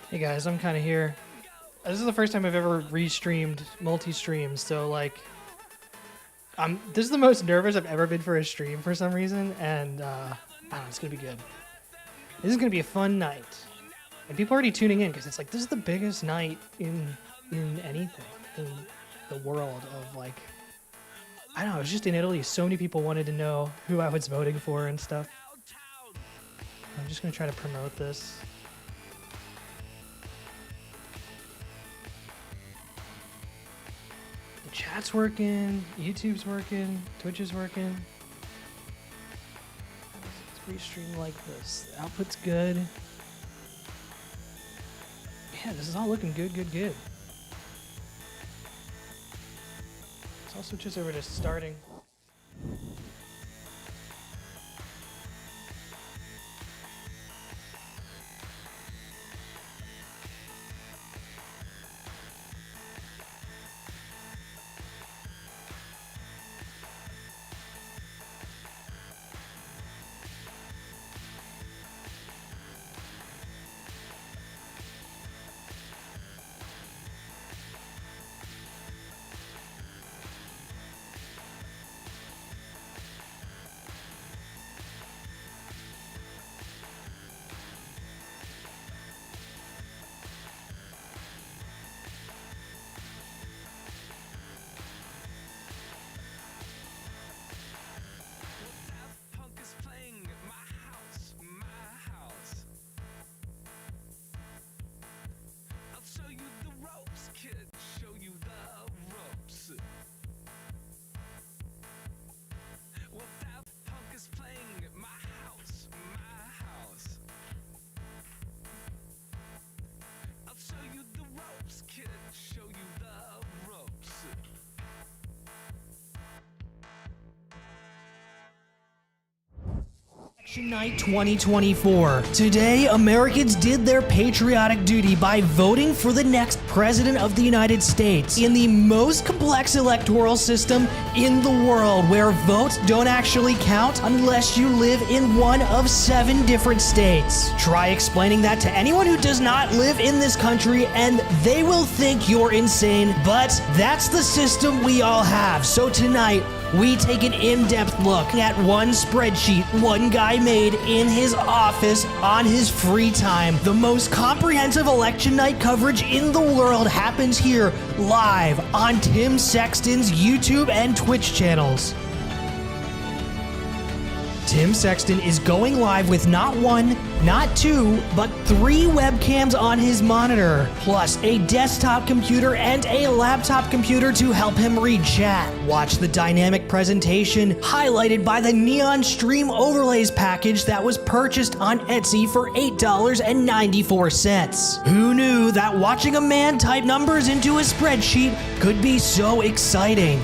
Hey guys, I'm kind of here. This is the first time I've ever restreamed multi-streams, so like, this is the most nervous I've ever been for a stream for some reason, and I don't know, it's gonna be good. This is gonna be a fun night, and people are already tuning in because it's like this is the biggest night in anything in the world of like, I don't know. It's just in Italy. So many people wanted to know who I was voting for and stuff. I'm just gonna try to promote this. The chat Chat's working, YouTube's working, Twitch is working. Let's restream like this. The output's good. Yeah, this is all looking good. So I'll switch this over to starting. Election Night 2024. Today, Americans did their patriotic duty by voting for the next president of the United States in the most complex electoral system in the world, where votes don't actually count unless you live in one of 7 different states. Try explaining that to anyone who does not live in this country and they will think you're insane, but that's the system we all have. So tonight, we take an in-depth look at one spreadsheet one guy made in his office on his free time. The most comprehensive election night coverage in the world happens here live on Tim Sexton's YouTube and Twitch channels. Tim Sexton is going live with not 1, not 2, but 3 webcams on his monitor, plus a desktop computer and a laptop computer to help him read chat. Watch the dynamic presentation highlighted by the Neon Stream Overlays package that was purchased on Etsy for $8.94. Who knew that watching a man type numbers into a spreadsheet could be so exciting?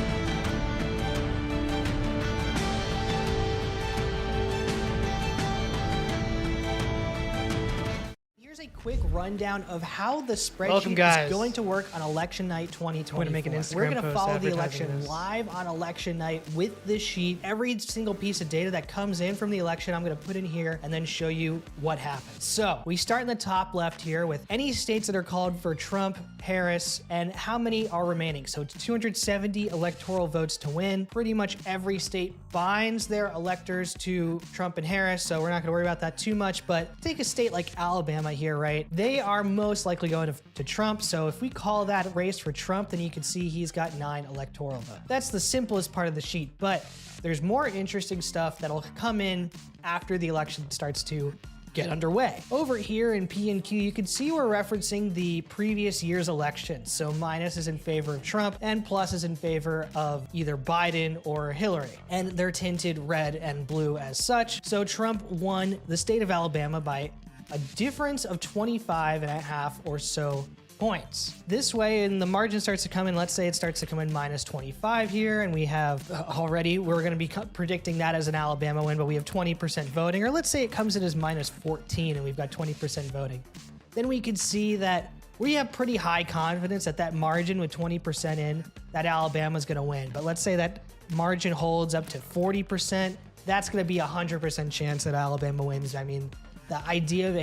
Quick rundown of how the spreadsheet is going to work on election night 2024. I'm gonna make an Instagram We're going to post follow the advertising election this. live on election night with this sheet. Every single piece of data that comes in from the election, I'm going to put in here and then show you what happens. So we start in the top left here with any states that are called for Trump, Harris, and how many are remaining. So it's 270 electoral votes to win. Pretty much every state binds their electors to Trump and Harris, so we're not going to worry about that too much. But take a state like Alabama here, right? They are most likely going to Trump. So if we call that race for Trump, then you can see he's got 9 electoral votes. That's the simplest part of the sheet, but there's more interesting stuff that'll come in after the election starts to get underway. Over here in P and Q, you can see we're referencing the previous year's elections. So minus is in favor of Trump and plus is in favor of either Biden or Hillary. And they're tinted red and blue as such. So Trump won the state of Alabama by a difference of 25.5 or so points. This way, and the margin starts to come in, let's say it starts to come in minus 25 here, and we have already, we're going to be predicting that as an Alabama win, but we have 20% voting, or let's say it comes in as minus 14 and we've got 20% voting. Then we can see that we have pretty high confidence at that margin with 20% in, that Alabama's going to win. But let's say that margin holds up to 40%, that's going to be a 100% chance that Alabama wins. I mean, the idea of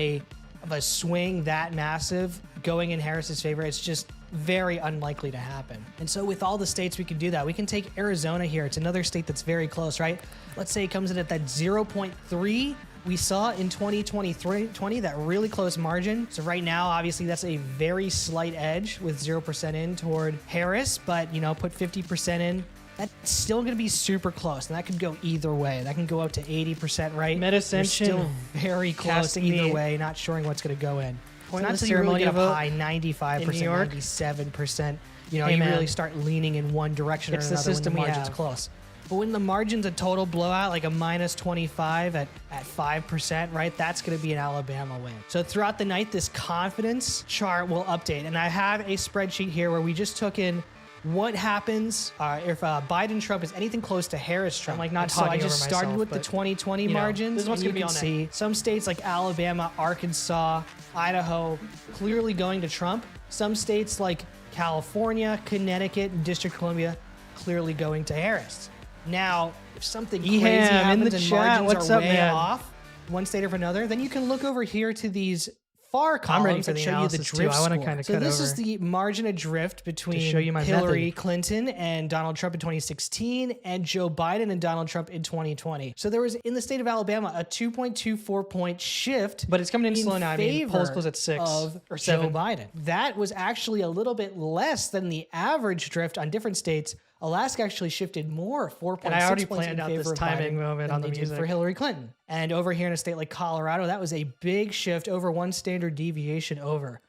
a swing that massive going in Harris's favor, it's just very unlikely to happen. And so with all the states, we can do that. We can take Arizona here. It's another state that's very close, right? Let's say it comes in at that 0.3 we saw in 2020, that really close margin. So right now, obviously, that's a very slight edge with 0% in toward Harris, but, you know, put 50% in. That's still going to be super close, and that could go either way. That can go up to 80%, right? Mid-ascension. Still very close either way, not showing what's going to go in. It's not until you really get up high, 95%, 97%. you really start leaning in one direction or another when the margin's close. But when the margin's a total blowout, like a minus 25 at 5%, right, that's going to be an Alabama win. So throughout the night, this confidence chart will update. And I have a spreadsheet here where we just took in what happens if Biden-Trump is anything close to Harris-Trump. I'm like not talking over myself. So I just started with the 2020 margins. This is what's going to be on see some states like Alabama, Arkansas, Idaho clearly going to Trump. Some states like California, Connecticut, and District of Columbia clearly going to Harris. Now, if something crazy happens and margins are way off, one state or another, then you can look over here to these far columns that show you the drift score. So this is the margin of drift between Hillary Clinton and Donald Trump in 2016 and Joe Biden and Donald Trump in 2020. So there was, in the state of Alabama, a 2.24 point shift. But it's coming in slow now. I mean, polls close at 6 or 7. Joe Biden. That was actually a little bit less than the average drift on different states. Alaska actually shifted more, 4.6 points. And I already planned out this timing moment on the music for Hillary Clinton. And over here in a state like Colorado, that was a big shift, over 1 standard deviation over.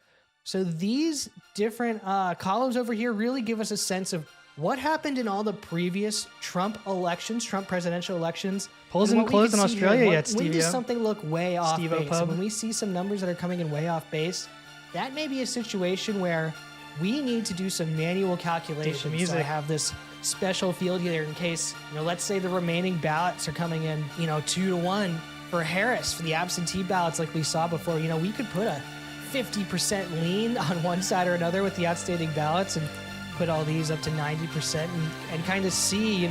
So these different columns over here really give us a sense of what happened in all the previous Trump elections, Trump presidential elections. Polls didn't close in Australia yet, Steve. When does something look way off base? And when we see some numbers that are coming in way off base, that may be a situation where we need to do some manual calculations. So I have this special field here in case, let's say the remaining ballots are coming in, 2-1 for Harris for the absentee ballots like we saw before. We could put a 50% lean on one side or another with the outstanding ballots and put all these up to 90% and kind of see,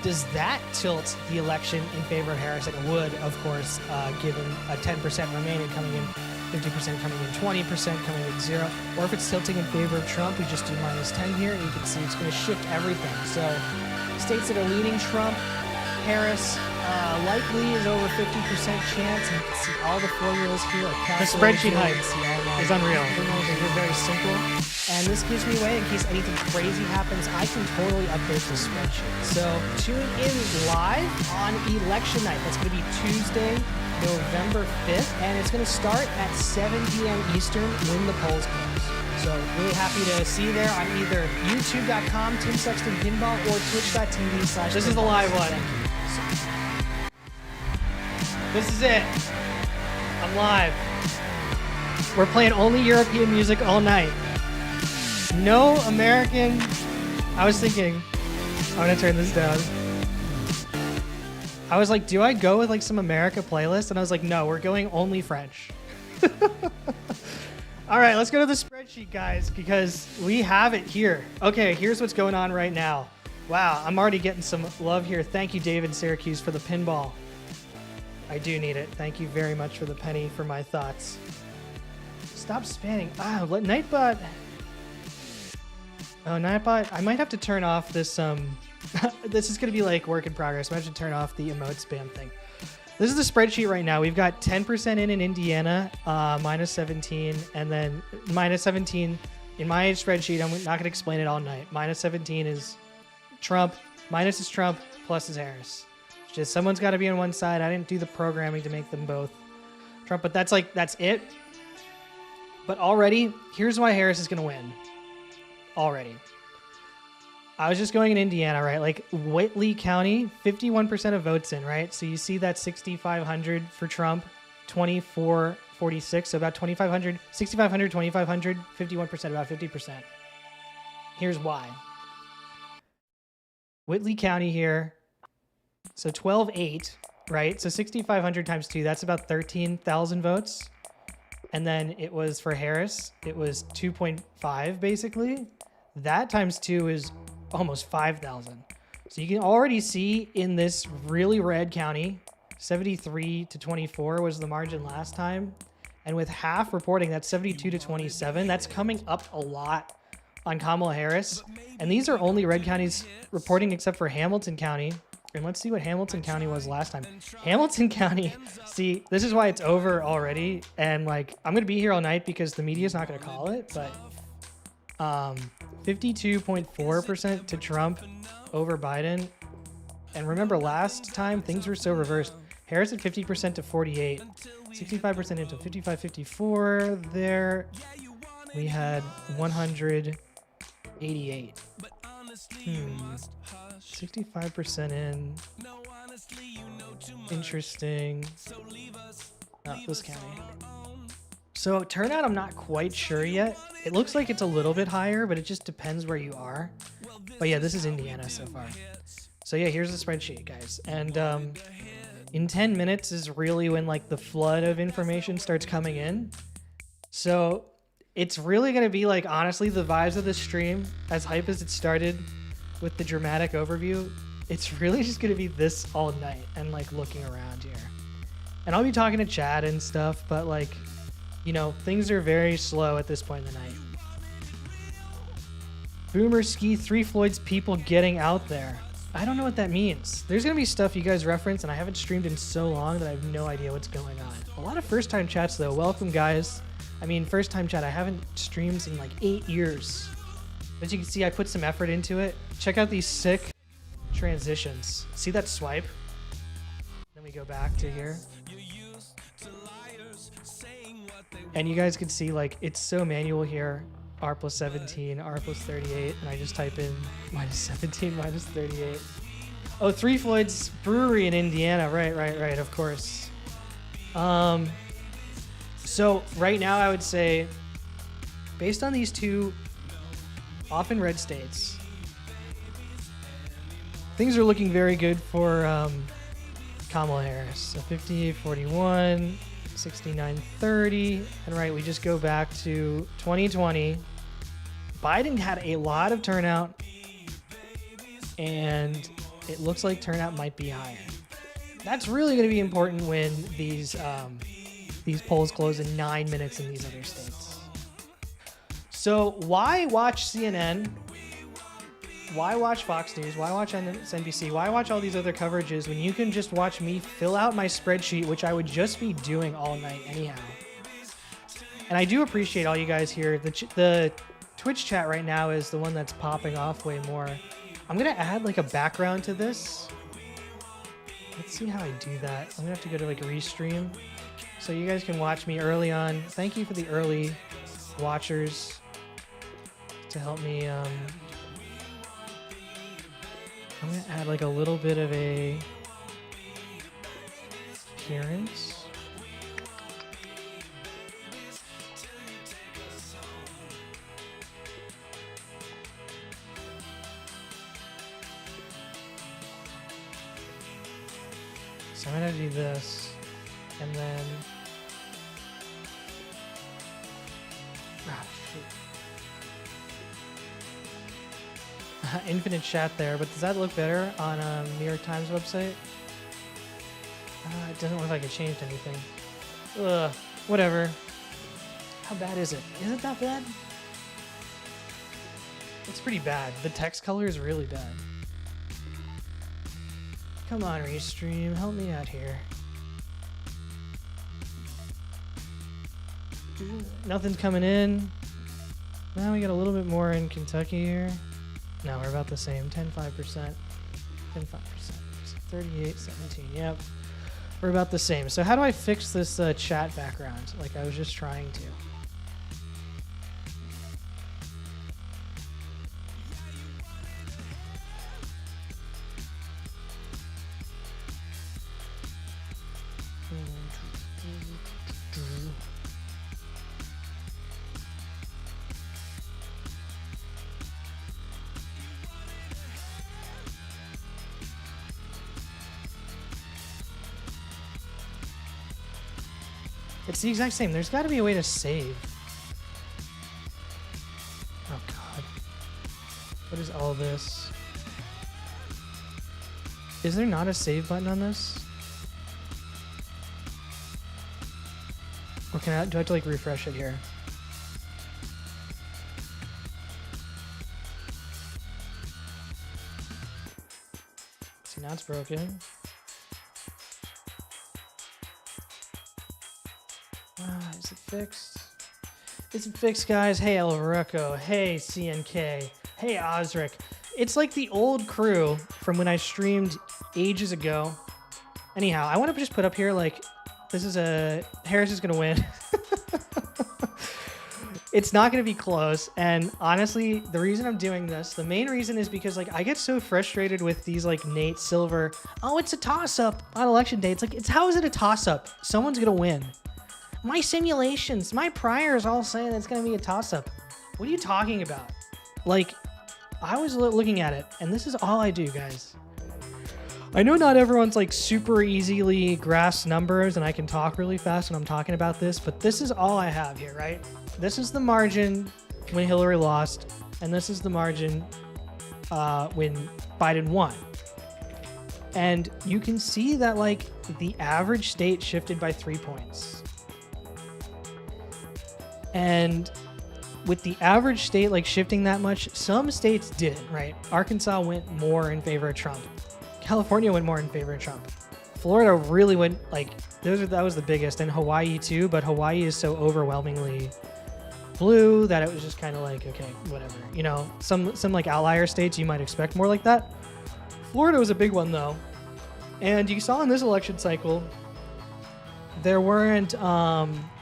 does that tilt the election in favor of Harris? And it would, of course, given a 10% remaining coming in, 50% coming in, 20% coming in 0. Or if it's tilting in favor of Trump, we just do minus 10 here, and you can see it's going to shift everything. So states that are leaning Trump, Harris likely is over 50% chance. And you can see all the formulas here. The spreadsheet height is unreal. They're very simple. And this gives me away in case anything crazy happens. I can totally update the spreadsheet. So tune in live on election night. That's going to be Tuesday, November 5th, and it's going to start at 7 p.m. Eastern when the polls close. So really happy to see you there on either youtube.com, Tim Sexton Pinball, or twitch.tv/. This is the live one. This is it. I'm live. We're playing only European music all night. No American. I was thinking, I'm going to turn this down. I was like, do I go with like some America playlist? And I was like, no, we're going only French. All right, let's go to the spreadsheet, guys, because we have it here. Okay, here's what's going on right now. Wow, I'm already getting some love here. Thank you, David Syracuse, for the pinball. I do need it. Thank you very much for the penny for my thoughts. Stop spamming. Let Nightbot. Oh, Nightbot. I might have to turn off this. This is going to be like work in progress. I might have to turn off the emote spam thing. This is the spreadsheet right now. We've got 10% in Indiana, minus 17, and then minus 17 in my spreadsheet. I'm not going to explain it all night. Minus 17 is Trump, minus is Trump, plus is Harris. Just someone's got to be on one side. I didn't do the programming to make them both Trump, but that's it. But already, here's why Harris is going to win. Already. I was just going in Indiana, right? Like Whitley County, 51% of votes in, right? So you see that 6,500 for Trump, 2446, so about 2,500, 6,500, 2,500, 51%, about 50%. Here's why. Whitley County here, so 12.8, right? So 6,500 times 2, that's about 13,000 votes. And then it was for Harris, it was 2.5 basically. That times 2 is almost 5,000. So you can already see in this really red county, 73 to 24 was the margin last time. And with half reporting, that's 72 to 27. That's coming up a lot on Kamala Harris. And these are only red counties reporting except for Hamilton County. And let's see what Hamilton County was last time. Hamilton County, see, this is why it's over already. And like, I'm going to be here all night because the media is not going to call it, but 52.4% to Trump over Biden. And remember last time things were so reversed. Harris at 50% to 48, 65% into 55, 54 there. We had 100 88. 65% in. Interesting. Oh, this county. So turnout, I'm not quite sure yet. It looks like it's a little bit higher, but it just depends where you are. But yeah, this is Indiana so far. So yeah, here's the spreadsheet, guys. And in 10 minutes is really when like the flood of information starts coming in. So it's really going to be like, honestly, the vibes of the stream, as hype as it started with the dramatic overview, it's really just going to be this all night and like looking around here. And I'll be talking to Chad and stuff, but like, you know, things are very slow at this point in the night. Boomer Ski, 3 Floyds, people getting out there. I don't know what that means. There's going to be stuff you guys reference, and I haven't streamed in so long that I have no idea what's going on. A lot of first-time chats, though. Welcome, guys. I mean, first-time chat. I haven't streamed in like 8 years. As you can see, I put some effort into it. Check out these sick transitions. See that swipe? Then we go back to here. And you guys can see, like, it's so manual here. R plus 17, R plus 38, and I just type in minus 17, minus 38. Oh, 3 Floyds Brewery in Indiana. Right, of course. So right now I would say, based on these two often red states, things are looking very good for Kamala Harris. So 58-41. 69-30, and right, we just go back to 2020. Biden had a lot of turnout, and it looks like turnout might be higher. That's really going to be important when these polls close in 9 minutes in these other states. So why watch CNN? Why watch Fox News? Why watch MSNBC? Why watch all these other coverages when you can just watch me fill out my spreadsheet, which I would just be doing all night anyhow? And I do appreciate all you guys here. The Twitch chat right now is the one that's popping off way more. I'm going to add like a background to this. Let's see how I do that. I'm going to have to go to like restream so you guys can watch me early on. Thank you for the early watchers to help me... I'm going to add like a little bit of a appearance. So I'm going to do this and then... Infinite chat there, but does that look better on a New York Times website? It doesn't look like it changed anything. Ugh, whatever. How bad is it? Is it that bad? It's pretty bad. The text color is really bad. Come on, Restream, help me out here. Nothing's coming in. Now we got a little bit more in Kentucky here. No, we're about the same. 10, 5%. 10, 5%. 38, 17. Yep. We're about the same. So how do I fix this chat background like I was just trying to? It's the exact same. There's got to be a way to save. Oh, God. What is all this? Is there not a save button on this? Or do I have to, like, refresh it here? See, now it's broken. Is it fixed? Is it fixed, guys? Hey, El Rocco. Hey, CNK. Hey, Osric. It's like the old crew from when I streamed ages ago. Anyhow, I want to just put up here, like, this is Harris is going to win. It's not going to be close. And honestly, the reason I'm doing this, the main reason is because like I get so frustrated with these like Nate Silver. Oh, it's a toss up on election day. It's like, how is it a toss up? Someone's going to win. My simulations, my priors all saying it's going to be a toss up. What are you talking about? Like, I was looking at it, and this is all I do, guys. I know not everyone's like super easily grasp numbers, and I can talk really fast when I'm talking about this, but this is all I have here, right? This is the margin when Hillary lost, and this is the margin when Biden won. And you can see that like the average state shifted by 3 points. And with the average state like shifting that much, some states didn't, right? Arkansas went more in favor of Trump. California went more in favor of Trump. Florida really went like that was the biggest, and Hawaii too, but Hawaii is so overwhelmingly blue that it was just kind of like, okay, whatever. You know, some like outlier states you might expect more like that. Florida was a big one though. And you saw in this election cycle there weren't a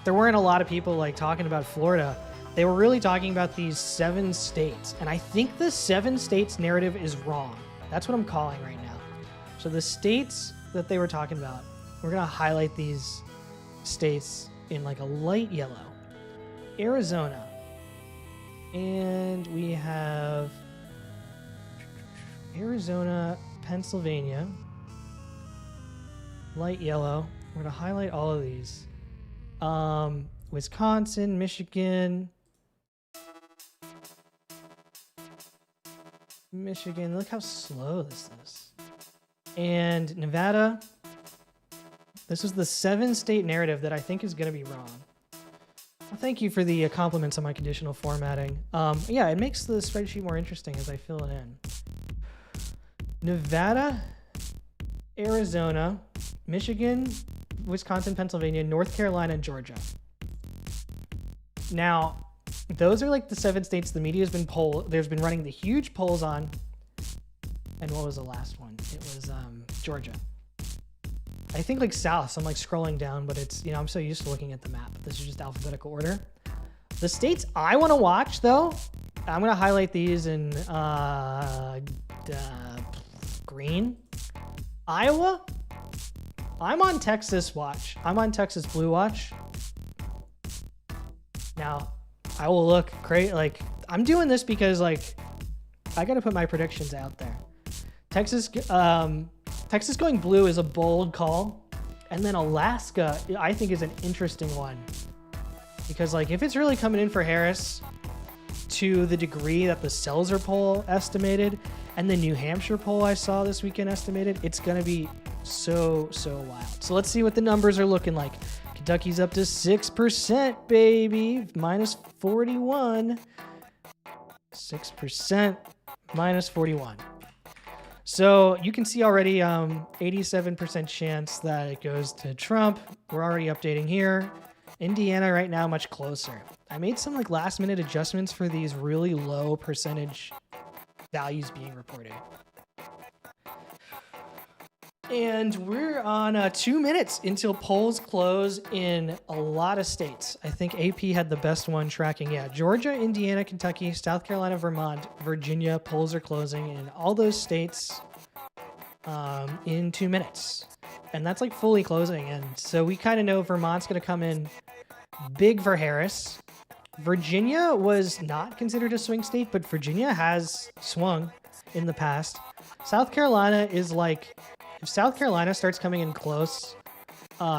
lot of people like talking about Florida. They were really talking about these 7 states. And I think the 7 states narrative is wrong. That's what I'm calling right now. So the states that they were talking about, we're going to highlight these states in like a light yellow. Arizona. And we have Arizona, Pennsylvania. Light yellow. We're going to highlight all of these. Wisconsin, Michigan. Look how slow this is. And Nevada. This is the 7-state narrative that I think is going to be wrong. Well, thank you for the compliments on my conditional formatting. Yeah, it makes the spreadsheet more interesting as I fill it in. Nevada, Arizona, Michigan, Wisconsin, Pennsylvania, North Carolina, and Georgia. Now, those are like the 7 states the media has been there's been running the huge polls on. And what was the last one? It was Georgia. I think like South, so I'm like scrolling down, but it's, you know, I'm so used to looking at the map. This is just alphabetical order. The states I want to watch though, I'm going to highlight these in green. Iowa. I'm on Texas watch. I'm on Texas blue watch. Now, I will look great. Like, I'm doing this because like I got to put my predictions out there. Texas going blue is a bold call. And then Alaska, I think, is an interesting one. Because like if it's really coming in for Harris to the degree that the Seltzer poll estimated and the New Hampshire poll I saw this weekend estimated, it's going to be so wild. So let's see what the numbers are looking like. Kentucky's up to 6%, baby. Minus 41. 6% minus 41. So you can see already 87% chance that it goes to Trump. We're already updating here. Indiana right now much closer. I made some like last minute adjustments for these really low percentage values being reported. And we're on 2 minutes until polls close in a lot of states. I think AP had the best one tracking. Yeah, Georgia, Indiana, Kentucky, South Carolina, Vermont, Virginia, polls are closing in all those states in 2 minutes. And that's like fully closing. And so we kind of know Vermont's going to come in big for Harris. Virginia was not considered a swing state, but Virginia has swung in the past. South Carolina is like, if South Carolina starts coming in close,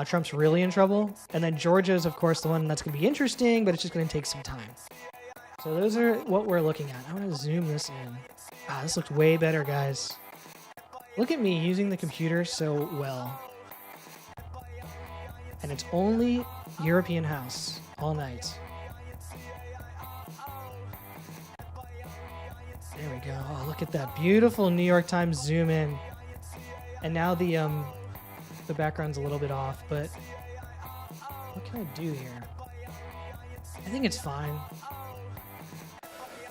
Trump's really in trouble. And then Georgia is, of course, the one that's going to be interesting, but it's just going to take some time. So those are what we're looking at. I'm going to zoom this in. This looks way better, guys. Look at me using the computer so well. And it's only European House all night. There we go. Oh, look at that beautiful New York Times zoom in. And now the background's a little bit off, but what can I do here? I think it's fine.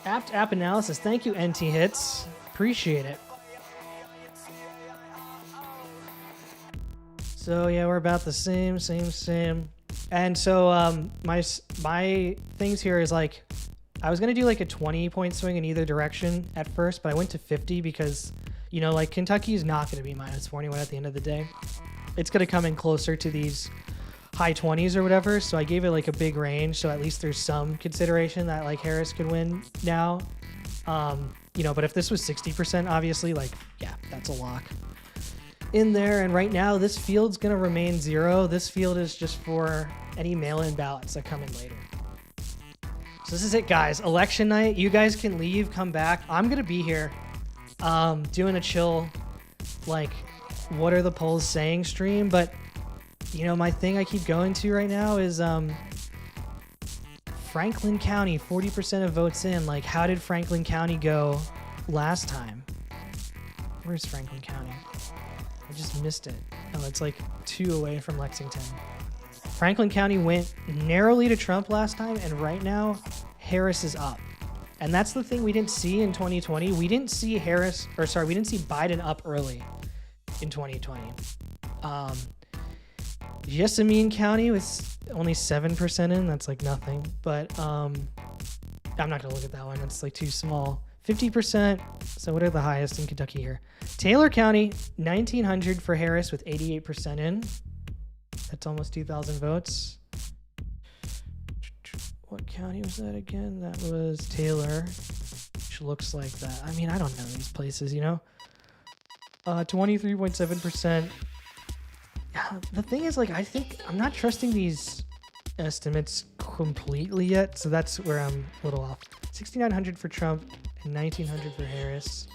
App analysis. Thank you, NT Hits. Appreciate it. So yeah, we're about the same. And so my things here is like, I was gonna do like a 20-point swing in either direction at first, but I went to 50 because, you know, like Kentucky is not gonna be minus 41 at the end of the day. It's gonna come in closer to these high 20s or whatever. So I gave it like a big range, so at least there's some consideration that like Harris could win now. You know, but if this was 60%, obviously, like, yeah, that's a lock in there. And right now, this field's gonna remain 0. This field is just for any mail-in ballots that come in later. So this is it, guys. Election night. You guys can leave, come back. I'm gonna be here, doing a chill, like, what are the polls saying stream. But you know, my thing I keep going to right now is Franklin County, 40% of votes in. Like, how did Franklin County go last time? Where's Franklin County? I just missed it. Oh, it's like 2 away from Lexington. Franklin County went narrowly to Trump last time, and right now, Harris is up. And that's the thing we didn't see in 2020. We didn't see we didn't see Biden up early in 2020. Yosemite County was only 7% in. That's like nothing. But I'm not going to look at that one. It's like too small. 50%. So what are the highest in Kentucky here? Taylor County, 1,900 for Harris with 88% in. That's almost 2,000 votes. What county was that again? That was Taylor, which looks like that. I mean, I don't know these places, you know? 23.7%. Yeah, the thing is, like, I think I'm not trusting these estimates completely yet, so that's where I'm a little off. 6,900 for Trump and 1,900 for Harris,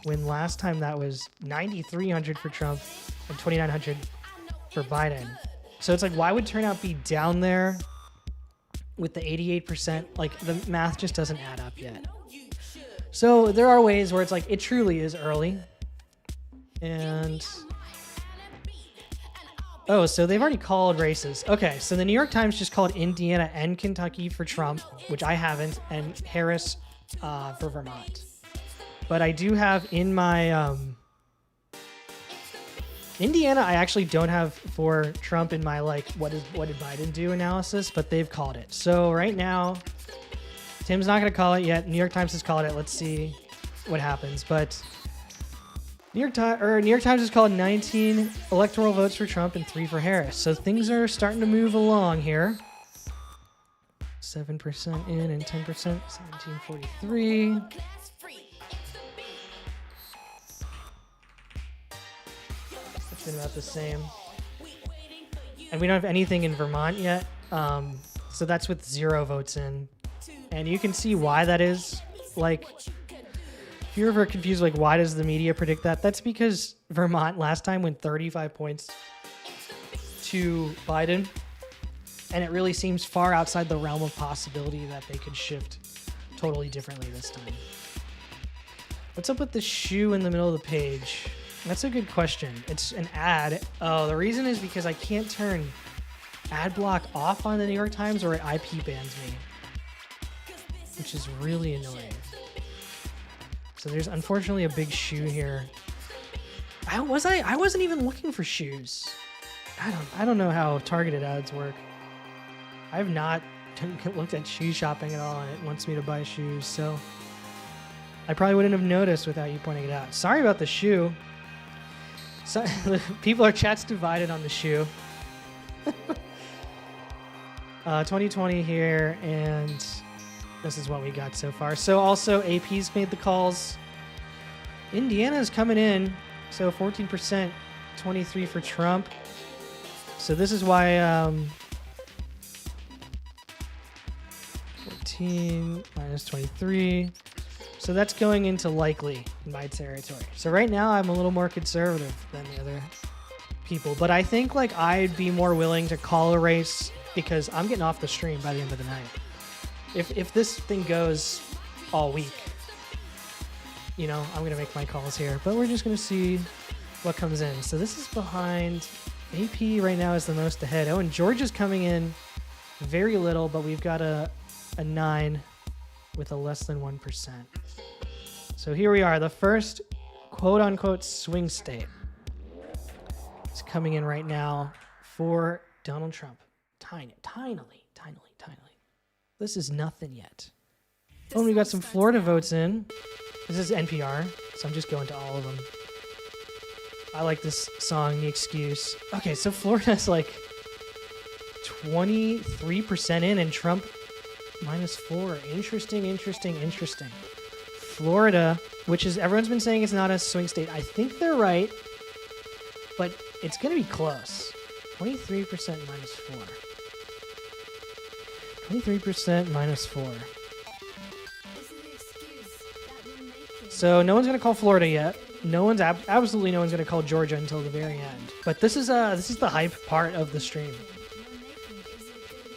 when last time that was 9,300 for Trump and 2,900 for Biden. So it's like, why would turnout be down there with the 88%? Like, the math just doesn't add up yet. So there are ways where it's like, it truly is early. And oh, so they've already called races. Okay, so the New York Times just called Indiana and Kentucky for Trump, which I haven't, and Harris for Vermont. But I do have in my Indiana, I actually don't have for Trump in my, like, what did Biden do analysis, but they've called it. So right now, Tim's not going to call it yet. New York Times has called it. Let's see what happens. But New York Times has called 19 electoral votes for Trump and 3 for Harris. So things are starting to move along here. 7% in and 10%, 1743. It's been about the same. And we don't have anything in Vermont yet. So that's with 0 votes in. And you can see why that is. Like, if you're ever confused, like, why does the media predict that? That's because Vermont last time went 35 points to Biden. And it really seems far outside the realm of possibility that they could shift totally differently this time. What's up with the shoe in the middle of the page? That's a good question. It's an ad. Oh, the reason is because I can't turn ad block off on the New York Times or it IP bans me, which is really annoying. So there's unfortunately a big shoe here. I wasn't even looking for shoes. I don't know how targeted ads work. I have not looked at shoe shopping at all, and it wants me to buy shoes, so I probably wouldn't have noticed without you pointing it out. Sorry about the shoe. So, chat's divided on the shoe. 2020 here, and this is what we got so far. So also AP's made the calls. Indiana's coming in, so 14%, 23 for Trump. So this is why 14 minus 23. So that's going into likely in my territory. So right now I'm a little more conservative than the other people, but I think, like, I'd be more willing to call a race because I'm getting off the stream by the end of the night. If this thing goes all week, you know, I'm going to make my calls here, but we're just going to see what comes in. So this is behind. AP right now is the most ahead. Oh, and Georgia's coming in very little, but we've got a 9 with a less than 1%. So here we are, the first quote-unquote swing state. It's coming in right now for Donald Trump. Tinily. This is nothing yet. Oh, we got some Florida votes in. This is NPR, so I'm just going to all of them. I like this song, The Excuse. Okay, so Florida's like 23% in and Trump -4. Interesting. Florida, which is, everyone's been saying it's not a swing state. I think they're right, but it's going to be close. 23% -4. 23% -4. So no one's going to call Florida yet. Absolutely no one's going to call Georgia until the very end. But this is the hype part of the stream.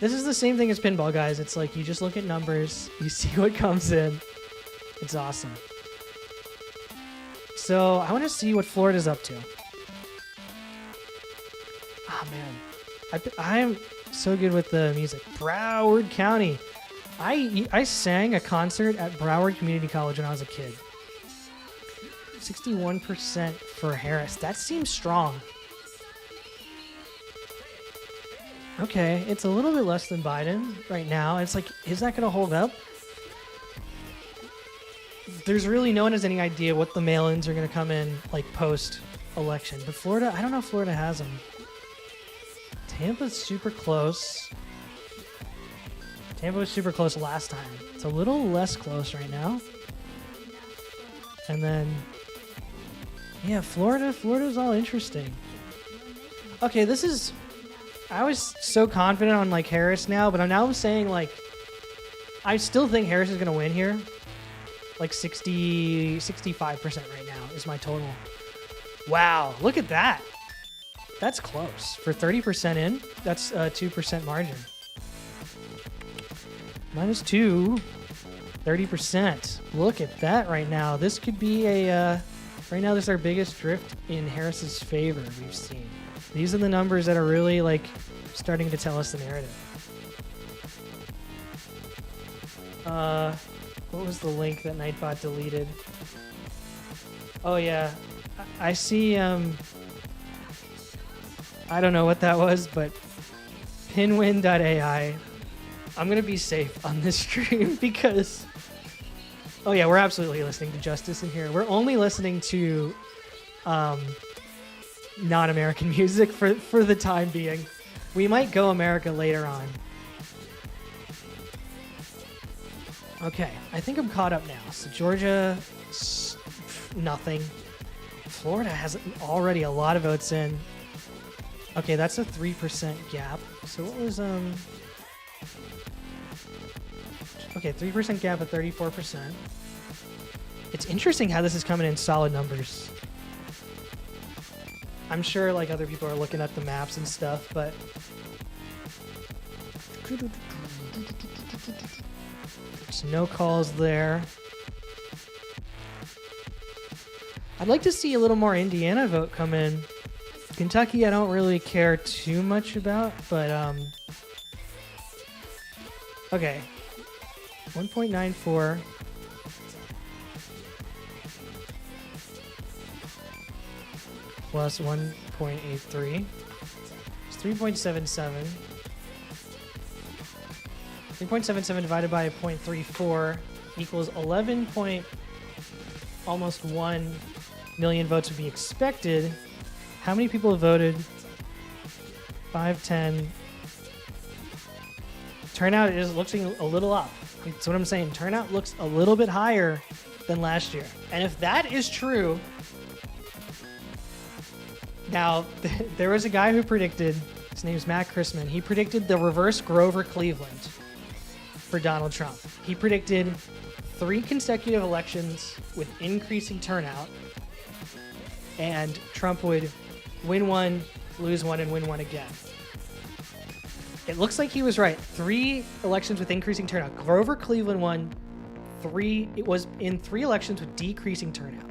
This is the same thing as pinball, guys. It's like you just look at numbers, you see what comes in. It's awesome. So I want to see what Florida's up to. Oh man, I'm so good with the music. Broward County. I sang a concert at Broward Community College when I was a kid. 61% for Harris. That seems strong. Okay, it's a little bit less than Biden right now. It's like, is that going to hold up? There's really no one has any idea what the mail-ins are going to come in like post-election. But Florida, I don't know if Florida has them. Tampa's super close. Tampa was super close last time. It's a little less close right now. And then, yeah, Florida's all interesting. Okay, this is, I was so confident on like Harris now, but I'm now saying like, I still think Harris is going to win here. Like 65% right now is my total. Wow, look at that. That's close. For 30% in, that's a 2% margin. -2, 30%. Look at that right now. This could be a, right now this is our biggest drift in Harris's favor we've seen. These are the numbers that are really like starting to tell us the narrative. What was the link that Nightbot deleted? Oh yeah, I see, I don't know what that was, but pinwin.ai. I'm going to be safe on this stream because, oh yeah, we're absolutely listening to Justice in here. We're only listening to non-American music for the time being. We might go America later on. Okay, I think I'm caught up now. So Georgia, nothing. Florida has already a lot of votes in. Okay, that's a 3% gap. So what was, okay, 3% gap at 34%. It's interesting how this is coming in solid numbers. I'm sure like other people are looking at the maps and stuff, but there's no calls there. I'd like to see a little more Indiana vote come in. Kentucky I don't really care too much about, but okay. 1.94 plus 1.83 is 3.77. 3.77 divided by 0.34 equals 11 point almost 1 million votes would be expected. How many people have voted? 5, 10. Turnout is looking a little up. That's what I'm saying. Turnout looks a little bit higher than last year. And if that is true, now there was a guy who predicted, his name's Matt Chrisman, he predicted the reverse Grover Cleveland for Donald Trump. He predicted 3 consecutive elections with increasing turnout, and Trump would win one, lose one, and win one again. It looks like he was right. 3 elections with increasing turnout. Grover Cleveland won 3. It was in 3 elections with decreasing turnout.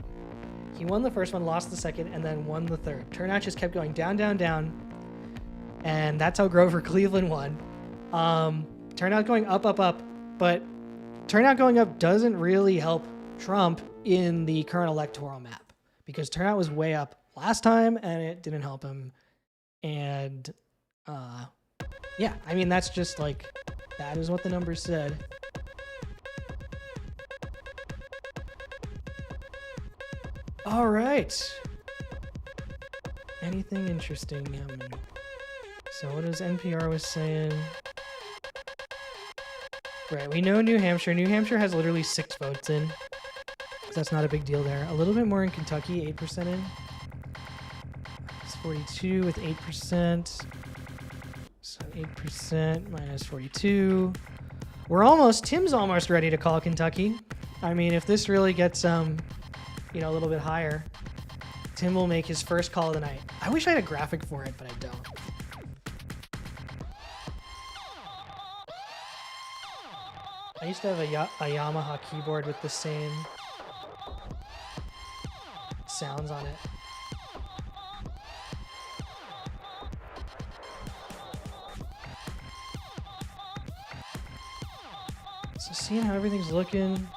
He won the first one, lost the second, and then won the third. Turnout just kept going down, down, down. And that's how Grover Cleveland won. Turnout going up, up, up. But turnout going up doesn't really help Trump in the current electoral map, because turnout was way up last time and it didn't help him. And Yeah, I mean, that's just like, that is what the numbers said. All right. Anything interesting? So what is NPR was saying? Right, we know New Hampshire. New Hampshire has literally 6 votes in. So that's not a big deal there. A little bit more in Kentucky, 8% in. It's 42 with 8%. So 8% minus 42. We're almost, Tim's almost ready to call Kentucky. I mean, if this really gets, a little bit higher, Tim will make his first call of the night. I wish I had a graphic for it, but I don't. I used to have a Yamaha keyboard with the same sounds on it. So seeing how everything's looking,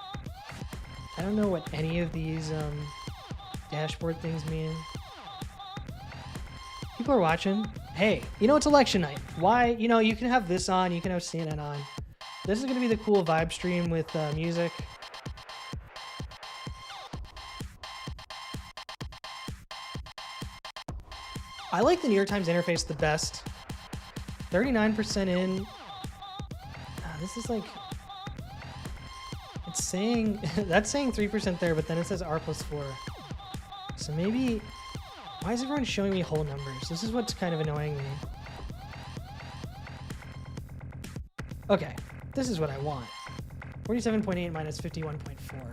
I don't know what any of these dashboard things mean. People are watching. Hey, it's election night. Why? You can have this on, you can have CNN on. This is going to be the cool vibe stream with music. I like the New York Times interface the best. 39% in. This is like, it's saying, that's saying 3% there, but then it says R+4. So maybe, why is everyone showing me whole numbers? This is what's kind of annoying me. Okay, this is what I want. 47.8 minus 51.4.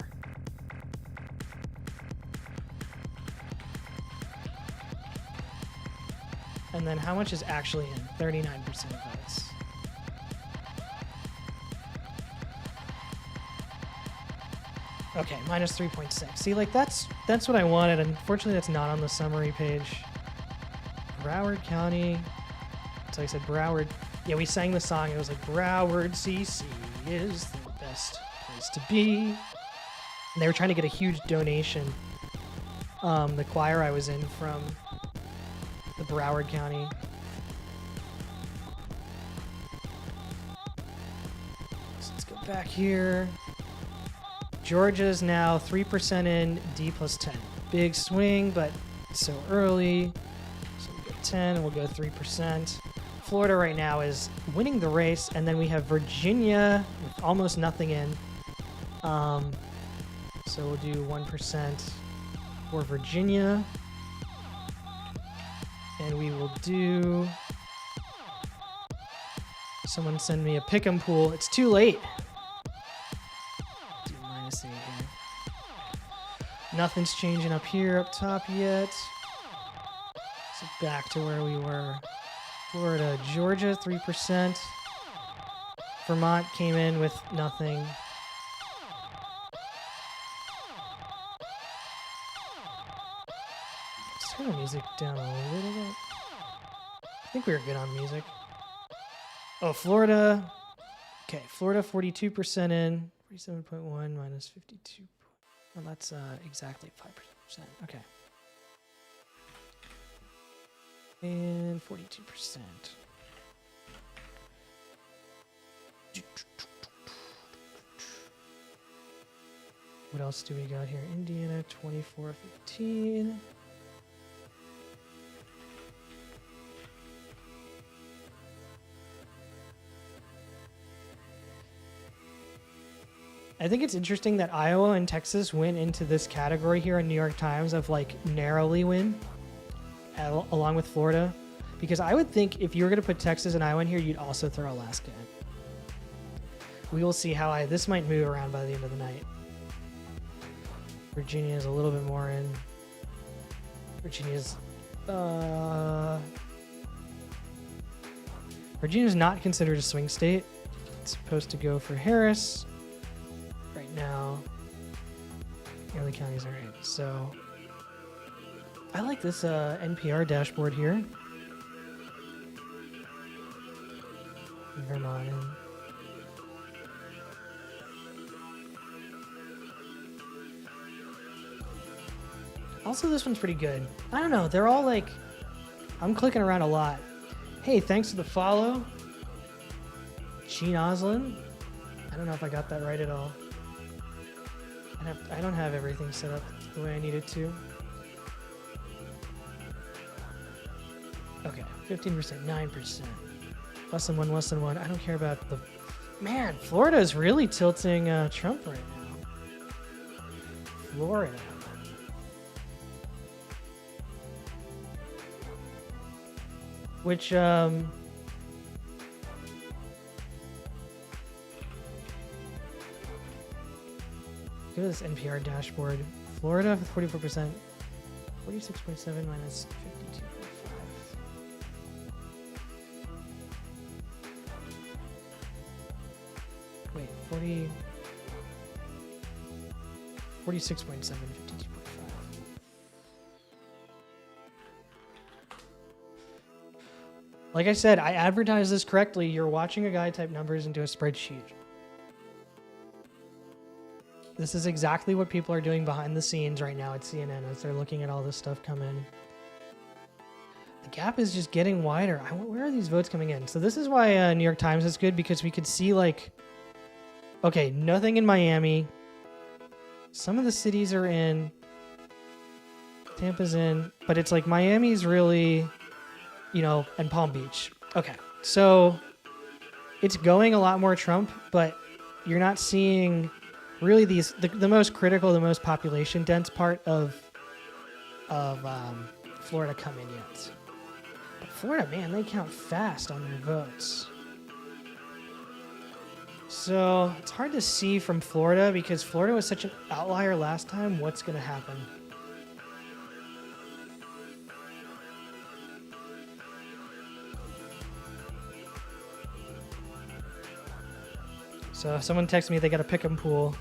And then how much is actually in? 39% of votes. Okay, minus 3.6. See, like that's what I wanted. Unfortunately, that's not on the summary page. Broward County. So I said Broward. Yeah, we sang the song. It was like Broward CC is the best place to be. And they were trying to get a huge donation. The choir I was in from the Broward County. So let's go back here. Georgia's now 3% in, D plus 10. Big swing, but so early. So we'll go 10 and we'll go 3%. Florida right now is winning the race, and then we have Virginia with almost nothing in. So we'll do 1% for Virginia. And we will do... Someone send me a pick'em pool. It's too late. Do -8 here. Nothing's changing up here, up top yet. So back to where we were. Florida, Georgia, 3%. Vermont came in with nothing. Let's turn the music down a little bit. I think we were good on music. Oh, Florida. Okay, Florida, 42% in. 47.1 minus 52. Well, that's exactly 5%. Okay. And 42%. What else do we got here? Indiana, 24-15. I think it's interesting that Iowa and Texas went into this category here in New York Times of like narrowly win, along with Florida. Because I would think if you were going to put Texas and Iowa in here, you'd also throw Alaska in. We will see how this might move around by the end of the night. Virginia is a little bit more in. Virginia's not considered a swing state. It's supposed to go for Harris. Right now, early counties are in. So I like this NPR dashboard here. Vermont. Also, this one's pretty good. I don't know. They're all like, I'm clicking around a lot. Hey, thanks for the follow. Gene Oslin. I don't know if I got that right at all. I don't have everything set up the way I need it to. Okay, 15%, 9%. Less than one, less than one. I don't care about the... Man, Florida is really tilting Trump right now. Florida. Which, look at this NPR dashboard. Florida with 44%. 46.7 minus 52.5. Wait, 46.7, 52.5. Like I said, I advertised this correctly. You're watching a guy type numbers into a spreadsheet. This is exactly what people are doing behind the scenes right now at CNN as they're looking at all this stuff come in. The gap is just getting wider. Where are these votes coming in? So this is why New York Times is good, because we could see like, okay, nothing in Miami. Some of the cities are in. Tampa's in, but it's like Miami's really, you know, and Palm Beach. Okay, so it's going a lot more Trump, but you're not seeing really the most critical, the most population dense part of Florida come in yet. But Florida, man, they count fast on their votes. So it's hard to see from Florida because Florida was such an outlier last time. What's going to happen? So someone texted me they got a pick'em pool.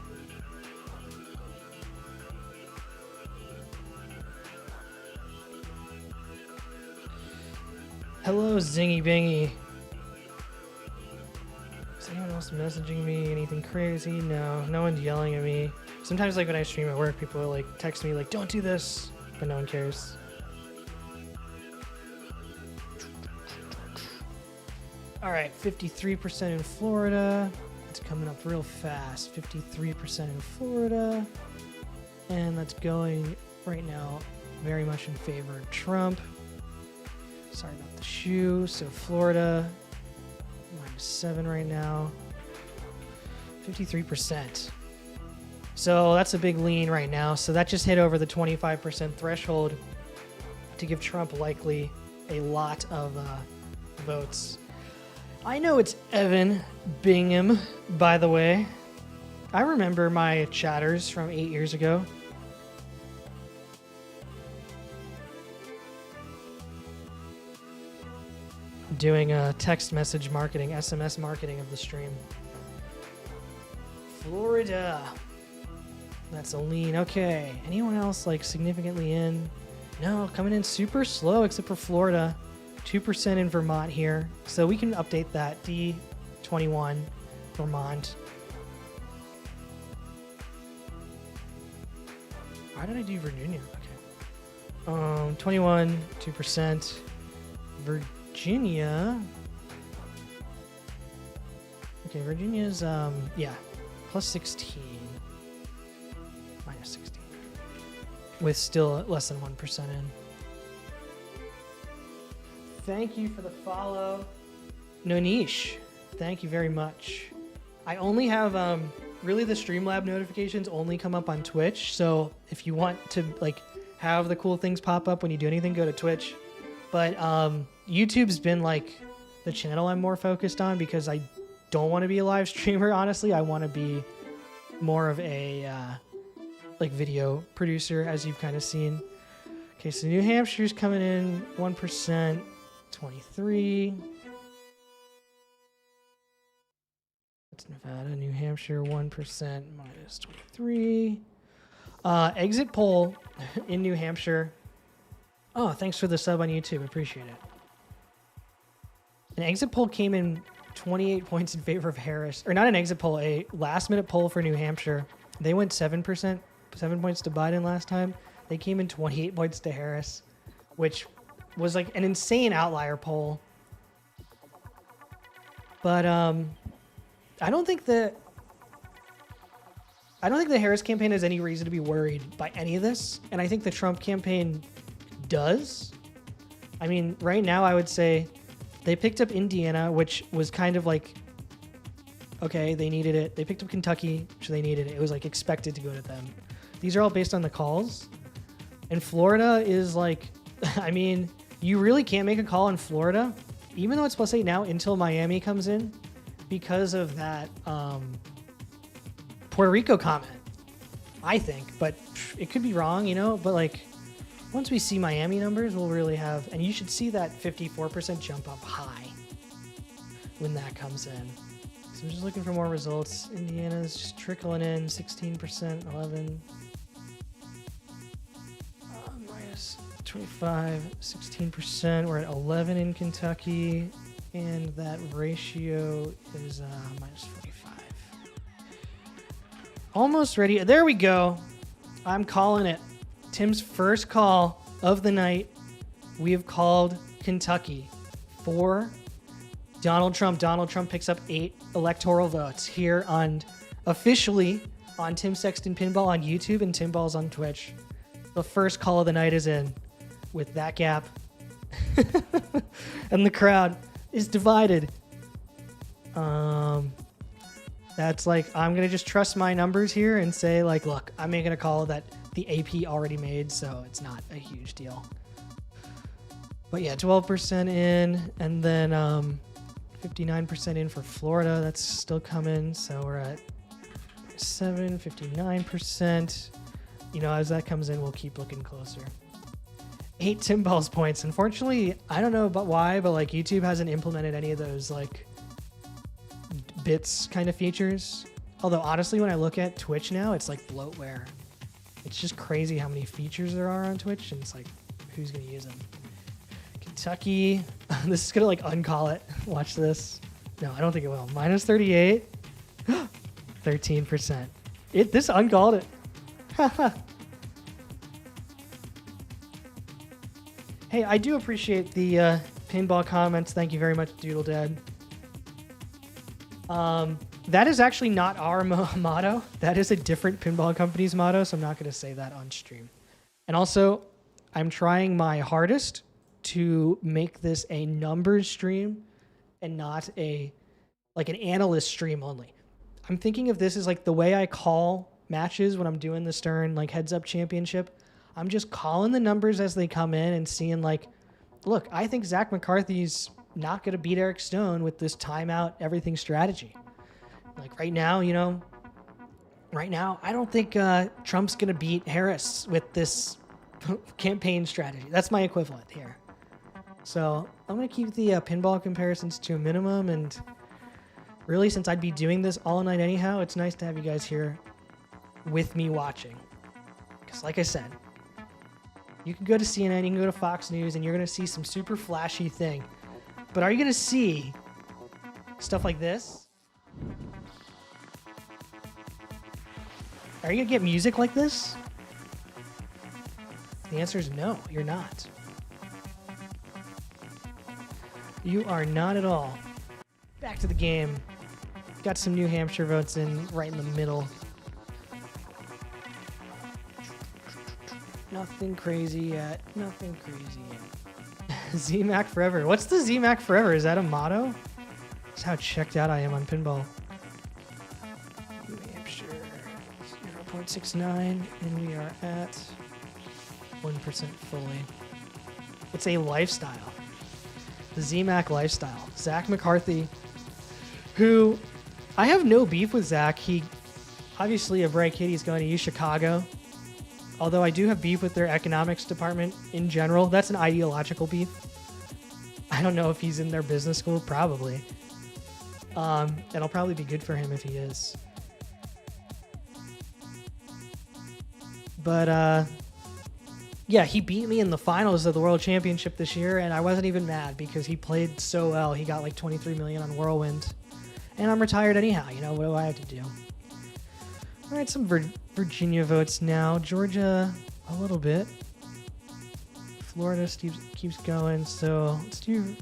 Hello, Zingy Bingy. Is anyone else messaging me? Anything crazy? No, no one's yelling at me. Sometimes, like when I stream at work, people will like text me like, "Don't do this," but no one cares. All right, 53% in Florida. It's coming up real fast. 53% in Florida. And that's going right now very much in favor of Trump. Sorry about the shoe. So Florida, -7 right now. 53%. So that's a big lean right now. So that just hit over the 25% threshold to give Trump likely a lot of votes. I know it's Evan Bingham, by the way. I remember my chatters from 8 years ago. Doing text message marketing, SMS marketing of the stream. Florida. That's a lean. Okay. Anyone else like significantly in? No, coming in super slow except for Florida. 2% in Vermont here. So we can update that. D21, Vermont. Why did I do Virginia? Okay. 21, 2%. Virginia. Okay, Virginia's, yeah, +16. -16. With still less than 1% in. Thank you for the follow. Nonish, thank you very much. I only have, really the Streamlab notifications only come up on Twitch. So if you want to like have the cool things pop up when you do anything, go to Twitch. But YouTube's been like the channel I'm more focused on because I don't want to be a live streamer, honestly. I want to be more of a like video producer, as you've kind of seen. Okay, so New Hampshire's coming in 1%, 23. That's Nevada, New Hampshire, 1%, -23. Exit poll in New Hampshire. Oh, thanks for the sub on YouTube. Appreciate it. An exit poll came in 28 points in favor of Harris. Or not an exit poll, a last-minute poll for New Hampshire. They went 7%, 7 points to Biden last time. They came in 28 points to Harris, which was like an insane outlier poll. But I don't think the Harris campaign has any reason to be worried by any of this, and I think the Trump campaign does. I mean, right now I would say they picked up Indiana, which was kind of like, okay, they needed it. They picked up Kentucky, which they needed it. It was like expected to go to them. These are all based on the calls. And Florida is like, I mean, you really can't make a call in Florida, even though it's +8 now, until Miami comes in because of that Puerto Rico comment, I think. But it could be wrong, you know? But like, once we see Miami numbers, we'll really have, and you should see that 54% jump up high when that comes in. So I'm just looking for more results. Indiana's just trickling in, 16%, 11. Minus 25, 16%. We're at 11 in Kentucky, and that ratio is minus 45. Almost ready. There we go. I'm calling it. Tim's first call of the night. We have called Kentucky for Donald Trump. Donald Trump picks up 8 electoral votes here on officially on Tim Sexton Pinball on YouTube and Tim Balls on Twitch. The first call of the night is in with that gap. And the crowd is divided. That's like, I'm going to just trust my numbers here and say like, look, I'm making a call that the AP already made, so it's not a huge deal. But yeah, 12% in, and then 59% in for Florida. That's still coming, so we're at 59%. You know, as that comes in, we'll keep looking closer. 8 Tim Balls points. Unfortunately, I don't know about why, but like YouTube hasn't implemented any of those like bits kind of features. Although honestly, when I look at Twitch now, it's like bloatware. It's just crazy how many features there are on Twitch, and it's like, who's gonna use them? Kentucky, this is gonna like uncall it. Watch this. No, I don't think it will. Minus 38, 13%. This uncalled it. Hey, I do appreciate the pinball comments. Thank you very much, Doodle Dad. That is actually not our motto. That is a different pinball company's motto, so I'm not going to say that on stream. And also, I'm trying my hardest to make this a numbers stream and not an analyst stream only. I'm thinking of this as like the way I call matches when I'm doing the Stern like heads up championship. I'm just calling the numbers as they come in and seeing like, look, I think Zach McCarthy's not going to beat Eric Stone with this timeout everything strategy. Like right now, I don't think Trump's going to beat Harris with this campaign strategy. That's my equivalent here. So I'm going to keep the pinball comparisons to a minimum. And really, since I'd be doing this all night anyhow, it's nice to have you guys here with me watching. Because like I said, you can go to CNN, you can go to Fox News, and you're going to see some super flashy thing. But are you going to see stuff like this? Are you going to get music like this? The answer is no, you're not. You are not at all. Back to the game. Got some New Hampshire votes in right in the middle. Nothing crazy yet. Nothing crazy yet. ZMAC forever. What's the ZMAC forever? Is that a motto? That's how checked out I am on pinball. New Hampshire 0.69, and we are at 1% fully. It's a lifestyle. The ZMAC lifestyle. Zach McCarthy, who I have no beef with Zach. He obviously a bright kid. He's going to use Chicago. Although I do have beef with their economics department in general. That's an ideological beef. I don't know if he's in their business school. Probably. It'll probably be good for him if he is. But, yeah, he beat me in the finals of the World Championship this year, and I wasn't even mad because he played so well. He got like 23 million on Whirlwind. And I'm retired anyhow. You know, what do I have to do? All right, some Virginia votes now. Georgia, a little bit. Florida keeps going. So let's do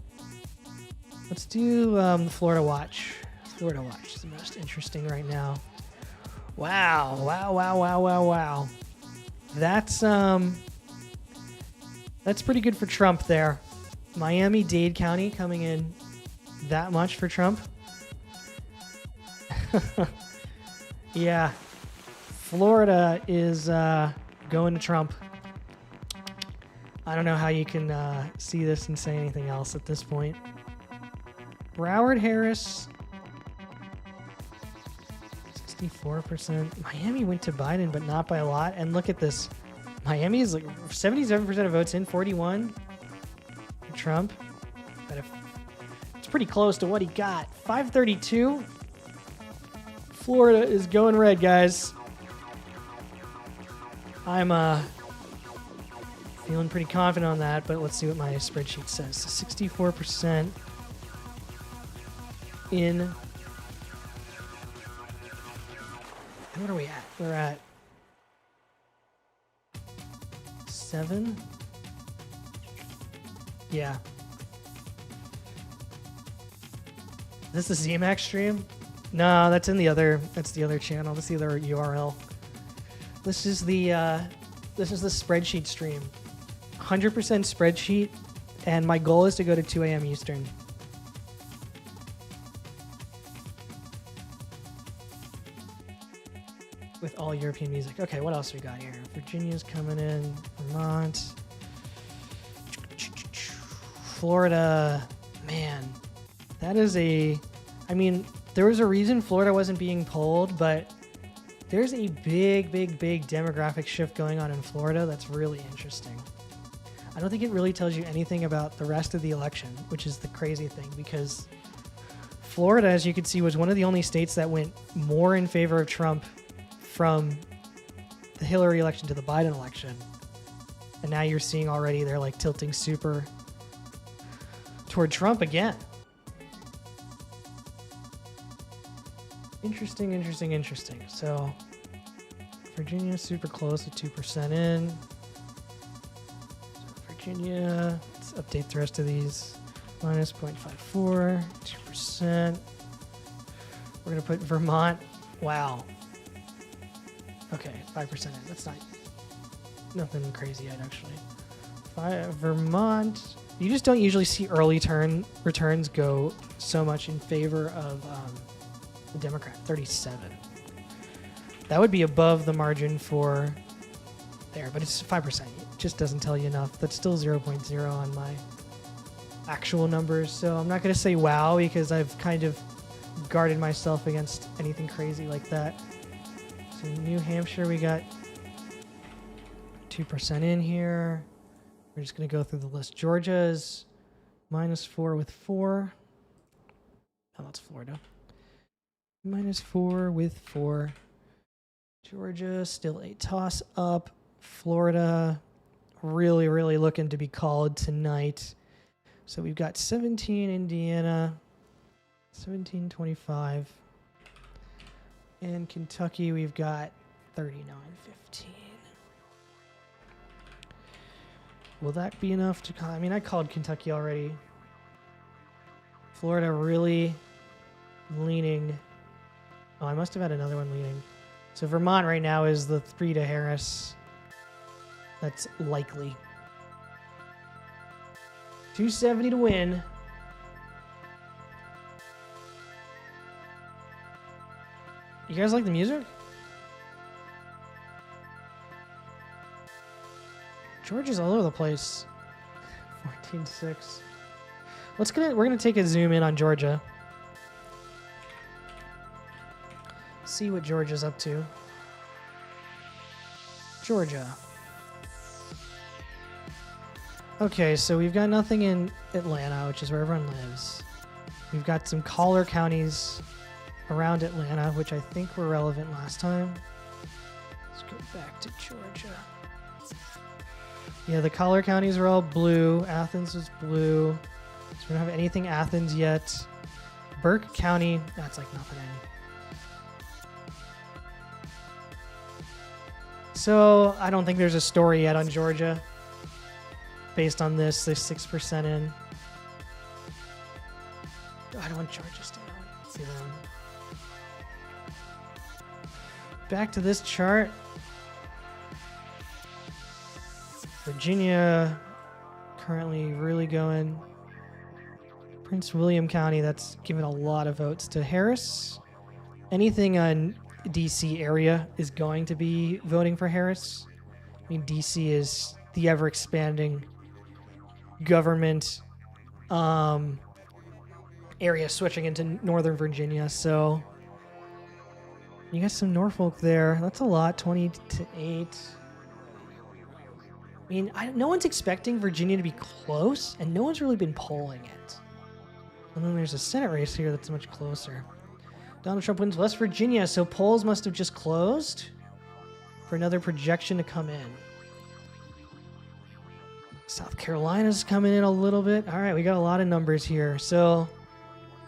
the Florida Watch. Florida watch is the most interesting right now. Wow, wow, wow, wow, wow, wow. That's pretty good for Trump there. Miami-Dade County coming in that much for Trump. Yeah. Florida is going to Trump. I don't know how you can see this and say anything else at this point. Broward Harris, 64%. Miami went to Biden, but not by a lot. And look at this. Miami is like 77% of votes in, 41 for Trump. But it's pretty close to what he got. 532. Florida is going red, guys. I'm feeling pretty confident on that, but let's see what my spreadsheet says. So 64% in. And what are we at? We're at 7. Yeah. Is this the ZMAX stream? No, that's in the other. That's the other channel. That's the other URL. This is the spreadsheet stream. 100% spreadsheet, and my goal is to go to 2 a.m. Eastern. With all European music. Okay, what else we got here? Virginia's coming in. Vermont. Florida. Man, that is a... I mean, there was a reason Florida wasn't being polled, but there's a big demographic shift going on in Florida that's really interesting. I don't think it really tells you anything about the rest of the election, which is the crazy thing, because Florida, as you can see, was one of the only states that went more in favor of Trump from the Hillary election to the Biden election. And now you're seeing already they're like tilting super toward Trump again. Interesting. So Virginia super close at 2% in. So Virginia, let's update the rest of these. Minus 0.54, 2%. We're going to put Vermont. Wow. Okay, 5% in. That's not nothing crazy yet, actually. Vermont. You just don't usually see early returns go so much in favor of the Democrat. 37. That would be above the margin for there, but it's 5%. It just doesn't tell you enough. That's still 0.0 on my actual numbers, so I'm not going to say wow because I've kind of guarded myself against anything crazy like that. So New Hampshire, we got 2% in here. We're just going to go through the list. Georgia's -4 with 4. Oh, that's Florida. -4 with 4. Georgia, still a toss up. Florida, really looking to be called tonight. So we've got 17 Indiana, 17-25. And Kentucky, we've got 39-15. Will that be enough to call? I mean, I called Kentucky already. Florida really leaning. Oh, I must have had another one leaning. So Vermont right now is the 3 to Harris. That's likely. 270 to win. You guys like the music? Georgia's all over the place. 14-6. We're gonna take a zoom in on Georgia. See what Georgia's up to. Georgia. Okay, so we've got nothing in Atlanta, which is where everyone lives. We've got some collar counties around Atlanta, which I think were relevant last time. Let's go back to Georgia. Yeah, the collar counties are all blue. Athens was blue. So we don't have anything Athens yet. Burke County, that's like nothing in. So I don't think there's a story yet on Georgia. Based on this, there's 6% in. I don't want Georgia still. Yeah. Back to this chart. Virginia currently really going. Prince William County, that's given a lot of votes to Harris. Anything on DC area is going to be voting for Harris. I mean, DC is the ever expanding government area switching into Northern Virginia. So you got some Norfolk there. That's a lot, 20-8. I mean, no one's expecting Virginia to be close, and no one's really been polling it. And then there's a Senate race here that's much closer. Donald Trump wins West Virginia, so polls must have just closed for another projection to come in. South Carolina's coming in a little bit. All right, we got a lot of numbers here. So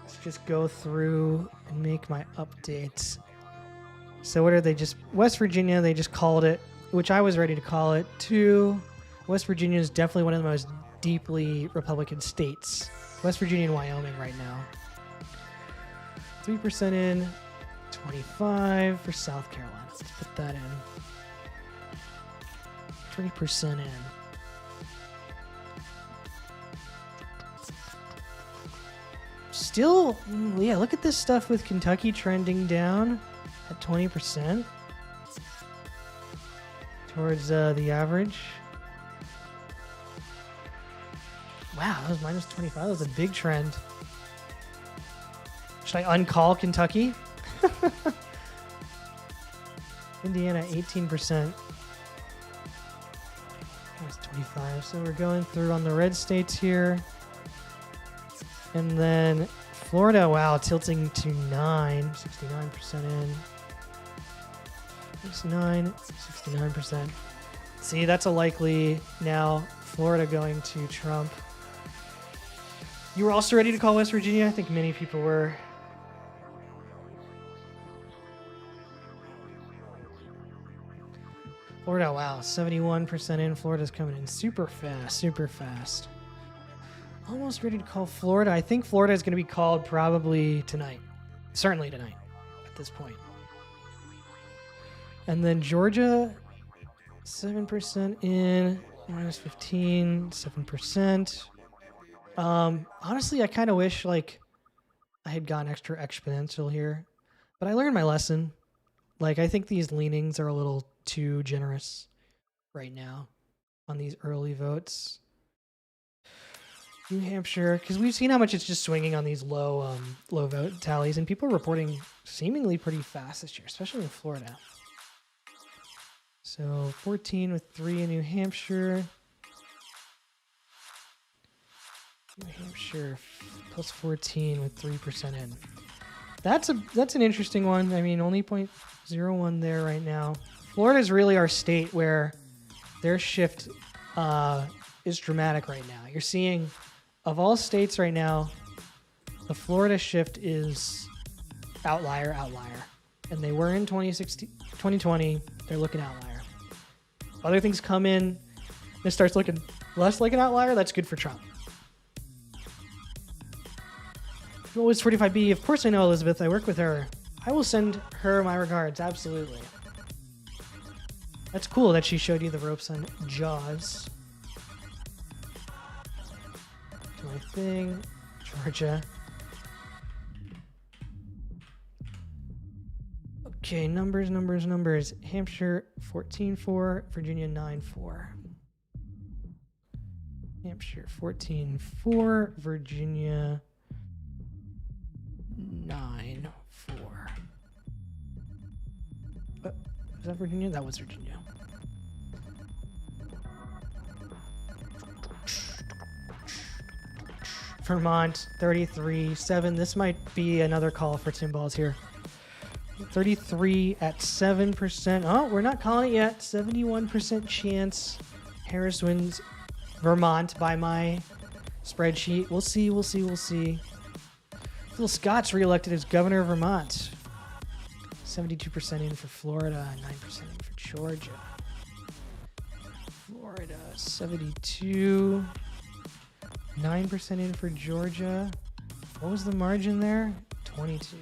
let's just go through and make my updates. So what are they just... West Virginia, they just called it, which I was ready to call it, 2. West Virginia is definitely one of the most deeply Republican states. West Virginia and Wyoming right now. 3% in, 25 for South Carolina. Let's put that in. 3% in. Still, yeah, look at this stuff with Kentucky trending down at 20% towards the average. Wow, that was minus 25. That was a big trend. Should I uncall Kentucky? Indiana, 18%. That's 25. So we're going through on the red states here. And then Florida, wow, tilting to 9. 69% in. That's 9, 69%. See, that's a likely now Florida going to Trump. You were also ready to call West Virginia? I think many people were. Florida, wow, 71% in. Florida's coming in super fast, super fast. Almost ready to call Florida. I think Florida is going to be called probably tonight. Certainly tonight at this point. And then Georgia, 7% in, minus 15, 7%. Honestly, I kind of wish like I had gone extra exponential here, but I learned my lesson. Like, I think these leanings are a little too generous right now on these early votes. New Hampshire, because we've seen how much it's just swinging on these low vote tallies, and people are reporting seemingly pretty fast this year, especially in Florida. So 14 with 3 in New Hampshire. New Hampshire plus 14 with 3% in. That's an interesting one. I mean, only 0.01 there right now. Florida is really our state where their shift is dramatic right now. You're seeing, of all states right now, the Florida shift is outlier. And they were in 2020. They're looking outlier. Other things come in, and it starts looking less like an outlier. That's good for Trump. What was 45B? Of course I know Elizabeth. I work with her. I will send her my regards. Absolutely. That's cool that she showed you the ropes on Jaws. Do my thing. Georgia. Okay, numbers. Hampshire 14-4, Virginia 9-4. Hampshire 14-4, Virginia 9-4. Is that Virginia? That was Virginia. Vermont 33-7. This might be another call for Tim Balls here. 33 at 7%. Oh, we're not calling it yet. 71% chance Harris wins Vermont by my spreadsheet. We'll see. Phil Scott's reelected as governor of Vermont. 72% in for Florida, 9% in for Georgia. Florida, 72. 9% in for Georgia. What was the margin there? 22.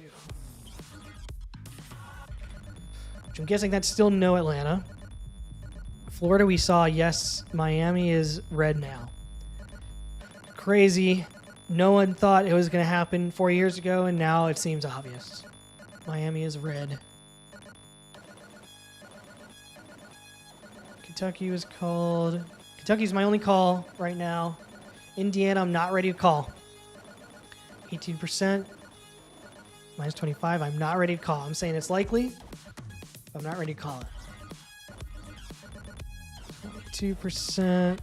Which I'm guessing that's still no Atlanta. Florida we saw, yes. Miami is red now. Crazy. No one thought it was going to happen 4 years ago, and now it seems obvious. Miami is red. Kentucky was called. Kentucky's my only call right now. Indiana, I'm not ready to call. 18%. Minus 25, I'm not ready to call. I'm saying it's likely. I'm not ready to call it. 22%.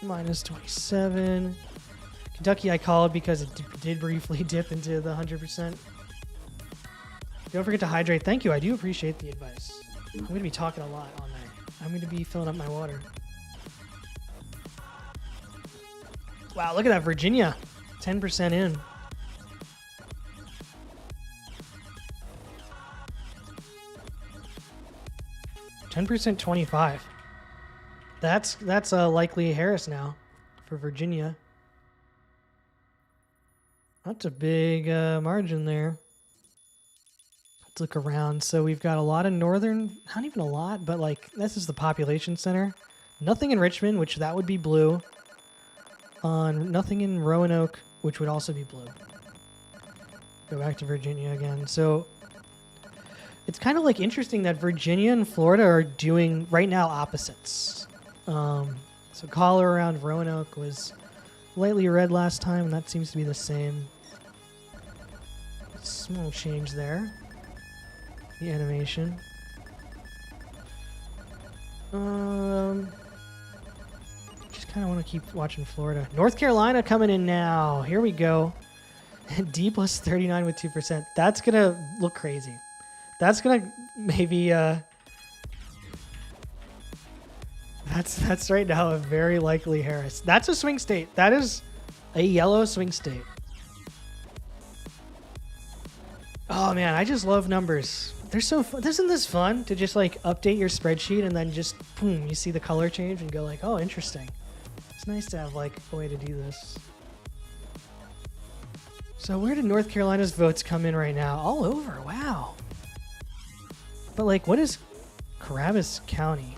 Minus 27. Kentucky I called because it did briefly dip into the 100%. Don't forget to hydrate. Thank you. I do appreciate the advice. I'm going to be talking a lot all night. I'm going to be filling up my water. Wow, look at that. Virginia. 10% in. %, 25. That's a likely Harris now for Virginia. That's a big margin there. Let's look around. So we've got a lot of northern, not even a lot, but like this is the population center. Nothing in Richmond, which that would be blue. Nothing in Roanoke, which would also be blue. Go back to Virginia again. So it's kind of like interesting that Virginia and Florida are doing right now opposites. So collar around Roanoke was lightly red last time, and that seems to be the same. Small change there. The animation. Just kind of want to keep watching Florida. North Carolina coming in now. Here we go. D plus 39 with 2%. That's going to look crazy. That's going to maybe... That's right now a very likely Harris. That's a swing state. That is a yellow swing state. Oh man, I just love numbers. They're so fun. Isn't this fun to just like update your spreadsheet and then just boom, you see the color change and go like, oh, interesting. It's nice to have like a way to do this. So where did North Carolina's votes come in right now? All over. Wow. But like, what is Carabas County?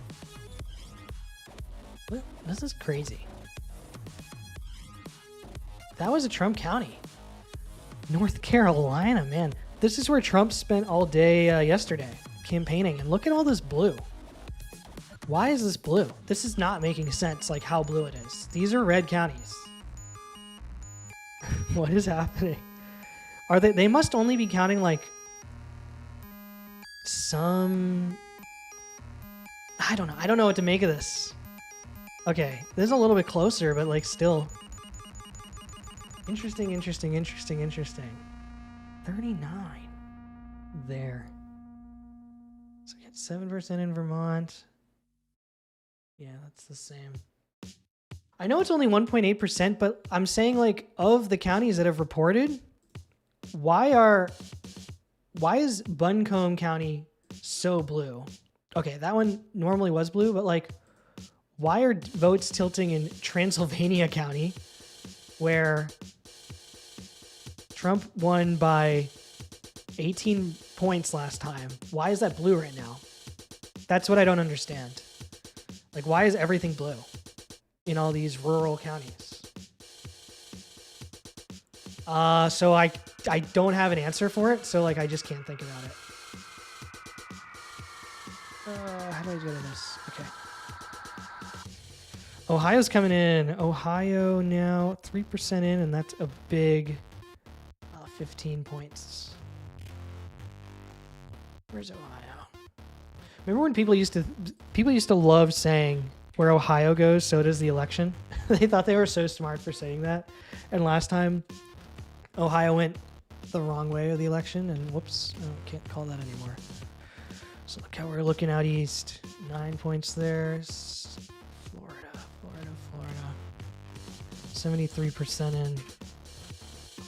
What? This is crazy. That was a Trump county. North Carolina, man. This is where Trump spent all day yesterday campaigning. And look at all this blue. Why is this blue? This is not making sense, like how blue it is. These are red counties. What is happening? Are they must only be counting like some... I don't know. I don't know what to make of this. Okay, this is a little bit closer, but like still. Interesting. 39 there. So we got 7% in Vermont. Yeah, that's the same. I know it's only 1.8%, but I'm saying like of the counties that have reported, why is Buncombe County so blue? Okay, that one normally was blue, but like why are votes tilting in Transylvania County where Trump won by 18 points last time? Why is that blue right now? That's what I don't understand. Like, why is everything blue in all these rural counties? So I don't have an answer for it, so like I just can't think about it. How do I go to this? Okay. Ohio's coming in. Ohio now 3% in, and that's a big 15 points. Where's Ohio? Remember when people used to love saying where Ohio goes, so does the election? They thought they were so smart for saying that. And last time Ohio went the wrong way of the election, and whoops, no, can't call that anymore. So look how we're looking out east. 9 points there. Florida. 73% in.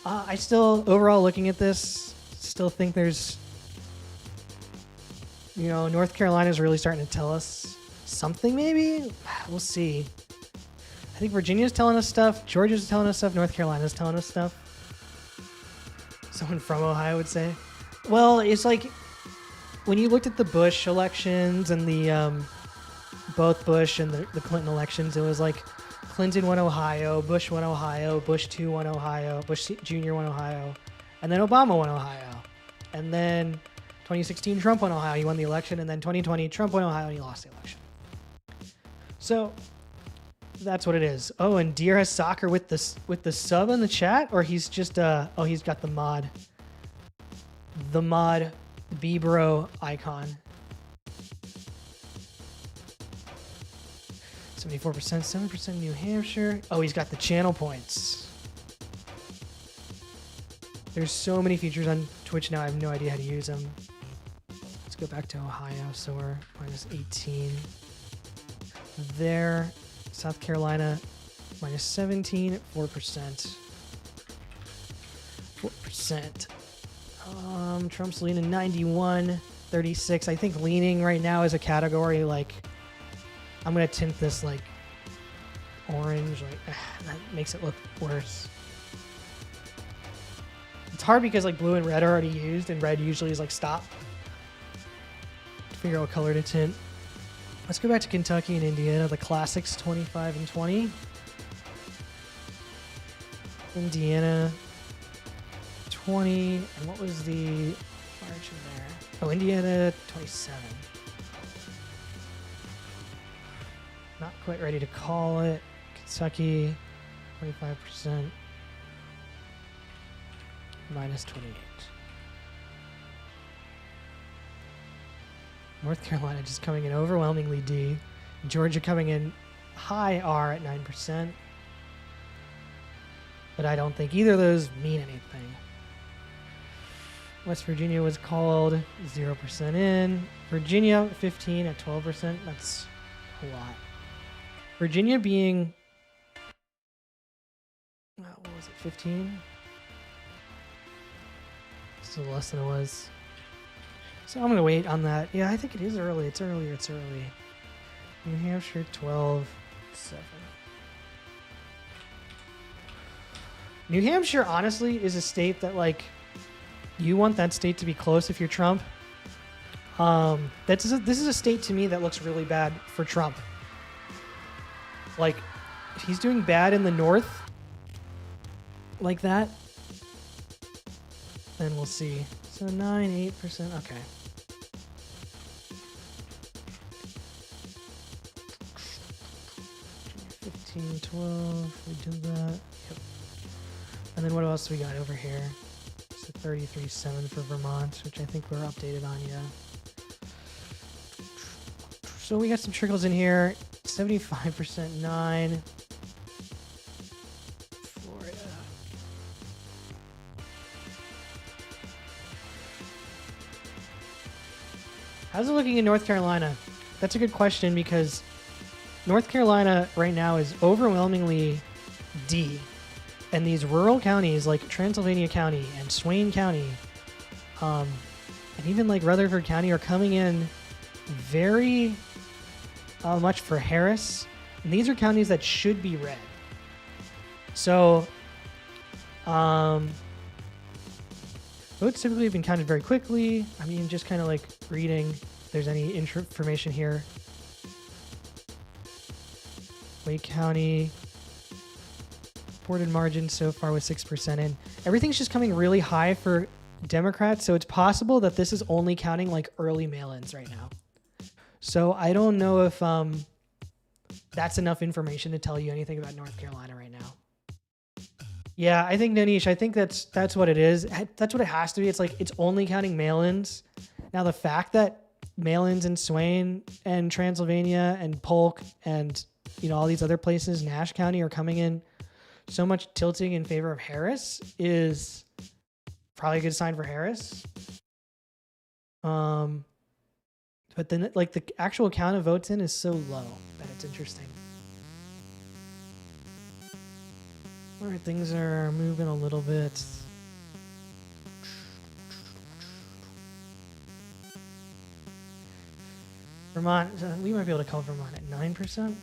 I still, overall looking at this, still think there's, North Carolina's really starting to tell us something maybe? We'll see. I think Virginia's telling us stuff. Georgia's telling us stuff. North Carolina's telling us stuff. Someone from Ohio would say. Well, it's like when you looked at the Bush elections and the both Bush and the Clinton elections, it was like Clinton won Ohio, Bush won Ohio, Bush 2 won Ohio, Bush Jr. won Ohio, and then Obama won Ohio. And then 2016, Trump won Ohio, he won the election, and then 2020, Trump won Ohio and he lost the election. So that's what it is. Oh, and Deer has soccer with the sub in the chat, or he's just oh, he's got the mod. The mod B-bro icon. 74%, 7% New Hampshire. Oh, he's got the channel points. There's so many features on Twitch now, I have no idea how to use them. Let's go back to Ohio, so we're minus 18. There, South Carolina, minus 17, 4%. 4%. Trump's leaning 91, 36. I think leaning right now is a category like, I'm going to tint this like orange. Like that makes it look worse. It's hard because like blue and red are already used, and red usually is like stop. To figure out what color to tint. Let's go back to Kentucky and Indiana. The classics 25 and 20. Indiana 20. And what was the margin there? Oh, Indiana 27. Not quite ready to call it. Kentucky 25%. Minus 28. North Carolina just coming in overwhelmingly D. Georgia coming in high R at 9%. But I don't think either of those mean anything. West Virginia was called 0% in. Virginia 15 at 12%. That's a lot. Virginia being, what was it, 15? Still less than it was. So I'm going to wait on that. Yeah, I think it is early. It's earlier. It's early. New Hampshire 12, 7. New Hampshire, honestly, is a state that, like, you want that state to be close if you're Trump. This is a state to me that looks really bad for Trump. Like, if he's doing bad in the north like that, then we'll see. So 9, 8%. Okay. $15, $12. We did that. Yep. And then what else we got over here? So 33.7 for Vermont, which I think we're updated on, yeah. So we got some trickles in here. 75% 9. Florida. How's it looking in North Carolina? That's a good question because North Carolina right now is overwhelmingly D. And these rural counties like Transylvania County and Swain County, and even like Rutherford County are coming in very much for Harris. And these are counties that should be red. So, votes typically have been counted very quickly. I mean, just kind of like reading if there's any information here. Wake County. Reported margin so far with 6% in. Everything's just coming really high for Democrats, so it's possible that this is only counting like early mail-ins right now. So I don't know if that's enough information to tell you anything about North Carolina right now. Yeah, I think Nanish, I think that's what it is. That's what it has to be. It's like it's only counting mail-ins. Now the fact that mail-ins in Swain and Transylvania and Polk and all these other places, Nash County, are coming in so much tilting in favor of Harris is probably a good sign for Harris. But then like the actual count of votes in is so low that it's interesting. All right, things are moving a little bit. Vermont, we might be able to call Vermont at 9%.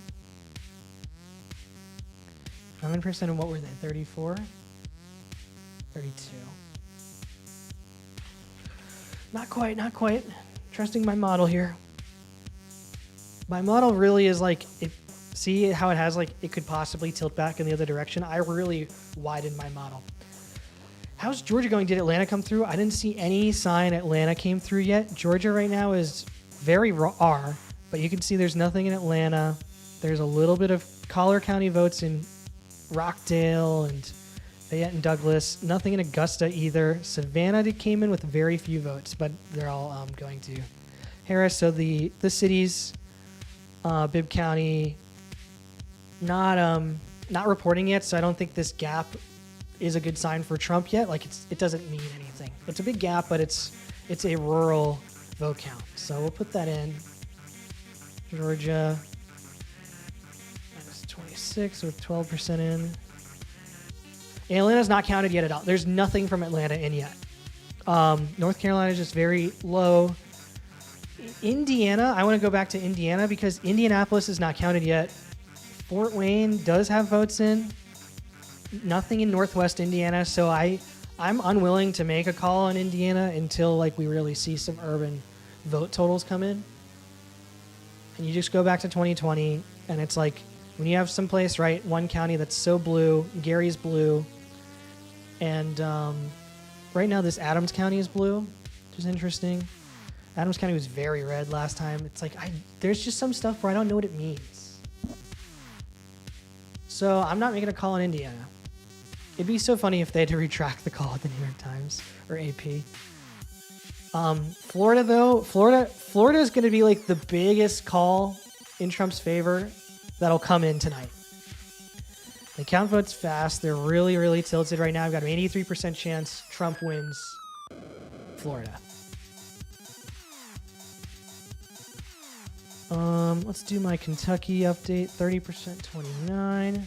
9%, and what were they? 34? 32. Not quite, not quite. Trusting my model here. My model really is like, see how it has like, it could possibly tilt back in the other direction? I really widened my model. How's Georgia going? Did Atlanta come through? I didn't see any sign Atlanta came through yet. Georgia right now is very R, but you can see there's nothing in Atlanta. There's a little bit of Collier County votes in Rockdale and Fayette and Douglas. Nothing in Augusta either. Savannah came in with very few votes, but they're all going to Harris. So the cities, Bibb County, not reporting yet. So I don't think this gap is a good sign for Trump yet. Like it doesn't mean anything. It's a big gap, but it's a rural vote count. So we'll put that in. Georgia minus 26 with 12% in. Atlanta's not counted yet at all. There's nothing from Atlanta in yet. North Carolina is just very low. Indiana, I want to go back to Indiana because Indianapolis is not counted yet. Fort Wayne does have votes in. Nothing in Northwest Indiana, so I'm unwilling to make a call on Indiana until like we really see some urban vote totals come in. And you just go back to 2020, and it's like when you have someplace, right, one county that's so blue, Gary's blue, and right now this Adams County is blue, which is interesting. Adams County was very red last time. It's like there's just some stuff where I don't know what it means. So I'm not making a call on Indiana. It'd be so funny if they had to retract the call at the New York Times or AP. Florida, though, Florida is going to be like the biggest call in Trump's favor that'll come in tonight. They count votes fast. They're really, really tilted right now. I've got an 83% chance Trump wins Florida. Let's do my Kentucky update. 30%, 29.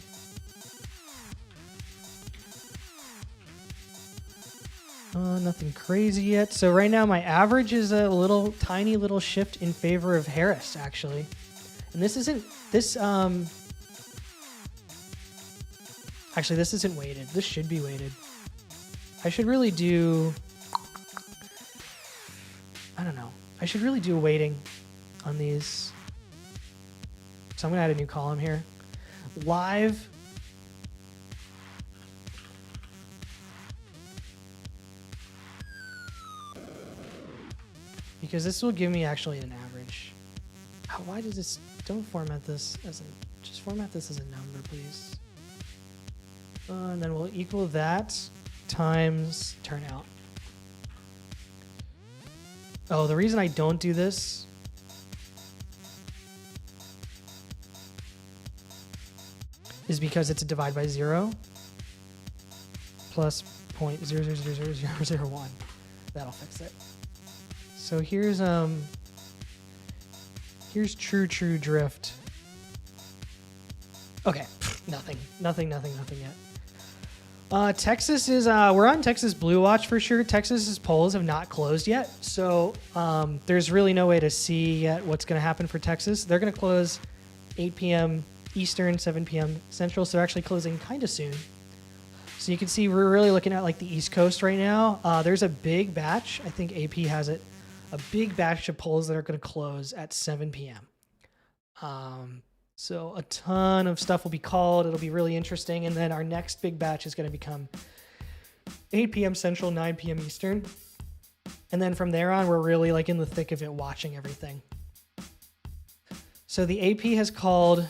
Nothing crazy yet. So right now my average is a tiny little shift in favor of Harris, actually. And this isn't weighted. This should be weighted. I should really do a weighting on these. So I'm gonna add a new column here. Live. Because this will give me actually an average. Why does this, don't format this just format this as a number, please. And then we'll equal that times turnout. Oh, the reason I don't do this is because it's a divide by 0 plus 0.000001. That'll fix it. So here's true drift. Okay, nothing yet. Texas is we're on Texas Blue Watch for sure. Texas's polls have not closed yet, so there's really no way to see yet what's going to happen for Texas. They're going to close 8 p.m. Eastern, 7 p.m. Central, so they're actually closing kind of soon. So you can see we're really looking at like the East Coast right now. There's a big batch. I think AP has it. A big batch of polls that are going to close at 7 p.m. So a ton of stuff will be called. It'll be really interesting. And then our next big batch is going to become 8 p.m. Central, 9 p.m. Eastern. And then from there on, we're really like in the thick of it, watching everything. So the AP has called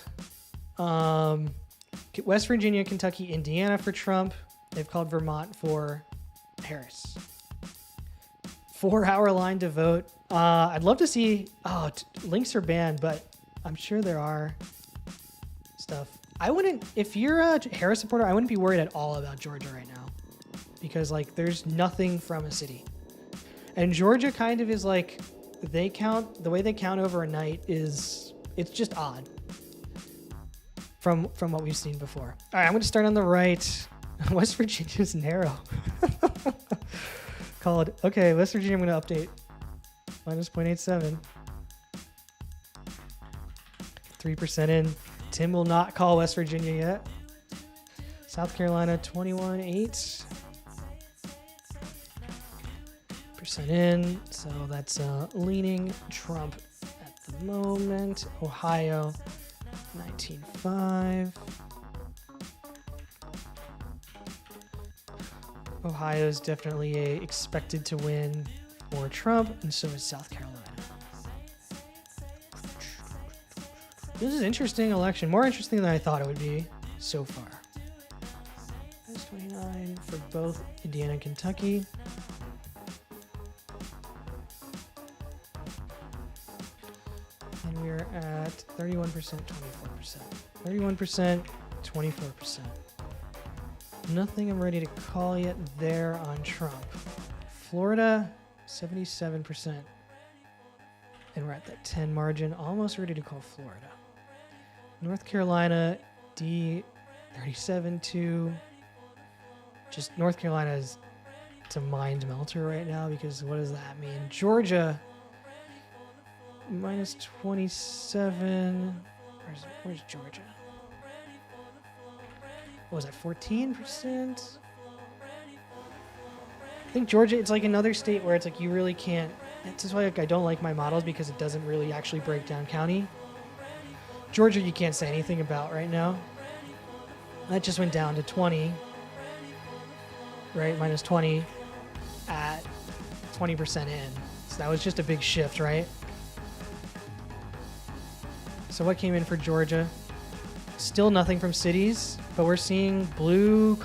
West Virginia, Kentucky, Indiana for Trump. They've called Vermont for Harris. 4-hour line to vote. I'd love to see, links are banned, but I'm sure there are stuff. If you're a Harris supporter, I wouldn't be worried at all about Georgia right now because like there's nothing from a city. And Georgia kind of is like, the way they count over a night it's just odd from what we've seen before. All right, I'm going to start on the right. West Virginia's narrow. Okay, West Virginia, I'm going to update. Minus 0.87. 3% in. Tim will not call West Virginia yet. South Carolina, 21.8. 20% in, so that's leaning Trump at the moment. Ohio, 19.5. Ohio is definitely expected to win for Trump, and so is South Carolina. This is an interesting election, more interesting than I thought it would be so far. That's 29 for both Indiana and Kentucky. And we're at 31%, 24%. 31%, 24%. Nothing I'm ready to call yet there on Trump. Florida, 77%. And we're at that 10 margin, almost ready to call Florida. North Carolina, D, 37-2. Just North Carolina is it's a mind melter right now because what does that mean? Georgia, minus 27. Where's Georgia? What was that, 14%? I think Georgia, it's like another state where it's like you really can't. That's why I don't like my models because it doesn't really actually break down county. Georgia, you can't say anything about right now. That just went down to 20, right? Minus 20 at 20% in. So that was just a big shift, right? So what came in for Georgia? Still nothing from cities, but we're seeing blue.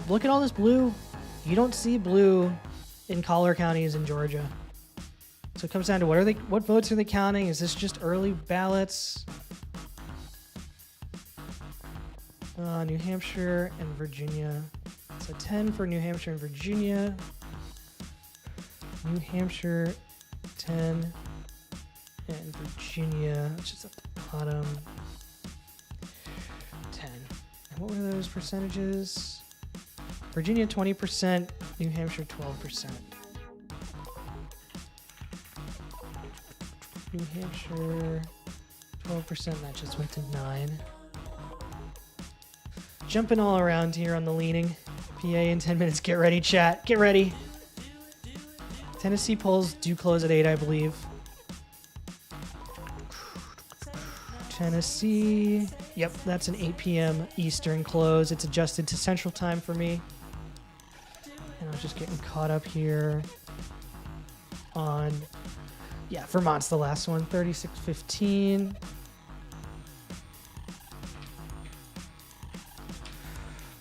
Look at all this blue. You don't see blue in collar counties in Georgia. So it comes down to what votes are they counting? Is this just early ballots? New Hampshire and Virginia. So 10 for New Hampshire and Virginia. New Hampshire, 10. And Virginia, which is at the bottom, 10. And what were those percentages? Virginia, 20%. New Hampshire, 12%. New Hampshire, 12%. That just went to 9. Jumping all around here on the leaning. PA in 10 minutes. Get ready, chat. Get ready. Tennessee polls do close at 8, I believe. Tennessee. Yep, that's an 8 p.m. Eastern close. It's adjusted to Central Time for me. And I was just getting caught up here on... Yeah, Vermont's the last one. 36-15.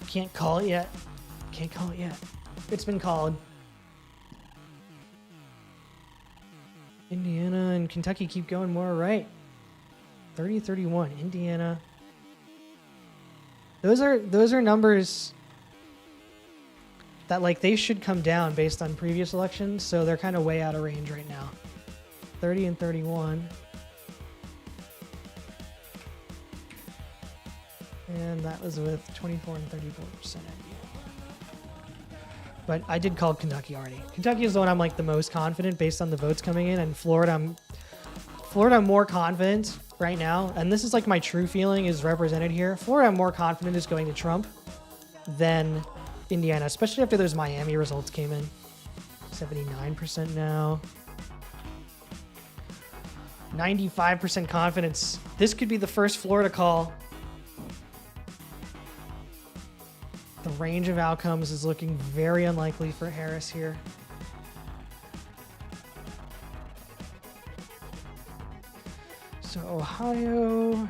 Can't call it yet. Can't call it yet. It's been called. Indiana and Kentucky keep going more right. 30-31. Indiana. Those are numbers that like they should come down based on previous elections, so they're kind of way out of range right now. 30 and 31. And that was with 24 and 34%. But I did call Kentucky already. Kentucky is the one I'm like the most confident based on the votes coming in, and Florida I'm more confident right now, and this is like my true feeling is represented here. Florida I'm more confident is going to Trump than Indiana, especially after those Miami results came in. 79% now. 95% confidence. This could be the first Florida call. The range of outcomes is looking very unlikely for Harris here. So Ohio,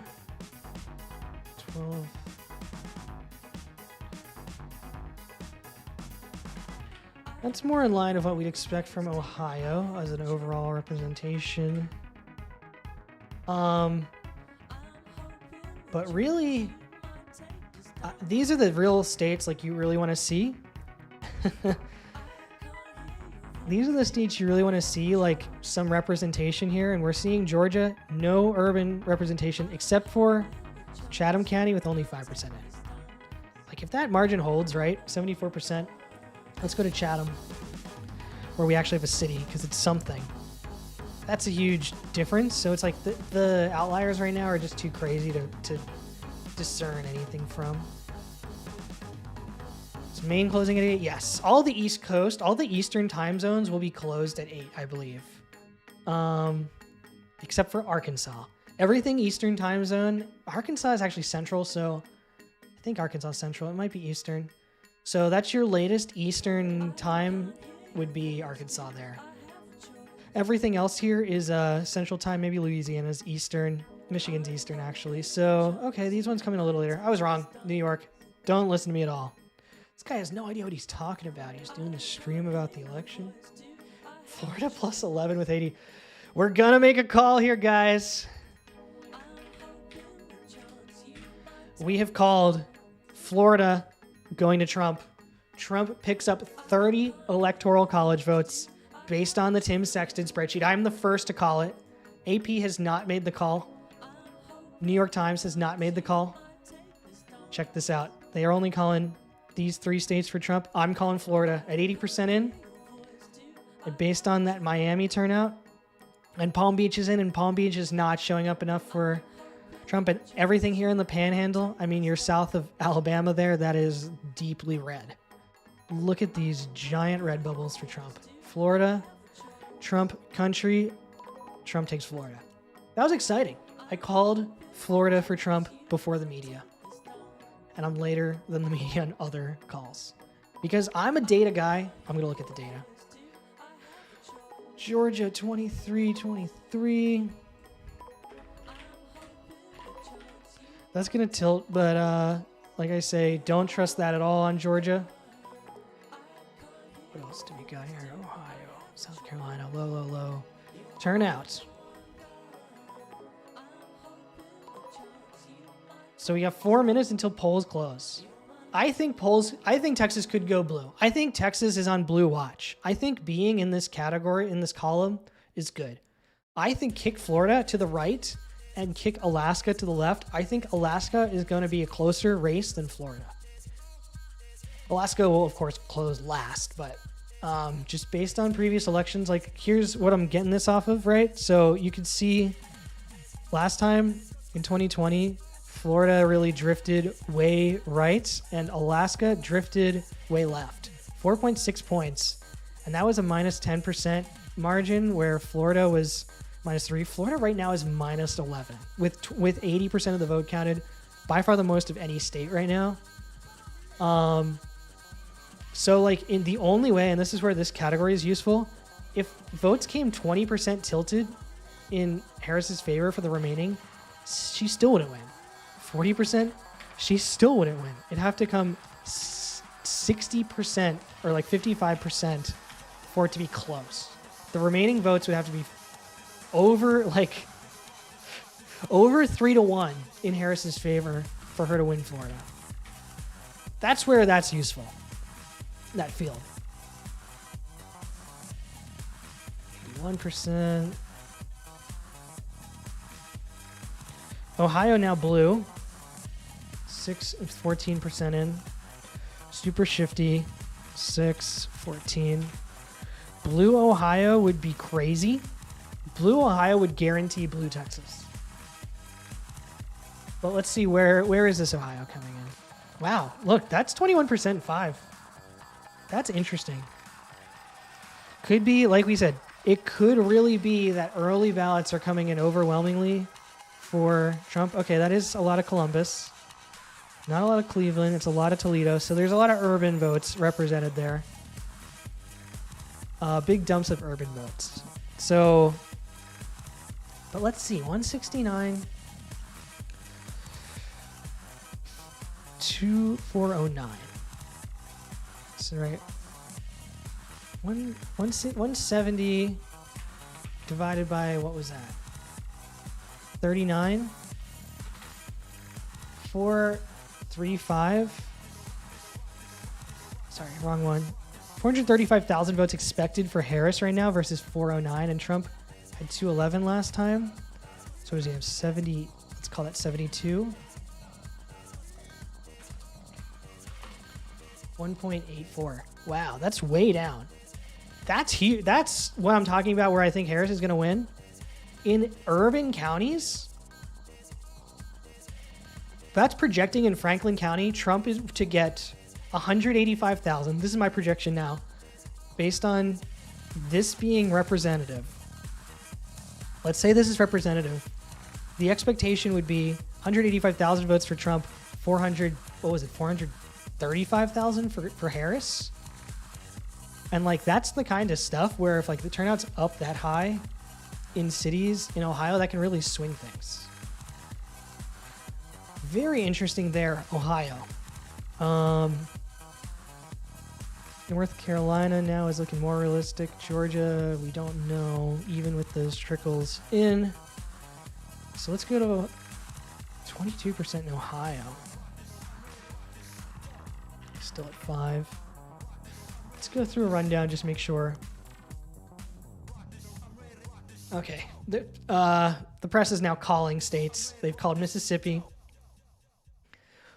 12. That's more in line of what we'd expect from Ohio as an overall representation. But really, these are the real states like you really want to see. These are the states you really want to see like some representation here, and we're seeing Georgia, no urban representation except for Chatham County with only 5% in. Like if that margin holds, right, 74%, let's go to Chatham where we actually have a city because it's something. That's a huge difference. So it's like the outliers right now are just too crazy to discern anything from. So Maine closing at 8? Yes. All the East Coast, all the Eastern time zones will be closed at 8, I believe. Except for Arkansas. Everything Eastern time zone. Arkansas is actually Central, so I think Arkansas is Central. It might be Eastern. So that's your latest Eastern time would be Arkansas there. Everything else here is Central time. Maybe Louisiana's Eastern. Michigan's Eastern, actually. So, okay, these ones come in a little later. I was wrong. New York. Don't listen to me at all. This guy has no idea what he's talking about. He's doing a stream about the election. Florida plus 11 with 80. We're gonna make a call here, guys. We have called Florida going to Trump. Trump picks up 30 electoral college votes based on the Tim Sexton spreadsheet. I'm the first to call it. AP has not made the call. New York Times has not made the call. Check this out. They are only calling these 3 states for Trump. I'm calling Florida at 80% in. And based on that Miami turnout, and Palm Beach is in, and Palm Beach is not showing up enough for Trump. And everything here in the Panhandle, I mean, you're south of Alabama there, that is deeply red. Look at these giant red bubbles for Trump. Florida, Trump country, Trump takes Florida. That was exciting. I called Florida for Trump before the media. And I'm later than the media on other calls. Because I'm a data guy, I'm going to look at the data. Georgia, 23. That's going to tilt, but like I say, don't trust that at all on Georgia. What else do we got here? Ohio, South Carolina, low. Turnout. So we have 4 minutes until polls close. I think Texas could go blue. I think Texas is on blue watch. I think being in this category, in this column, is good. I think kick Florida to the right and kick Alaska to the left. I think Alaska is going to be a closer race than Florida. Alaska will, of course, close last, but just based on previous elections, like here's what I'm getting this off of, right? So you can see last time in 2020, Florida really drifted way right, and Alaska drifted way left. 4.6 points, and that was a minus 10% margin, where Florida was minus 3. Florida right now is minus 11, with 80% of the vote counted, by far the most of any state right now. So like in the only way, and this is where this category is useful, if votes came 20% tilted in Harris's favor for the remaining, she still wouldn't win. 40%, she still wouldn't win. It'd have to come 60% or like 55% for it to be close. The remaining votes would have to be over 3-1 in Harris's favor for her to win Florida. That's where that's useful, that field. 1%. Ohio now blue. 14% in. Super shifty. 14. Blue Ohio would be crazy. Blue Ohio would guarantee blue Texas. But let's see, where is this Ohio coming in? Wow, look, that's 21% 5. That's interesting. Could be, like we said, it could really be that early ballots are coming in overwhelmingly for Trump. Okay, that is a lot of Columbus. Not a lot of Cleveland. It's a lot of Toledo. So there's a lot of urban votes represented there. Big dumps of urban votes. So, but let's see. 169. 2409. So, right. 170 divided by, what was that? 39. 435. Sorry, wrong one. 435,000 votes expected for Harris right now versus 409, and Trump had 211 last time. So does he have 70? Let's call that 72. 1.84. Wow, that's way down. That's huge. That's what I'm talking about, where I think Harris is going to win. In urban counties, that's projecting in Franklin County, Trump is to get 185,000. This is my projection now. Based on this being representative. Let's say this is representative. The expectation would be 185,000 votes for Trump, 435,000 for Harris. And like that's the kind of stuff where if like the turnout's up that high in cities in Ohio, that can really swing things. Very interesting there, Ohio. North Carolina now is looking more realistic. Georgia, we don't know, even with those trickles in. So let's go to 22% in Ohio. Still at 5. Let's go through a rundown, just make sure. Okay, the press is now calling states. They've called Mississippi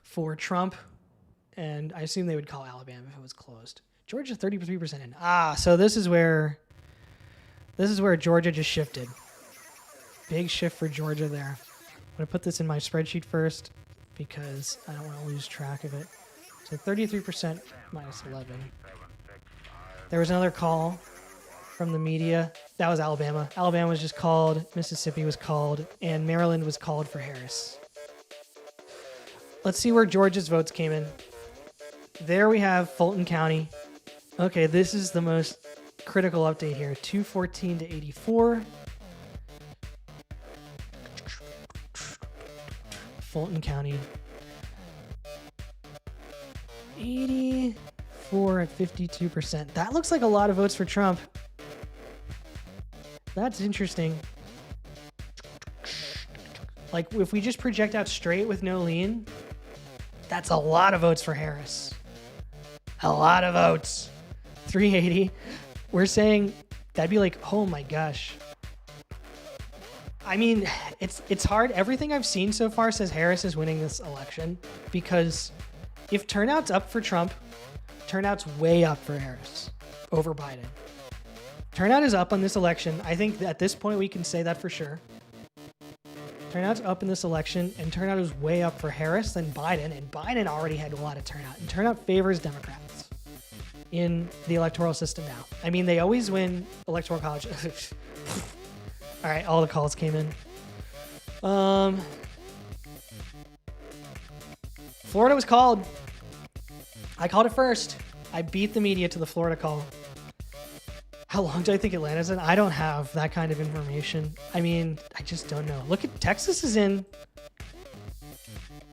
for Trump, and I assume they would call Alabama if it was closed. Georgia 33% in. So this is where Georgia just shifted. Big shift for Georgia there. I'm gonna put this in my spreadsheet first because I don't want to lose track of it. So 33% minus 11. There was another call from the media. That was Alabama. Alabama was just called, Mississippi was called, and Maryland was called for Harris. Let's see where Georgia's votes came in. There we have Fulton County. Okay, this is the most critical update here. 214 to 84. Fulton County. 84 at 52%. That looks like a lot of votes for Trump. That's interesting. Like, if we just project out straight with no lean, that's a lot of votes for Harris. A lot of votes. 380. We're saying that'd be like, oh my gosh. I mean, it's hard. Everything I've seen so far says Harris is winning this election because if turnout's up for Trump, turnout's way up for Harris over Biden. Turnout is up on this election. I think at this point we can say that for sure. Turnout's up in this election, and turnout is way up for Harris than Biden, and Biden already had a lot of turnout, and turnout favors Democrats in the electoral system now. I mean, they always win electoral college. All right, all the calls came in. Florida was called. I called it first. I beat the media to the Florida call. How long do I think Atlanta's in? I don't have that kind of information. I mean, I just don't know. Look at Texas is in.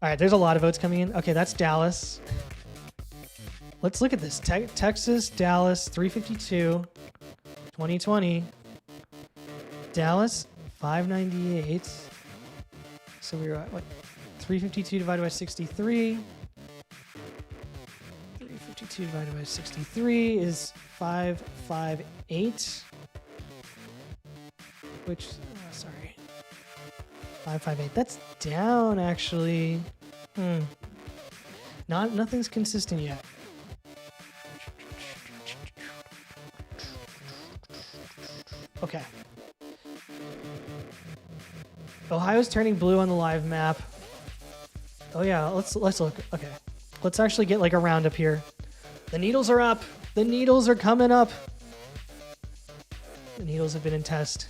All right, there's a lot of votes coming in. Okay, that's Dallas. Let's look at this. Texas, Dallas, 352, 2020. Dallas, 598. So we were at, what, 352 divided by 63. 352 divided by 63 is 558. Which, sorry. 558. That's down, actually. Nothing's consistent yet. Okay. Ohio's turning blue on the live map. Oh yeah, let's look. Okay. Let's actually get like a roundup here. The needles are up. The needles are coming up. The needles have been in test.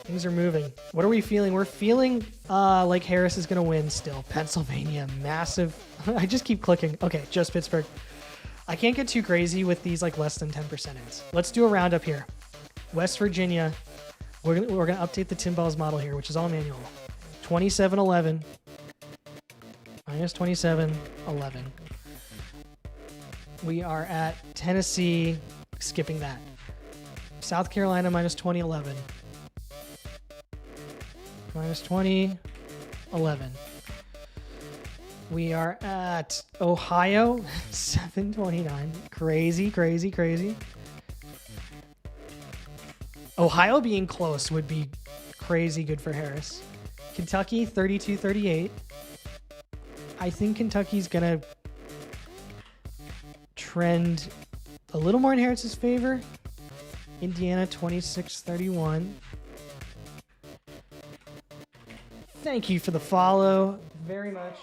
Things are moving. What are we feeling? We're feeling like Harris is going to win still. Pennsylvania, massive. I just keep clicking. Okay, just Pittsburgh. I can't get too crazy with these like less than 10% ins. Let's do a roundup here. West Virginia. We're going to update the Timbals model here, which is all manual. 2711 minus 2711. We are at Tennessee, skipping that. South Carolina minus 2011. Minus 2011. We are at Ohio, 729. Crazy, crazy, crazy. Ohio being close would be crazy good for Harris. Kentucky, 32-38. I think Kentucky's going to trend a little more in Harris's favor. Indiana, 26-31. Thank you for the follow very much.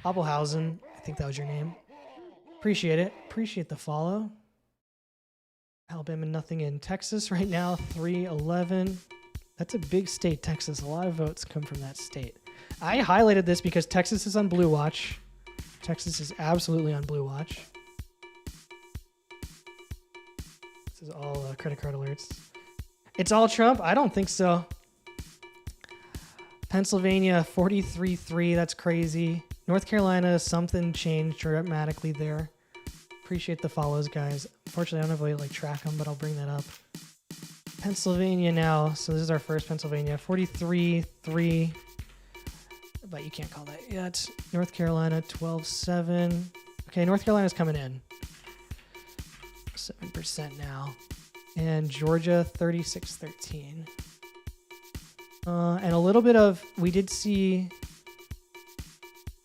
Hobbelhausen, I think that was your name. Appreciate it. Appreciate the follow. Alabama, nothing in Texas right now. 311. That's a big state, Texas. A lot of votes come from that state. I highlighted this because Texas is on Blue Watch. Texas is absolutely on Blue Watch. This is all credit card alerts. It's all Trump? I don't think so. Pennsylvania, 43-3. That's crazy. North Carolina, something changed dramatically there. Appreciate the follows, guys. Unfortunately, I don't have a way to like track them, but I'll bring that up. Pennsylvania now. So this is our first Pennsylvania. 43-3. But you can't call that yet. North Carolina, 12-7. Okay, North Carolina's coming in. 7% now. And Georgia, 36-13. And a little bit of, we did see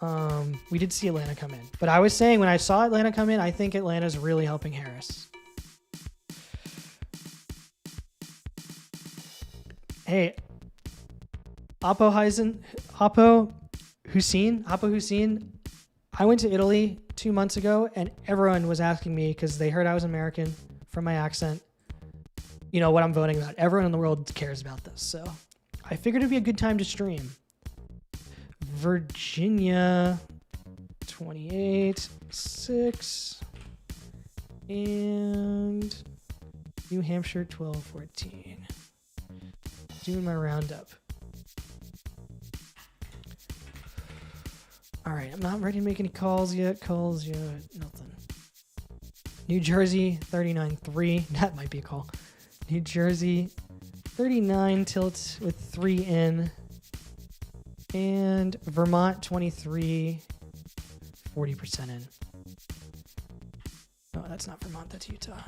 Atlanta come in. But I was saying when I saw Atlanta come in, I think Atlanta's really helping Harris. Hey, Apo Hussein, I went to Italy 2 months ago and everyone was asking me because they heard I was American from my accent, you know, what I'm voting about. Everyone in the world cares about this. So I figured it'd be a good time to stream. Virginia, 28-6. And New Hampshire, 12-14. Doing my roundup. All right, I'm not ready to make any calls yet. Nothing. New Jersey, 39-3. That might be a call. New Jersey, 39 tilt with 3 in. And Vermont, 23, 40% in. Oh, that's not Vermont, that's Utah.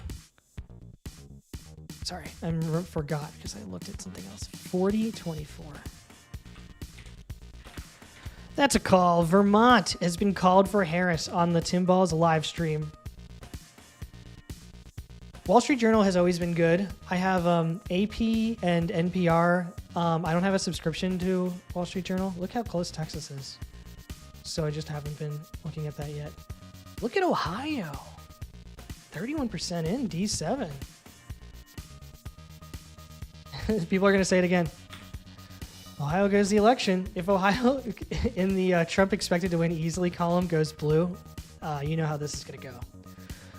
Sorry, I forgot because I looked at something else. 40-24. That's a call. Vermont has been called for Harris on the Tim Balls live stream. Wall Street Journal has always been good. I have AP and NPR. I don't have a subscription to Wall Street Journal. Look how close Texas is. So I just haven't been looking at that yet. Look at Ohio. 31% in, D7. People are going to say it again. Ohio goes the election. If Ohio in the Trump expected to win easily column goes blue, you know how this is going to go.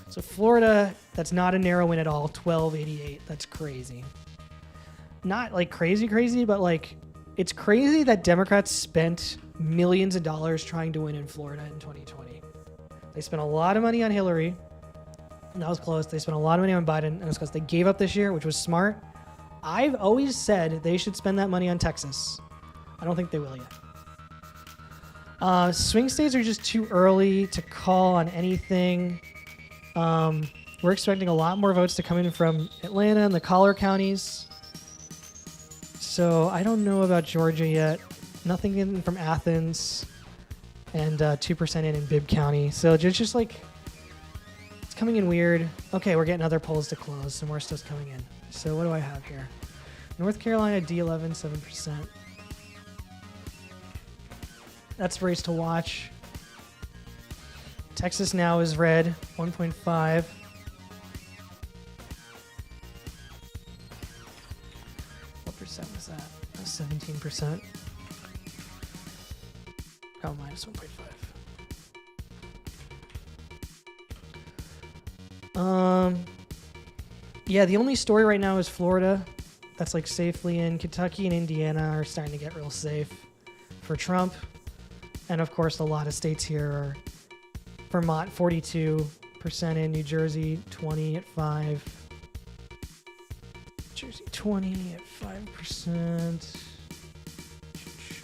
So Florida, that's not a narrow win at all. 1288. That's crazy. Not like crazy, but like it's crazy that Democrats spent millions of dollars trying to win in Florida in 2020. They spent a lot of money on Hillary. And that was close. They spent a lot of money on Biden, and it's because they gave up this year, which was smart. I've always said they should spend that money on Texas. I don't think they will yet. Swing states are just too early to call on anything. We're expecting a lot more votes to come in from Atlanta and the collar counties. So I don't know about Georgia yet. Nothing in from Athens. And 2% in Bibb County. So just like, it's coming in weird. Okay, we're getting other polls to close. Some more stuff's coming in. So what do I have here? North Carolina, D11, 7%. That's race to watch. Texas now is red, 1.5. What percent was that? That's 17%. Oh, minus 1.5. Yeah, the only story right now is Florida. That's like safely in. Kentucky and Indiana are starting to get real safe for Trump. And of course, a lot of states here are Vermont, 42% in. New Jersey, 20 at 5. Jersey, 20 at 5%.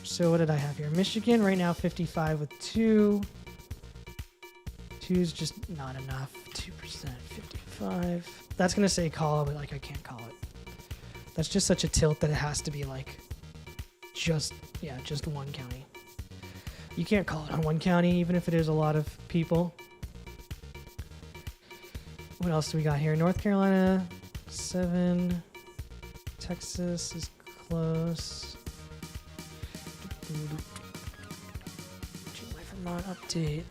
So what did I have here? Michigan right now, 55 with 2. 2 is just not enough. 2%, 55. That's going to say call, but like I can't call it. That's just such a tilt that it has to be like just one county. You can't call it on one county, even if it is a lot of people. What else do we got here? North Carolina, 7. Texas is close. My Vermont update.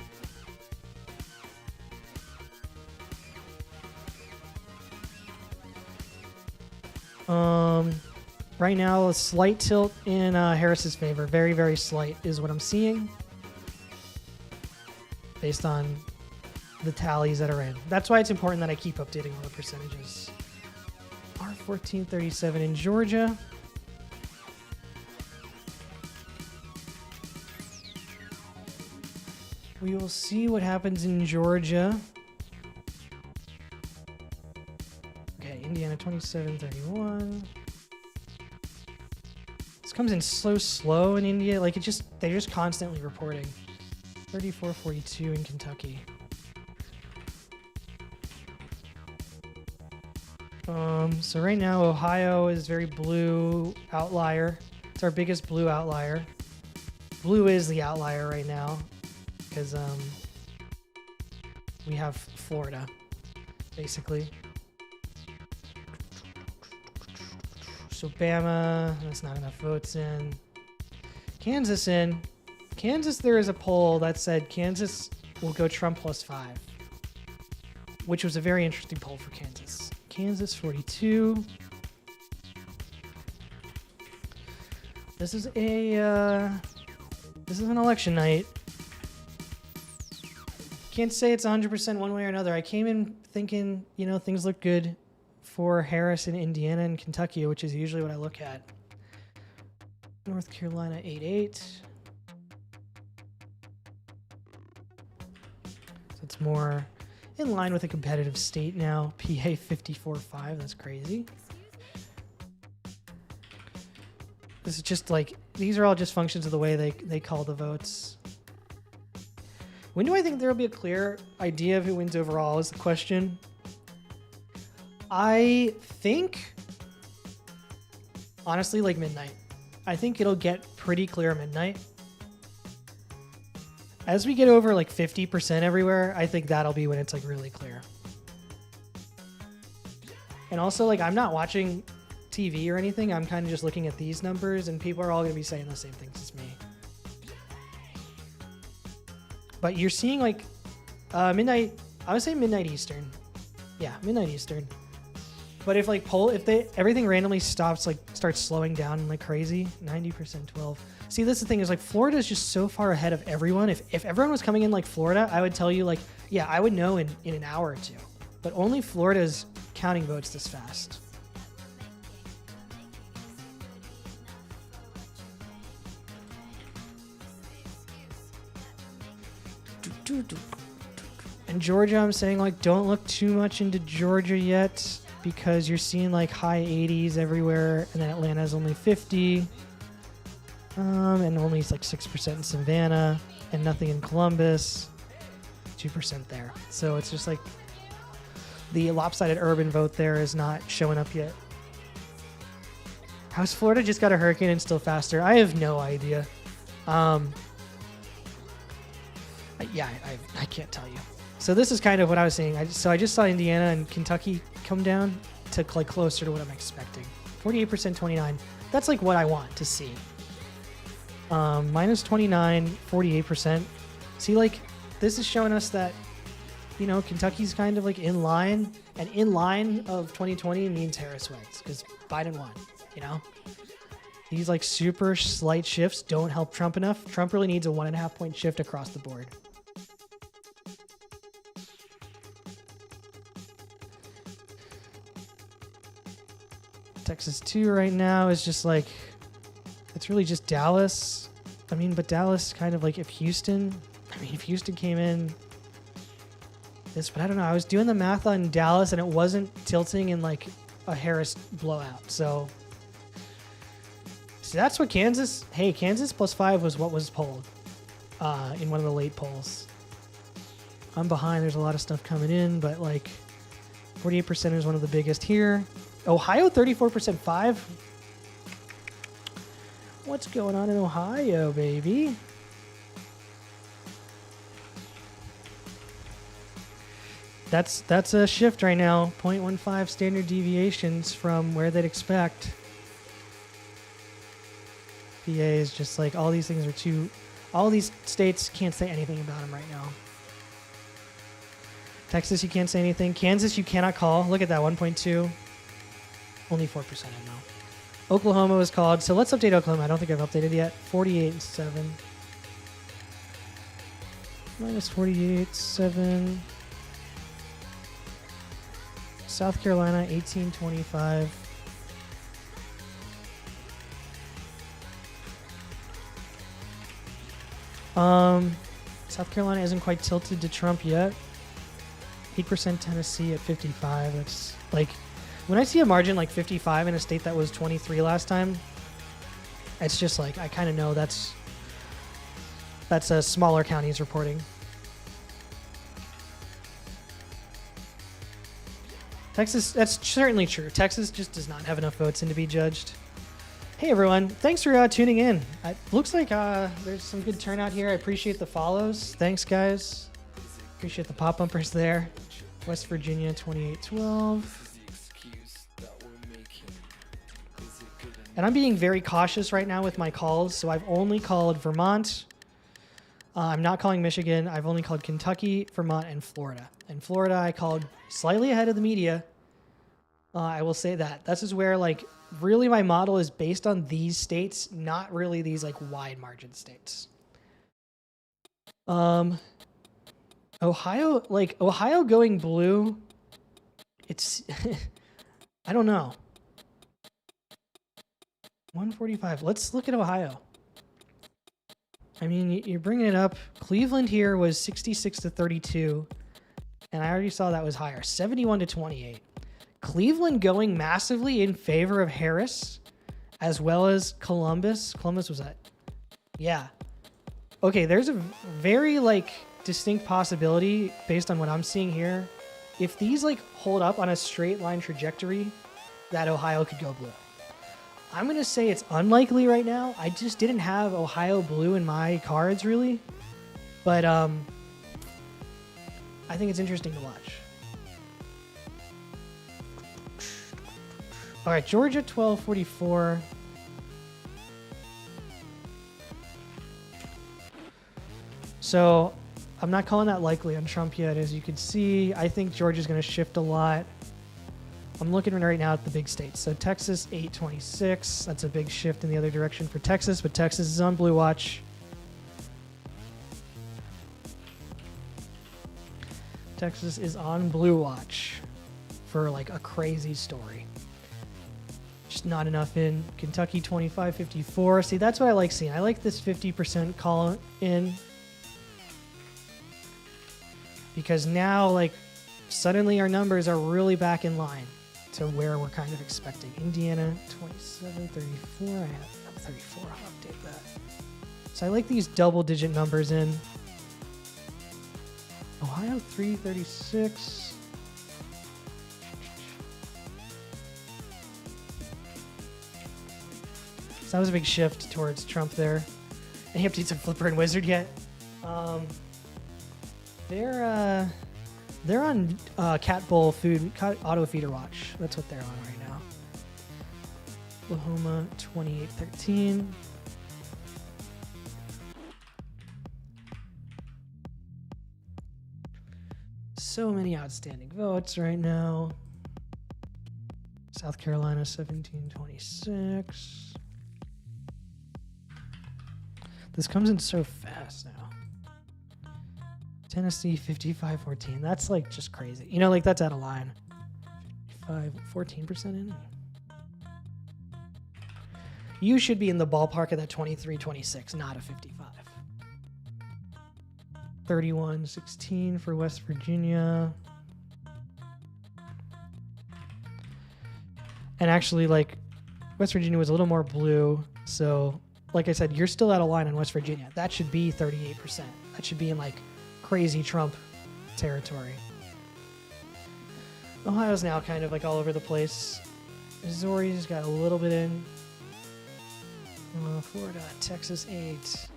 Right now, a slight tilt in Harris's favor. Very, very slight is what I'm seeing based on the tallies that are in. That's why it's important that I keep updating all the percentages. R1437 in Georgia. We will see what happens in Georgia. Okay, Indiana 2731. This comes in so slow in India. Like they're just constantly reporting. 3442 in Kentucky. So right now Ohio is very blue outlier. It's our biggest blue outlier. Blue is the outlier right now. Because we have Florida, basically. So Bama, that's not enough votes in. Kansas in. Kansas, there is a poll that said Kansas will go Trump +5, which was a very interesting poll for Kansas. Kansas 42. This is an election night. Can't say it's 100% one way or another. I came in thinking, things look good for Harris in Indiana and Kentucky, which is usually what I look at. North Carolina 8-8. So it's more in line with a competitive state now. PA 54-5. That's crazy. This is just these are all just functions of the way they call the votes. When do I think there will be a clear idea of who wins overall is the question. I think, honestly, midnight. I think it'll get pretty clear midnight. As we get over 50% everywhere, I think that'll be when it's really clear. And also, I'm not watching TV or anything. I'm kind of just looking at these numbers, and people are all going to be saying the same things as me. But you're seeing midnight. I would say midnight Eastern. Yeah, midnight Eastern. But if everything randomly stops, starts slowing down like crazy, 90% 12. See, this is the thing is Florida is just so far ahead of everyone. If everyone was coming in like Florida, I would tell you yeah, I would know in an hour or two. But only Florida's counting votes this fast. And Georgia, I'm saying don't look too much into Georgia yet because you're seeing high 80s everywhere, and then Atlanta's only 50, and only 6% in Savannah, and nothing in Columbus, 2% there. So it's just the lopsided urban vote there is not showing up yet. How's Florida just got a hurricane and still faster? I have no idea. Yeah, I can't tell you. So this is kind of what I was saying. I just saw Indiana and Kentucky come down to closer to what I'm expecting. 48%, 29. That's what I want to see. Minus 29, 48%. See, this is showing us that, Kentucky's kind of in line, and in line of 2020 means Harris wins because Biden won, These super slight shifts don't help Trump enough. Trump really needs a 1.5 point shift across the board. Texas 2 right now is just it's really just Dallas. But Dallas kind of if Houston came in this, but I don't know. I was doing the math on Dallas and it wasn't tilting in a Harris blowout. So that's what Kansas +5 was what was polled in one of the late polls. I'm behind. There's a lot of stuff coming in, but 48% is one of the biggest here. Ohio 34% 5. What's going on in Ohio, baby? That's a shift right now. 0.15 standard deviations from where they'd expect. PA is just all these things are too. All these states can't say anything about them right now. Texas, you can't say anything. Kansas, you cannot call. Look at that, 1.2. Only 4% in now. Oklahoma was called. So let's update Oklahoma. I don't think I've updated yet. 48-7. Minus 48-7. South Carolina 18-25. South Carolina isn't quite tilted to Trump yet. 8% Tennessee at 55. That's like, when I see a margin like 55 in a state that was 23 last time, it's just like, I kind of know that's a smaller counties reporting. Texas, that's certainly true. Texas just does not have enough votes in to be judged. Hey everyone, thanks for tuning in. It looks like there's some good turnout here. I appreciate the follows. Thanks guys. Appreciate the pop bumpers there. West Virginia 28-12. And I'm being very cautious right now with my calls, so I've only called Vermont. I'm not calling Michigan. I've only called Kentucky, Vermont, and Florida. And Florida I called slightly ahead of the media. I will say that. This is where like really my model is based on these states, not really these like wide margin states. Ohio going blue, it's I don't know. 145. Let's look at Ohio. I mean, you're bringing it up. Cleveland here was 66-32, and I already saw that was higher, 71-28. Cleveland going massively in favor of Harris, as well as Columbus. Columbus was that? Yeah. Okay, there's a very like distinct possibility based on what I'm seeing here. If these like hold up on a straight line trajectory, that Ohio could go blue. I'm going to say it's unlikely right now. I just didn't have Ohio blue in my cards really. But I think it's interesting to watch. All right, Georgia 12-44. So I'm not calling that likely on Trump yet. As you can see, I think Georgia's going to shift a lot. I'm looking right now at the big states. So Texas 8-26. That's a big shift in the other direction for Texas, but Texas is on blue watch. Texas is on blue watch for like a crazy story. Just not enough in. Kentucky 25-54. See, that's what I like seeing. I like this 50% call in. Because now, like, suddenly our numbers are really back in line to where we're kind of expecting. Indiana 27-34. I have 34. I'll update that. So I like these double-digit numbers in. Ohio 336. So that was a big shift towards Trump there. Any updates on Flipper and Wizard yet? They're on Cat Bowl food auto feeder watch. That's what they're on right now. Oklahoma 28-13. So many outstanding votes right now. South Carolina 17-26. This comes in so fast now. Tennessee 55-14. That's like just crazy. You know, like that's out of line. 14% in. You should be in the ballpark of that 23-26, not a 55. 31-16 for West Virginia. And actually, like, West Virginia was a little more blue, so like I said, you're still out of line on West Virginia. That should be 38%. That should be in like crazy Trump territory. Ohio's now kind of like all over the place. Missouri's got a little bit in. Florida, Texas 8.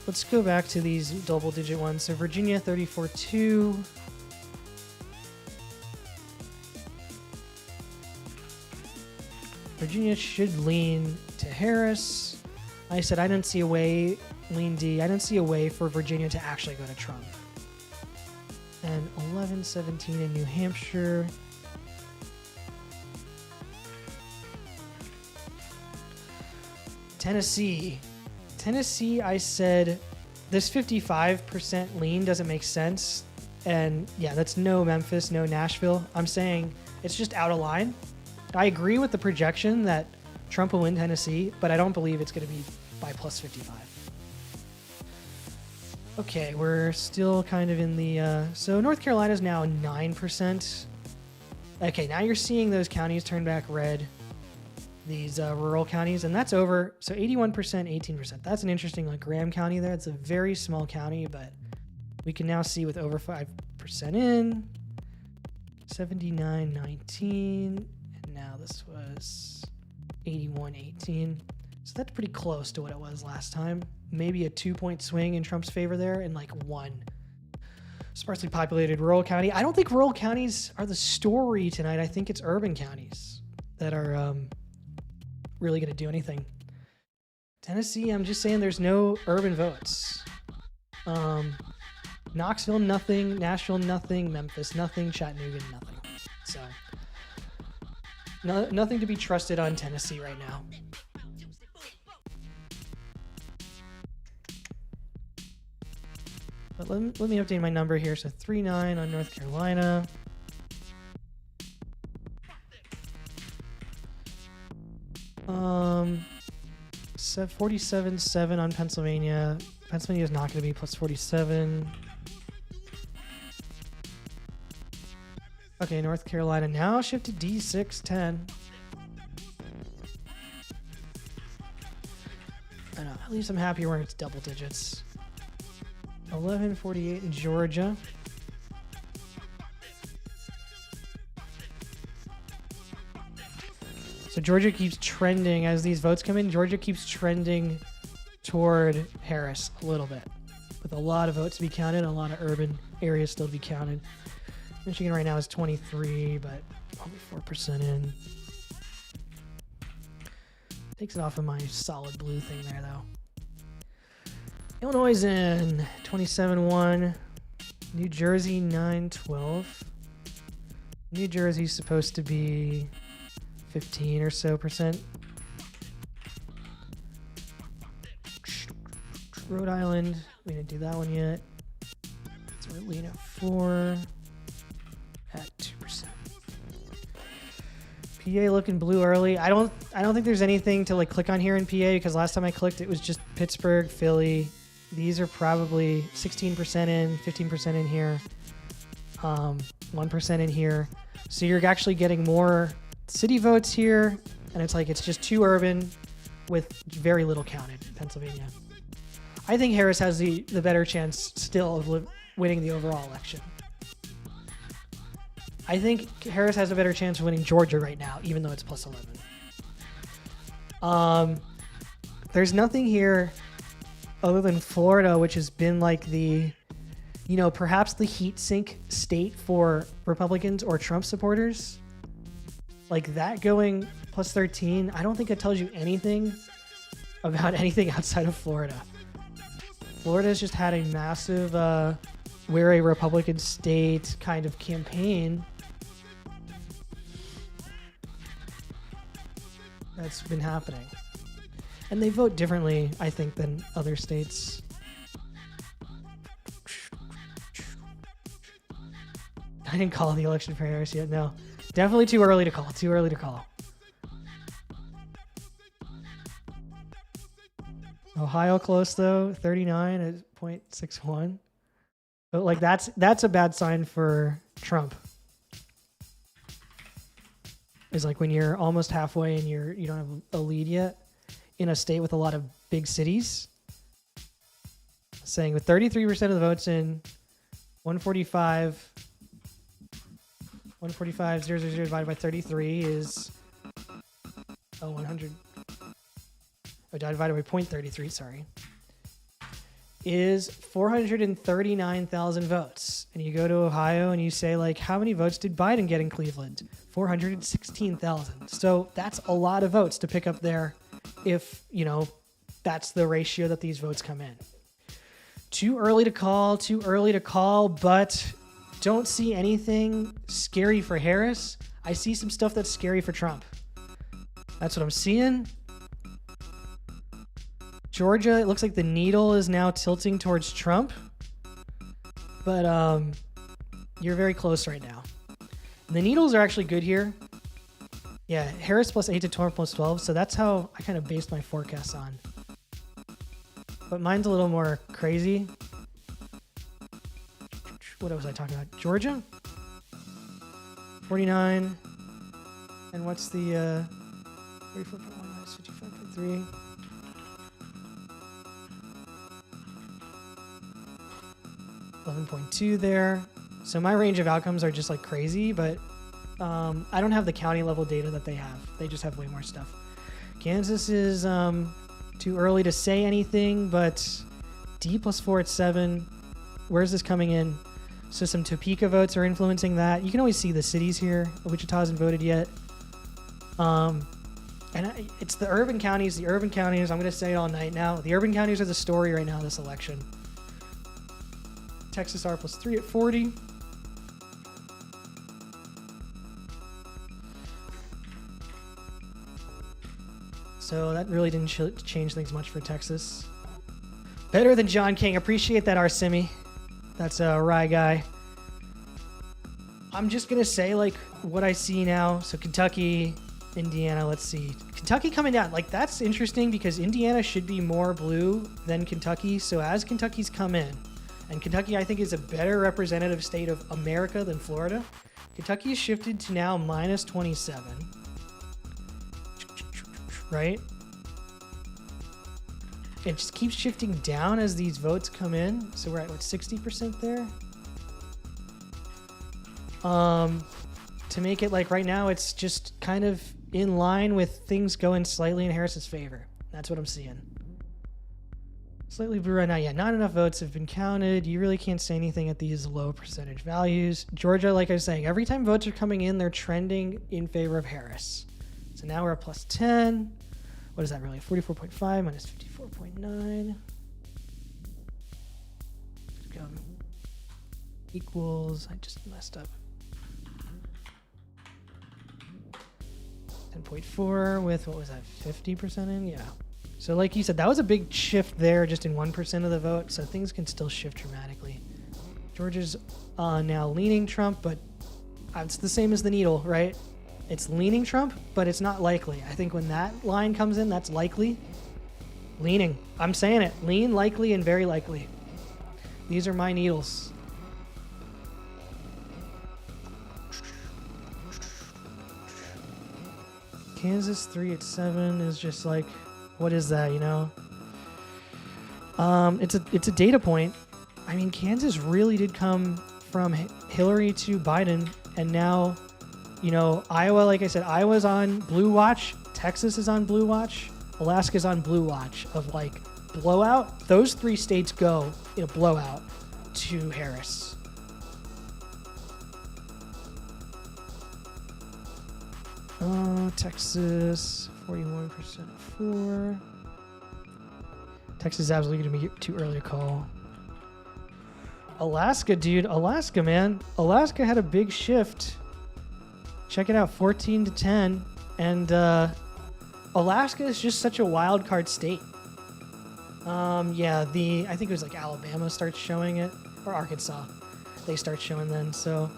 Let's go back to these double-digit ones. So Virginia 34-2. Virginia should lean to Harris. I said I didn't see a way, lean D. I didn't see a way for Virginia to actually go to Trump. And 11-17 in New Hampshire. Tennessee. Tennessee, I said this 55% lean doesn't make sense. And yeah, that's no Memphis, no Nashville. I'm saying it's just out of line. I agree with the projection that Trump will win Tennessee, but I don't believe it's going to be by plus 55. Okay, we're still kind of in the... so North Carolina is now 9%. Okay, now you're seeing those counties turn back red. These rural counties, and that's over. So 81%, 18%. That's an interesting like Graham County there. It's a very small county, but we can now see with over 5% in, 79-19, and now this was 81-18. So that's pretty close to what it was last time. Maybe a 2-point swing in Trump's favor there, and like one sparsely populated rural county. I don't think rural counties are the story tonight. I think it's urban counties that are really going to do anything. Tennessee, I'm just saying there's no urban votes. Knoxville, nothing. Nashville, nothing. Memphis, nothing. Chattanooga, nothing. So, nothing to be trusted on Tennessee right now. But let me update my number here. So 3-9 on North Carolina. So 47.7 on Pennsylvania. Pennsylvania is not going to be plus 47. Okay, North Carolina now shifted D6-10. I know, at least I'm happy where it's double digits. 11.48 in Georgia. So Georgia keeps trending as these votes come in. Georgia keeps trending toward Harris a little bit, with a lot of votes to be counted, a lot of urban areas still to be counted. Michigan right now is 23, but only 4% in. Takes it off of my solid blue thing there, though. Illinois is in 27-1. New Jersey 9-12. New Jersey's supposed to be 15 or so percent. Rhode Island, we didn't do that one yet. So we're lean at 4 at 2%. PA looking blue early. I don't think there's anything to like click on here in PA because last time I clicked it was just Pittsburgh, Philly. These are probably 16% in, 15% in here, 1% in here. So you're actually getting more city votes here, and it's like it's just too urban with very little counted in Pennsylvania. I think Harris has the better chance still of winning the overall election. I think Harris has a better chance of winning Georgia right now, even though it's plus 11. There's nothing here other than Florida, which has been like the, perhaps the heat sink state for Republicans or Trump supporters. Like that going plus 13, I don't think it tells you anything about anything outside of Florida. Florida's just had a massive, we're a Republican state kind of campaign that's been happening. And they vote differently, I think, than other states. I didn't call the election for Harris yet, no. Definitely too early to call, Ohio close though, 39 at 0.61. But like that's a bad sign for Trump. Is like when you're almost halfway and you don't have a lead yet in a state with a lot of big cities. Saying with 33% of the votes in, 145 000 divided by 33 is 100. Divided by 0.33, sorry, is 439,000 votes. And you go to Ohio and you say, like, how many votes did Biden get in Cleveland? 416,000. So that's a lot of votes to pick up there if, that's the ratio that these votes come in. Too early to call, but don't see anything scary for Harris. I see some stuff that's scary for Trump. That's what I'm seeing. Georgia, it looks like the needle is now tilting towards Trump. But you're very close right now. And the needles are actually good here. Yeah, Harris plus 8 to Trump plus 12. So that's how I kind of based my forecasts on. But mine's a little more crazy. What was I talking about? Georgia? 49. And what's the 34.1 minus 55.3? 11.2 there. So my range of outcomes are just like crazy, but I don't have the county level data that they have. They just have way more stuff. Kansas is too early to say anything, but D plus 4 at 7. Where's this coming in? So some Topeka votes are influencing that. You can always see the cities here. Wichita hasn't voted yet. It's the urban counties. The urban counties, I'm going to say it all night now. The urban counties are the story right now this election. Texas R plus 3 at 40. So that really didn't change things much for Texas. Better than John King. Appreciate that, Arsimi. That's a Rye guy. I'm just going to say, like, what I see now. So Kentucky, Indiana, let's see. Kentucky coming down. Like, that's interesting because Indiana should be more blue than Kentucky. So as Kentucky's come in, and Kentucky, I think, is a better representative state of America than Florida. Kentucky has shifted to now minus 27. Right? It just keeps shifting down as these votes come in. So we're at, what, 60% there? To make it like right now, it's just kind of in line with things going slightly in Harris's favor. That's what I'm seeing. Slightly blue right now. Yeah, not enough votes have been counted. You really can't say anything at these low percentage values. Georgia, like I was saying, every time votes are coming in, they're trending in favor of Harris. So now we're at plus 10. What is that really? 44.5 minus 54.9. Equals, I just messed up. 10.4 with, what was that, 50% in? Yeah. So like you said, that was a big shift there just in 1% of the vote, so things can still shift dramatically. Georgia's now leaning Trump, but it's the same as the needle, right? It's leaning Trump, but it's not likely. I think when that line comes in, that's likely. Leaning. I'm saying it. Lean, likely, and very likely. These are my needles. Kansas 3 at 7 is just like, what is that, you know? It's a data point. I mean, Kansas really did come from Hillary to Biden, and now, you know, Iowa, like I said, Iowa's on blue watch, Texas is on blue watch, Alaska's on blue watch of like blowout. Those three states go in a blowout to Harris. Texas, 41% for. Texas is absolutely going to be too early to call. Alaska, dude. Alaska, man. Alaska had a big shift. Check it out, 14 to 10. And Alaska is just such a wild card state. Yeah, I think it was like Alabama starts showing it, or Arkansas. They start showing then, so.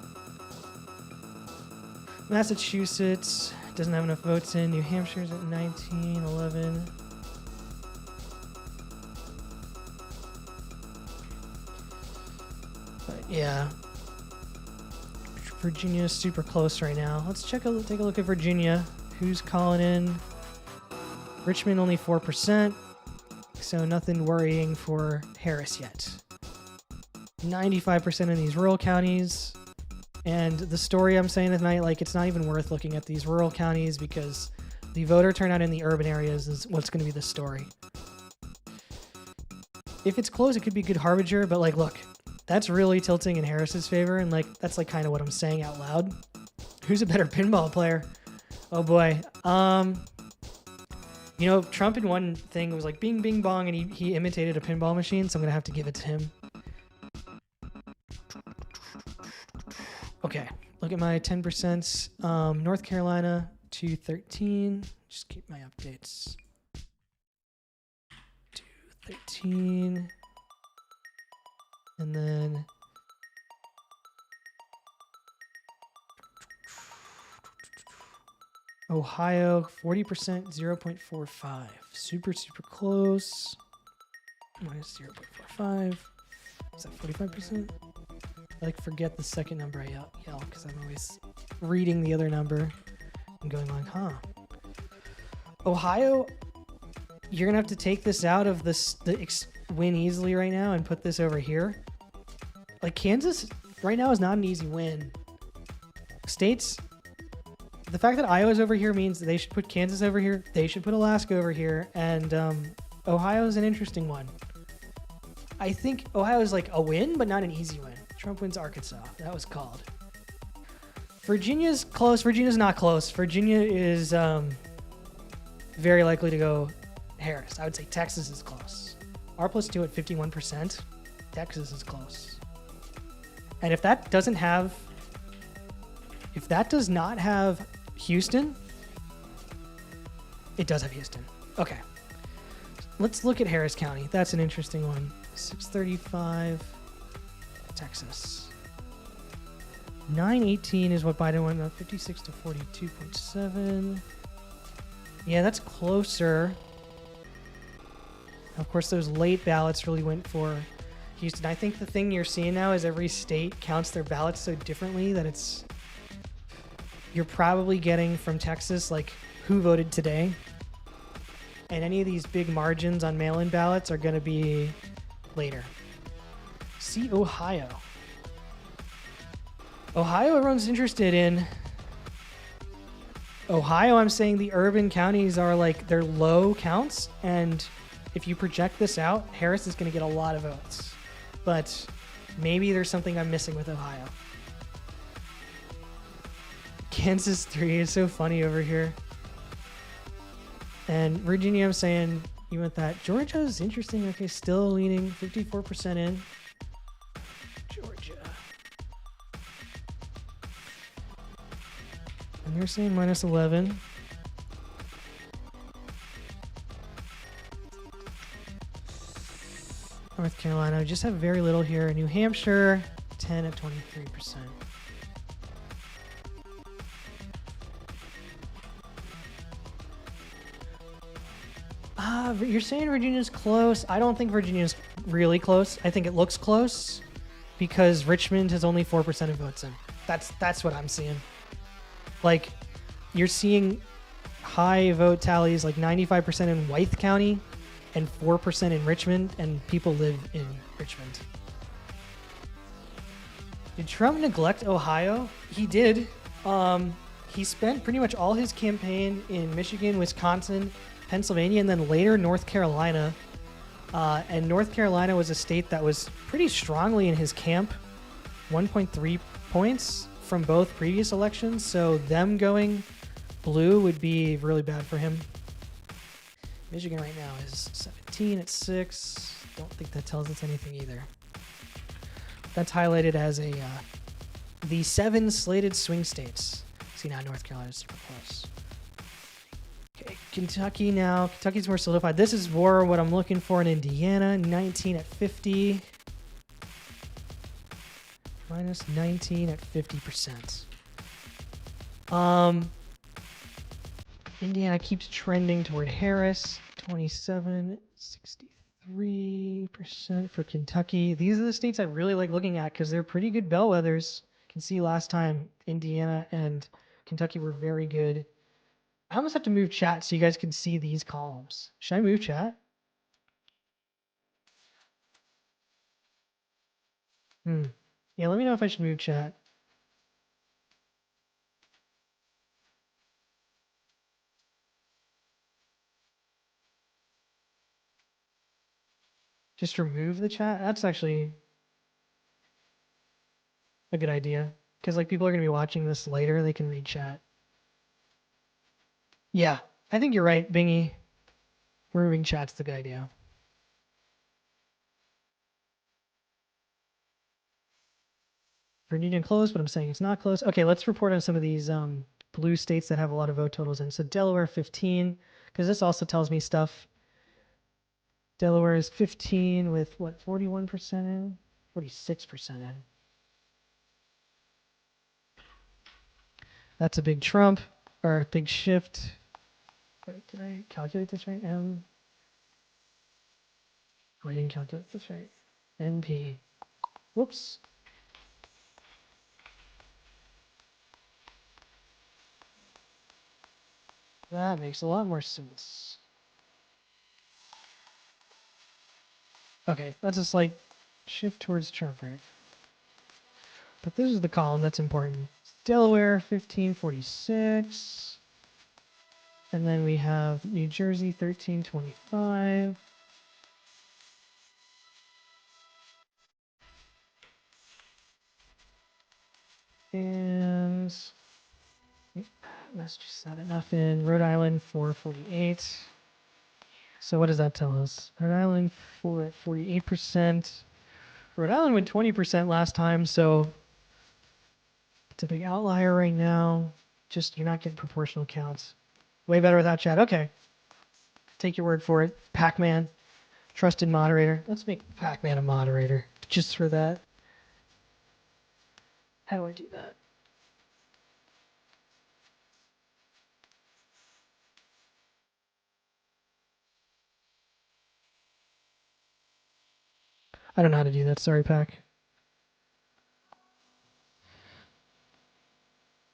Massachusetts doesn't have enough votes in. New Hampshire's at 19, 11. But yeah. Virginia's super close right now. Let's take a look at Virginia. Who's calling in? Richmond only 4%. So nothing worrying for Harris yet. 95% in these rural counties. And the story I'm saying tonight, like, it's not even worth looking at these rural counties because the voter turnout in the urban areas is what's going to be the story. If it's close, it could be a good harbinger, but like, look, that's really tilting in Harris's favor, and like, that's like kind of what I'm saying out loud. Who's a better pinball player? Oh boy. You know, Trump in one thing was like bing, bing, bong, and he imitated a pinball machine, so I'm going to have to give it to him. Okay, look at my 10%. North Carolina, 213. Just keep my updates. 13. And then Ohio, 40%, 0.45. Super, super close. Minus 0.45. Is that 45%? I forget the second number I yell because I'm always reading the other number and going like, huh. Ohio, you're going to have to take this out of the win easily right now and put this over here. Like Kansas right now is not an easy win. States, the fact that Iowa's over here means they should put Kansas over here. They should put Alaska over here. And Ohio's an interesting one. I think Ohio's like a win, but not an easy win. Trump wins Arkansas. That was called. Virginia's close. Virginia's not close. Virginia is very likely to go Harris. I would say Texas is close. R+2 at 51%. Texas is close. And if that does not have Houston, it does have Houston. Okay. Let's look at Harris County. That's an interesting one. 635, Texas. 918 is what Biden won, 56 to 42.7. Yeah, that's closer. Of course, those late ballots really went for Houston. I think the thing you're seeing now is every state counts their ballots so differently that you're probably getting from Texas, like, who voted today. And any of these big margins on mail-in ballots are going to be later. See Ohio. Ohio, everyone's interested in. Ohio, I'm saying the urban counties are like, they're low counts. And if you project this out, Harris is going to get a lot of votes. But maybe there's something I'm missing with Ohio. Kansas 3 is so funny over here. And Virginia, I'm saying you went that. Georgia's interesting. Okay, still leaning 54% in. Georgia. And they're saying minus 11. North Carolina, just have very little here. New Hampshire, 10 at 23%. You're saying Virginia's close. I don't think Virginia's really close. I think it looks close because Richmond has only 4% of votes in. That's what I'm seeing. Like, you're seeing high vote tallies, like 95% in Wythe County and 4% in Richmond, and people live in Richmond. Did Trump neglect Ohio? He did. He spent pretty much all his campaign in Michigan, Wisconsin, Pennsylvania, and then later North Carolina. And North Carolina was a state that was pretty strongly in his camp. 1.3 points from both previous elections. So them going blue would be really bad for him. Michigan right now is 17 at 6. Don't think that tells us anything either. That's highlighted as the 7 slated swing states. See, now North Carolina's super close. Okay, Kentucky now. Kentucky's more solidified. This is more what I'm looking for in Indiana. 19 at 50. Minus 19 at 50%. Indiana keeps trending toward Harris. 27, 63% for Kentucky. These are the states I really like looking at because they're pretty good bellwethers. You can see last time Indiana and Kentucky were very good. I almost have to move chat so you guys can see these columns. Should I move chat? Yeah, let me know if I should move chat. Just remove the chat? That's actually a good idea. Because like people are going to be watching this later, they can read chat. Yeah, I think you're right, Bingy. Removing chat's the good idea. Virginia close, but I'm saying it's not close. Okay, let's report on some of these blue states that have a lot of vote totals in. So Delaware 15, because this also tells me stuff. Delaware is 15 with what, 41% in? 46% in. That's a big trump, or a big shift. Wait, did I calculate this right? Oh, I didn't calculate this right. NP. Whoops. That makes a lot more sense. Okay, that's a slight shift towards Trump, right? But this is the column that's important. Delaware, 1546. And then we have New Jersey, 1325. And Massachusetts not enough in Rhode Island, 448. So what does that tell us? Rhode Island, 48%. Rhode Island went 20% last time, so it's a big outlier right now. Just, you're not getting proportional counts. Way better without chat. Okay. Take your word for it. Pac-Man, trusted moderator. Let's make Pac-Man a moderator just for that. How do I do that? I don't know how to do that. Sorry, Pac.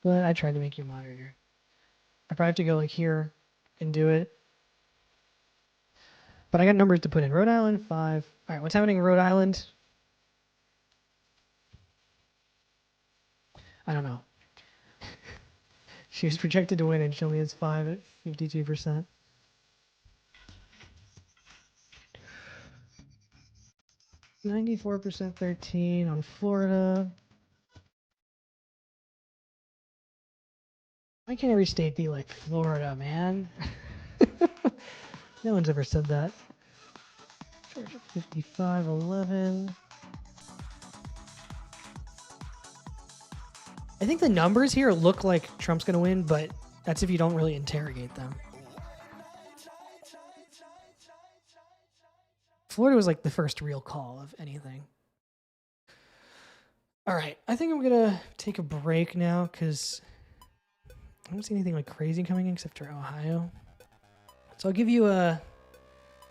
But I tried to make you a moderator. I probably have to go like here and do it. But I got numbers to put in. Rhode Island, 5. All right, what's happening in Rhode Island? I don't know. She was projected to win and she only has 5 at 52%. %, 13 on Florida. Why can't every state be like Florida, man? No one's ever said that. Georgia, 55-11. I think the numbers here look like Trump's going to win, but that's if you don't really interrogate them. Florida was like the first real call of anything. All right, I think I'm going to take a break now because I don't see anything like crazy coming in except for Ohio. So I'll give you a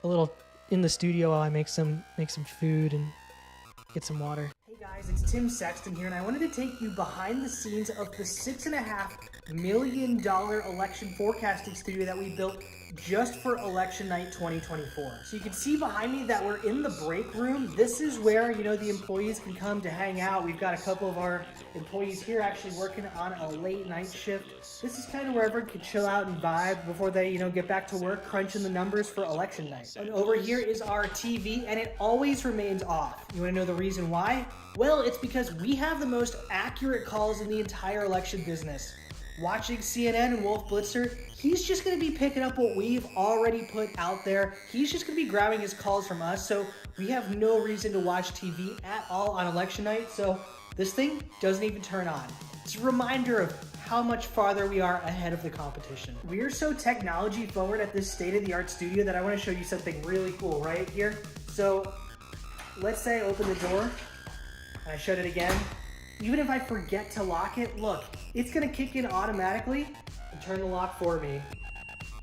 little in the studio while I make some food and get some water. Hey guys, it's Tim Sexton here, and I wanted to take you behind the scenes of the $6.5 million election forecasting studio that we built just for election night 2024. So you can see behind me that we're in the break room. This is where, you know, the employees can come to hang out. We've got a couple of our employees here actually working on a late night shift. This is kind of where everyone can chill out and vibe before they, you know, get back to work crunching the numbers for election night. And over here is our TV, and it always remains off. You want to know the reason why? Well, it's because we have the most accurate calls in the entire election business. Watching CNN and Wolf Blitzer, he's just going to be picking up what we've already put out there. He's just going to be grabbing his calls from us, so we have no reason to watch TV at all on election night, so this thing doesn't even turn on. It's a reminder of how much farther we are ahead of the competition. We are so technology forward at this state-of-the-art studio that I want to show you something really cool right here. So let's say I open the door and I shut it again. Even if I forget to lock it, look, it's gonna kick in automatically and turn the lock for me.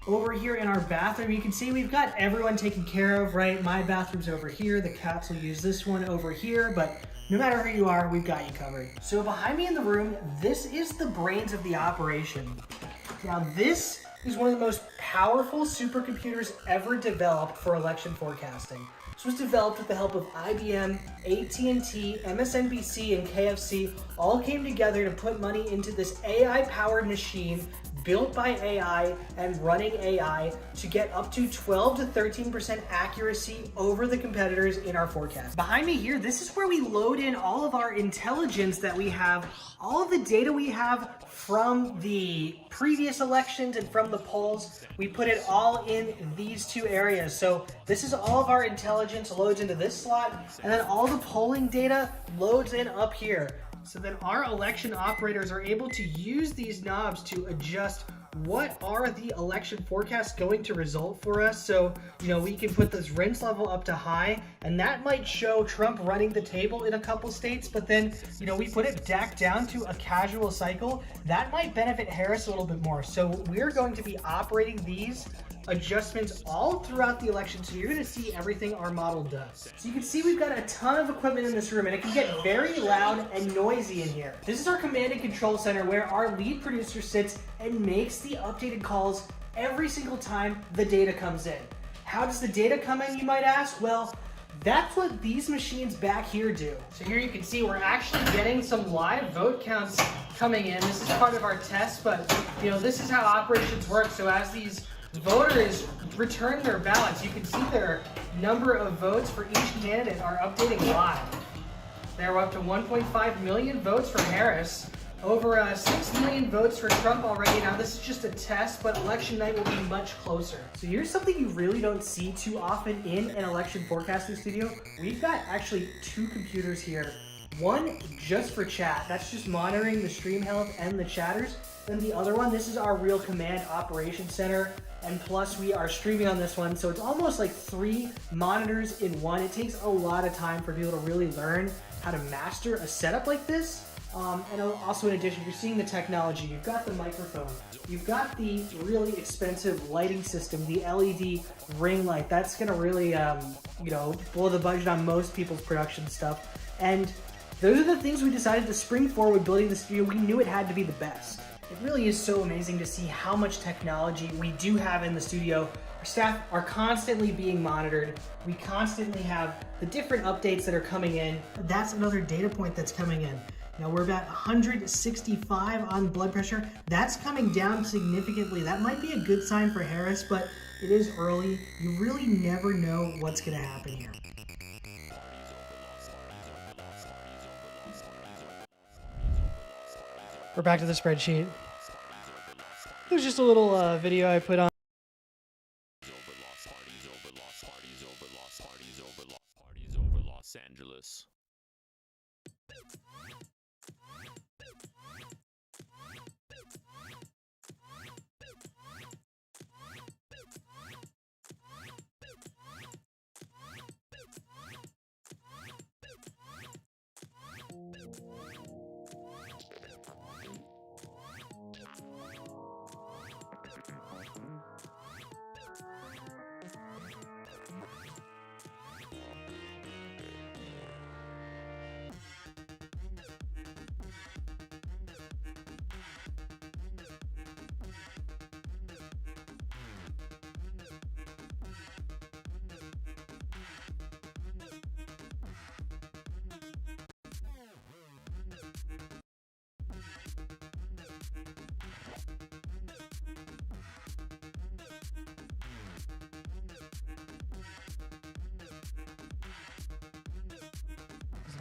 Over here in our bathroom, you can see we've got everyone taken care of, right? My bathroom's over here, the cats will use this one over here, but no matter who you are, we've got you covered. So behind me in the room, this is the brains of the operation. Now this is one of the most powerful supercomputers ever developed for election forecasting. This was developed with the help of IBM, AT&T, MSNBC, and KFC, all came together to put money into this AI-powered machine built by AI and running AI to get up to 12 to 13% accuracy over the competitors in our forecast. Behind me here, this is where we load in all of our intelligence that we have, all of the data we have from the previous elections and from the polls. We put it all in these two areas. So this is all of our intelligence loads into this slot, and then all the polling data loads in up here. So then our election operators are able to use these knobs to adjust what are the election forecasts going to result for us? So, we can put this rinse level up to high, and that might show Trump running the table in a couple states, but then, we put it back down to a casual cycle. That might benefit Harris a little bit more. So we're going to be operating these adjustments all throughout the election, so you're going to see everything our model does. So you can see we've got a ton of equipment in this room, and it can get very loud and noisy in here. This is our command and control center where our lead producer sits and makes the updated calls every single time the data comes in. How does the data come in, you might ask? Well, that's what these machines back here do. So here you can see we're actually getting some live vote counts coming in. This is part of our test, but this is how operations work. So as these voters return their ballots, you can see their number of votes for each candidate are updating live. They're up to 1.5 million votes for Harris, over 6 million votes for Trump already. Now this is just a test, but election night will be much closer. So here's something you really don't see too often in an election forecasting studio. We've got actually 2 computers here. One just for chat, that's just monitoring the stream health and the chatters. Then the other one, this is our real command operations center. And plus we are streaming on this one, so it's almost like 3 monitors in one. It takes a lot of time for people to really learn how to master a setup like this. And also in addition, you're seeing the technology. You've got the microphone. You've got the really expensive lighting system, the LED ring light. That's gonna really, blow the budget on most people's production stuff. And those are the things we decided to spring forward building the studio. We knew it had to be the best. It really is so amazing to see how much technology we do have in the studio. Our staff are constantly being monitored. We constantly have the different updates that are coming in. That's another data point that's coming in. Now we're about 165 on blood pressure. That's coming down significantly. That might be a good sign for Harris, but it is early. You really never know what's gonna happen here. We're back to the spreadsheet. It was just a little video I put on. Los Angeles.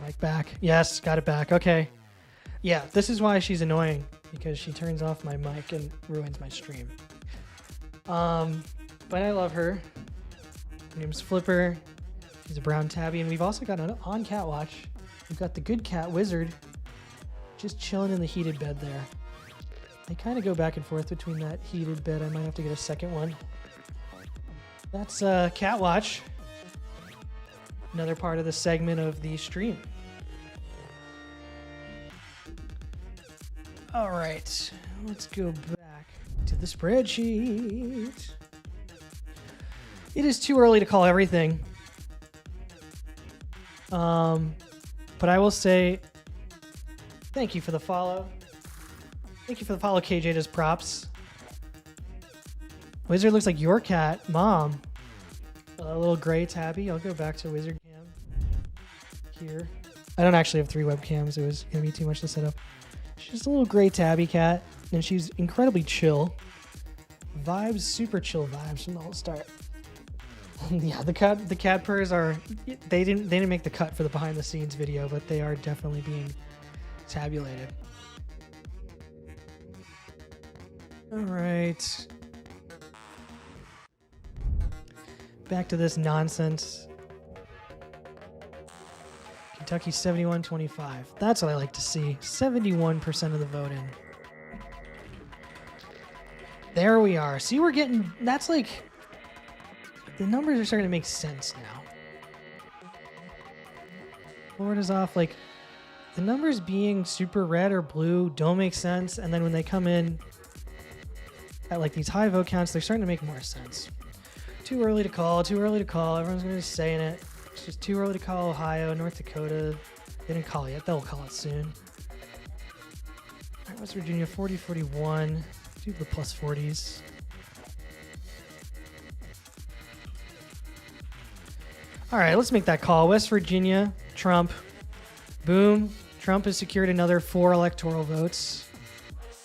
Mic back. Yes, got it back. Okay. Yeah, this is why she's annoying, because she turns off my mic and ruins my stream. But I love her. Her name's Flipper. She's a brown tabby, and we've also got an on cat watch. We've got the good cat Wizard just chilling in the heated bed there. They kind of go back and forth between that heated bed. I might have to get a second one. That's cat watch. Another part of the segment of the stream. All right, let's go back to the spreadsheet. It is too early to call everything. But I will say thank you for the follow. Thank you for the follow, KJ does props. Wizard looks like your cat, Mom. A little gray tabby. I'll go back to Wizard Cam here. I don't actually have 3 webcams. It was going to be too much to set up. She's a little gray tabby cat, and she's incredibly chill. Vibes, super chill vibes from the whole start. Yeah, the cat purrs are, they didn't make the cut for the behind the scenes video, but they are definitely being tabulated. All right. Back to this nonsense. Kentucky 71-25. That's what I like to see. 71% of the vote in. There we are. See, we're getting, that's like, the numbers are starting to make sense now. Florida's off, like, the numbers being super red or blue don't make sense, and then when they come in at like these high vote counts, they're starting to make more sense. Too early to call, too early to call. Everyone's going to be saying it. It's just too early to call Ohio, North Dakota. They didn't call it yet. They'll call it soon. All right, West Virginia, 40-41. Do the plus 40s. All right, let's make that call. West Virginia, Trump. Boom. Trump has secured another 4 electoral votes.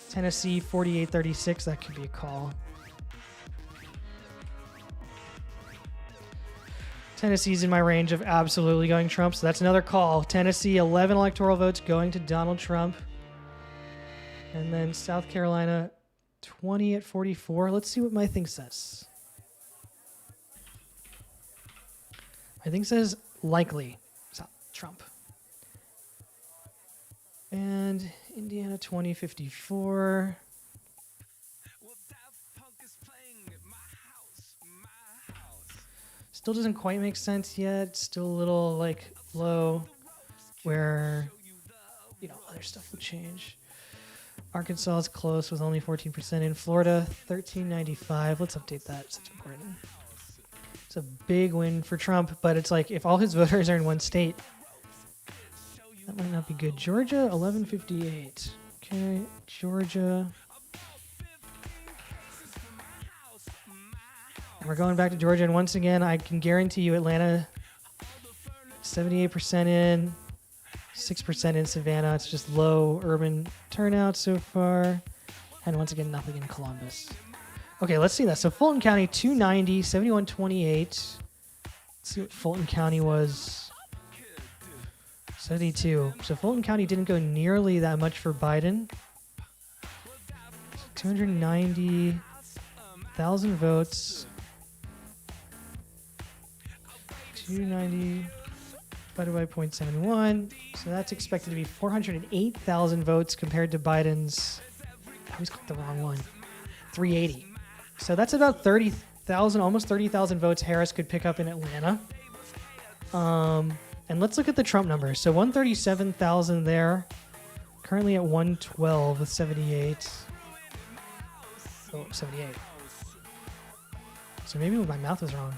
Tennessee, 48-36. That could be a call. Tennessee's in my range of absolutely going Trump, so that's another call. Tennessee, 11 electoral votes going to Donald Trump. And then South Carolina, 20-44. Let's see what my thing says. My thing says likely Trump. And Indiana, 20-54. Still doesn't quite make sense yet. Still a little like low where, you know, other stuff would change. Arkansas is close with only 14% in. Florida, 1395. Let's update that. It's such important. It's a big win for Trump, but it's like if all his voters are in one state, that might not be good. Georgia, 1158. Okay, Georgia. And we're going back to Georgia, and once again, I can guarantee you Atlanta, 78% in, 6% in Savannah. It's just low urban turnout so far. And once again, nothing in Columbus. Okay, let's see that. So Fulton County, 290, 7128. Let's see what Fulton County was. 72. So Fulton County didn't go nearly that much for Biden. 290,000 votes. 290 divided by 0.71. So that's expected to be 408,000 votes compared to Biden's, I always clicked the wrong one, 380. So that's about 30,000, almost 30,000 votes Harris could pick up in Atlanta. And let's look at the Trump numbers. So 137,000 there. Currently at 112 with 78. Oh, 78. So maybe my math was wrong.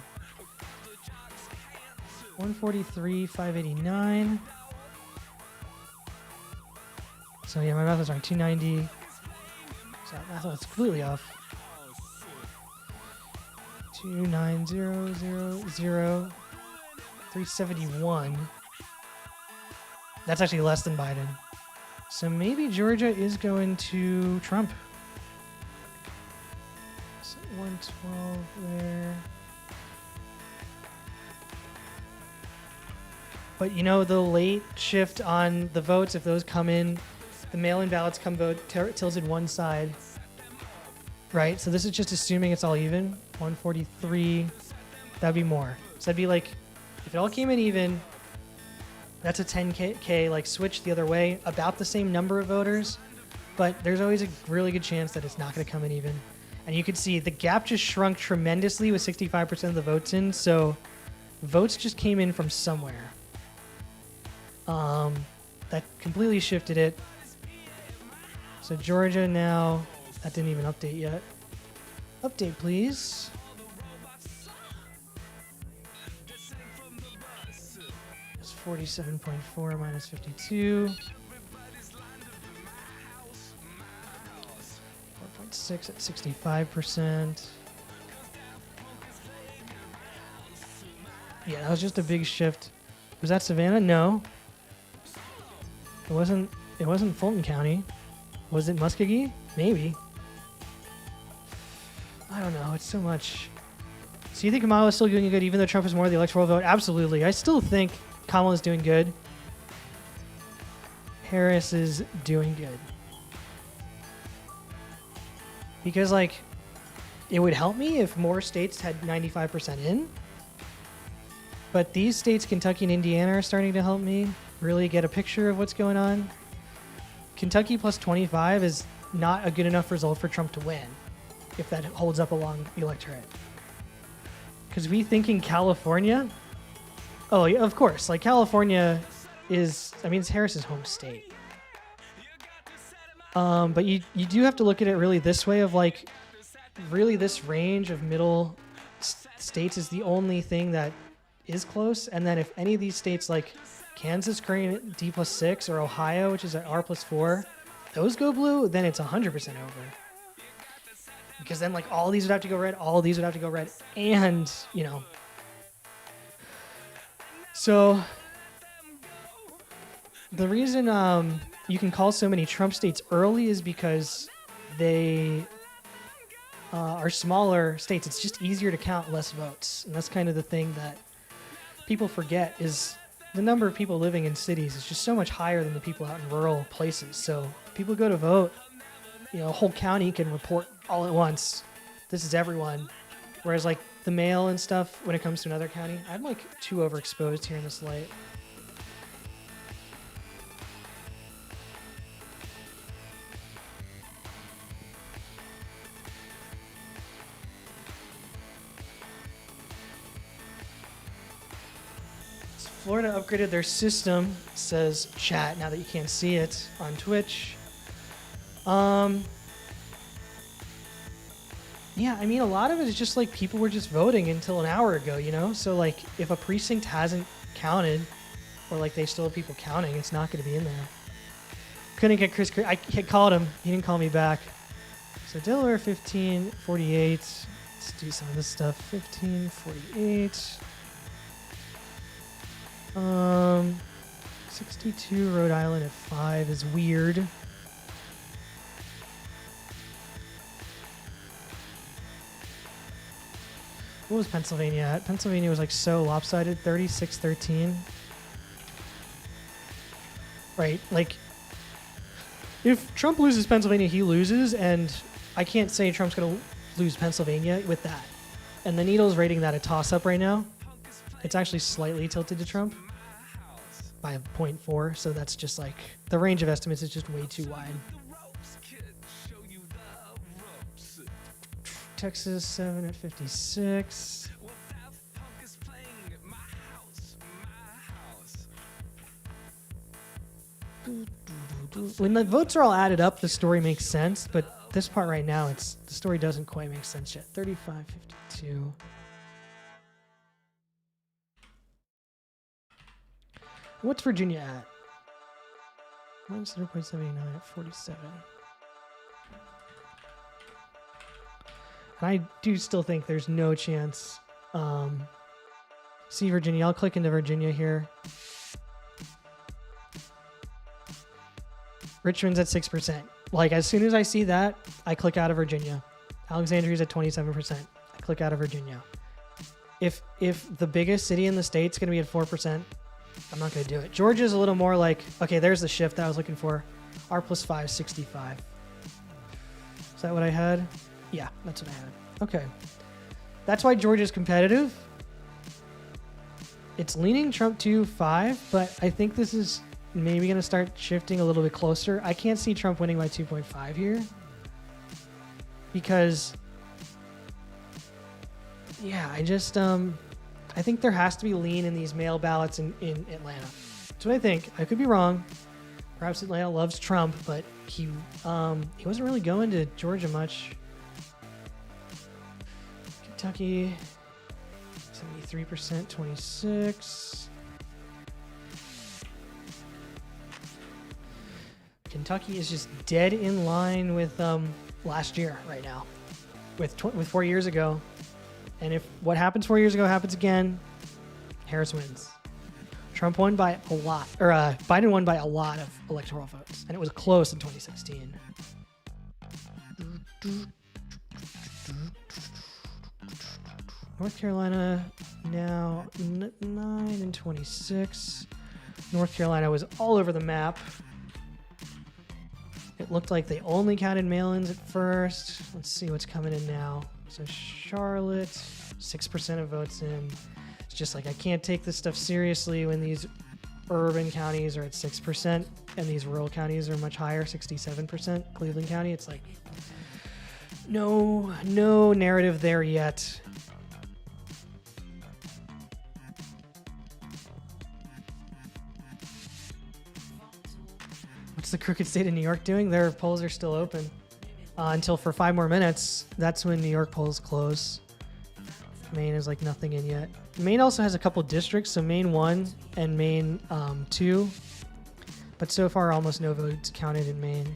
143, 589. So yeah, my math was wrong. 290. So math was completely off. 29000 371. That's actually less than Biden. So maybe Georgia is going to Trump. So 112 there. But you know, the late shift on the votes, if those come in, the mail-in ballots come vote tilted one side, right? So this is just assuming it's all even. 143, that'd be more. So that'd be like, if it all came in even, that's a 10K like switch the other way, about the same number of voters, but there's always a really good chance that it's not going to come in even. And you can see the gap just shrunk tremendously with 65% of the votes in, so votes just came in from somewhere. That completely shifted it. So Georgia now, that didn't even update yet. Update, please. It's 47.4 minus 52. 4.6 at 65%. Yeah, that was just a big shift. Was that Savannah? No. It wasn't Fulton County. Was it Muskogee? Maybe. I don't know. It's so much. So you think Kamala is still doing good even though Trump has more of the electoral vote? Absolutely. I still think Kamala is doing good. Harris is doing good. Because, like, it would help me if more states had 95% in. But these states, Kentucky and Indiana, are starting to help me really get a picture of what's going on. Kentucky plus 25 is not a good enough result for Trump to win. if that holds up along the electorate. Because we think in California, oh yeah, of course, like California is, I mean, it's Harris's home state. But you do have to look at it really this way of like, really this range of middle states is the only thing that is close. And then if any of these states like Kansas currently at D+6 or Ohio, which is at R+4, those go blue, then it's 100% over. Because then like all these would have to go red, all these would have to go red, and you know. So the reason you can call so many Trump states early is because they are smaller states. It's just easier to count less votes. And that's kind of the thing that people forget is the number of people living in cities is just so much higher than the people out in rural places. So if people go to vote, you know, a whole county can report all at once. This is everyone. Whereas like the mail and stuff, when it comes to another county, I'm like too overexposed here in this light. Florida upgraded their system, says chat, now that you can't see it on Twitch. Yeah, I mean, a lot of it is just like people were just voting until an hour ago, you know? So like if a precinct hasn't counted or like they still have people counting, it's not going to be in there. Couldn't get Chris. I called him. He didn't call me back. So Delaware 1548. Let's do some of this stuff. 1548. 62 Rhode Island at 5 is weird. What was Pennsylvania at? Pennsylvania was like so lopsided, 36-13. Right, like if Trump loses Pennsylvania, he loses, and I can't say Trump's gonna lose Pennsylvania with that. And the needle's rating that a toss-up right now. It's actually slightly tilted to Trump by 0.4, so that's just like the range of estimates is just way too wide. Texas 7 at 56. When the votes are all added up, the story makes sense, but this part right now, the story doesn't quite make sense yet. 35-52. What's Virginia at? Minus 0.79 at 47. And I do still think there's no chance. See Virginia. I'll click into Virginia here. Richmond's at 6%. Like as soon as I see that, I click out of Virginia. Alexandria's at 27%. I click out of Virginia. If the biggest city in the state's going to be at 4%, I'm not going to do it. Georgia's a little more like, okay, there's the shift that I was looking for. R+5, 65. Is that what I had? Yeah, that's what I had. Okay. That's why Georgia's competitive. It's leaning Trump to 5, but I think this is maybe going to start shifting a little bit closer. I can't see Trump winning by 2.5 here. Because, yeah, I think there has to be lean in these mail ballots in Atlanta. That's what I think. I could be wrong. Perhaps Atlanta loves Trump, but he wasn't really going to Georgia much. Kentucky, 73%, 26. Kentucky is just dead in line with last year right now, with 4 years ago. And if what happens 4 years ago happens again, Harris wins. Trump won by a lot, or Biden won by a lot of electoral votes, and it was close in 2016. North Carolina now 9 and 26. North Carolina was all over the map. It looked like they only counted mail-ins at first. Let's see what's coming in now. So Charlotte, 6% of votes in. It's just like I can't take this stuff seriously when these urban counties are at 6% and these rural counties are much higher, 67%. Cleveland County, it's like No narrative there yet. What's the crooked state of New York doing? Their polls are still open until for 5 more minutes. That's when New York polls close. Maine is like nothing in yet. Maine also has a couple districts, so Maine 1 and Maine 2. But so far, almost no votes counted in Maine.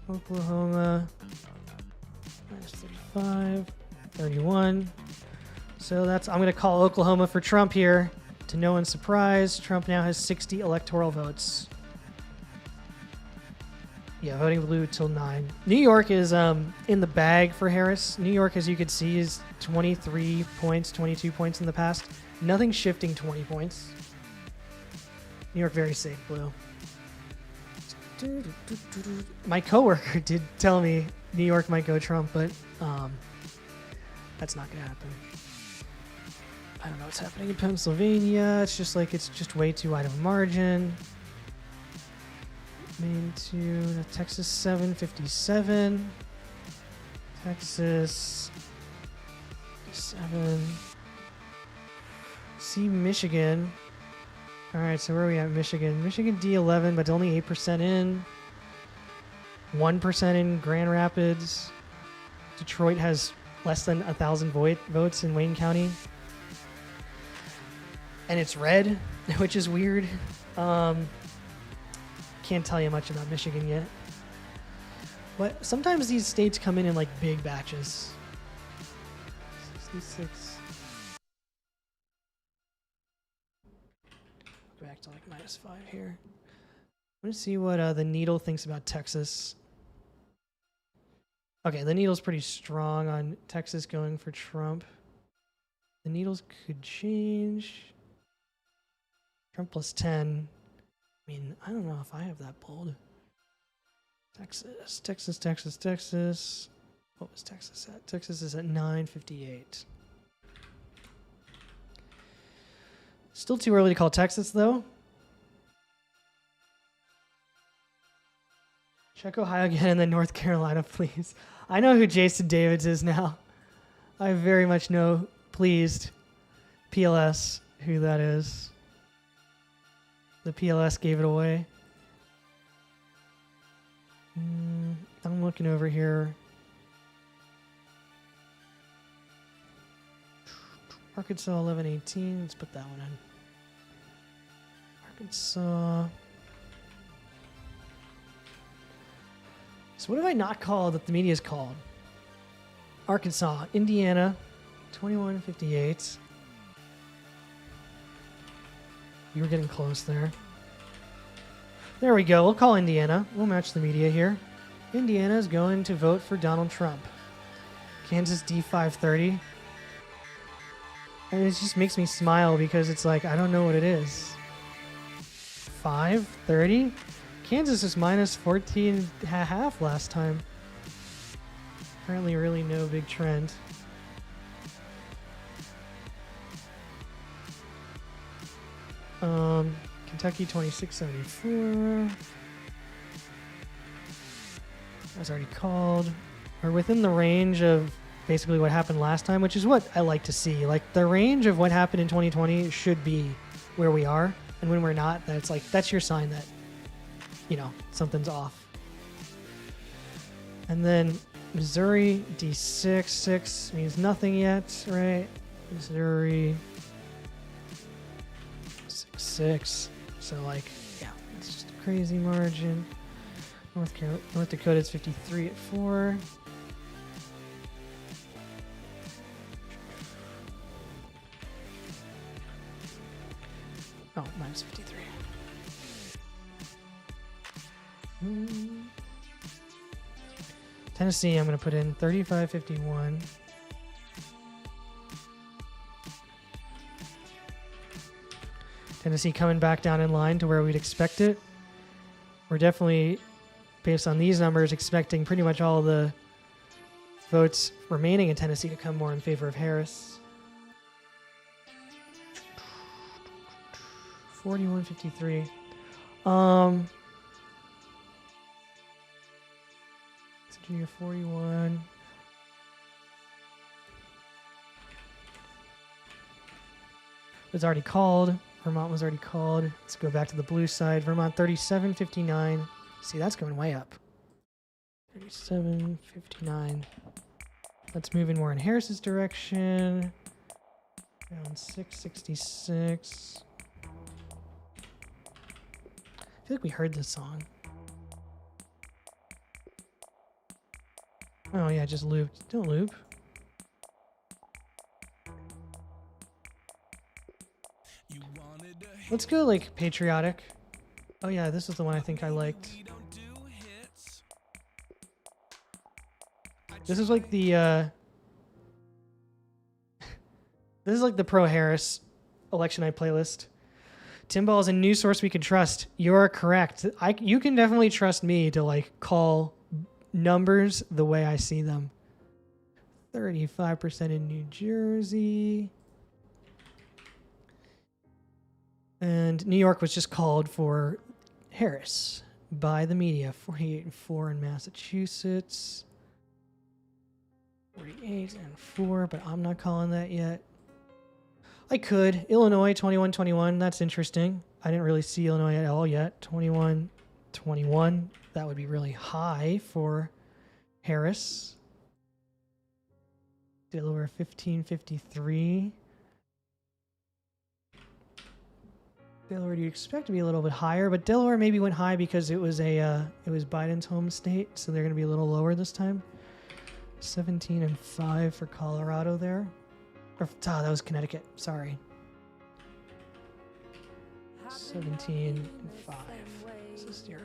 Oklahoma, minus 35, 31. So that's, I'm going to call Oklahoma for Trump here. To no one's surprise, Trump now has 60 electoral votes. Yeah, voting blue till 9. New York is in the bag for Harris. New York, as you could see, is 23 points, 22 points in the past. Nothing shifting 20 points. New York very safe, blue. My coworker did tell me New York might go Trump, but that's not going to happen. I don't know what's happening in Pennsylvania. It's just way too wide of a margin. Maine 2, Texas 757. Texas 7. See Michigan. All right, so where are we at? Michigan. Michigan D11, but only 8% in. 1% in Grand Rapids. Detroit has less than 1,000 votes in Wayne County. And it's red, which is weird. Can't tell you much about Michigan yet. But sometimes these states come in like big batches. 66. Back to like -5 here. I'm going to see what the Needle thinks about Texas. Okay, the Needle's pretty strong on Texas going for Trump. The Needles could change. Trump plus 10. I mean, I don't know if I have that bold. Texas. What was Texas at? Texas is at 958. Still too early to call Texas, though. Check Ohio again and then North Carolina, please. I know who Jason Davids is now. I very much know, pleased, PLS, who that is. The PLS gave it away. I'm looking over here. Arkansas 1118. Let's put that one in. Arkansas. So what have I not called that the media's called? Arkansas, Indiana, 2158. You were getting close there. There we go. We'll call Indiana. We'll match the media here. Indiana is going to vote for Donald Trump. Kansas D530. And it just makes me smile because it's like, I don't know what it is. 530? Kansas is minus 14.5 last time. Apparently really no big trend. Kentucky 2674. That was already called. We're within the range of basically what happened last time, which is what I like to see. Like the range of what happened in 2020 should be where we are, and when we're not, that's like that's your sign that something's off. And then Missouri D6 means nothing yet, right? Missouri 6. So like, yeah, it's just a crazy margin. North Dakota is 53 at 4. Oh, minus 53. Tennessee, I'm going to put in 35.51. Tennessee coming back down in line to where we'd expect it. We're definitely, based on these numbers, expecting pretty much all the votes remaining in Tennessee to come more in favor of Harris. 41.53. Virginia 41. It was already called. Vermont was already called. Let's go back to the blue side. Vermont 3759. See, that's going way up. 3759. Let's move in more in Harris's direction. Down 666. I feel like we heard this song. Oh yeah, just looped. Don't loop. Let's go like patriotic. Oh yeah, this is the one I think I liked. This is like the this is like the pro Harris election night playlist. Timbal is a news source we can trust. You're correct. You can definitely trust me to like call numbers the way I see them. 35% in New Jersey. And New York was just called for Harris by the media. 48-4 in Massachusetts. 48-4, but I'm not calling that yet. I could. Illinois 21-21. That's interesting. I didn't really see Illinois at all yet. 21-21. That would be really high for Harris. Delaware 15-53. Delaware, do you expect to be a little bit higher? But Delaware maybe went high because it was Biden's home state, so they're going to be a little lower this time. 17-5 for Colorado there. Or, that was Connecticut. Sorry. 17-5. This is 0-0.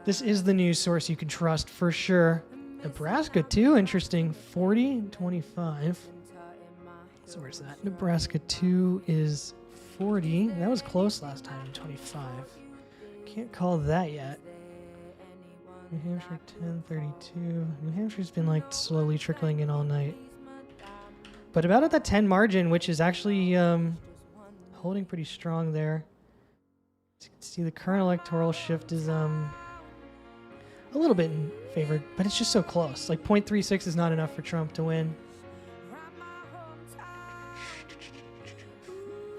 This is the news source you can trust for sure. Nebraska too, interesting. 40-25. So where's that? Nebraska 2 is 40. That was close last time, 25. Can't call that yet. New Hampshire 10-32. New Hampshire's been like slowly trickling in all night. But about at that 10 margin, which is actually holding pretty strong there. As you can see, the current electoral shift is a little bit in favor, but it's just so close. Like 0.36 is not enough for Trump to win.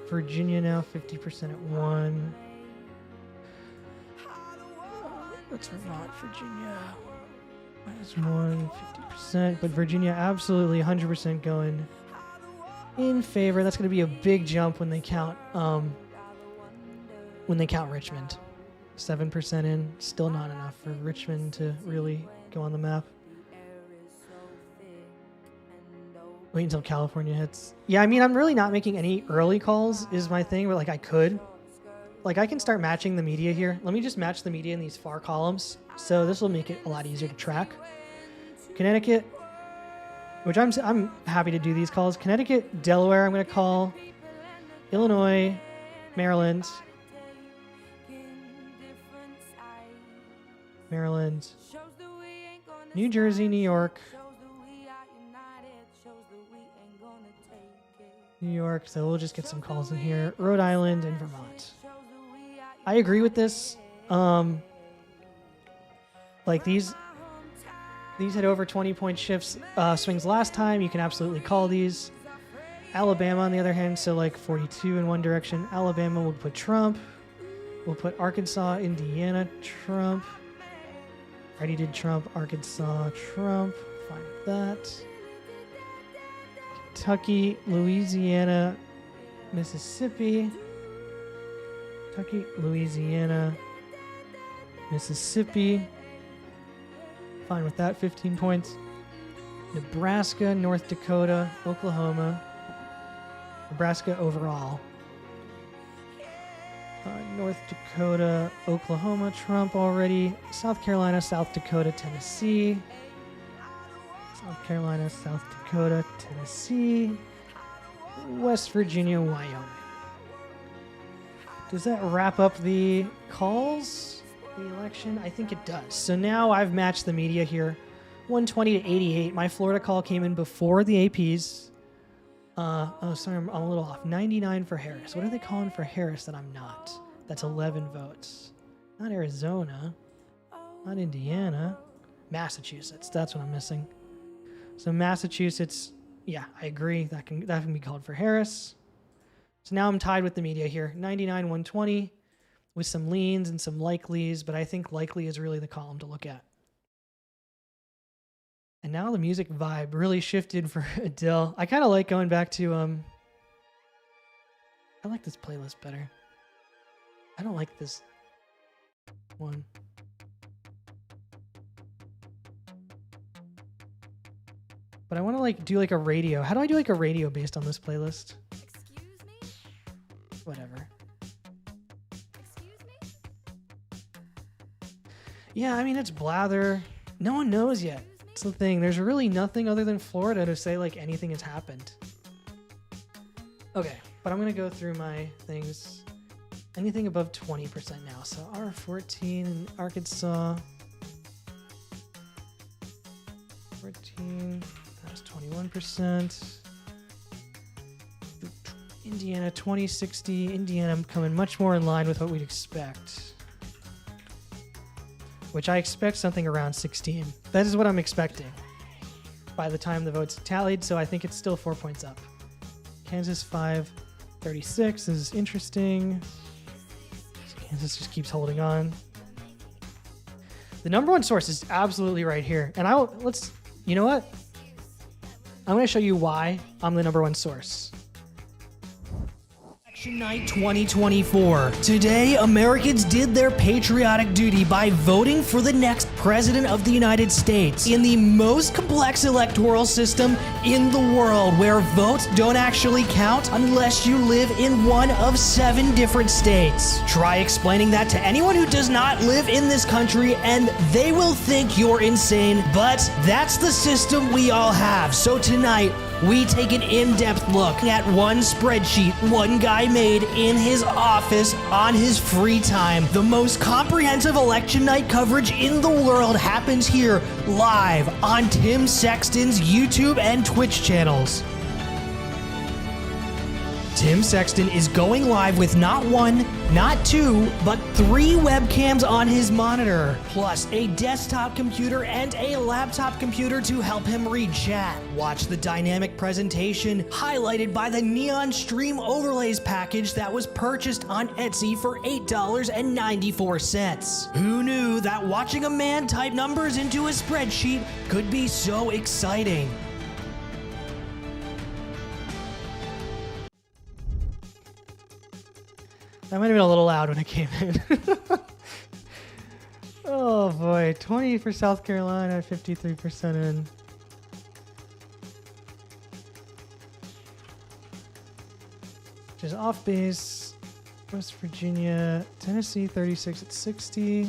Virginia now 50% at 1. That's Vermont, Virginia. -1, 50%. But Virginia absolutely 100% going in favor. That's going to be a big jump when they count Richmond. 7% in, still not enough for Richmond to really go on the map. Wait until California hits. Yeah, I mean, I'm really not making any early calls is my thing, but like I could. Like I can start matching the media here. Let me just match the media in these far columns. So this will make it a lot easier to track. Connecticut, which I'm happy to do these calls. Connecticut, Delaware, I'm going to call. Illinois, Maryland. New Jersey, New York. New York, so we'll just get some calls in here. Rhode Island and Vermont. I agree with this. Like these had over 20-point shifts swings last time. You can absolutely call these. Alabama, on the other hand, so like 42 in one direction. Alabama will put Trump. We'll put Arkansas, Indiana, Trump. Already did Trump, Arkansas, Trump. Fine with that. Kentucky, Louisiana, Mississippi. Kentucky, Louisiana, Mississippi. Fine with that, 15 points. Nebraska, North Dakota, Oklahoma. Nebraska overall. North Dakota, Oklahoma, Trump already. South Carolina, South Dakota, Tennessee. South Carolina, South Dakota, Tennessee. West Virginia, Wyoming. Does that wrap up the calls? The election? I think it does. So now I've matched the media here. 120 to 88. My Florida call came in before the APs. Oh, sorry, I'm a little off. 99 for Harris. What are they calling for Harris that I'm not? That's 11 votes. Not Arizona. Not Indiana. Massachusetts. That's what I'm missing. So Massachusetts, yeah, I agree. That can be called for Harris. So now I'm tied with the media here. 99-120 with some leans and some likelies, but I think likely is really the column to look at. And now the music vibe really shifted for Dill. I kind of like going back to, I like this playlist better. I don't like this one. But I want to like do like a radio. How do I do like a radio based on this playlist? Excuse me? Whatever. Excuse me? Yeah, I mean, it's blather. No one knows yet. It's the thing. There's really nothing other than Florida to say like anything has happened. Okay, but I'm going to go through my things. Anything above 20% now. So R14 in Arkansas. 14. That was 21%. Indiana 2060. Indiana coming much more in line with what we'd expect. Which I expect something around 16. That is what I'm expecting by the time the votes tallied, so I think it's still 4 points up. Kansas 536 is interesting. So Kansas just keeps holding on. The number one source is absolutely right here. And you know what? I'm going to show you why I'm the number one source. Election Night 2024. Today, Americans did their patriotic duty by voting for the next president of the United States in the most complex electoral system in the world, where votes don't actually count unless you live in one of 7 different states. Try explaining that to anyone who does not live in this country and they will think you're insane, but that's the system we all have. So tonight, we take an in-depth look at one spreadsheet one guy made in his office on his free time. The most comprehensive election night coverage in the world happens here live on Tim Sexton's YouTube and Twitch channels. Tim Sexton is going live with not 1, not 2, but 3 webcams on his monitor, plus a desktop computer and a laptop computer to help him read chat. Watch the dynamic presentation highlighted by the Neon Stream Overlays package that was purchased on Etsy for $8.94. Who knew that watching a man type numbers into a spreadsheet could be so exciting? That might have been a little loud when it came in. Oh boy, 20 for South Carolina, 53% in. Which is off base. West Virginia, Tennessee, 36 at 60.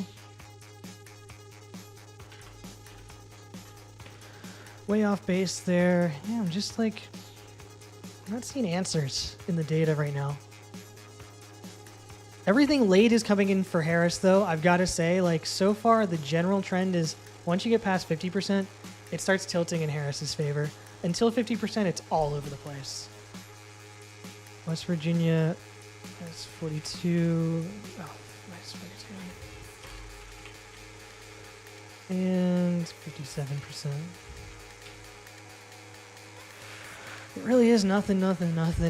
Way off base there. Yeah, I'm just like, I'm not seeing answers in the data right now. Everything late is coming in for Harris, though. I've got to say, like, so far, the general trend is once you get past 50%, it starts tilting in Harris's favor. Until 50%, it's all over the place. West Virginia has 42. Oh, nice, 42. And 57%. It really is nothing.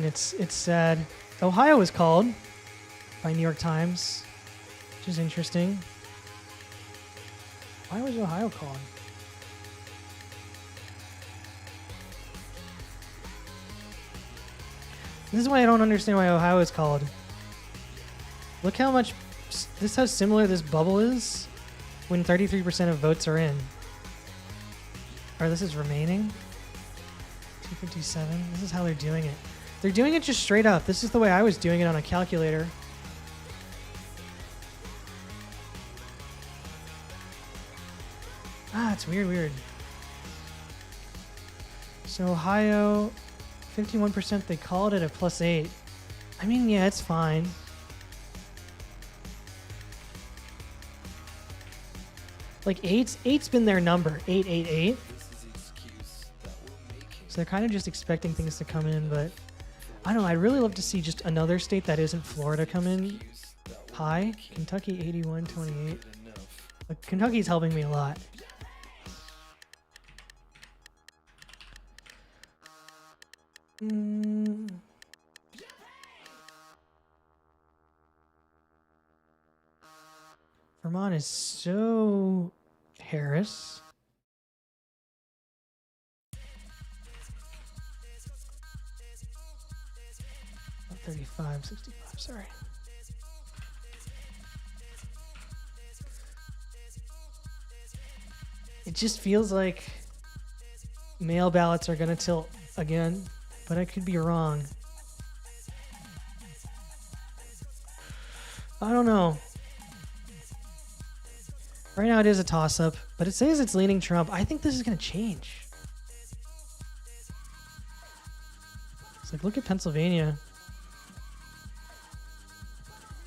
It's sad. Ohio was called by New York Times, which is interesting. Why was Ohio called? This is why I don't understand why Ohio is called. Look how much, this how similar this bubble is when 33% of votes are in. Or this is remaining. 257, this is how they're doing it. They're doing it just straight up. This is the way I was doing it on a calculator. Ah, it's weird. So Ohio, 51%, they called it a +8. I mean, yeah, it's fine. Like eight's been their number, 888. So they're kind of just expecting things to come in, but I don't know. I'd really love to see just another state that isn't Florida come in high. Kentucky, 81-28. But Kentucky's helping me a lot. Vermont is so Harris. 35, 65, sorry. It just feels like mail ballots are gonna tilt again, but I could be wrong. I don't know. Right now it is a toss-up, but it says it's leaning Trump. I think this is gonna change. It's like, look at Pennsylvania.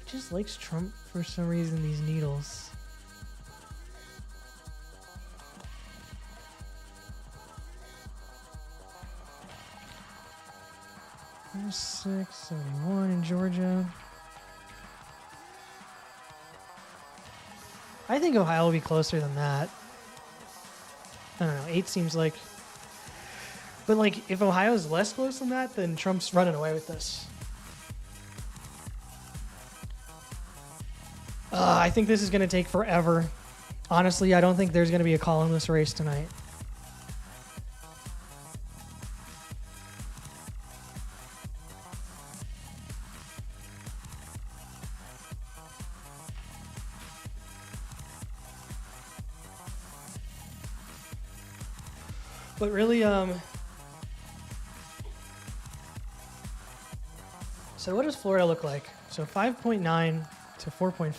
He just likes Trump for some reason, these needles. There's 671 in Georgia. I think Ohio will be closer than that. I don't know. 8 seems like... But, like, if Ohio's less close than that, then Trump's running away with this. I think this is going to take forever. Honestly, I don't think there's going to be a call in this race tonight. But really, so what does Florida look like? So 5.9 to 4.5.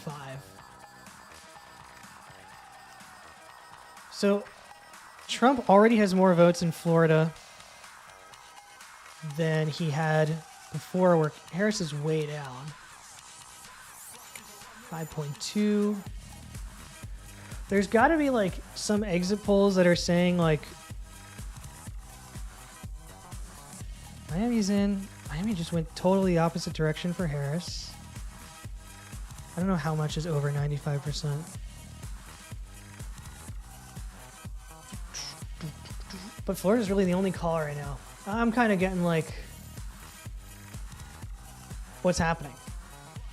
So Trump already has more votes in Florida than he had before, where Harris is way down. 5.2. There's got to be like some exit polls that are saying like Miami's in. Miami just went totally the opposite direction for Harris. I don't know how much is over 95%. But Florida's really the only call right now. I'm kind of getting like, what's happening?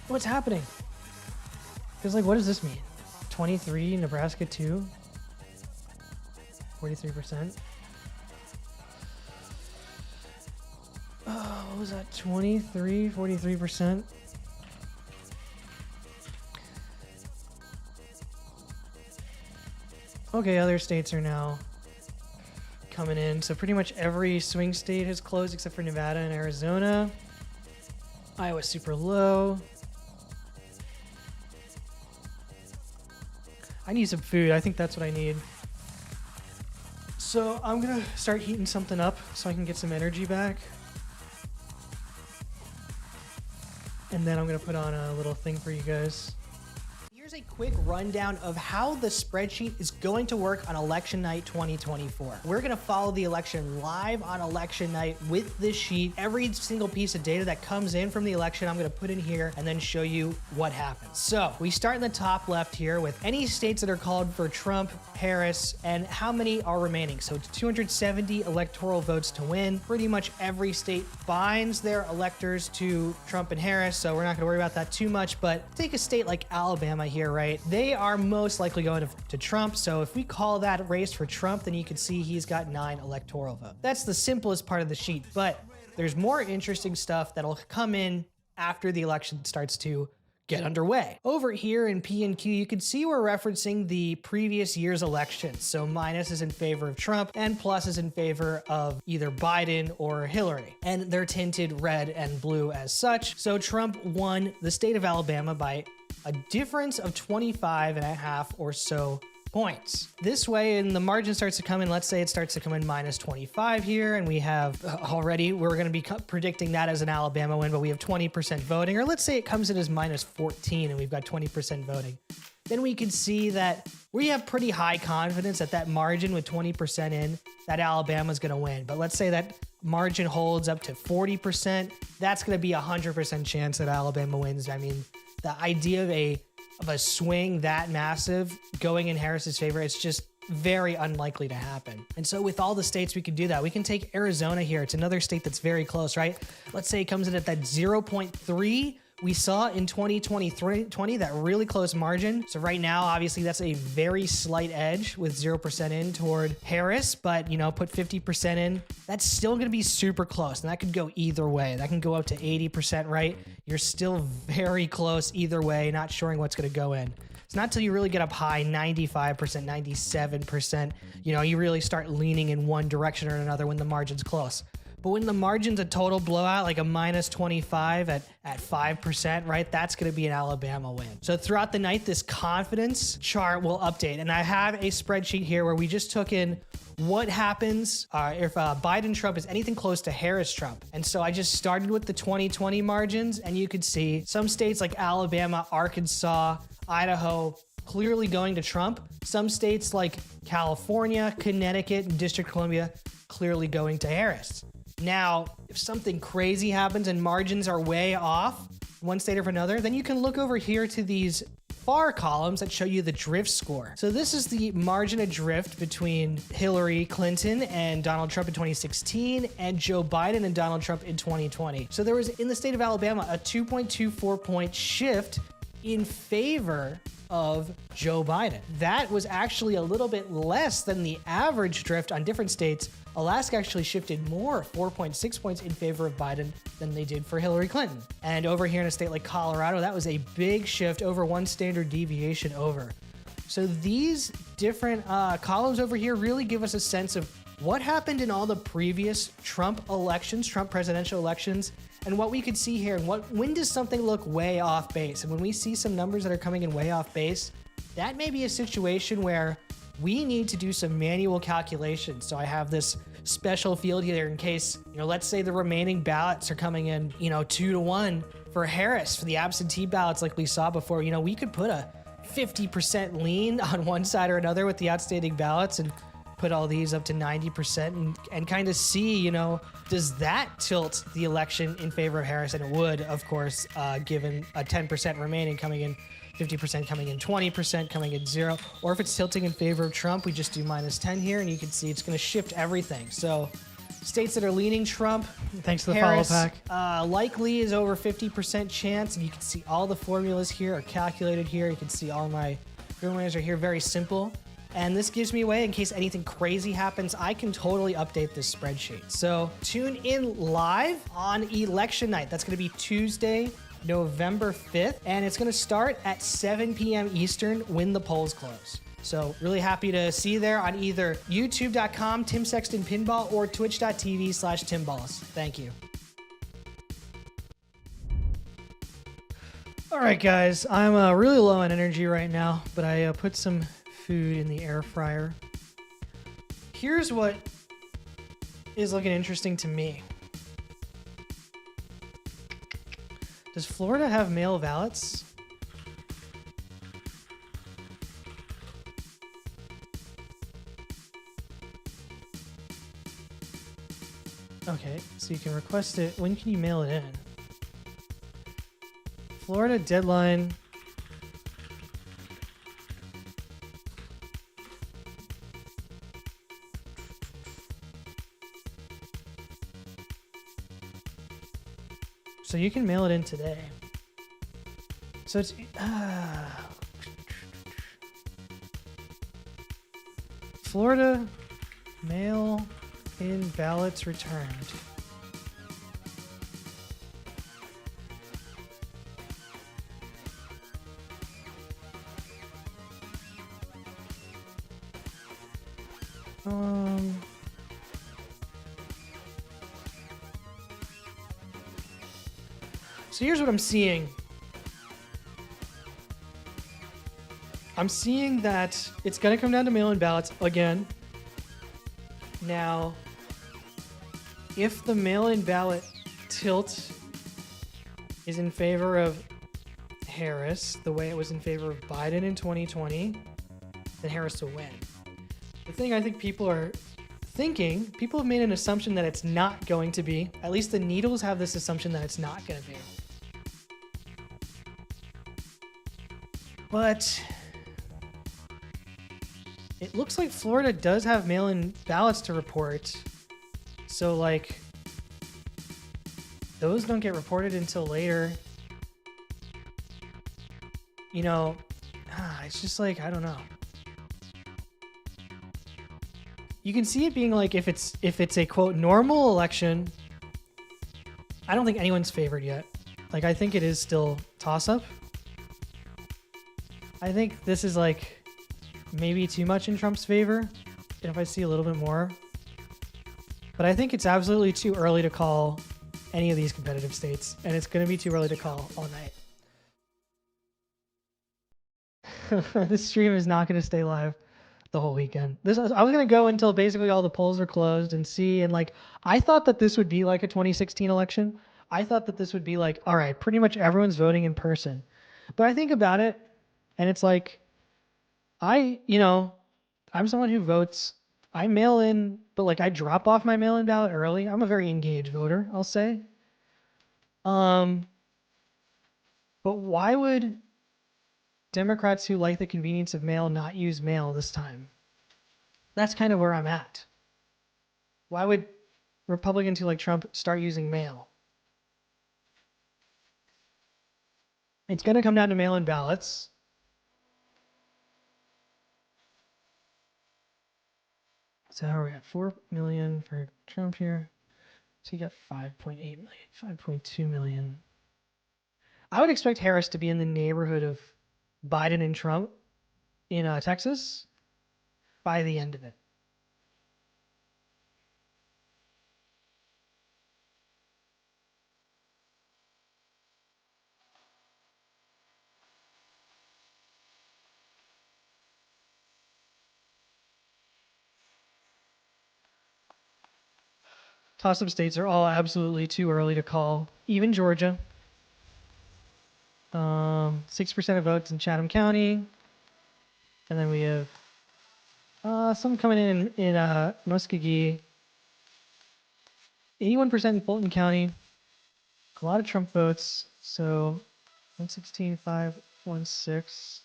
What's happening? Because like, what does this mean? 23, Nebraska 2, 43%. What was that? 23, 43%. Okay, other states are now coming in. So pretty much every swing state has closed except for Nevada and Arizona. Iowa's super low. I need some food. I think that's what I need. So I'm gonna start heating something up so I can get some energy back. And then I'm gonna put on a little thing for you guys. Here's a quick rundown of how the spreadsheet is going to work on election night 2024. We're gonna follow the election live on election night with this sheet. Every single piece of data that comes in from the election, I'm gonna put in here and then show you what happens. So we start in the top left here with any states that are called for Trump, Harris, and how many are remaining. So it's 270 electoral votes to win. Pretty much every state binds their electors to Trump and Harris, so we're not gonna worry about that too much, but take a state like Alabama here, right? They are most likely going to Trump, so if we call that race for Trump, then you can see he's got 9 electoral votes. That's the simplest part of the sheet, but there's more interesting stuff that'll come in after the election starts to get underway. Over here in P and Q, you can see we're referencing the previous year's elections. So minus is in favor of Trump and plus is in favor of either Biden or Hillary. And they're tinted red and blue as such. So Trump won the state of Alabama by a difference of 25.5 or so points. This way, and the margin starts to come in, let's say it starts to come in minus 25 here, and we have already, we're going to be predicting that as an Alabama win, but we have 20% voting, or let's say it comes in as minus 14 and we've got 20% voting. Then we can see that we have pretty high confidence at that margin with 20% in, that Alabama's going to win. But let's say that margin holds up to 40%, that's going to be a 100% chance that Alabama wins. I mean, the idea of a of a swing that massive going in Harris's favor, it's just very unlikely to happen. And so with all the states, we can do that. We can take Arizona here. It's another state that's very close, right? Let's say it comes in at that 0.3 we saw in 2020, that really close margin. So right now, obviously, that's a very slight edge with 0% in toward Harris, but put 50% in. That's still going to be super close, and that could go either way. That can go up to 80%, right? You're still very close either way, not sure what's going to go in. It's not till you really get up high, 95%, 97%, you really start leaning in one direction or another when the margin's close. But when the margin's a total blowout, like a minus 25 at 5%, right? That's going to be an Alabama win. So throughout the night, this confidence chart will update. And I have a spreadsheet here where we just took in what happens if Biden-Trump is anything close to Harris-Trump. And so I just started with the 2020 margins, and you could see some states like Alabama, Arkansas, Idaho, clearly going to Trump. Some states like California, Connecticut, and District of Columbia clearly going to Harris. Now, if something crazy happens and margins are way off one state or another, then you can look over here to these far columns that show you the drift score. So this is the margin of drift between Hillary Clinton and Donald Trump in 2016 and Joe Biden and Donald Trump in 2020. So there was, in the state of Alabama, a 2.24 point shift in favor of Joe Biden. That was actually a little bit less than the average drift on different states. Alaska actually shifted more, 4.6 points in favor of Biden than they did for Hillary Clinton. And over here in a state like Colorado, that was a big shift, over one standard deviation over. So these different columns over here really give us a sense of what happened in all the previous Trump elections, Trump presidential elections, and what we could see here. And when does something look way off base? And when we see some numbers that are coming in way off base, that may be a situation where we need to do some manual calculations. So I have this special field here in case, let's say the remaining ballots are coming in, 2-1 for Harris for the absentee ballots like we saw before. We could put a 50% lean on one side or another with the outstanding ballots and put all these up to 90% and kind of see, does that tilt the election in favor of Harris? And it would, of course, given a 10% remaining coming in, 50% coming in, 20% coming in 0. Or if it's tilting in favor of Trump, we just do minus 10 here, and you can see it's going to shift everything. So states that are leaning Trump, thanks to the Harris, follow pack, likely is over 50% chance, and you can see all the formulas here are calculated here. You can see all my formulas are here, very simple. And this gives me a way, in case anything crazy happens, I can totally update this spreadsheet. So tune in live on election night. That's going to be Tuesday, November 5th. And it's going to start at 7 p.m. Eastern when the polls close. So really happy to see you there on either youtube.com, Tim Sexton Pinball, or twitch.tv/Timballs. Thank you. All right, guys. I'm really low on energy right now, but I put some food in the air fryer. Here's what is looking interesting to me. Does Florida have mail ballots? Okay, so you can request it. When can you mail it in? Florida deadline. So you can mail it in today. So it's Florida mail in ballots returned. So here's what I'm seeing. I'm seeing that it's going to come down to mail-in ballots again. Now, if the mail-in ballot tilt is in favor of Harris, the way it was in favor of Biden in 2020, then Harris will win. The thing I think people are thinking, people have made an assumption that it's not going to be. At least the needles have this assumption that it's not going to be. But it looks like Florida does have mail-in ballots to report. So, like, those don't get reported until later. You know, it's just like, I don't know. You can see it being like if it's a quote normal election, I don't think anyone's favored yet. Like, I think it is still toss-up. I think this is like maybe too much in Trump's favor if I see a little bit more. But I think it's absolutely too early to call any of these competitive states, and it's going to be too early to call all night. This stream is not going to stay live the whole weekend. I was going to go until basically all the polls are closed and see, and like, I thought that this would be like a 2016 election. I thought that this would be like, all right, pretty much everyone's voting in person. But I think about it, and it's like, I'm someone who votes. I mail in, but like I drop off my mail-in ballot early. I'm a very engaged voter, I'll say. But why would Democrats who like the convenience of mail not use mail this time? That's kind of where I'm at. Why would Republicans who like Trump start using mail? It's going to come down to mail-in ballots. So how are we at? 4 million for Trump here. So you got 5.8 million, 5.2 million. I would expect Harris to be in the neighborhood of Biden and Trump in Texas by the end of it. Toss-up states are all absolutely too early to call. Even Georgia. 6% of votes in Chatham County. And then we have some coming in Muskogee. 81% in Fulton County. A lot of Trump votes. So 116,516.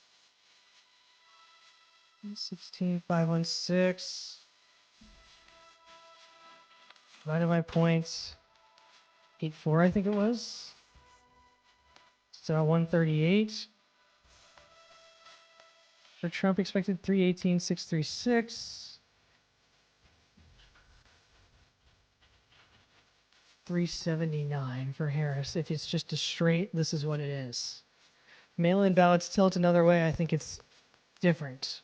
116,516. Divided by points. 84, I think it was. So 138. For Trump, expected 318,636. 379 for Harris. If it's just a straight, this is what it is. Mail-in ballots tilt another way. I think it's different.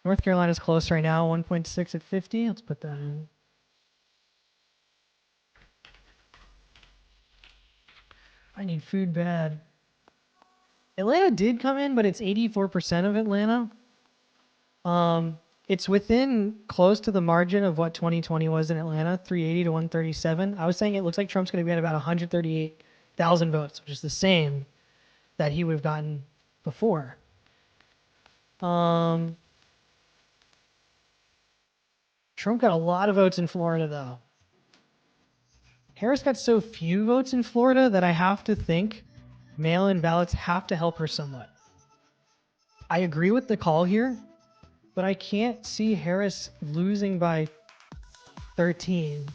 North Carolina's close right now, 1.6 at 50. Let's put that in. I need food bad. Atlanta did come in, but it's 84% of Atlanta. It's within close to the margin of what 2020 was in Atlanta, 380 to 137. I was saying it looks like Trump's going to be at about 138,000 votes, which is the same that he would have gotten before. Trump got a lot of votes in Florida, though. Harris got so few votes in Florida that I have to think mail-in ballots have to help her somewhat. I agree with the call here, but I can't see Harris losing by 13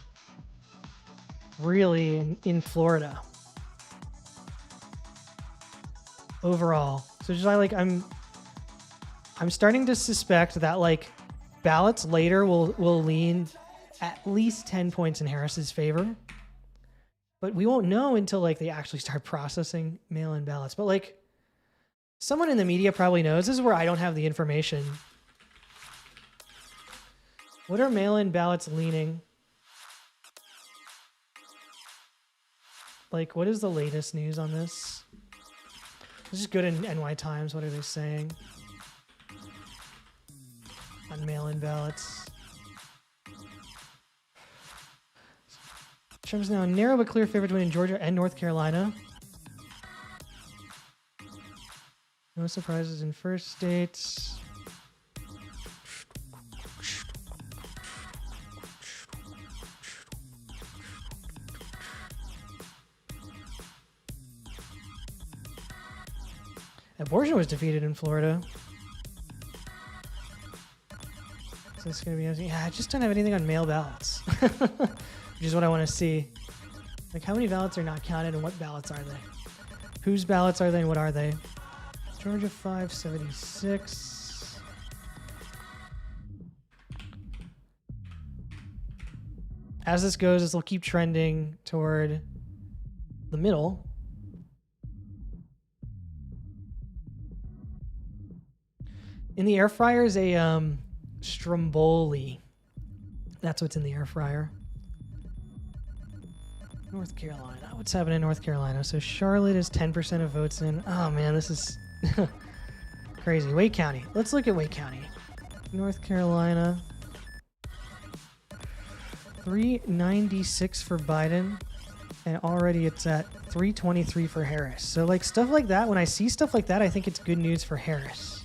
really in Florida overall. So just I'm starting to suspect that like ballots later will lean at least 10 points in Harris's favor. But we won't know until like they actually start processing mail-in ballots. But like someone in the media probably knows. This is where I don't have the information. What are mail-in ballots leaning? Like, what is the latest news on this? Let's just go to NY Times. What are they saying on mail-in ballots? Trump's now a narrow but clear favorite to win in Georgia and North Carolina. No surprises in first states. Abortion was defeated in Florida. So it's going to be... Yeah, I just don't have anything on mail ballots. Which is what I want to see. Like, how many ballots are not counted and what ballots are they? Whose ballots are they and what are they? Georgia 576. As this goes, this will keep trending toward the middle. In the air fryer is a stromboli. That's what's in the air fryer. North Carolina. What's happening in North Carolina? So Charlotte is 10% of votes in. Oh man, this is crazy. Wake County. Let's look at Wake County. North Carolina. 396 for Biden. And already it's at 323 for Harris. So like stuff like that, when I see stuff like that, I think it's good news for Harris.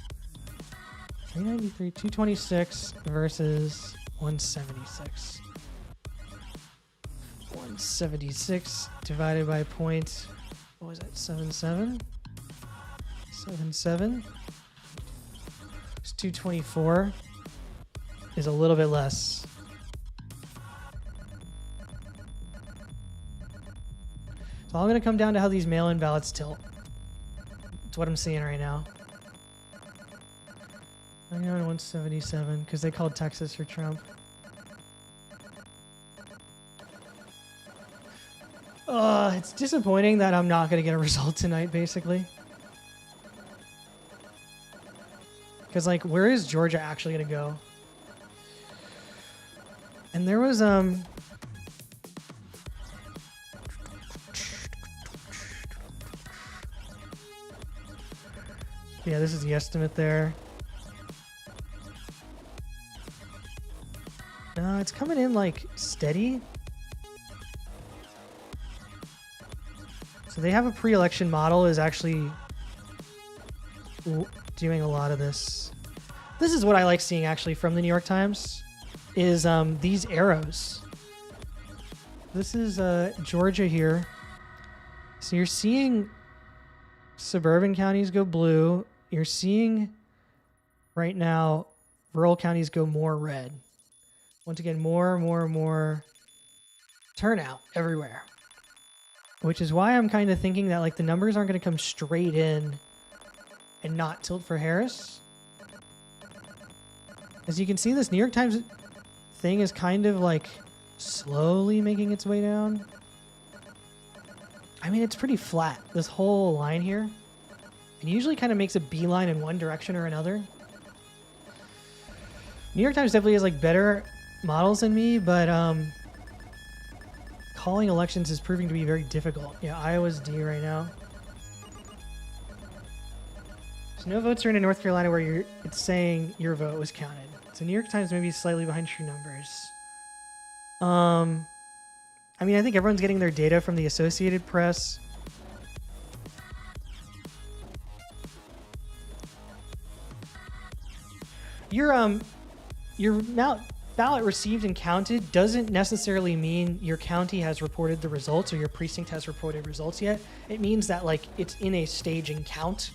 393, 226 versus 176. 176 divided by point, what was that, 77? 77. It's 224 is a little bit less. It's all going to come down to how these mail-in ballots tilt. That's what I'm seeing right now. 99, 177, because they called Texas for Trump. It's disappointing that I'm not going to get a result tonight, basically. Because, like, where is Georgia actually going to go? And there was, yeah, this is the estimate there. No, it's coming in, like, steady. So they have a pre-election model is actually doing a lot of this. This is what I like seeing actually from the New York Times is these arrows. This is Georgia here. So you're seeing suburban counties go blue. You're seeing right now rural counties go more red. Once again, more turnout everywhere. Which is why I'm kind of thinking that like the numbers aren't going to come straight in and not tilt for Harris. As you can see, this New York Times thing is kind of like slowly making its way down. I mean, it's pretty flat, this whole line here. It usually kind of makes a beeline in one direction or another. New York Times definitely has like better models than me, but calling elections is proving to be very difficult. Yeah, Iowa's D right now. So no votes are in North Carolina where it's saying your vote was counted. So New York Times may be slightly behind true numbers. I mean, I think everyone's getting their data from the Associated Press. Your ballot received and counted doesn't necessarily mean your county has reported the results or your precinct has reported results yet. It means that like it's in a staging count.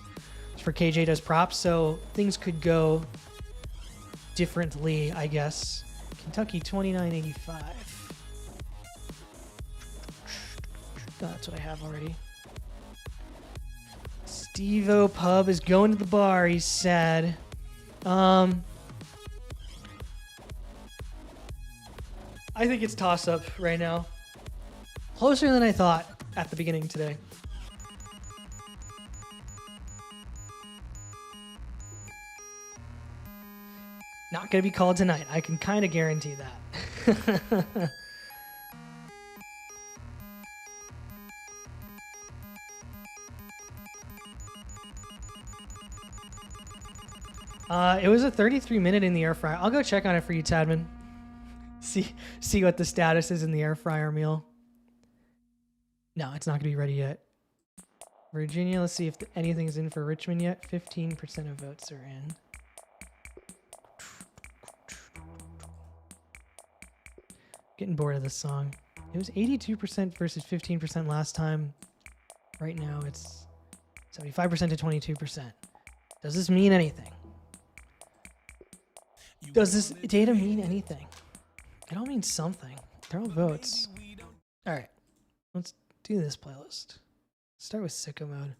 For KJ does props, so things could go differently, I guess. Kentucky 2985. That's what I have already. Steve-O Pub is going to the bar, he's sad. I think it's toss-up right now. Closer than I thought at the beginning today. Not going to be called tonight. I can kind of guarantee that. It was a 33-minute in the air fryer. I'll go check on it for you, Tadman. See what the status is in the air fryer meal. No, it's not going to be ready yet. Virginia, let's see if anything's in for Richmond yet. 15% of votes are in. Getting bored of this song. It was 82% versus 15% last time. Right now it's 75% to 22%. Does this mean anything? Does this data mean anything? It all means something. They're all votes. All right, let's do this playlist. Start with sicko mode.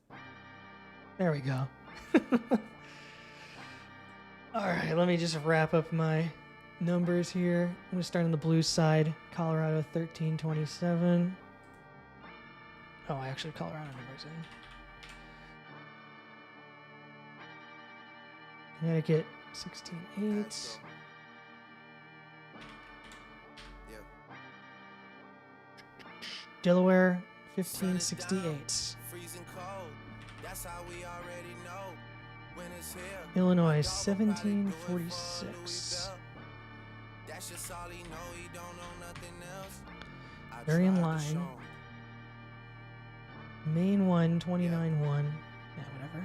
There we go. All right, let me just wrap up my numbers here. I'm going to start on the blue side. Colorado 1327. Oh, actually, Colorado numbers in. Connecticut 16.8. Delaware 1568. Illinois 1746. Very in line. Maine 1 29.1. Yeah, whatever.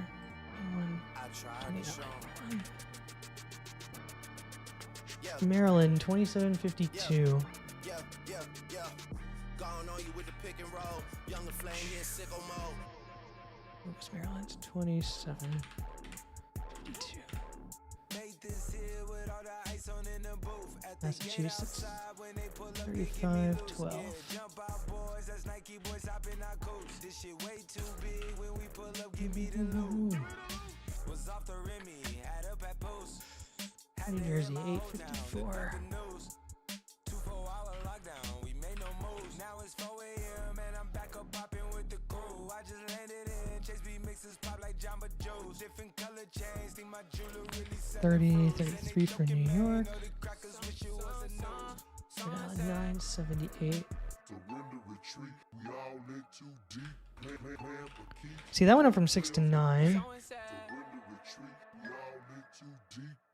Maine 1 29.1. Maryland 2752. Where's Maryland? 2752. Massachusetts 3512. New Jersey 854. $30, $33 for New York. 978. See, that went up from 6 to 9.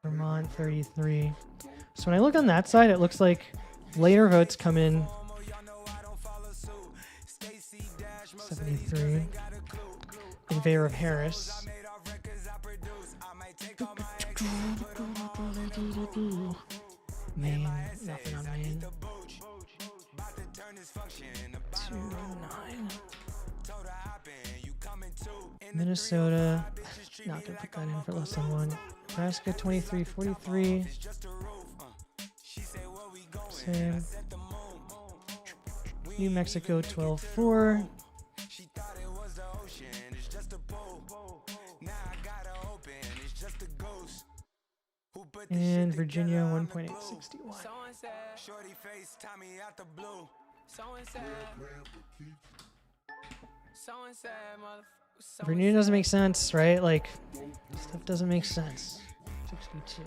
Vermont 33. So when I look on that side, it looks like later votes come in 73 in favor of Harris. Maine, nothing on Maine. 2-9. Minnesota, not gonna put that in for less than 1. Nebraska 23-43. Same. New Mexico 12-4. And Virginia 1.861. Virginia doesn't make sense, right? Like, stuff doesn't make sense. 62.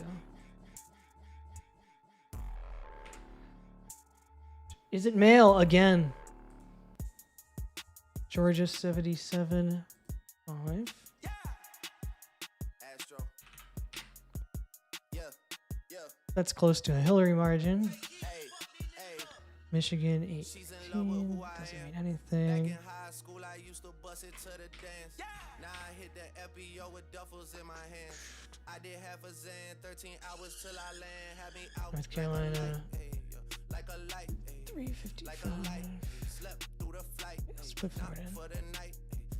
Is it mail again? Georgia 77.5. That's close to a Hillary margin. Michigan 18. Doesn't mean anything. North Carolina 355. Let's put forward in.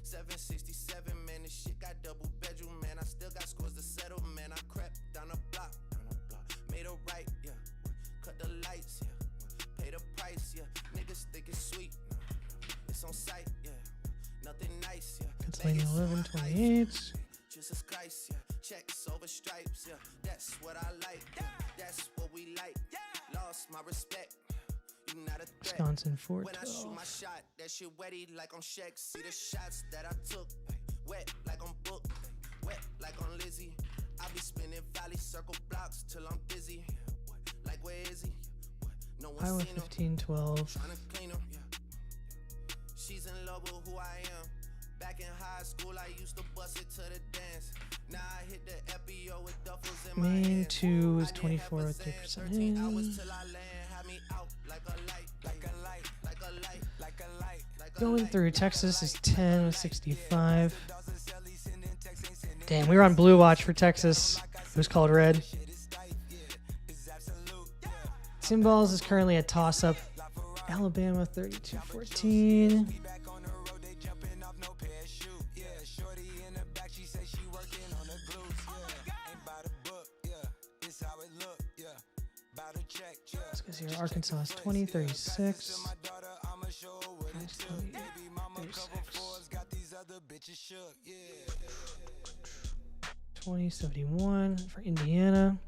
767, man, this shit got double bedroom, man. I still got scores to settle, man. I crept down the block, made a right, yeah. Cut the lights, yeah. Pay the price, yeah. Niggas think it's sweet, it's on sight, yeah. Nothing nice, yeah. Pennsylvania 1128. Jesus Christ, yeah. Checks over stripes, yeah. That's what I like, yeah. That's what we like, yeah. Lost my respect. Wisconsin 412. When I shoot my shot, that shit wetty like on Shaq. See the shots that I took, wet like on Book, wet like on Lizzie. I be spinning valley circle blocks till I'm busy. Like where is he? No one Iowa seen him. 1512. Trying to clean him. She's in love with who I am. Back in high school, I used to bust it to the dance. Now I hit the FBO with duffels in my Maine hand. 2 is 24.3% in. Going through Texas is 10 with 65. Damn, we were on Blue Watch for Texas. It was called Red. Symbols is currently a toss-up. Alabama 32-14. 0. Arkansas is 20, 36. 2071 for Indiana.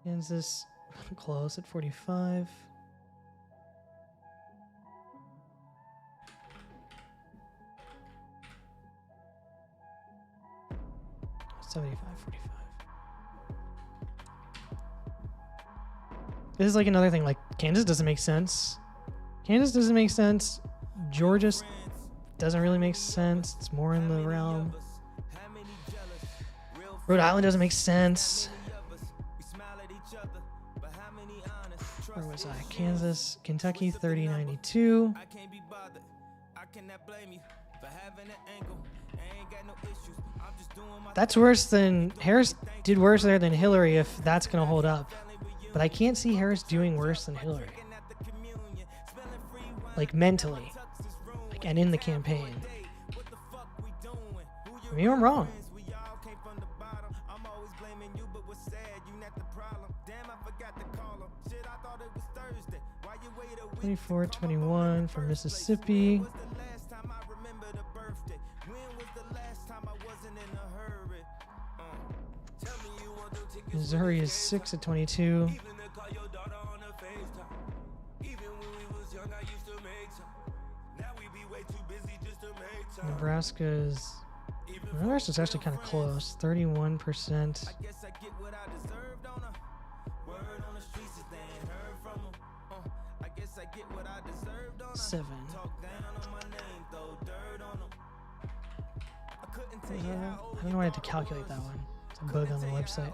Kansas close at 45. This is like another thing, like Kansas doesn't make sense. Kansas doesn't make sense. Georgia doesn't really make sense. It's more in the realm. Rhode Island doesn't make sense. Where was I? Kansas, Kentucky, 30-92. That's worse than Harris did worse there than Hillary if that's going to hold up. But I can't see Harris doing worse than Hillary. Like mentally. Like, and in the campaign. Maybe I'm wrong. 24-21 for Mississippi. Missouri is 6-22. Nebraska's actually kind of close. 31%. 7. I don't know why I had to calculate that one. It's a bug on the website.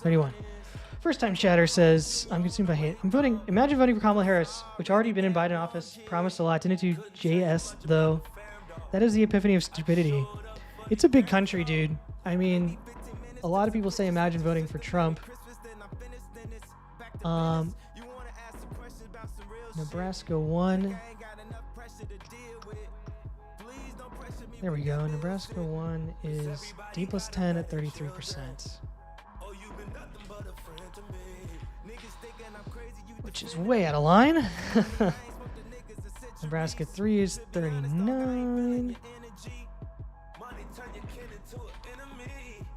31. First time chatter says, I'm consumed by hate. Imagine voting for Kamala Harris, which already been in Biden office, promised a lot, didn't do JS though. That is the epiphany of stupidity. It's a big country, dude. I mean, a lot of people say imagine voting for Trump. Nebraska 1. There we go. Nebraska 1 is D plus 10 at 33%. Which is way out of line. Nebraska 3 is 39.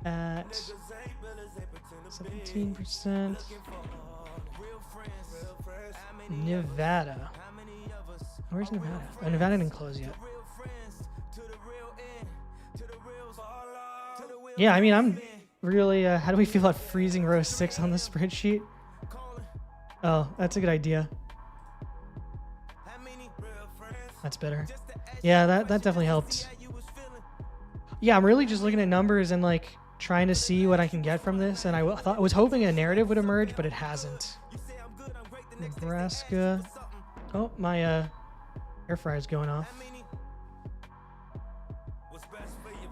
At 17%. Nevada. Where's Nevada? Oh, Nevada didn't close yet. Yeah, I mean, I'm really, how do we feel about freezing row 6 on the spreadsheet? Oh, that's a good idea. That's better. Yeah, that definitely helped. Yeah, I'm really just looking at numbers and like trying to see what I can get from this, and I was hoping a narrative would emerge, but it hasn't. Nebraska. Oh, my air fryer's going off.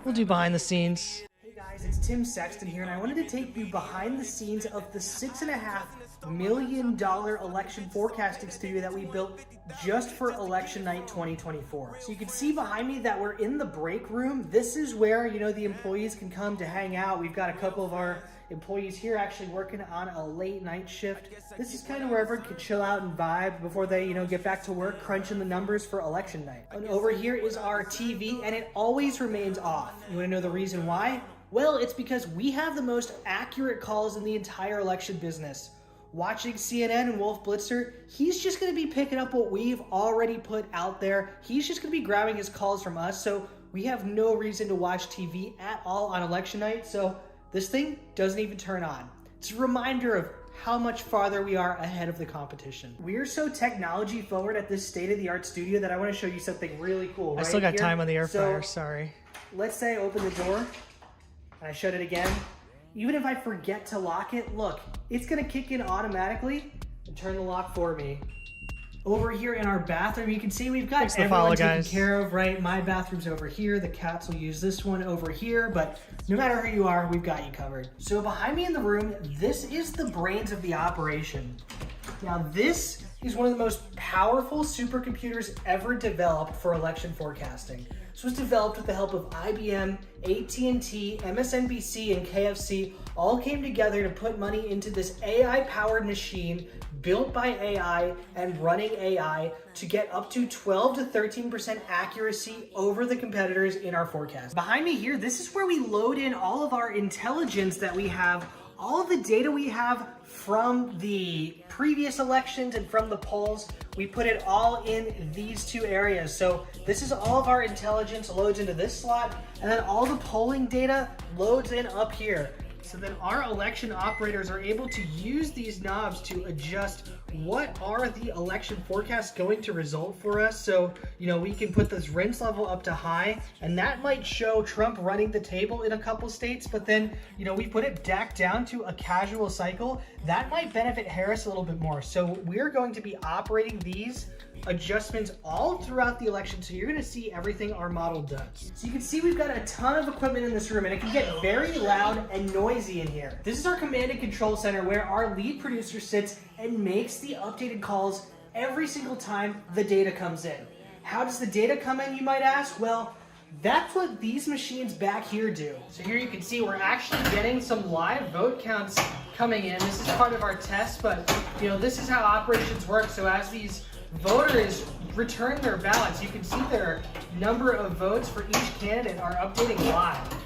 We'll do behind the scenes. Hey guys, it's Tim Sexton here, and I wanted to take you behind the scenes of the $6.5 million election forecasting studio that we built just for election night 2024. So you can see behind me that we're in the break room. This is where, you know, the employees can come to hang out. We've got a couple of our employees here actually working on a late night shift. This is kind of where everyone can chill out and vibe before they, you know, get back to work crunching the numbers for election night. And over here is our TV, and it always remains off. You want to know the reason why? Well, it's because we have the most accurate calls in the entire election business. Watching CNN and Wolf Blitzer, he's just going to be picking up what we've already put out there. He's just going to be grabbing his calls from us, so we have no reason to watch TV at all on election night, so this thing doesn't even turn on. It's a reminder of how much farther we are ahead of the competition. We're so technology forward at this state-of-the-art studio that I want to show you something really cool. I still got time on the air fryer, sorry. Let's say I open the door and I shut it again. Even if I forget to lock it, look, it's gonna kick in automatically and turn the lock for me. Over here in our bathroom, you can see we've got everyone taken care of, right? My bathroom's over here. The cats will use this one over here, but no matter who you are, we've got you covered. So behind me in the room, this is the brains of the operation. Now this is one of the most powerful supercomputers ever developed for election forecasting. This was developed with the help of IBM, AT&T, MSNBC, and KFC. All came together to put money into this AI-powered machine built by AI and running AI to get up to 12 to 13% accuracy over the competitors in our forecast. Behind me here, this is where we load in all of our intelligence that we have, all of the data we have from the previous elections and from the polls. We put it all in these two areas. So this is all of our intelligence loads into this slot, and then all the polling data loads in up here. So then our election operators are able to use these knobs to adjust what are the election forecasts going to result for us. So, you know, we can put this rinse level up to high, and that might show Trump running the table in a couple states, but then, you know, we put it back down to a casual cycle. That might benefit Harris a little bit more. So we're going to be operating these adjustments all throughout the election, so you're going to see everything our model does. So you can see we've got a ton of equipment in this room, and it can get very loud and noisy in here. This is our command and control center where our lead producer sits and makes the updated calls every single time the data comes in. How does the data come in, you might ask? Well, that's what these machines back here do. So here you can see we're actually getting some live vote counts coming in. This is part of our test, but you know, this is how operations work. So as these voters return their ballots, you can see their number of votes for each candidate are updating live.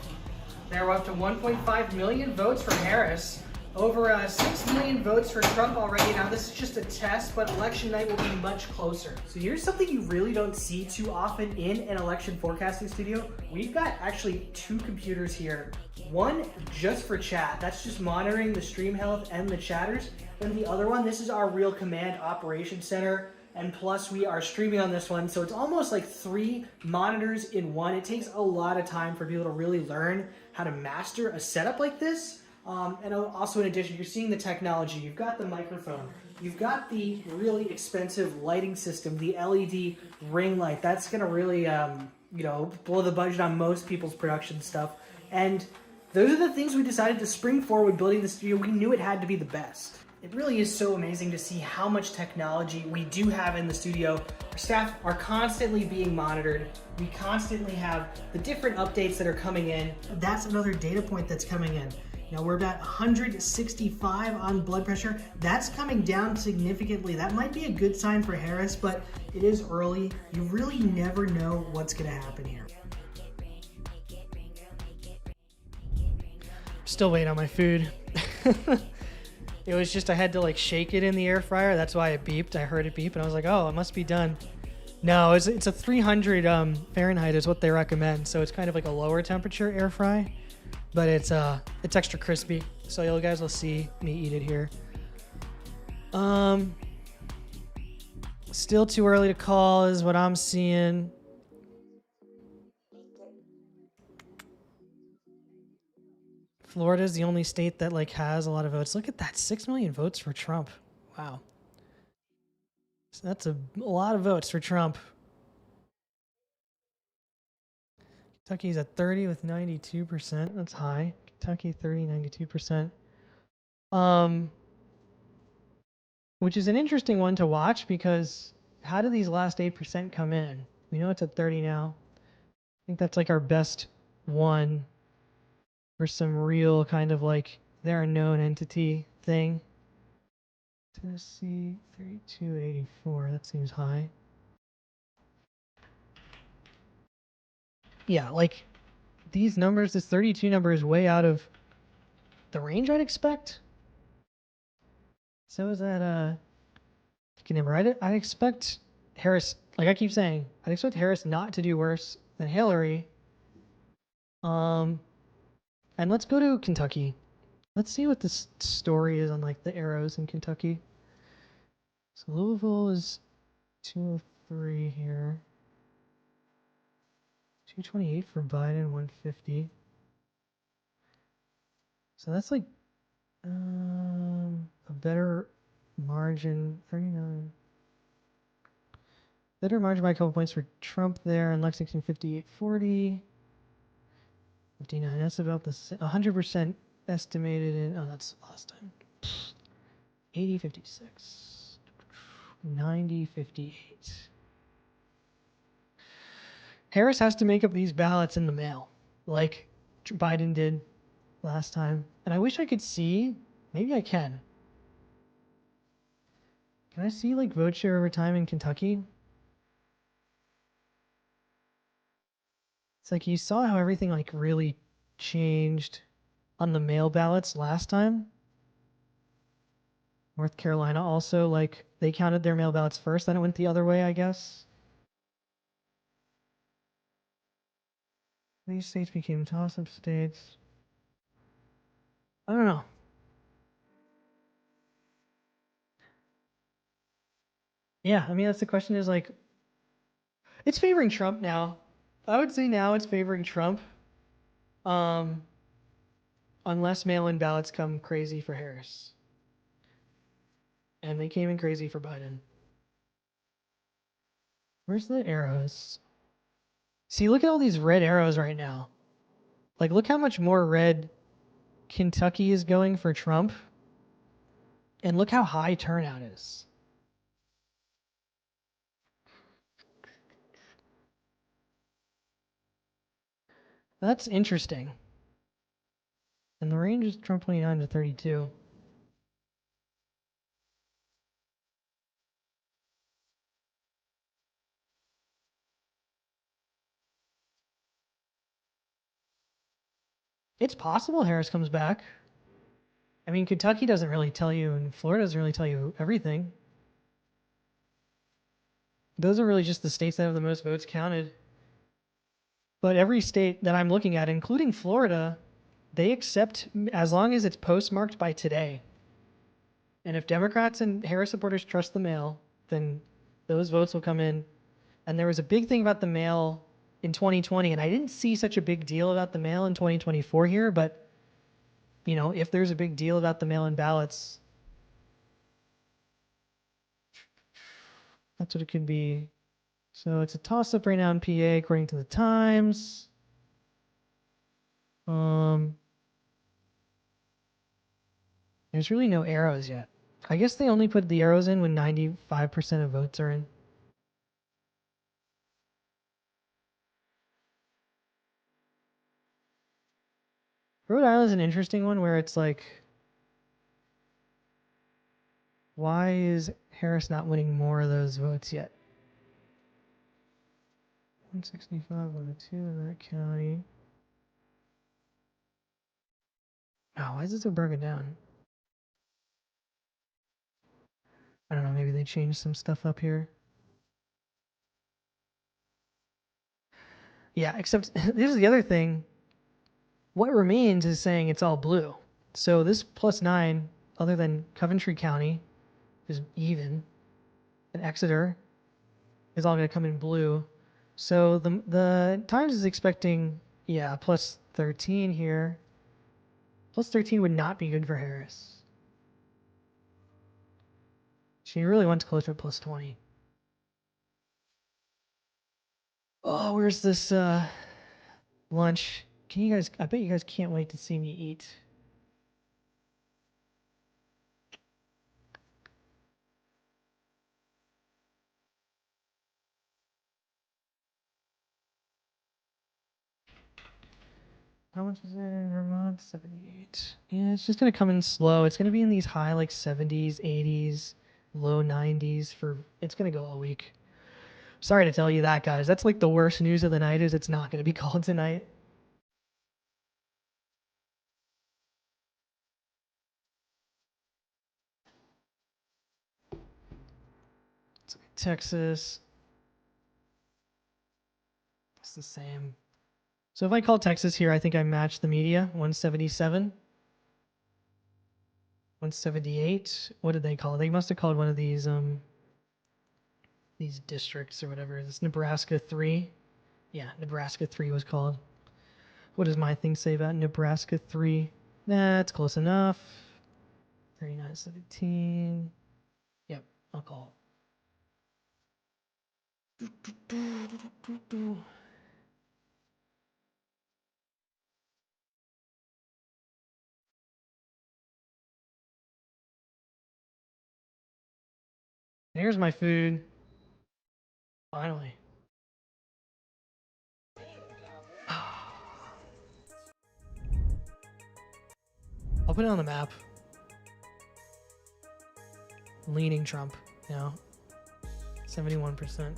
There were up to 1.5 million votes for Harris, over 6 million votes for Trump already. Now this is just a test, but election night will be much closer. So here's something you really don't see too often in an election forecasting studio. We've got actually two computers here. One just for chat, that's just monitoring the stream health and the chatters. Then the other one, this is our real command operation center. And plus we are streaming on this one, so it's almost like 3 monitors in one. It takes a lot of time for people to really learn how to master a setup like this. And also in addition, you're seeing the technology. You've got the microphone. You've got the really expensive lighting system, the LED ring light. That's gonna really, you know, blow the budget on most people's production stuff. And those are the things we decided to spring forward building the studio. We knew it had to be the best. It really is so amazing to see how much technology we do have in the studio. Our staff are constantly being monitored. We constantly have the different updates that are coming in. That's another data point that's coming in. Now we're about 165 on blood pressure. That's coming down significantly. That might be a good sign for Harris, but it is early. You really never know what's gonna happen here. Still waiting on my food. It was just, I had to like shake it in the air fryer. That's why it beeped. I heard it beep and I was like, oh, it must be done. No, it's a 300 Fahrenheit is what they recommend. So it's kind of like a lower temperature air fry, but it's extra crispy. So you guys will see me eat it here. Still too early to call is what I'm seeing. Florida is the only state that like has a lot of votes. Look at that, 6 million votes for Trump. Wow. So that's a lot of votes for Trump. Kentucky's at 30 with 92%. That's high. Kentucky 30, 92%. Which is an interesting one to watch because how do these last 8% come in? We know it's at 30 now. I think that's like our best one for some real kind of like they're a known entity thing. Tennessee 3284, that seems high. Yeah, like these numbers, this 32 number is way out of the range I'd expect. So is that I'd expect Harris, like I keep saying, I'd expect Harris not to do worse than Hillary. And let's go to Kentucky. Let's see what this story is on like the arrows in Kentucky. So Louisville is 203 here. 228 for Biden, 150. So that's like a better margin, 39. Better margin by a couple points for Trump there, and Lexington 5840. 59, that's about the 100% estimated in, oh, that's last time. 80, 56. 90, 58. Harris has to make up these ballots in the mail, like Biden did last time. And I wish I could see. Maybe I can. Can I see like vote share over time in Kentucky? It's like you saw how everything like really changed on the mail ballots last time. North Carolina also, like, they counted their mail ballots first, then it went the other way, I guess. These states became toss-up states. I don't know. Yeah, I mean, that's the question is like, it's favoring Trump now. I would say now it's favoring Trump. Um, unless mail-in ballots come crazy for Harris. And they came in crazy for Biden. Where's the arrows? See, look at all these red arrows right now. Like, look how much more red Kentucky is going for Trump. And look how high turnout is. That's interesting. And the range is Trump 29 to 32. It's possible Harris comes back. I mean, Kentucky doesn't really tell you, and Florida doesn't really tell you everything. Those are really just the states that have the most votes counted. But every state that I'm looking at, including Florida, they accept as long as it's postmarked by today. And if Democrats and Harris supporters trust the mail, then those votes will come in. And there was a big thing about the mail in 2020, and I didn't see such a big deal about the mail in 2024 here, but you know, if there's a big deal about the mail-in ballots, that's what it could be. So it's a toss-up right now in PA, according to the Times. There's really no arrows yet. I guess they only put the arrows in when 95% of votes are in. Rhode Island's an interesting one where it's like, why is Harris not winning more of those votes yet? 165 on the 2 in that county. Oh, why is it so broken down? I don't know, maybe they changed some stuff up here. Yeah, except this is the other thing. What remains is saying it's all blue. So this +9, other than Coventry County, is even, and Exeter is all going to come in blue. So the Times is expecting, yeah, +13 here. +13 would not be good for Harris. She really went closer to +20. Oh, where's this lunch? Can you guys? I bet you guys can't wait to see me eat. How much is it in Vermont? 78. Yeah, it's just gonna come in slow. It's gonna be in these high like 70s, 80s, low 90s for. It's gonna go all week. Sorry to tell you that, guys. That's like the worst news of the night. Is it's not gonna be cold tonight. Texas. It's the same. So if I call Texas here, I think I match the media. 177. 178. What did they call it? They must have called one of these districts or whatever. It's Nebraska 3. Yeah, Nebraska 3 was called. What does my thing say about Nebraska 3? Nah, it's close enough. 3917. Yep, I'll call it. Here's my food. Finally. put it on the map. Leaning Trump now. 71%.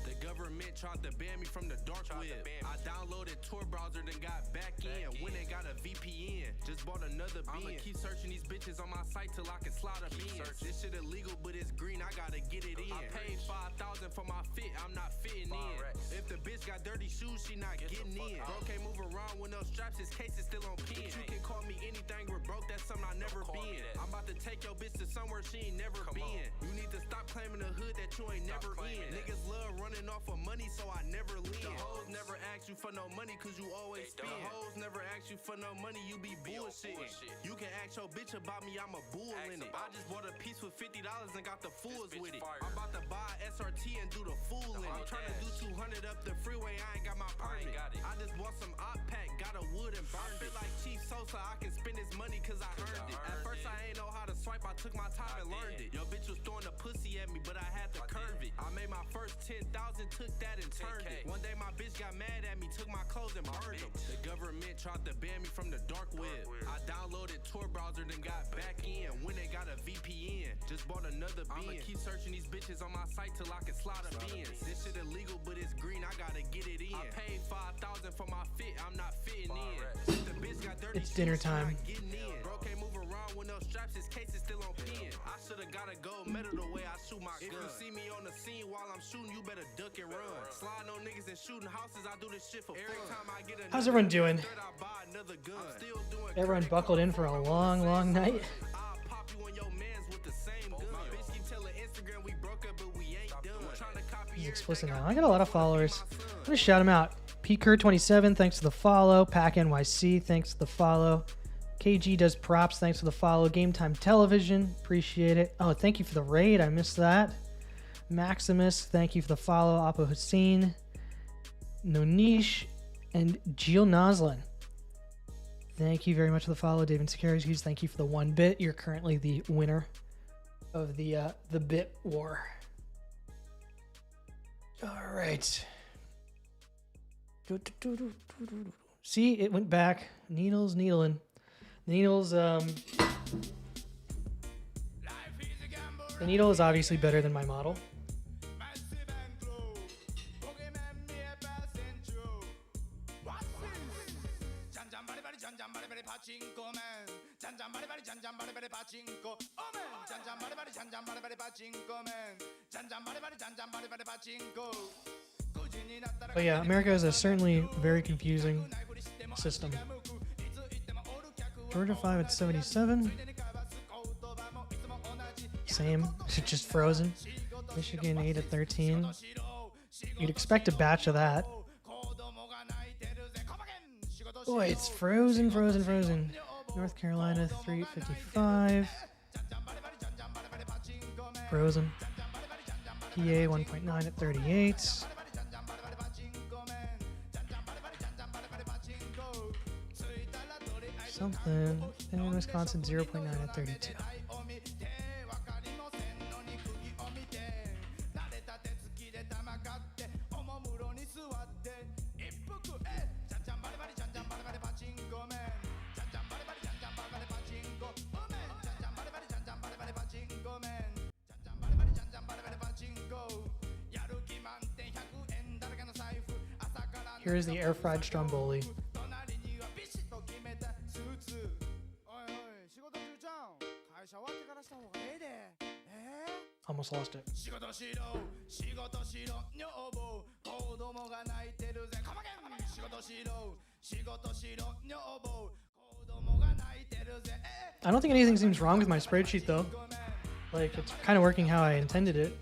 The government tried to ban me from the dark web. I downloaded Tor browser, then got back in. When they got a VPN, just bought another bin. I'ma keep searching these bitches on my site till I can slide a bin. This shit illegal, but it's green, I gotta get it in. I paid 5,000 for my fit, I'm not fitting in. If the bitch got dirty shoes, she not getting in. Bro can't move around with no straps, his case is still on pin. You can call me anything, we're broke, that's something I never been. I'm about to take your bitch to somewhere she ain't never been. You need to stop claiming the hood that you ain't never in. Niggas love running off of money, so I never lean. The hoes never ask you for no money, cause you always spend. The hoes never ask you for no money, you be bullshitting. You can ask your bitch about me, I'm a bull in it. I just bought a piece with $50 and got the fools with it. I'm about to buy a SRT and do the fool in it. I'm trying to do 200 up the freeway, I ain't got my permit. I just bought some op pack, got a wood and burned it. Like Chief Sosa, I can spend this money cause I earned it. At first I ain't know how to swipe, I took my time and learned it. Your bitch was throwing a pussy at me, but I had to curve it. I made my first 10,000, took that and turned it. One day my bitch got mad at me, took my clothes and burned them. The government tried to ban me from the dark web. I downloaded Tor browser, then got back in. When they got a VPN, just bought another bin. I'ma keep searching these bitches on my site till I can slide a bin. This shit illegal, but it's green, I gotta get it in. I paid 5,000 for my fit, I'm not fitting in. If the bitch got dirty It's dinner shoes, she not time. getting in. Bro can't move around with no straps, his case is still on pin. I shoulda got a gold medal the way I shoot my gun. If you see me on the scene while I'm shooting, you better duck and run. Sliding on niggas and shooting houses, I do this shit for fun. Every time I get How's everyone doing? I buy another gun. I'm still doing Everyone buckled in for a long, long night. I'll pop you and your mans with the same gun. My bitch keep telling Instagram we broke up, but we ain't done. Trying to copy He's explicit now. I got a lot of followers. I'm gonna shout him out. PCur27, thanks for the follow. Pack NYC, thanks for the follow. KG does props, thanks for the follow. Game Time Television, appreciate it. Oh, thank you for the raid. I missed that. Maximus, thank you for the follow. Apo Hussein, Nonish, and Jill Noslin. Thank you very much for the follow. David Sakaris, thank you for the 1 bit. You're currently the winner of the bit war. All right. See, it went back. Needles, needling. Needles, the needle is obviously better than my model. But yeah, America is a certainly very confusing system. Georgia 5 at 77. Same, just frozen. Michigan 8 at 13. You'd expect a batch of that. Boy, it's frozen, frozen, frozen. North Carolina 3 at 55. Frozen. PA 1.9 at 38. Something. And Wisconsin 0.9 at 32. Here's the air fried stromboli. Almost lost it. I don't think anything seems wrong with my spreadsheet though. Like, it's kind of working how I intended it.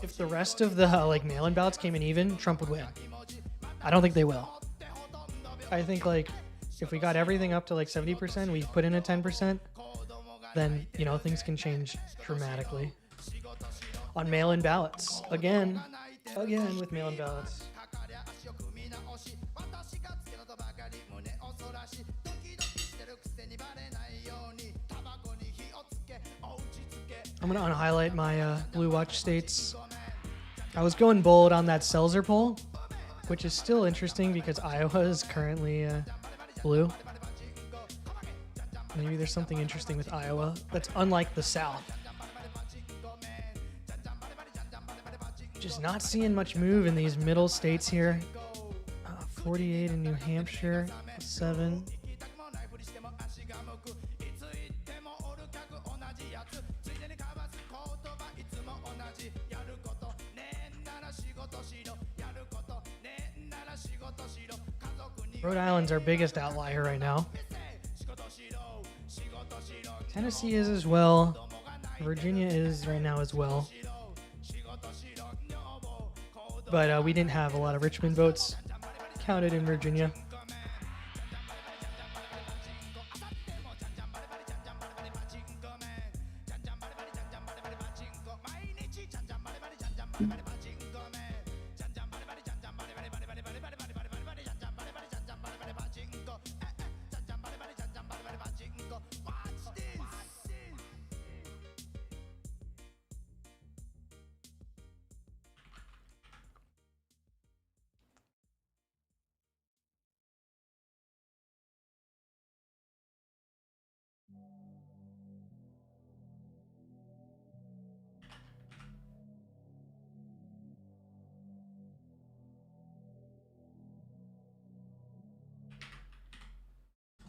If the rest of the like mail-in ballots came in even, Trump would win. I don't think they will. I think like if we got everything up to like 70%, we put in a 10%, then, you know, things can change dramatically. On mail-in ballots. Again with mail-in ballots. I'm going to unhighlight my blue watch states. I was going bold on that Seltzer poll, which is still interesting because Iowa is currently blue. Maybe there's something interesting with Iowa that's unlike the South. Just not seeing much move in these middle states here. 48 in New Hampshire, 7. Rhode Island's our biggest outlier right now. Tennessee is as well. Virginia is right now as well. But we didn't have a lot of Richmond votes counted in Virginia.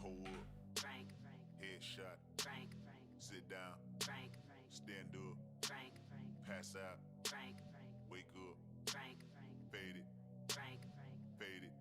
Hold up. Headshot. Sit down. Stand up. Pass out. Wake up. Fade it. Fade it.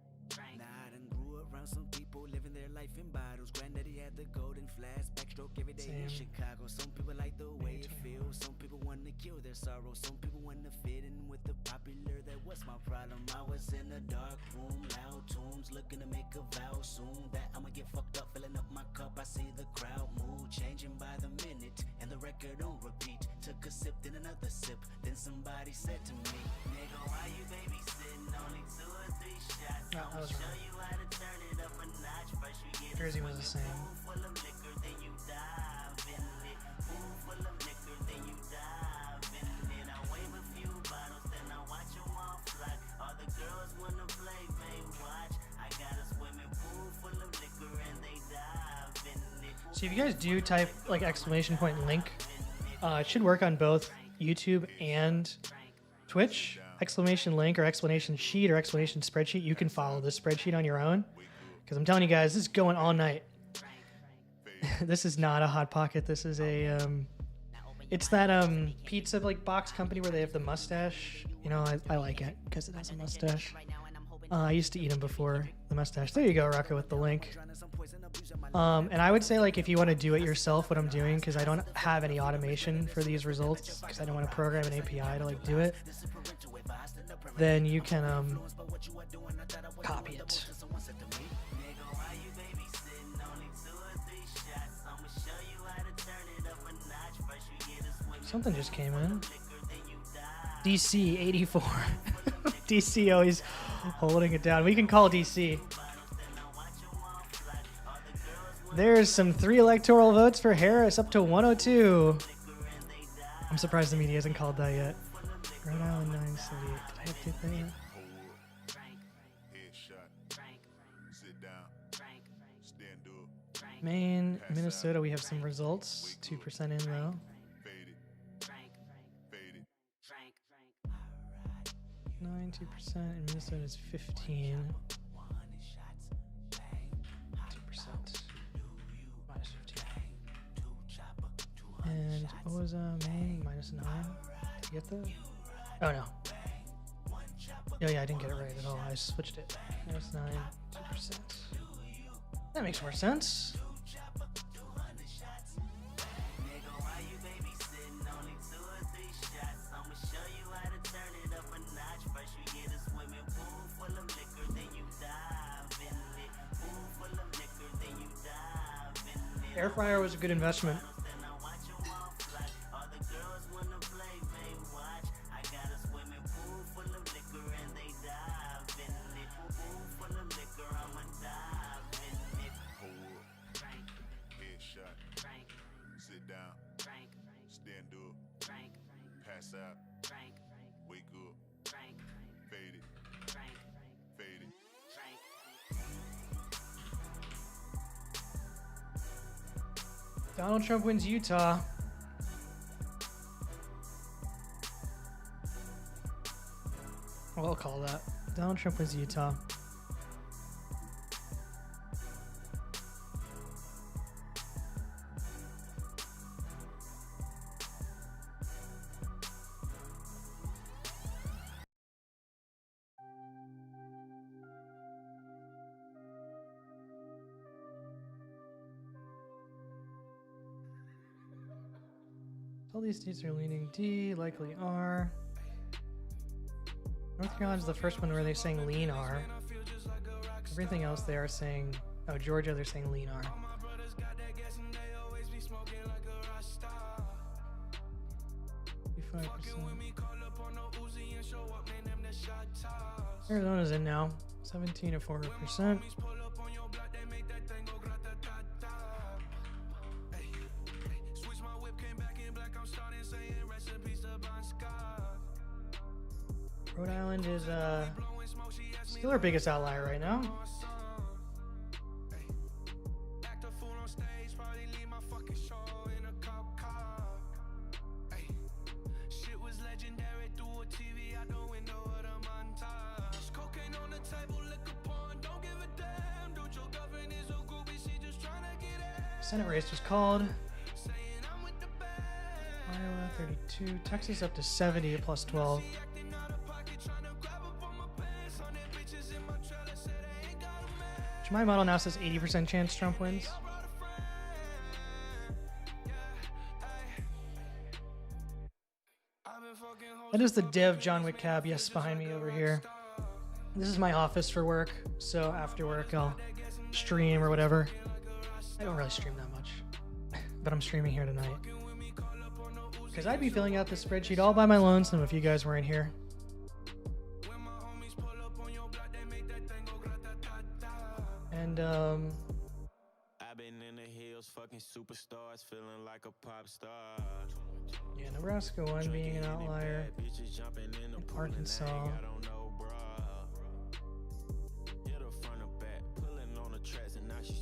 Nah, I done grew around some people living their life in bottles. Granddaddy had the golden flask, backstroke every day in Chicago. Some people like the way it feels. Some people want to kill their sorrow. Some people want to fit in with the popular. That was my problem. I was in a dark room, loud tunes, looking to make a vow soon that I'ma get fucked up, filling up my cup. I see the crowd mood changing by the minute, and the record on repeat. Took a sip, then another sip. Then somebody said to me, nigga, why you babysitting? Only 2 or 3 shots. I'ma show you how to turn it up a notch. First you get Jersey was the same. full of liquor, then you dive in it. Pool full of liquor, then you dive in it. I wave a few bottles, then I watch them all fly. All the girls wanna play, they watch. I got a swimming pool full of liquor, and they dive in it. So if you guys do type like exclamation point link, it should work on both YouTube and Twitch. Exclamation link or explanation sheet or explanation spreadsheet. You can follow this spreadsheet on your own. Because I'm telling you guys, this is going all night. This is not a Hot Pocket. This is a, it's that pizza like box company where they have the mustache. You know, I like it because it has a mustache. I used to eat them before the mustache. There you go, Rocco, with the link. And I would say, like, if you want to do it yourself, what I'm doing, because I don't have any automation for these results, because I don't want to program an API to like do it, then you can copy it. Something just came in. DC 84. DC always holding it down. We can call DC. There's some 3 electoral votes for Harris, up to 102. I'm surprised the media hasn't called that yet. Rhode Island 978. Did I update that yet? Headshot. Sit down. Stand up. Maine, Minnesota, we have some results. 2% in though. Fade it. Fade it. 92%, and Minnesota is 15. 2%. Minus 15. And what was Maine? Minus 9. Did you get that? Oh no. Oh yeah, I didn't get it right at all. I switched it. Minus 9, 2%. That makes more sense. Air fryer was a good investment. Sit down. Stand up. Pass out. Wake up. Fade it. Fade it. Donald Trump wins Utah. We'll call that. Donald Trump wins Utah. All these states are leaning D, likely R. North Carolina's the first one where they're saying lean R. Everything else they are saying, oh, Georgia, they're saying lean R. 55%. Arizona's in now, 17.25%. Rhode Island is still our biggest outlier right now. Senate race was called. Iowa 32, Texas up to 70 at plus 12. My model now says 80% chance Trump wins. That is the Dev John Wick cab, yes, behind me over here. This is my office for work, so after work I'll stream or whatever. I don't really stream that much, but I'm streaming here tonight. Because I'd be filling out the spreadsheet all by my lonesome if you guys weren't here. And I've been in the hills, fucking superstars, feeling like a pop star. Yeah, Nebraska one being an outlier. And Arkansas.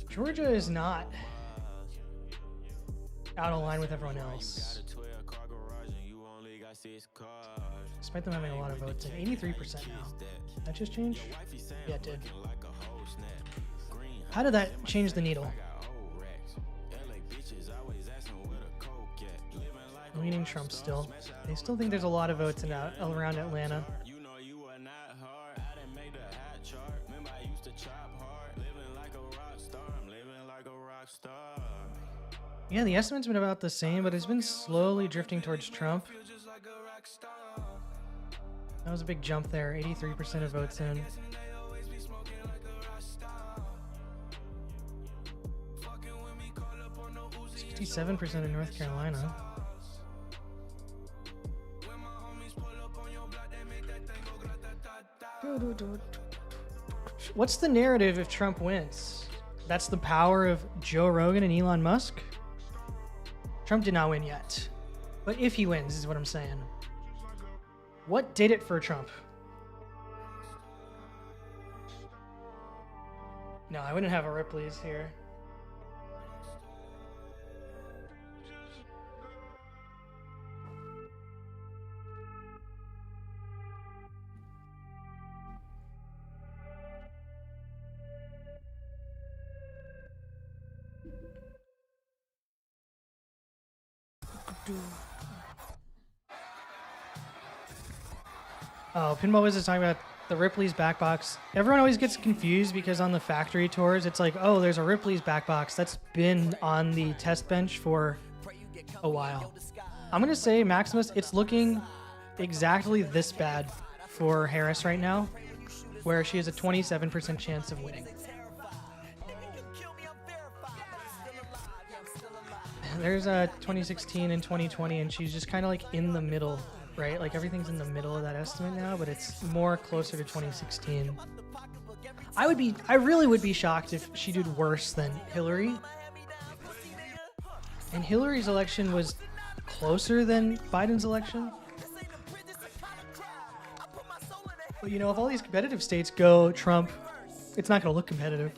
Georgia is not out of line with everyone else. Despite them having a lot of votes, at 83% now. That just changed? Yeah, it did. How did that change the needle? Leaning Trump still. They still think there's a lot of votes in around Atlanta. Yeah, the estimate's been about the same, but it's been slowly drifting towards Trump. That was a big jump there, 83% of votes in. 67% in North Carolina. What's the narrative if Trump wins? That's the power of Joe Rogan and Elon Musk? Trump did not win yet. But if he wins, is what I'm saying. What did it for Trump? No, I wouldn't have a Ripley's here. Oh, Pinball Wiz is talking about the Ripley's back box. Everyone always gets confused because on the factory tours, it's like, oh, there's a Ripley's back box. That's been on the test bench for a while. I'm going to say, Maximus, it's looking exactly this bad for Harris right now, where she has a 27% chance of winning. There's 2016 and 2020, and she's just kind of like in the middle, right? Like everything's in the middle of that estimate now, but it's more closer to 2016. I really would be shocked if she did worse than Hillary. And Hillary's election was closer than Biden's election. But you know, if all these competitive states go Trump, it's not going to look competitive.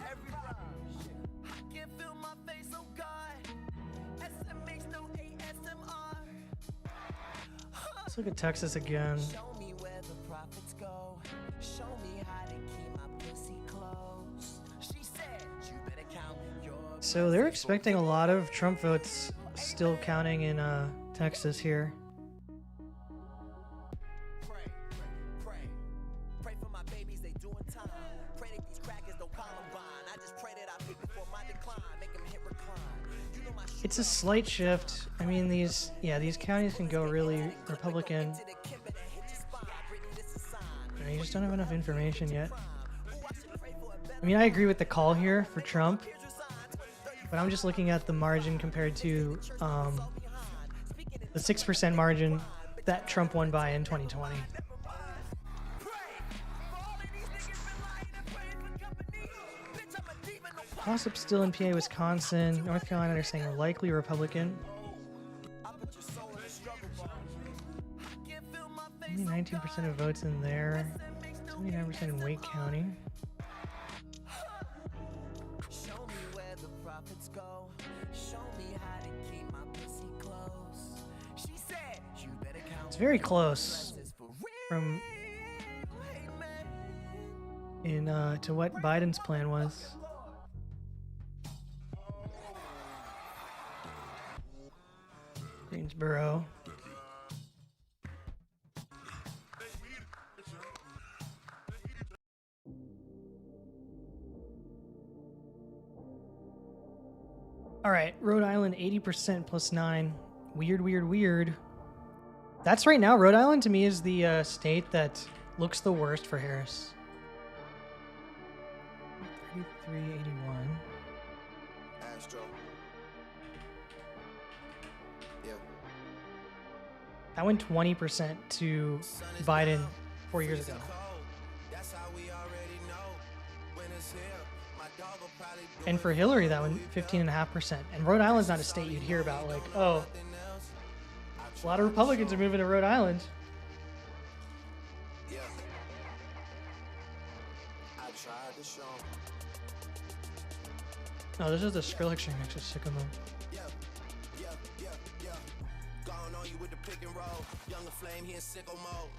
Let's look at Texas again. So they're expecting a lot of Trump votes still counting in Texas here. It's a slight shift. I mean, these counties can go really Republican. You just don't have enough information yet. I mean, I agree with the call here for Trump, but I'm just looking at the margin compared to the 6% margin that Trump won by in 2020. Toss-up still in PA, Wisconsin. North Carolina, they're saying likely Republican. Only 19% of votes in there. 79% in Wake County. It's very close from to what Biden's plan was. Greensboro. All right, Rhode Island 80% plus 9. Weird, weird, weird. That's right now. Rhode Island to me is the state that looks the worst for Harris. 3381. Astro. Yeah. That went 20% to Biden 4 years ago. That's how we already know when it's here. My dog will probably do And for Hillary, that went 15.5%. And Rhode Island's not a state you'd hear about, like, oh, a lot of Republicans are moving to Rhode Island. yeah. I tried to show 'em. No, this is the Skrillex remix of Sycamore. Yeah. Going on you with the pick and roll. Younger flame, he in sicko mode.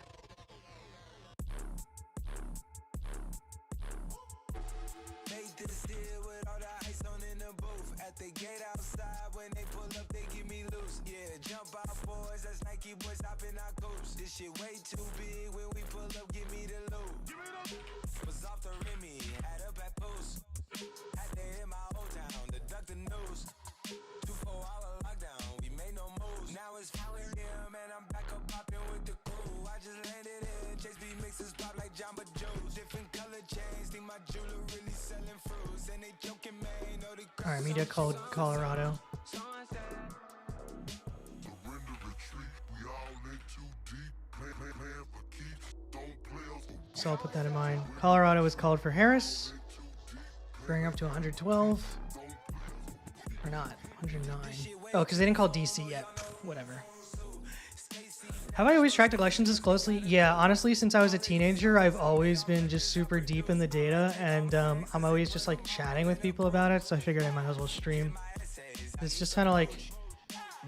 Made this deal with all the ice on in the booth. At the gate outside, when they pull up, they give me loose. Yeah, jump out, boys. That's Nike boys stopping our goose. This shit way too big. When we pull up, give me the loot. Was off the Remy, had up at Post. Had to hit my old town to duck the news. 24-hour lockdown, we made no moves. Now it's 4 a.m. and I'm back up popping with the crew. I just landed in, Chase B mixes pop like Jamba Joe's. Different color chains, think my jeweler really selling fruits. And they joking, man, know they All right, media called Colorado. So I'll put that in mind. Colorado was called for Harris. Bring up to 112. Or not, 109. Oh, because they didn't call DC yet. Whatever. Have I always tracked elections this closely? Yeah, honestly, since I was a teenager, I've always been just super deep in the data, and I'm always just like chatting with people about it, so I figured I might as well stream. It's just kind of like,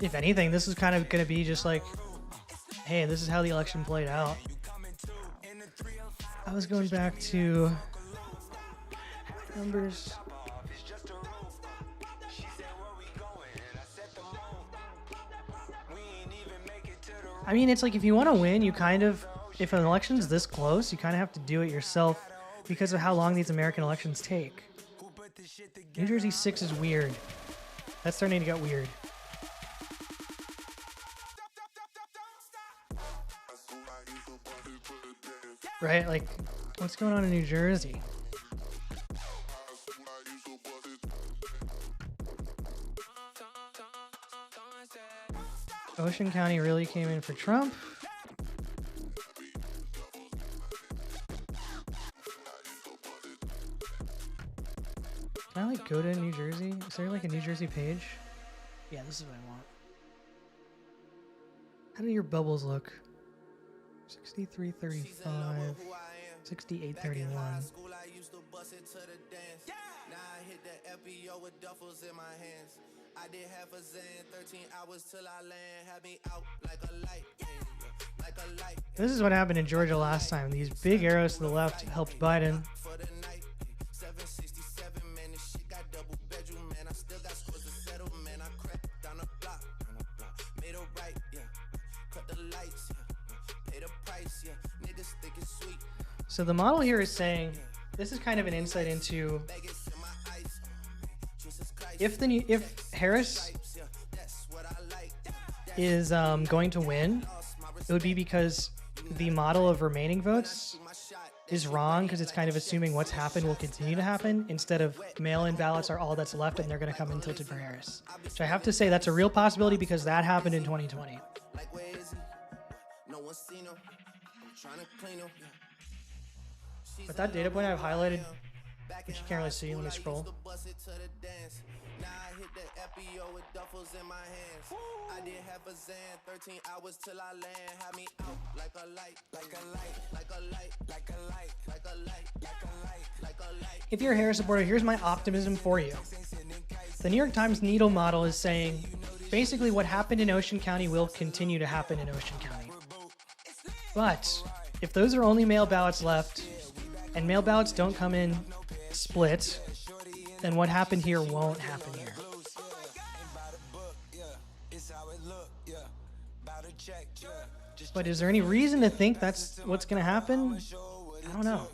if anything, this is kind of going to be just like, hey, this is how the election played out. I was going back to numbers. I mean, it's like if you want to win, you kind of, if an election's this close, you kind of have to do it yourself because of how long these American elections take. New Jersey 6 is weird. That's starting to get weird. Right? Like, what's going on in New Jersey? Ocean County really came in for Trump. Can I like go to New Jersey? Is there like a New Jersey page? Yeah, this is what I want. How do your bubbles look? 63.35, 68.31. School, I used to bust it to the dance. Now I hit the FBO with duffels in my hands. I did half a Zan, 13 hours till I land. Had me out like a light, like a light. This is what happened in Georgia last time. These big arrows to the left helped Biden. For the night, 767, man, this shit got double bedroom, man. I still got scores to settle, man. I crept down the block, made a right, yeah. Cut the lights, yeah. Pay the price, yeah. Niggas think it's sweet. So the model here is saying, this is kind of an insight into Vegas in my ice, Jesus Christ. if Harris Yeah, that's what I like. is going to win, it would be because the model of remaining votes is wrong because it's kind of assuming what's happened will continue to happen instead of mail-in ballots are all that's left and they're going to come in tilted for Harris. Which I have to say that's a real possibility because that happened in 2020. Like, where is he? No one's seen him. I'm trying to clean him. She's But that data point I've highlighted, back which in you can't really high see, school, let me I scroll. used to bust it to the dance. Now I hit the FBO with duffels in my hands. I did half a Zan, 13 hours till I land. Had me out like a light, like a light, like a light, like a light, like a light, like a light, like a light. If you're a Harris supporter, here's my optimism for you. The New York Times needle model is saying basically what happened in Ocean County will continue to happen in Ocean County. But if those are only mail ballots left and mail ballots don't come in split, then what happened here won't happen here. But is there any reason to think that's what's going to happen? I don't know.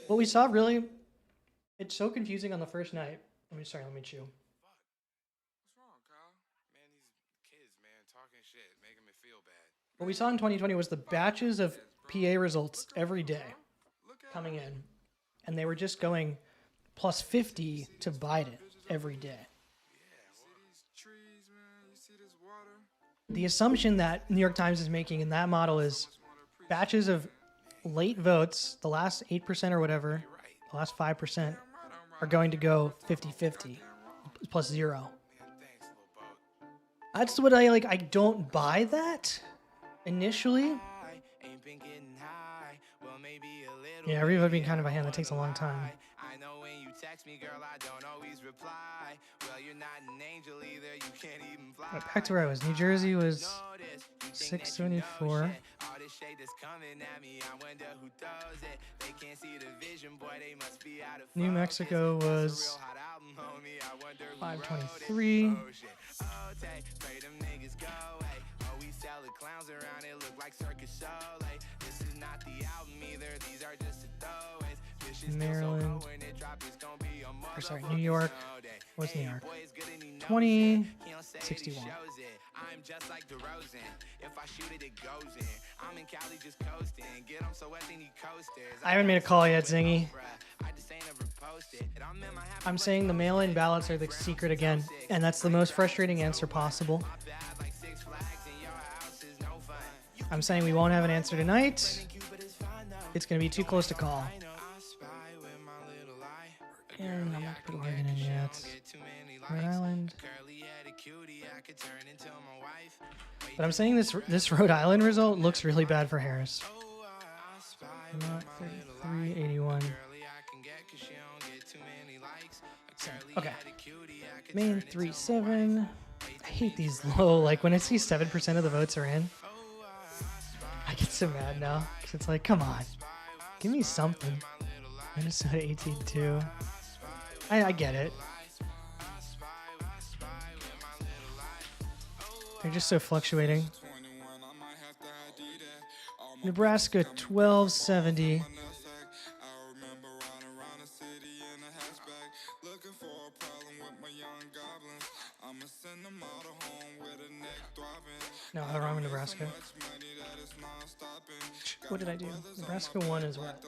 What we saw really, it's so confusing on the first night. Let me chew. What's wrong, Kyle? Man, these kids, man, talking shit, making me feel bad. What we saw in 2020 was the batches of PA results every day coming in. And they were just going plus 50 to Biden every day. See these trees, man? You see this water? The assumption that New York Times is making in that model is batches of late votes, the last 8% or whatever, the last 5%, are going to go 50-50 plus 0. Man, thanks, little boat. That's what I like. I don't buy that initially. Ain't been getting high. Well, maybe a little. Yeah, revoting kind of a hand. That takes a long time. I know when you text me, girl, I don't always reply. Well, you're not an angel either. You can't even fly. Back to where I was. New Jersey was Notice, you think that you 674. know shit. All this shade that's coming at me, I wonder who throws it. They can't see the vision, boy, they must be out of New focus. Mexico That's a was real hot album, homie. I wonder who wrote it. 523. Oh, shit. Oh, take, pray them niggas go away. Oh, we sell the clowns around, it look like circus show. Like, this is not the album either, these are just the throwaways. This shit's still so Maryland. cold when it drop, it's gonna be a Or sorry, motherfucking New York. snow day. What's New Hey, York? boy, it's good and he knows 20, it. He don't say it, he 61. shows it. I'm just like DeRozan. If I shoot it, it goes in. I'm in Cali just coasting. Get him so wet, they need coasters. I haven't made a call yet, Zingy. I just ain't ever posted. And I'm in my happy I'm saying the mail-in ballots are the secret again, and that's the most frustrating answer possible. bad like Six Flags and your house is no fun. I'm saying we won't have an answer tonight. It's going to be too close to call. I spy with my little eye. And I'm not going to put Oregon in yet. Get too many Rhode likes. Island. Curly headed cutie, I could turn into my wife. But I'm saying this Rhode Island result looks really bad for Harris. Oh, I spy Not with my little 33, eye. 81. Curly I can get 'cause she don't get too many likes. Curly Okay. headed cutie, I could Maine turn into 3-7. I hate these low. Like when I see 7% of the votes are in, I get so mad now. 'Cause it's like, come on, give me something. Minnesota 18-2. I get it. They're just so fluctuating. Nebraska 1270. No, I'm wrong with Nebraska. What did I do? Nebraska 1 is what?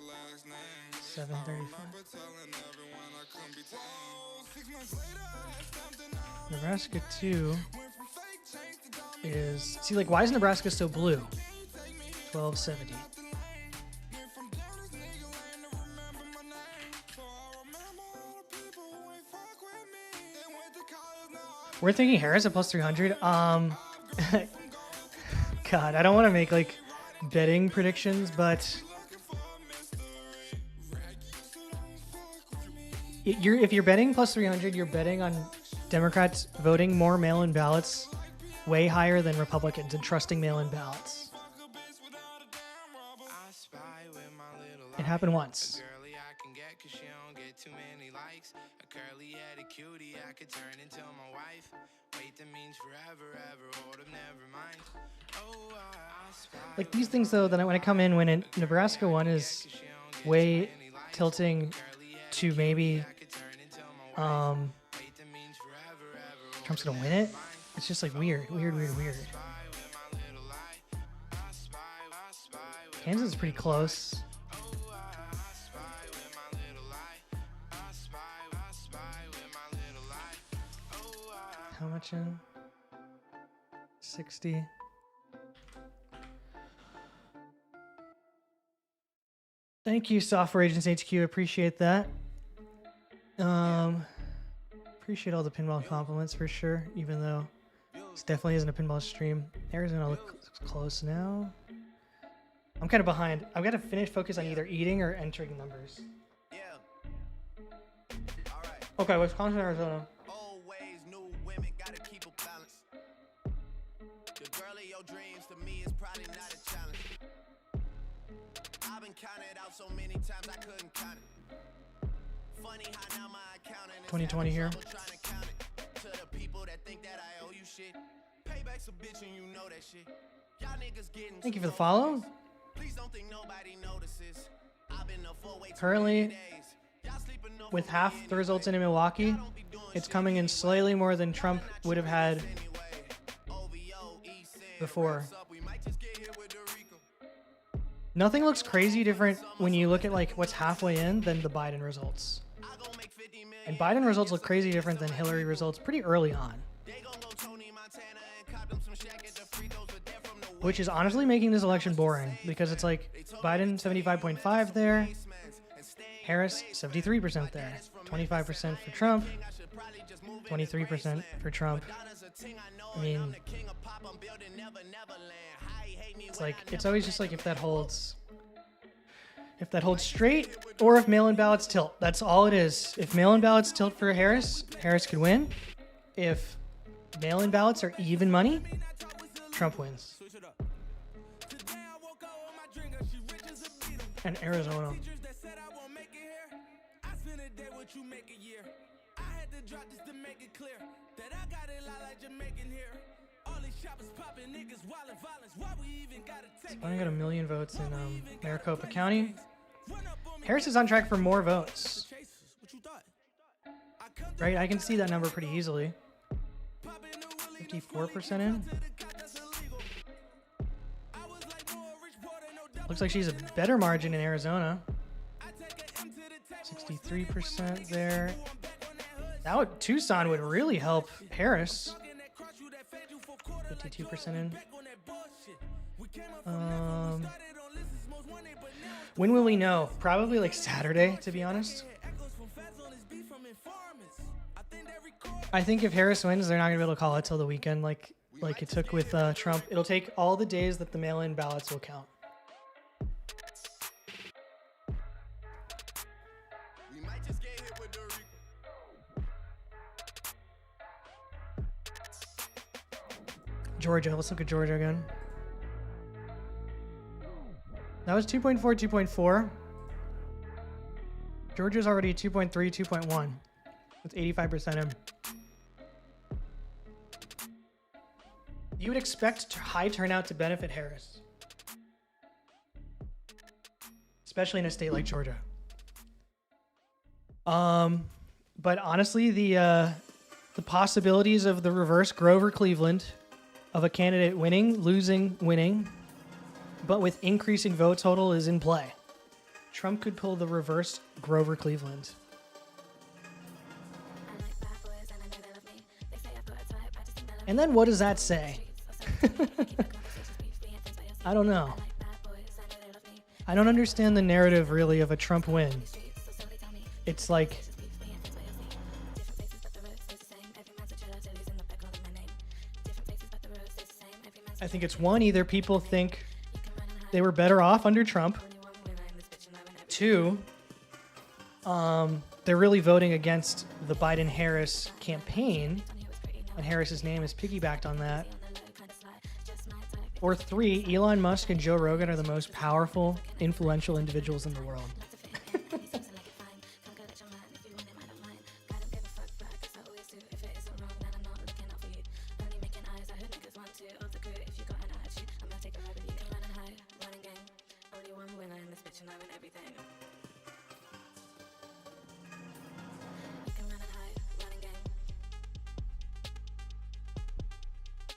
735. Nebraska 2 is... See, like, why is Nebraska so blue? 1270. We're thinking Harris at plus 300. God, I don't want to make like betting predictions, but if you're betting plus 300, you're betting on Democrats voting more mail-in ballots way higher than Republicans and trusting mail-in ballots. It happened once. Like these things though, then when I come in when Nebraska one is way tilting to maybe Trump's gonna win it. It's just like weird. Kansas is pretty close. How much in? 60. Thank you, Software Agents HQ. Appreciate that. Appreciate all the pinball compliments for sure, even though this definitely isn't a pinball stream. Arizona looks close now. I'm kind of behind. I've got to focus on either eating or entering numbers. Okay, Wisconsin, Arizona. Old ways, new women, gotta keep a balance. The girl of your dreams to me is probably not a challenge. I've been counted out so many times I couldn't count it. Funny how now my accountant is 2020 here. trying to count it. To the people that think that I owe you shit. Payback's a bitch and you know that shit. Y'all niggas getting Thank you for the follow. Please don't think nobody notices. I've been up for way too Currently, many days. with half the results in Milwaukee, it's coming in slightly more than Trump would have had before. Nothing looks crazy different when you look at like what's halfway in than the Biden results. And Biden results look crazy different than Hillary results pretty early on. Which is honestly making this election boring because it's like Biden 75.5 there, Harris 73% there, 25% for Trump, 23% for Trump. I mean, it's like it's always just like if that holds straight or if mail-in ballots tilt. That's all it is. If mail-in ballots tilt for Harris, Harris could win. If mail-in ballots are even money, Trump wins. And Arizona. I got 1 million votes in Maricopa County. Harris is on track for more votes. Right? I can see that number pretty easily. 54% in. Looks like she's a better margin in Arizona. 63% there. Tucson would really help Harris. 52% in. When will we know? Probably like Saturday, to be honest. I think if Harris wins, they're not gonna be able to call it till the weekend, like it took with Trump. It'll take all the days that the mail-in ballots will count. Georgia. Let's look at Georgia again. That was 2.4, 2.4. Georgia's already 2.3, 2.1. With 85% in. You would expect high turnout to benefit Harris. Especially in a state like Georgia. But honestly, the possibilities of the reverse Grover-Cleveland of a candidate winning, losing, winning, but with increasing vote total is in play. Trump could pull the reverse Grover-Cleveland. And then what does that say? I don't know. I don't understand the narrative really of a Trump win. It's like I think it's one, either people think they were better off under Trump. Two, they're really voting against the Biden-Harris campaign, and Harris's name is piggybacked on that. Or three, Elon Musk and Joe Rogan are the most powerful, influential individuals in the world.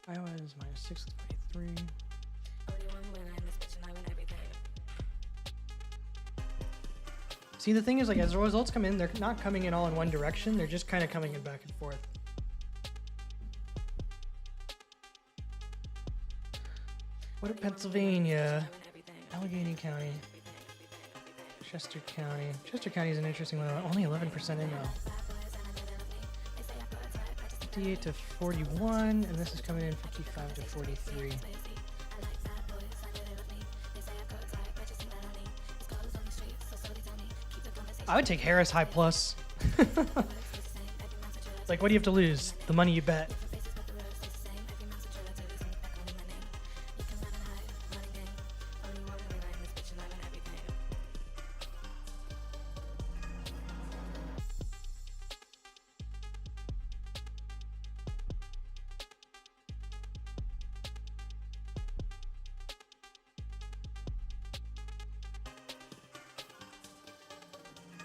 Iowa is minus 623. See, the thing is, like, as the results come in, they're not coming in all in one direction. They're just kind of coming in back and forth. What about Pennsylvania? Allegheny County. Chester County. Chester County is an interesting one. Only 11% in now. 58 to 41, and this is coming in 55 to 43. I would take Harris high plus. Like, what do you have to lose? The money you bet.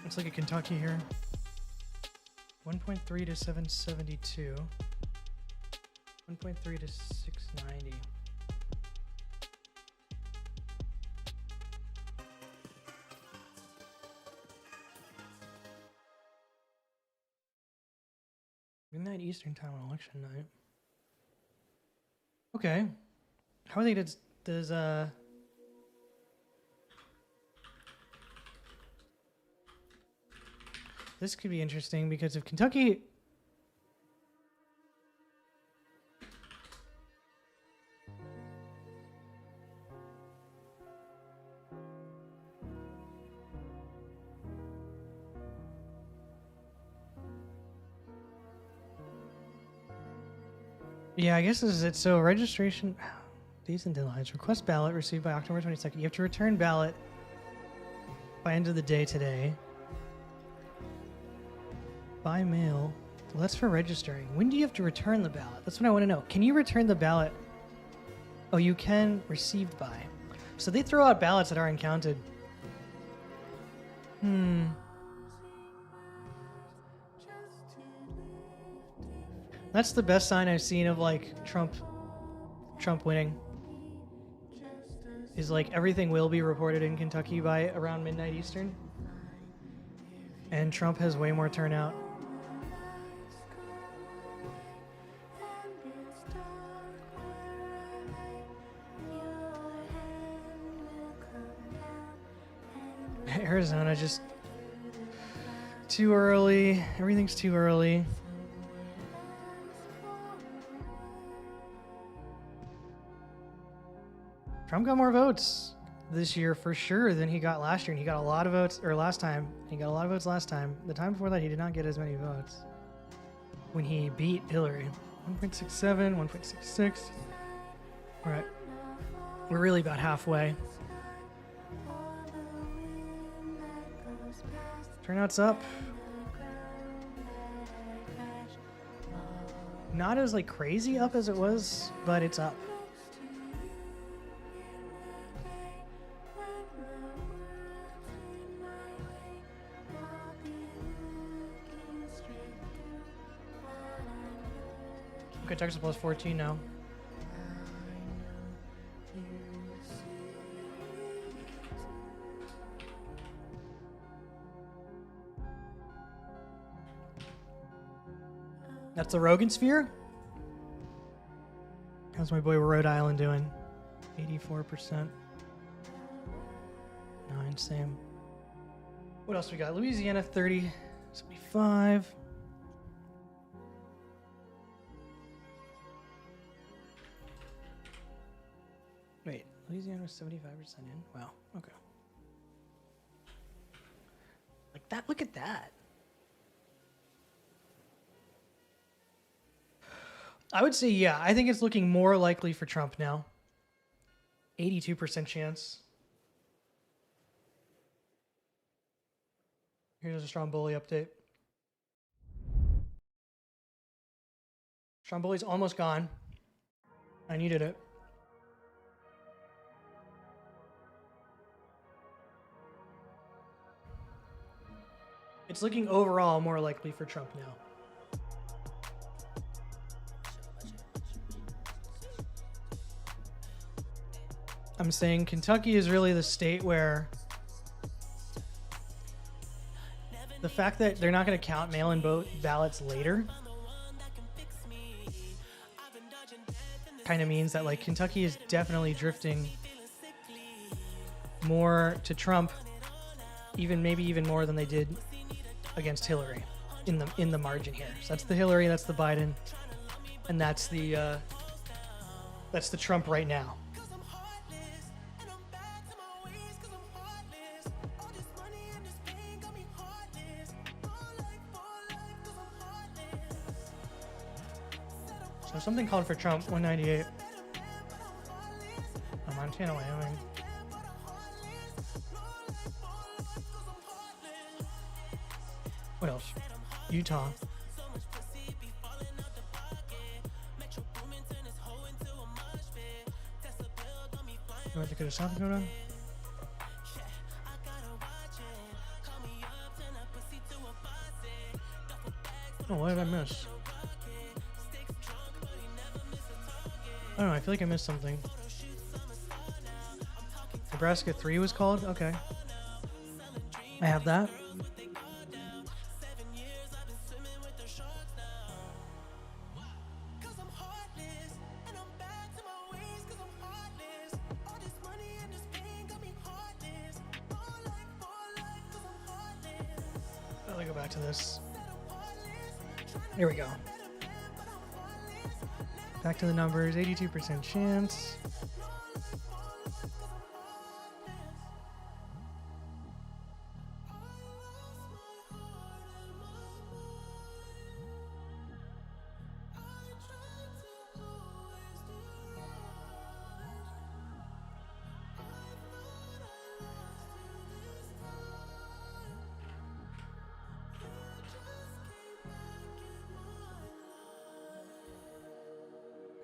Looks like a Kentucky here. 1.3 to 772. 1.3 to 690. Midnight Eastern time on election night. Okay. How are they does this could be interesting because if Kentucky yeah, I guess this is it. So registration, dates and deadlines. Request ballot received by October 22nd. You have to return ballot by end of the day today. By mail. Well, that's for registering. When do you have to return the ballot? That's what I want to know. Can you return the ballot? Oh, you can. Received by. So they throw out ballots that aren't counted. That's the best sign I've seen of like Trump winning. Is like everything will be reported in Kentucky by around midnight Eastern. And Trump has way more turnout. Arizona, just too early. Everything's too early. Trump got more votes this year for sure than he got last year, and he got a lot of votes, or last time. He got a lot of votes last time. The time before that, he did not get as many votes when he beat Hillary. 1.67, 1.66. All right. We're really about halfway. Turnout's up. Not as like crazy up as it was, but it's up. Okay, Texas plus 14 now. That's the Rogan sphere. How's my boy Rhode Island doing? 84%. 9, same. What else we got? Louisiana 30, 75. Wait, Louisiana was 75% in? Wow, okay. Like that, look at that. I would say, yeah, I think it's looking more likely for Trump now. 82% chance. Here's a Stromboli update. Stromboli's almost gone. I needed it. It's looking overall more likely for Trump now. I'm saying Kentucky is really the state where the fact that they're not going to count mail-in ballots later kind of means that like Kentucky is definitely drifting more to Trump, maybe even more than they did against Hillary in the margin here. So that's the Hillary, that's the Biden, and that's the Trump right now. So something called for Trump, 198. Oh, Montana, Wyoming. What else? Utah. North Dakota, South Dakota. Oh, what did I miss? I don't know, I feel like I missed something. Nebraska 3 was called? Okay. I have that. Let me go back to this. Here we go. Back to the numbers, 82% chance.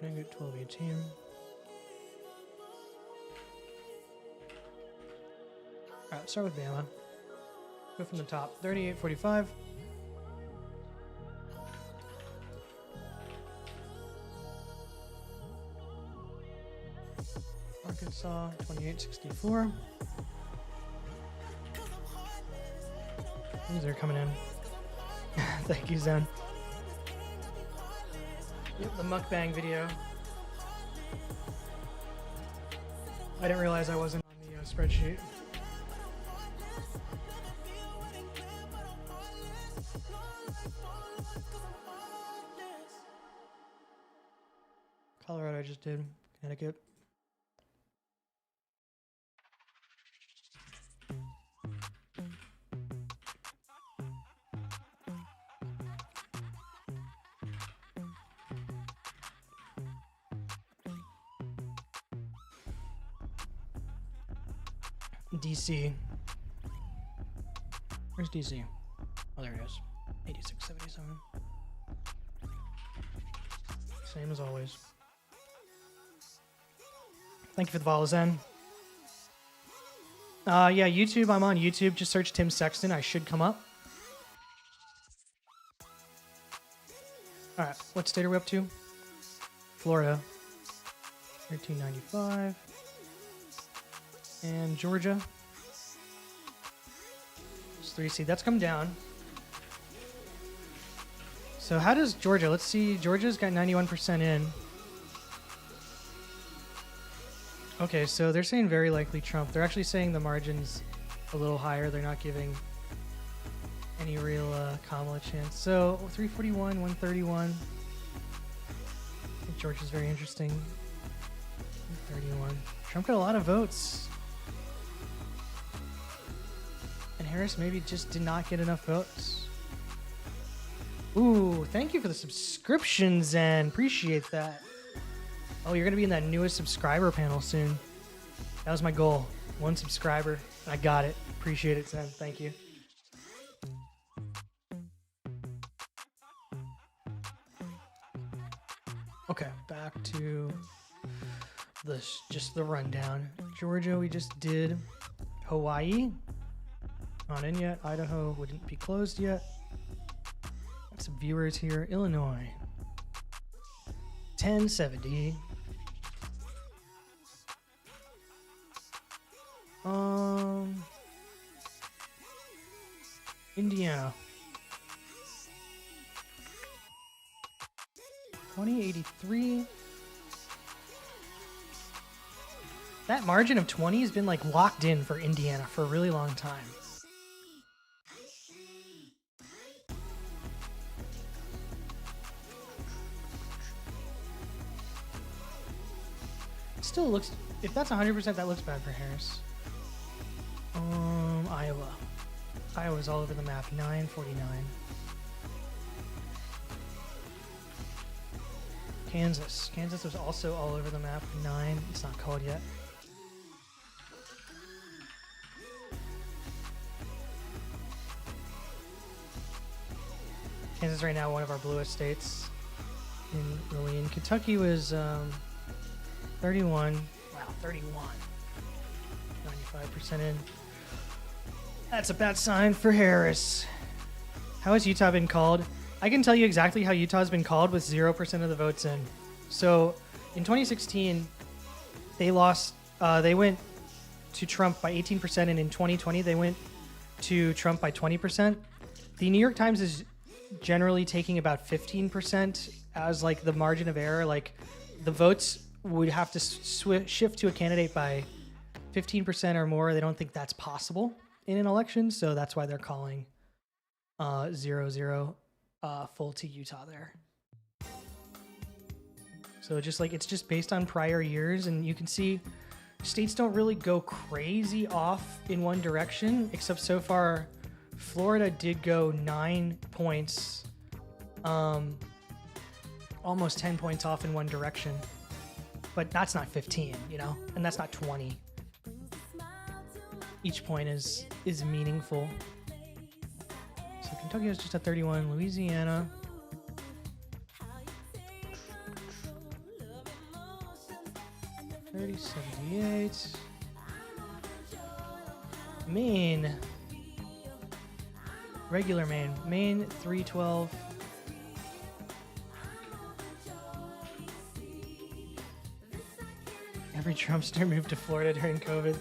Gonna get 12, 18. Alright, start with Bama. Go from the top. 38, 45. Arkansas, 28, 64. These are coming in. Thank you, Zen. Yep, the mukbang video. I didn't realize I wasn't on the spreadsheet. Colorado I just did. Connecticut. DC. Where's DC? Oh, there it is. 8677. Same as always. Thank you for the follow, Zen. Yeah, YouTube. I'm on YouTube. Just search Tim Sexton. I should come up. All right. What state are we up to? Florida. 1395. And Georgia. It's 3 seed. That's come down. So how does Georgia? Let's see. Georgia's got 91% in. Okay, so they're saying very likely Trump. They're actually saying the margin's a little higher. They're not giving any real Kamala chance. So 341, 131. I think Georgia's very interesting. 31. Trump got a lot of votes. And Harris maybe just did not get enough votes. Ooh, thank you for the subscription, Zen. Appreciate that. Oh, you're going to be in that newest subscriber panel soon. That was my goal. 1 subscriber. I got it. Appreciate it, Zen. Thank you. Okay, back to just the rundown. Georgia, we just did. Hawaii, not in yet. Idaho wouldn't be closed yet. Got some viewers here. Illinois, 1070. Indiana, 2083. That margin of 20 has been like locked in for Indiana for a really long time. It still looks, if that's 100%, that looks bad for Harris. Iowa. Iowa's all over the map, 949. Kansas. Kansas was also all over the map, 9. It's not called yet. Kansas right now, one of our bluest states. In Kentucky was 31. Wow, 31. 95% in. That's a bad sign for Harris. How has Utah been called? I can tell you exactly how Utah's been called with 0% of the votes in. So in 2016, they lost. They went to Trump by 18%, and in 2020, they went to Trump by 20%. The New York Times is generally taking about 15% as like the margin of error. Like the votes would have to shift to a candidate by 15% or more. They don't think that's possible in an election, so that's why they're calling 0-0 full to Utah there. So just like it's just based on prior years, and you can see states don't really go crazy off in one direction, except so far Florida did go 9 points, almost 10 points off in one direction, but that's not 15, you know, and that's not 20. Each point is meaningful. So Kentucky is just at 31. Louisiana. $30.78. Maine. Regular Maine. Maine, $3.12. Every Trumpster moved to Florida during COVID.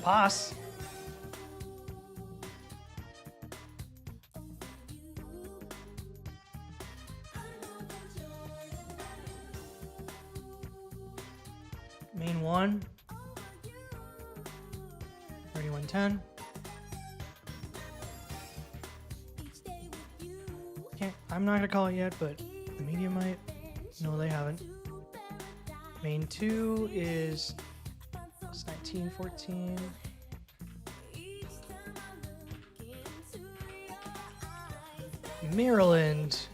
Pass. Maine 1. 3110. I'm not gonna call it yet, but the media might. No, they haven't. Maine 2 is 1914. Maryland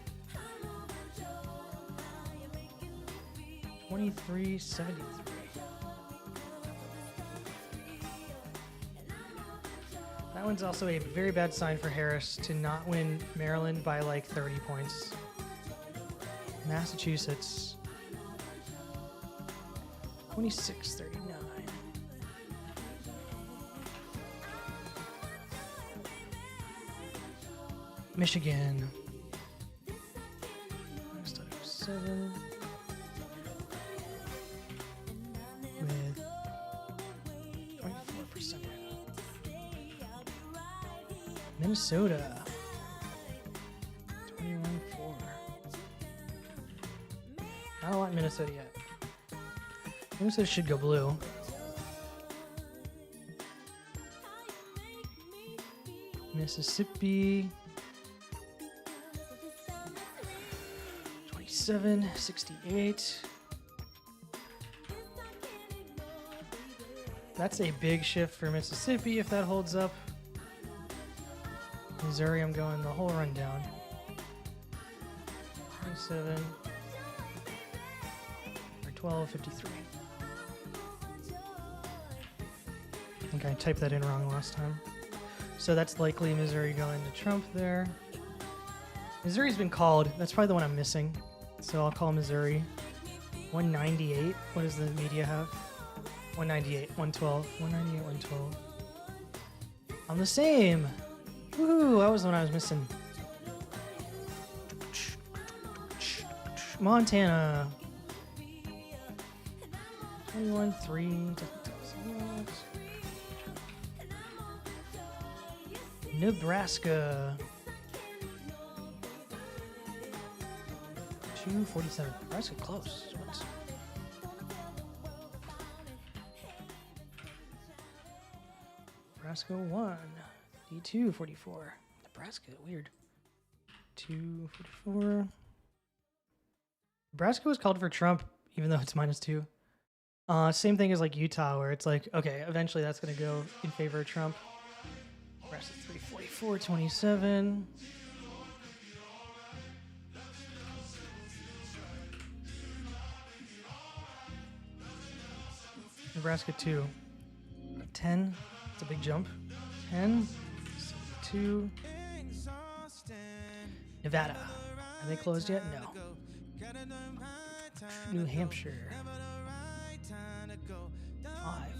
2373. That one's also a very bad sign for Harris to not win Maryland by like 30 points. Massachusetts 2639. Michigan 7 with 24%. Minnesota 21-4. I don't want Minnesota yet. Minnesota should go blue. Mississippi 2768. That's a big shift for Mississippi if that holds up. Missouri, I'm going the whole rundown. 27 or 1253. I think I typed that in wrong last time. So that's likely Missouri going to Trump there. Missouri's been called. That's probably the one I'm missing. So I'll call Missouri. 198. What does the media have? 198, 112. 198, 112. I'm the same. Woohoo, that was the one I was missing. Montana. 21-3. Nebraska. 247. Nebraska close. What? Nebraska 1. D2 44. Nebraska, weird. 244. Nebraska was called for Trump, even though it's -2. Same thing as like Utah, where it's like, okay, eventually that's going to go in favor of Trump. Nebraska 344, 27. Nebraska 2. 10. It's a big jump. 10. 2. Nevada. Are they closed yet? No. New Hampshire. 5.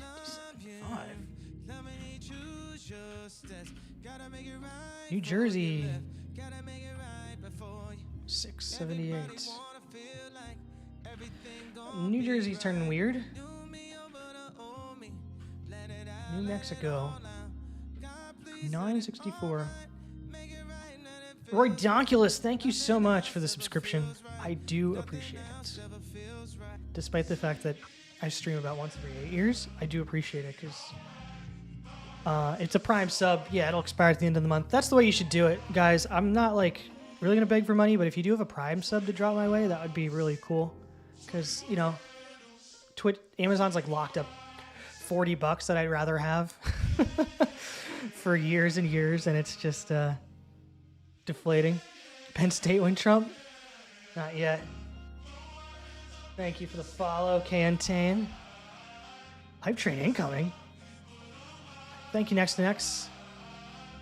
5. New Jersey. 678. New Jersey's turning weird. New Mexico. 964. Roy Donkulus, thank you so much for the subscription. I do appreciate it. Despite the fact that I stream about once every 8 years, I do appreciate it because it's a Prime sub. Yeah, it'll expire at the end of the month. That's the way you should do it, guys. I'm not like really gonna beg for money, but if you do have a Prime sub to drop my way, that would be really cool. Because you know, Amazon's like locked up $40 that I'd rather have for years and years, and it's just deflating. Penn State win Trump? Not yet. Thank you for the follow, Cantane. Hype train incoming. Thank you, Next to Next.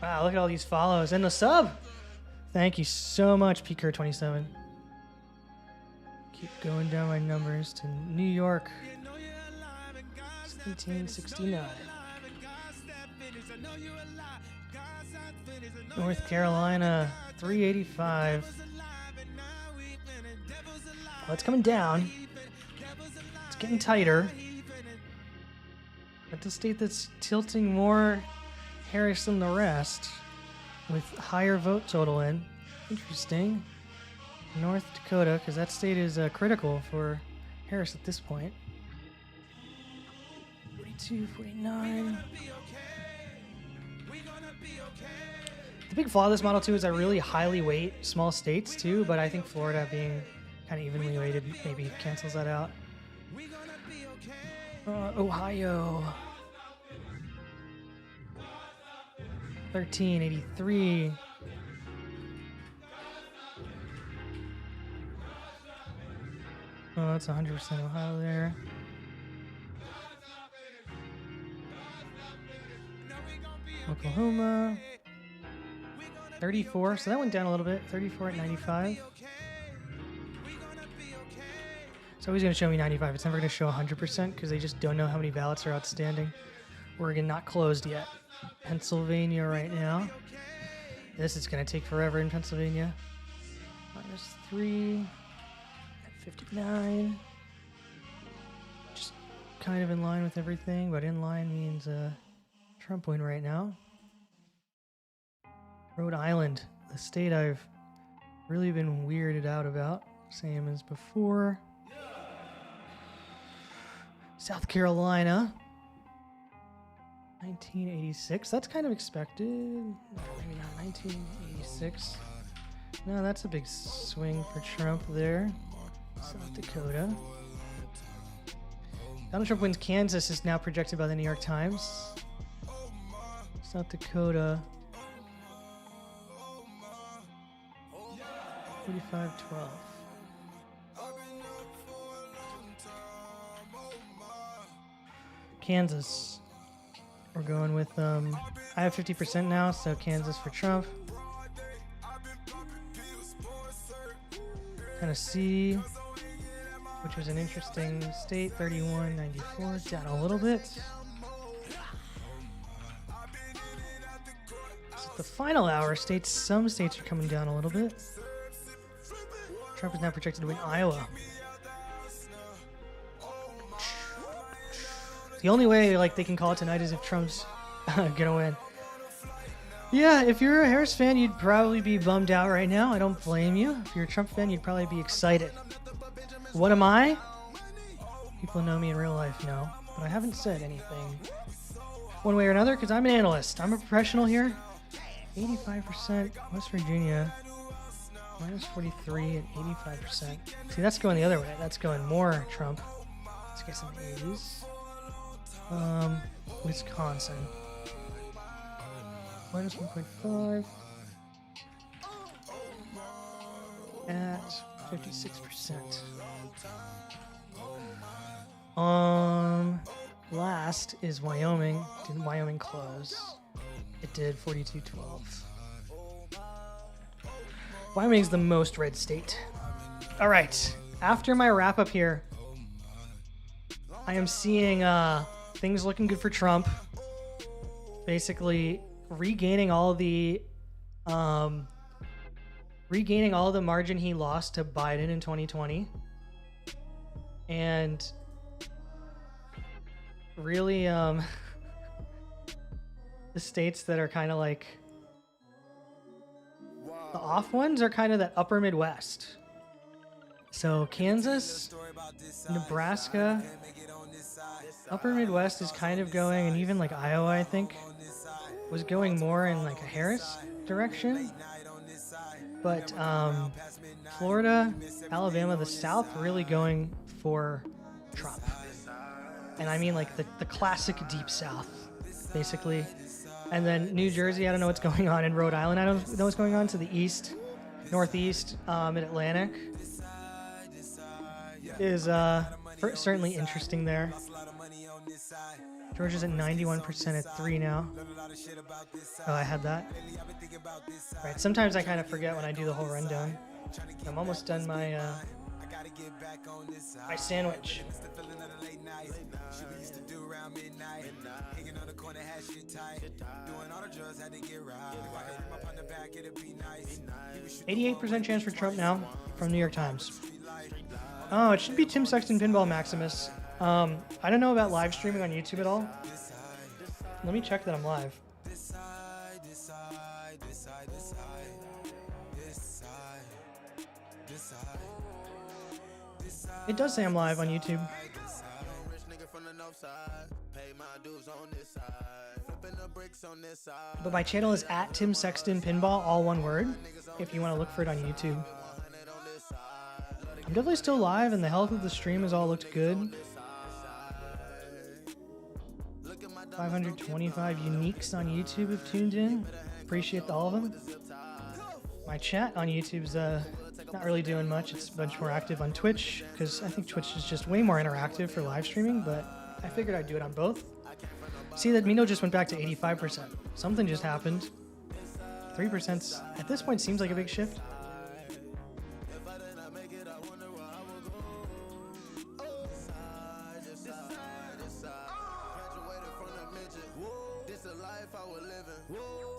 Wow, look at all these follows and the sub. Thank you so much, PCur27. Keep going down my numbers to New York. 1769. North Carolina, 385. Well, it's coming down. It's getting tighter. But the state that's tilting more Harris than the rest, with higher vote total in. Interesting. North Dakota, because that state is critical for Harris at this point. 42, 49. The big flaw of this model, too, is I really highly weight small states, too, but I think Florida being kind of evenly weighted maybe cancels that out. Ohio. 1383. Oh, that's 100% Ohio there. Oklahoma. 34, so that went down a little bit. 34 at 95. It's always going to show me 95. It's never going to show 100% because they just don't know how many ballots are outstanding. Oregon not closed yet. Pennsylvania right now. This is going to take forever in Pennsylvania. -3 at 59. Just kind of in line with everything, but in line means Trump win right now. Rhode Island, the state I've really been weirded out about, same as before. South Carolina, 1986. That's kind of expected. Maybe not 1986. No, that's a big swing for Trump there. South Dakota. Donald Trump wins Kansas is now projected by the New York Times. South Dakota. 45-12. Kansas. We're going with, I have 50% now, so Kansas for Trump. Tennessee, which was an interesting state, 31-94, down a little bit. So the final hour, some states are coming down a little bit. Trump is now projected to win Iowa. The only way like they can call it tonight is if Trump's gonna win. Yeah, if you're a Harris fan, you'd probably be bummed out right now. I don't blame you. If you're a Trump fan, you'd probably be excited. What am I? People who know me in real life know, but I haven't said anything one way or another because I'm an analyst. I'm a professional here. 85% West Virginia, minus 43 and 85%. See, that's going the other way. That's going more Trump. Let's get some 80s. Wisconsin. Minus 1.5 at 56%. Last is Wyoming. Didn't Wyoming close? It did 42-12. Wyoming's the most red state. All right. After my wrap up here, I am seeing things looking good for Trump. Basically, regaining all the margin he lost to Biden in 2020, and really the states that are kind of like the off ones are kind of that upper Midwest. So Kansas, Nebraska, upper Midwest is kind of going, and even like Iowa, I think, was going more in like a Harris direction. But Florida, Alabama, the South really going for Trump. And I mean like the classic deep South, basically. And then New Jersey, I don't know what's going on. In Rhode Island, I don't know what's going on. To the east, northeast, mid-Atlantic is certainly interesting there. Georgia's at 91% at 3 now. Oh, I had that. Right, sometimes I kind of forget when I do the whole rundown. I'm almost done my my sandwich. around midnight. Hanging on the corner, had shit tight. Doing all the drugs, had to get right. Up on the back, it'd be nice. 88% chance for Trump now from New York Times. Oh, it should be Tim Sexton Pinball Maximus. I don't know about live streaming on YouTube at all. Let me check that I'm live. It does say I'm live on YouTube. But my channel is at Tim Sexton Pinball, all one word, if you want to look for it on YouTube. I'm definitely still live, and the health of the stream has all looked good. 525 uniques on YouTube have tuned in. Appreciate all of them. My chat on YouTube's not really doing much. It's much more active on Twitch, because I think Twitch is just way more interactive for live streaming, but I figured I'd do it on both. See that Mino just went back to 85%. Something just happened. 3% at this point seems like a big shift.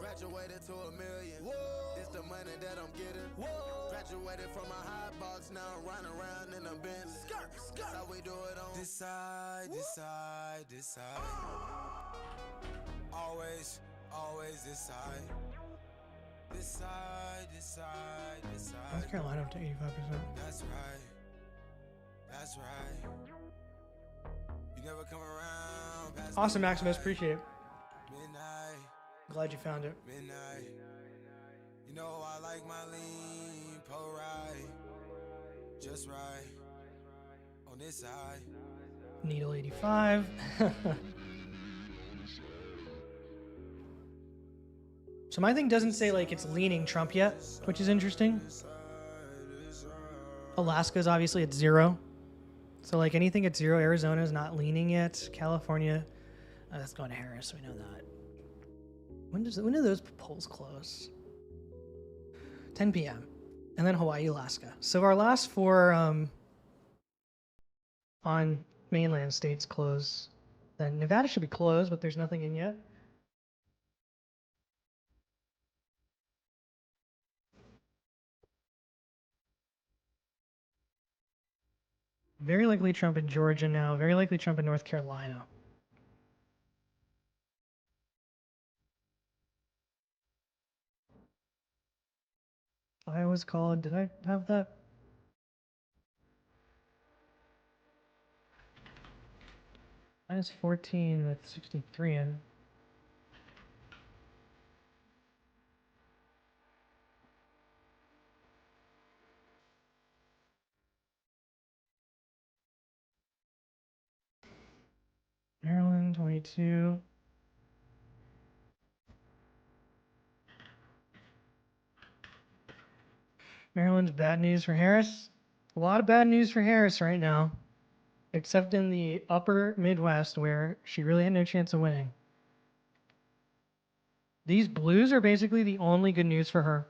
Graduated to $1 million. It's the money that I'm getting. Graduated from a high box, now I'm running around in a Bentley. That's how we do it on this side, this side, this side. Always, always this side. This side, this side, this side. North Carolina up to 85%. That's right. That's right. You never come around. Awesome, Maximus. Appreciate it. Midnight. Glad you found it. Midnight. You know I like my lean, pull right, just right, on this side. Needle 85. So my thing doesn't say like it's leaning Trump yet, which is interesting. Alaska's obviously at 0. So like anything at 0, Arizona is not leaning yet. California, that's going to Harris. We know that. When do those polls close? 10 p.m. And then Hawaii, Alaska. So our last 4 on mainland states close. Then Nevada should be closed, but there's nothing in yet. Very likely Trump in Georgia now. Very likely Trump in North Carolina. Iowa's called. Did I have that? Minus 14 with 63 in. Maryland, 22. Maryland's bad news for Harris. A lot of bad news for Harris right now, except in the upper Midwest where she really had no chance of winning. These blues are basically the only good news for her.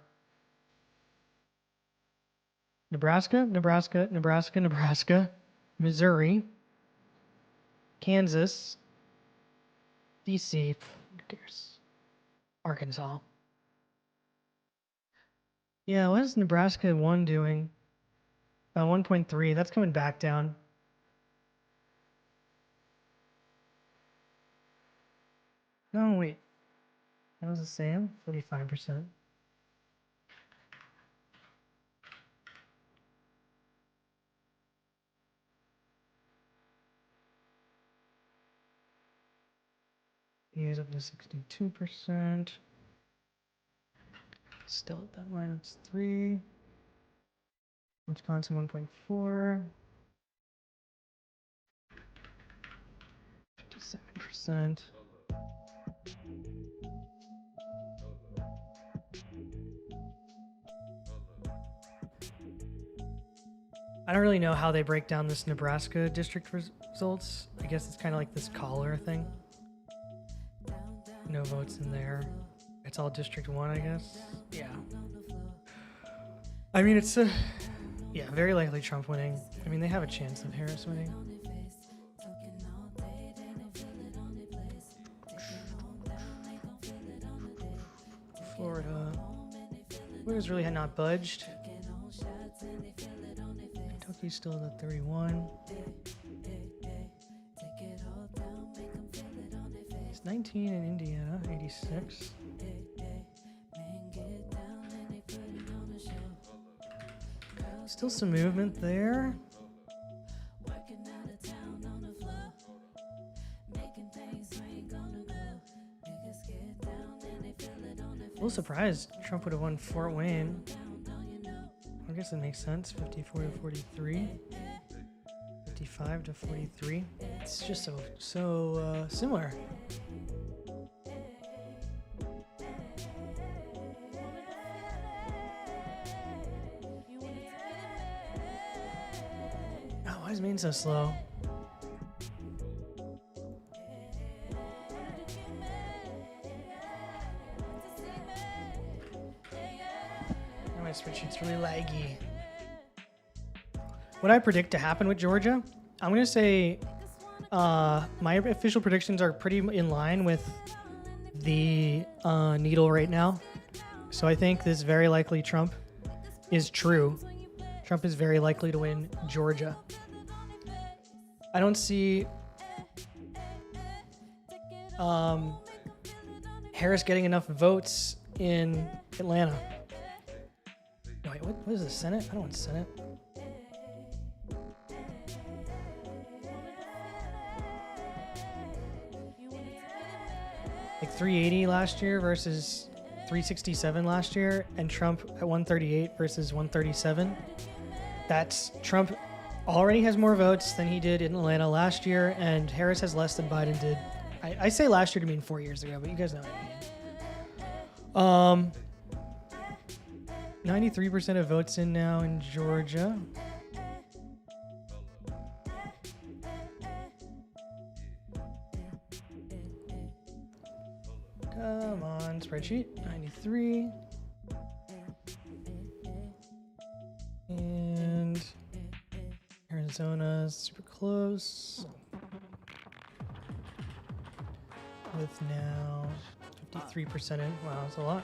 Nebraska, Nebraska, Nebraska, Nebraska, Missouri, Kansas, DC, who cares? Arkansas. Yeah, what is Nebraska 1 doing? 1.3, that's coming back down. No, wait. That was the same? 45%. He's up to 62%. Still at that -3. Wisconsin 1.4. 57%. I don't really know how they break down this Nebraska district results. I guess it's kind of like this collar thing. No votes in there. It's all District 1, I guess. Yeah. I mean, it's a... Yeah, very likely Trump winning. I mean, they have a chance of Harris winning. Florida. Florida's really not budged. Kentucky's still at 31. It's 19 in Indiana, 86. Still some movement there. A little surprised Trump would have won Fort Wayne. I guess that makes sense. 54 to 43. 55 to 43. It's just so similar. Oh, why is Maine so slow? My spreadsheet's really laggy. What I predict to happen with Georgia, I'm going to say my official predictions are pretty in line with the needle right now. So I think this very likely Trump is true. Trump is very likely to win Georgia. I don't see Harris getting enough votes in Atlanta. No, wait, what is the Senate? I don't want Senate. Like 380 last year versus 367 last year, and Trump at 138 versus 137. That's Trump already has more votes than he did in Atlanta last year, and Harris has less than Biden did. I say last year to mean 4 years ago, but you guys know what I mean. 93% of votes in now in Georgia. Come on, spreadsheet. 93. And Arizona's super close. With now 53% in. Wow, that's a lot.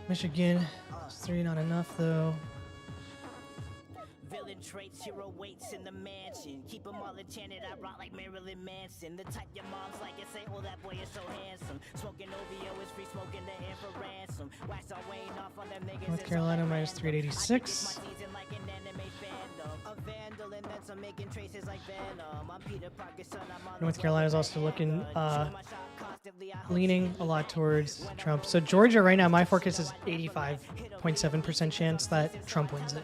Michigan, +3, not enough though. Villain traits, hero waits in the mansion. Keep them all enchanted, I rock like Marilyn Manson. The type your mom's like and say, oh, that boy is so handsome. Smoking OVO is free smoking the air for ransom. Wax on Wayne off on them niggas. North Carolina -3 at 86. North Carolina is also looking, leaning a lot towards Trump. So Georgia right now, my forecast is 85.7% chance that Trump wins it,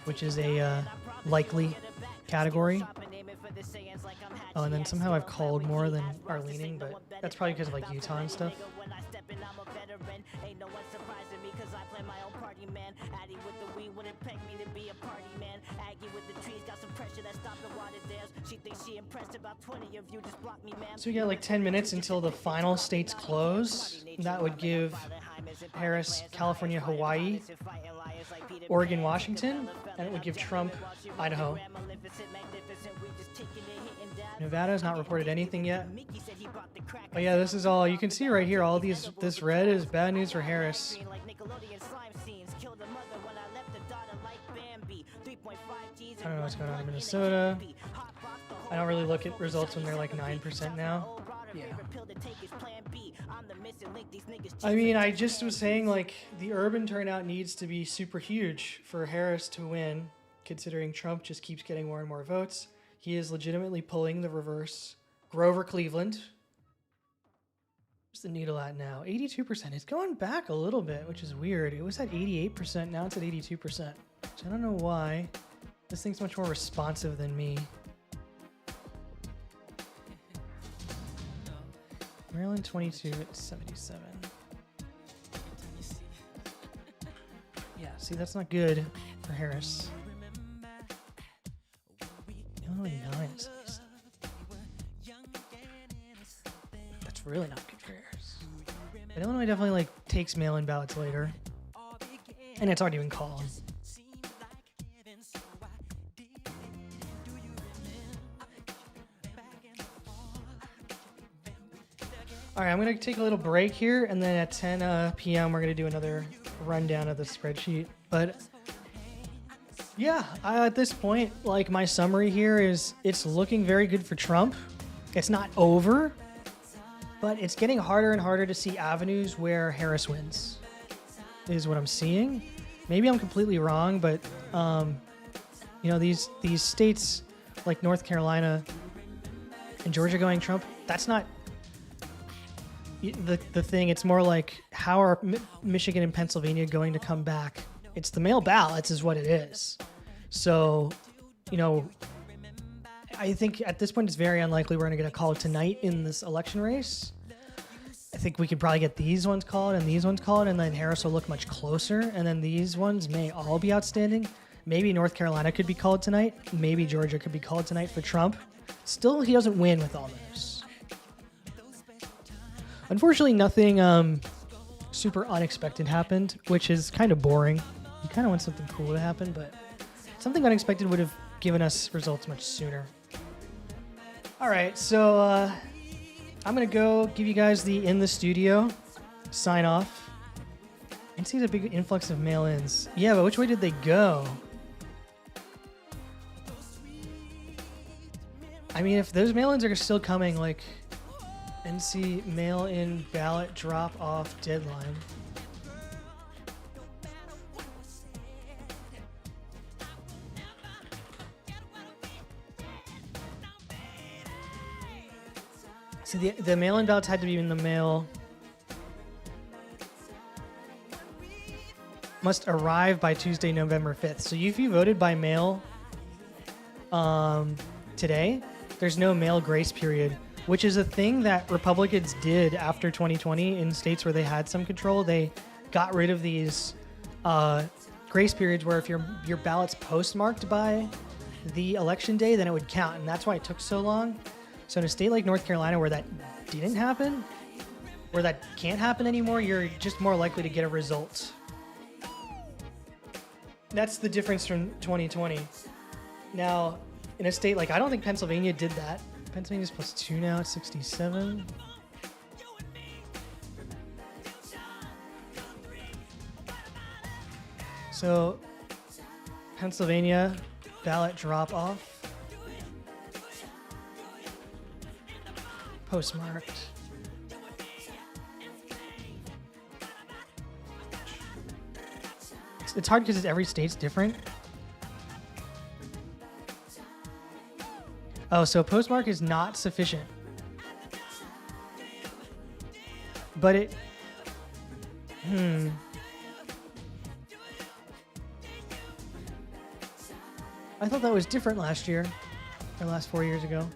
which is a likely category. Oh, and then somehow I've called more than are leaning, but that's probably because of like Utah and stuff. So we got like 10 minutes until the final states close. That would give Harris, California, Hawaii, Oregon, Washington, and it would give Trump, Idaho. Nevada has not reported anything yet. But yeah, this is all you can see right here. All these, this red is bad news for Harris. I don't know what's going on in Minnesota. I don't really look at results when they're like 9% now. Yeah. I mean, I just was saying like the urban turnout needs to be super huge for Harris to win, considering Trump just keeps getting more and more votes. He is legitimately pulling the reverse. Grover Cleveland. Where's the needle at now? 82%. It's going back a little bit, which is weird. It was at 88%. Now it's at 82%. Which I don't know why. This thing's much more responsive than me. Maryland 22 at 77. Yeah, see, that's not good for Harris. Illinois 9 at 77. That's really not good for Harris. But Illinois definitely like takes mail-in ballots later. And it's already been called. All right, I'm going to take a little break here, and then at 10 p.m. we're going to do another rundown of the spreadsheet. But yeah, at this point, like my summary here is it's looking very good for Trump. It's not over, but it's getting harder and harder to see avenues where Harris wins, is what I'm seeing. Maybe I'm completely wrong, but you know, these states like North Carolina and Georgia going Trump, that's not the thing. It's more like how are Michigan and Pennsylvania going to come back? It's the mail ballots is what it is. So, you know, I think at this point it's very unlikely we're going to get a call tonight in this election race. I think we could probably get these ones called and these ones called, and then Harris will look much closer, and then these ones may all be outstanding. Maybe North Carolina could be called tonight. Maybe Georgia could be called tonight for Trump. Still, he doesn't win with all those. Unfortunately, nothing super unexpected happened, which is kind of boring. You kind of want something cool to happen, but something unexpected would have given us results much sooner. All right, so I'm going to go give you guys the in the studio sign off. And see the big influx of mail-ins. Yeah, but which way did they go? I mean, if those mail-ins are still coming, like NC mail-in ballot drop-off deadline. See, the mail-in ballots had to be in the mail must arrive by Tuesday, November 5th. So if you voted by mail today, there's no mail grace period, which is a thing that Republicans did after 2020 in states where they had some control. They got rid of these grace periods where if your ballot's postmarked by the election day, then it would count, and that's why it took so long. So in a state like North Carolina where that didn't happen, where that can't happen anymore, you're just more likely to get a result. That's the difference from 2020. Now, in a state like, I don't think Pennsylvania did that. Pennsylvania's +2 now at 67. So, Pennsylvania ballot drop off. Postmarked. It's hard because every state's different. Oh, so postmark is not sufficient. But it... I thought that was different last year. Or last 4 years ago.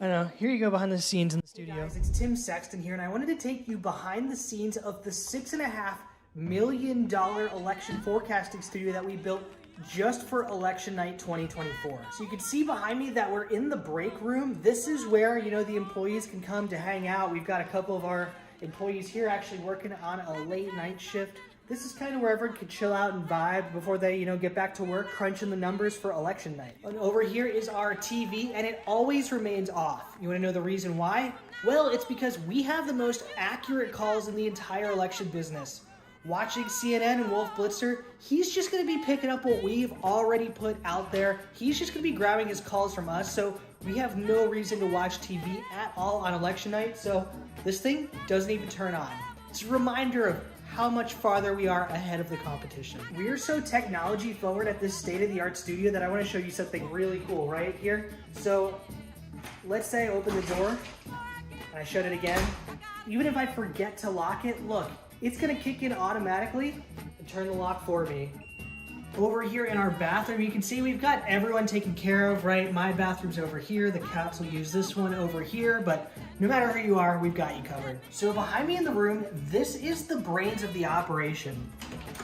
I don't know. Here you go behind the scenes in the studio. Hey guys, it's Tim Sexton here, and I wanted to take you behind the scenes of the $6.5 million election forecasting studio that we built just for election night 2024. So you can see behind me that we're in the break room. This is where, you know, the employees can come to hang out. We've got a couple of our employees here actually working on a late night shift. This is kind of where everyone could chill out and vibe before they, you know, get back to work crunching the numbers for election night. And over here is our TV, and it always remains off. You want to know the reason why? Well, it's because we have the most accurate calls in the entire election business. Watching CNN and Wolf Blitzer, he's just going to be picking up what we've already put out there. He's just going to be grabbing his calls from us, so we have no reason to watch TV at all on election night, so this thing doesn't even turn on. It's a reminder of how much farther we are ahead of the competition. We are so technology forward at this state-of-the-art studio that I want to show you something really cool right here. So let's say I open the door and I shut it again. Even if I forget to lock it, look, it's gonna kick in automatically and turn the lock for me. Over here in our bathroom, you can see we've got everyone taken care of, right? My bathroom's over here, the cats will use this one over here, but no matter who you are, we've got you covered. So behind me in the room, this is the brains of the operation.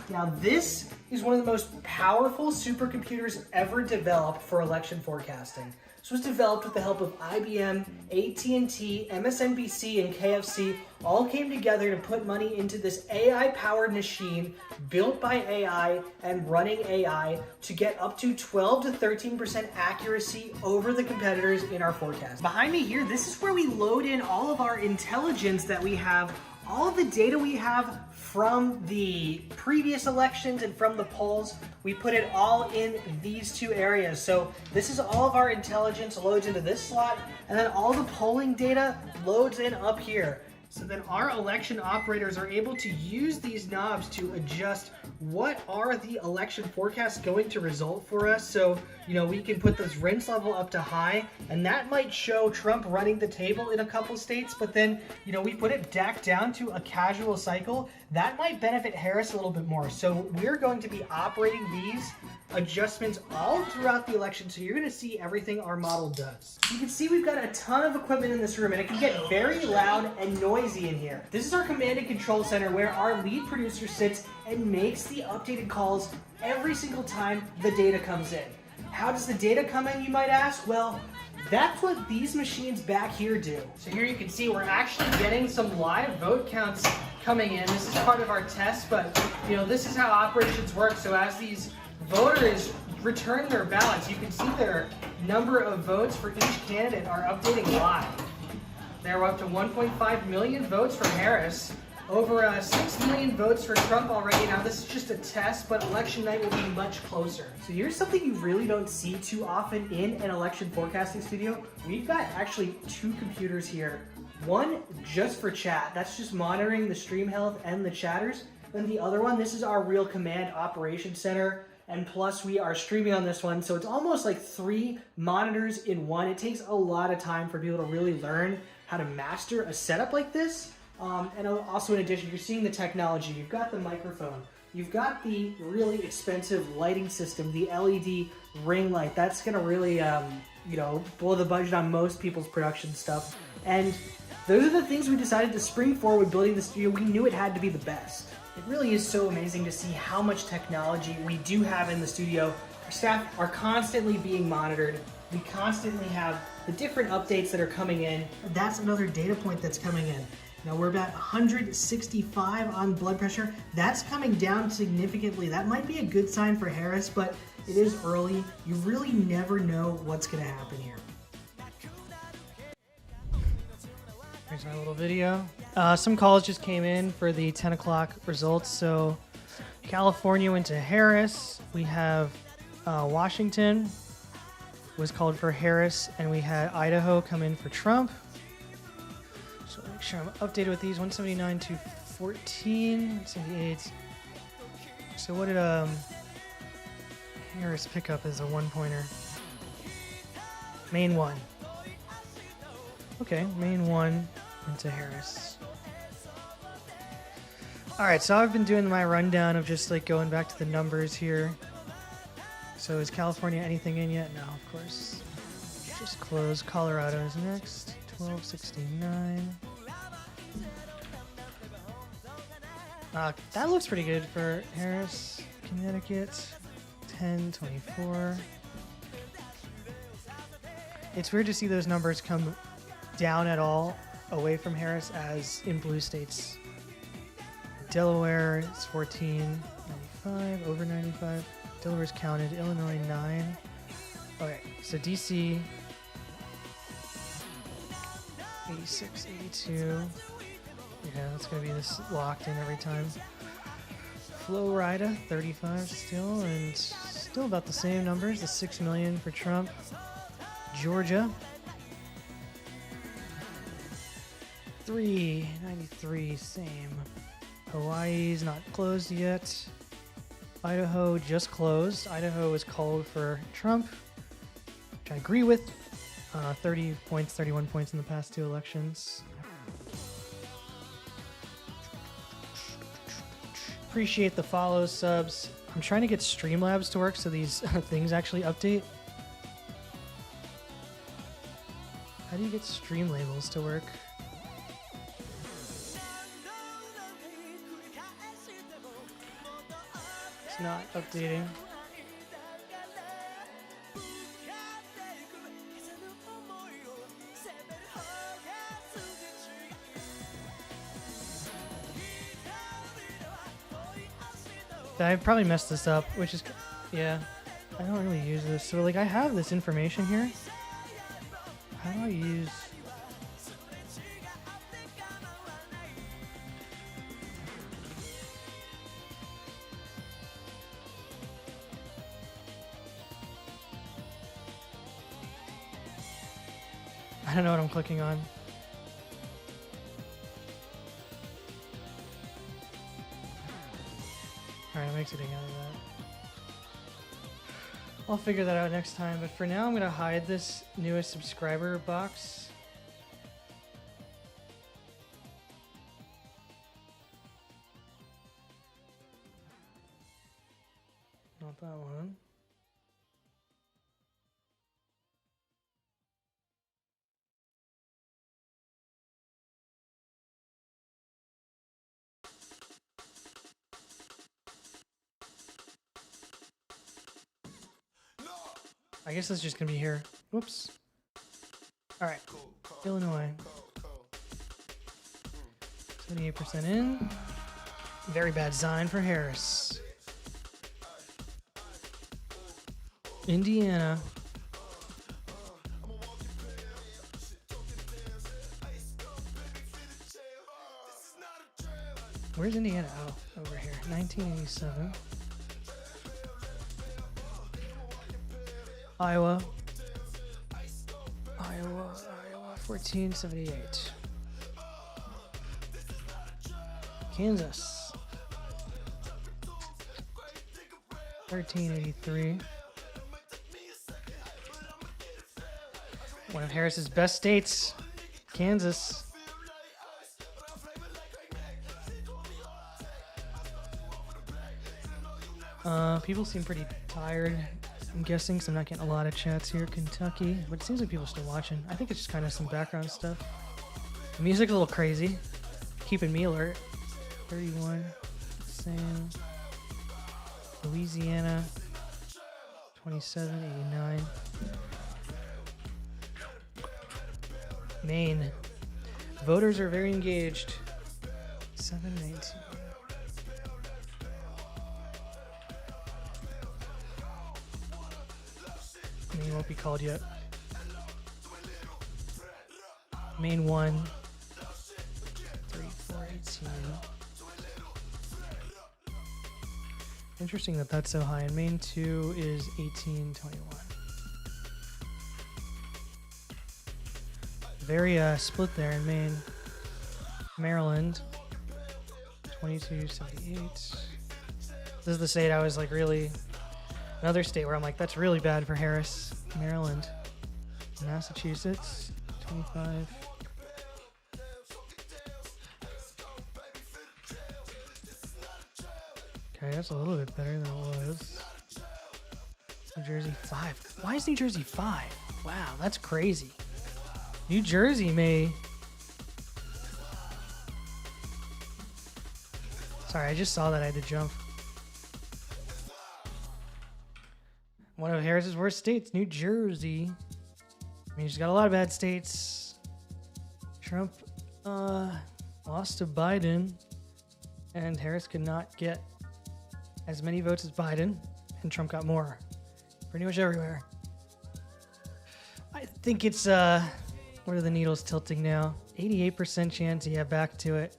Now this is one of the most powerful supercomputers ever developed for election forecasting. This was developed with the help of IBM, AT&T, MSNBC, and KFC, all came together to put money into this AI-powered machine built by AI and running AI to get up to 12 to 13% accuracy over the competitors in our forecast. Behind me here, this is where we load in all of our intelligence that we have, all of the data we have from the previous elections and from the polls. We put it all in these two areas. So this is all of our intelligence loads into this slot, and then all the polling data loads in up here. So then our election operators are able to use these knobs to adjust what are the election forecasts going to result for us. So, you know, we can put this rinse level up to high, and that might show Trump running the table in a couple states, but then, you know, we put it back down to a casual cycle. That might benefit Harris a little bit more. So we're going to be operating these adjustments all throughout the election, so you're going to see everything our model does. You can see we've got a ton of equipment in this room, and it can get very loud and noisy in here. This is our command and control center where our lead producer sits and makes the updated calls every single time the data comes in. How does the data come in, you might ask? Well, that's what these machines back here do. So here you can see we're actually getting some live vote counts coming in. This is part of our test, but you know, this is how operations work. So as these voters return their ballots, you can see their number of votes for each candidate are updating live. They're up to 1.5 million votes for Harris, over 6 million votes for Trump already. Now this is just a test, but election night will be much closer. So here's something you really don't see too often in an election forecasting studio. We've got actually two computers here. One just for chat, that's just monitoring the stream health and the chatters. Then the other one, this is our real command operation center. And plus we are streaming on this one, so it's almost like 3 monitors in one. It takes a lot of time for people to really learn how to master a setup like this. And also in addition, you're seeing the technology. You've got the microphone. You've got the really expensive lighting system, the LED ring light. That's gonna really, you know, blow the budget on most people's production stuff. And those are the things we decided to spring forward building the studio. We knew it had to be the best. It really is so amazing to see how much technology we do have in the studio. Our staff are constantly being monitored. We constantly have the different updates that are coming in. That's another data point that's coming in. Now we're about 165 on blood pressure. That's coming down significantly. That might be a good sign for Harris, but it is early. You really never know what's gonna happen here. Here's my little video. Some calls just came in for the 10 o'clock results. So California went to Harris. We have Washington was called for Harris, and we had Idaho come in for Trump. So make sure I'm updated with these. 179 to 14, 178. So what did Harris pick up as a one-pointer? Main one. Okay, main one into Harris. Alright, so I've been doing my rundown of just like going back to the numbers here. So is California anything in yet? No, of course. Just close. Colorado is next. 1269. That looks pretty good for Harris. Connecticut, 1024. It's weird to see those numbers come down at all away from Harris as in blue states. Delaware is 1495, over 95. Delaware's counted. Illinois 9. Okay, so DC 86, 82. Yeah, that's gonna be this locked in every time. Florida 35 still, and still about the same numbers. The 6 million for Trump. Georgia 393, same. Hawaii's not closed yet. Idaho just closed. Idaho was called for Trump, which I agree with. 30 points, 31 points in the past two elections. Appreciate the follows, subs. I'm trying to get Streamlabs to work so these things actually update. How do you get stream labels to work? It's not updating. I probably messed this up, which is, yeah, I don't really use this. So like I have this information here. How do I use? I don't know what I'm clicking on. Alright, I'm exiting out of that. I'll figure that out next time, but for now I'm going to hide this newest subscriber box. Not that one. I guess it's just gonna be here. Whoops. Alright. Illinois. 78% in. Very bad sign for Harris. Indiana. Where's Indiana? Oh, over here. 1987. Iowa. 1478. Kansas. 1383. One of Harris's best states, Kansas. People seem pretty tired. I'm guessing, because I'm not getting a lot of chats here. Kentucky, but it seems like people are still watching. I think it's just kind of some background stuff. The music's a little crazy, keeping me alert. 31, same. Louisiana, 27, 89. Maine, voters are very engaged. 719. Maine won't be called yet. Maine 1, 3418. Interesting that that's so high. And Maine 2 is 1821. Very split there in Maine. Maryland 2278. This is the state I was like really, another state where I'm like, that's really bad for Harris. Maryland. Massachusetts 25. Okay, that's a little bit better than it was. New Jersey 5. Why is New Jersey 5? Wow, that's crazy. New Jersey may... Sorry, I just saw that I had to jump. One of Harris's worst states, New Jersey. I mean, she's got a lot of bad states. Trump lost to Biden, and Harris could not get as many votes as Biden, and Trump got more. Pretty much everywhere. I think it's, what are the needles tilting now? 88% chance, yeah, back to it.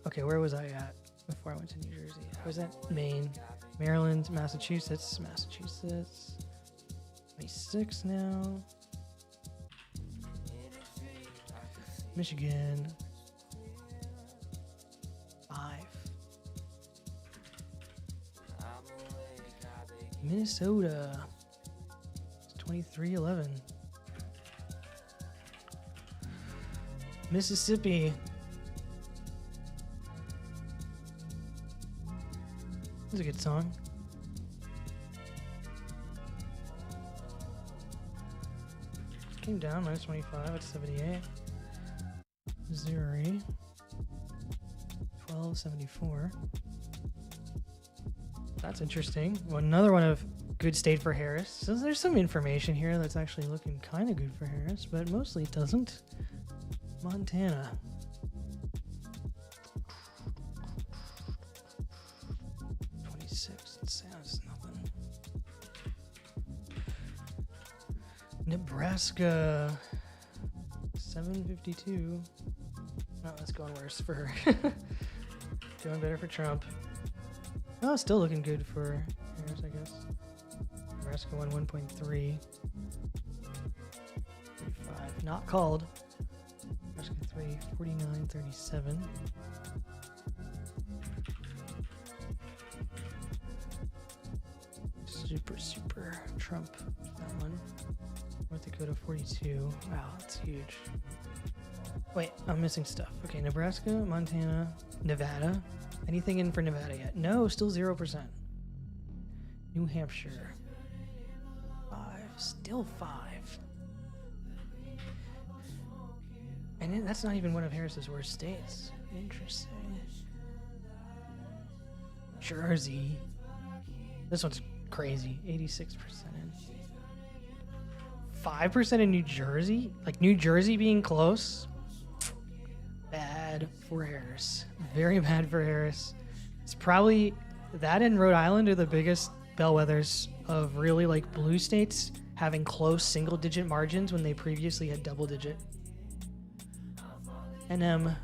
Okay, where was I at before I went to New Jersey? I was at Maine, Maryland, Massachusetts, 26 now. Michigan, 5. Minnesota, it's 2311. Mississippi. This is a good song. Came down, minus 25 at 78. Missouri, 1274. That's interesting. Well, another one of good state for Harris. So there's some information here that's actually looking kind of good for Harris, but mostly it doesn't. Montana. Sounds nothing. Nebraska 752. Oh, that's going worse for her. Doing better for Trump. Oh, still looking good for Harris, I guess. Nebraska won 1.3. 35. Not called. Nebraska 3, 49, 37. Super Trump, that one. North Dakota 42. Wow, that's huge. Wait, I'm missing stuff. Okay, Nebraska, Montana, Nevada. Anything in for Nevada yet? No, still 0%. New Hampshire. 5, still 5. And that's not even one of Harris's worst states. Interesting. Jersey. This one's crazy. 86% in. 5% in New Jersey? Like New Jersey being close? Bad for Harris. Very bad for Harris. It's probably that and Rhode Island are the biggest bellwethers of really like blue states having close single digit margins when they previously had double digit. NM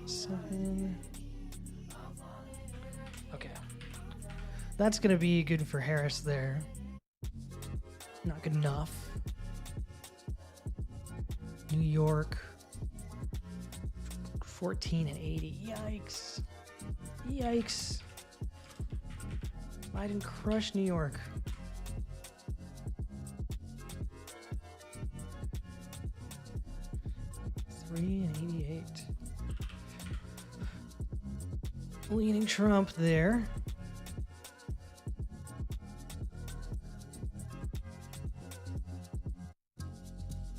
7. Okay. That's going to be good for Harris there. Not good enough. New York. 14 and 80. Yikes. Yikes. Biden crushed New York. And 88. Leaning Trump there.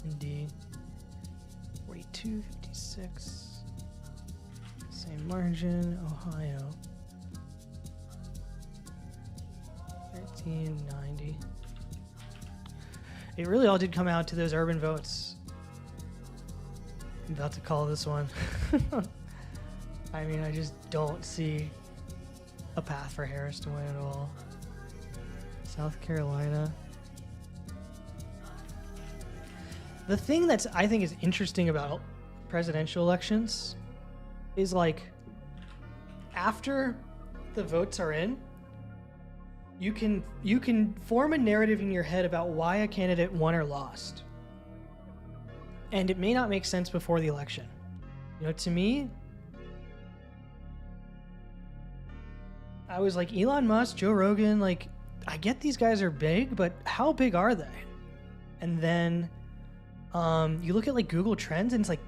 ND 42.56. Same margin. Ohio 13.90. It really all did come out to those urban votes. I'm about to call this one. I mean, I just don't see a path for Harris to win at all. South Carolina. The thing that's I think is interesting about presidential elections is like after the votes are in, you can form a narrative in your head about why a candidate won or lost. And it may not make sense before the election. You know, to me, I was like, Elon Musk, Joe Rogan, like, I get these guys are big, but how big are they? And then you look at like Google Trends and it's like,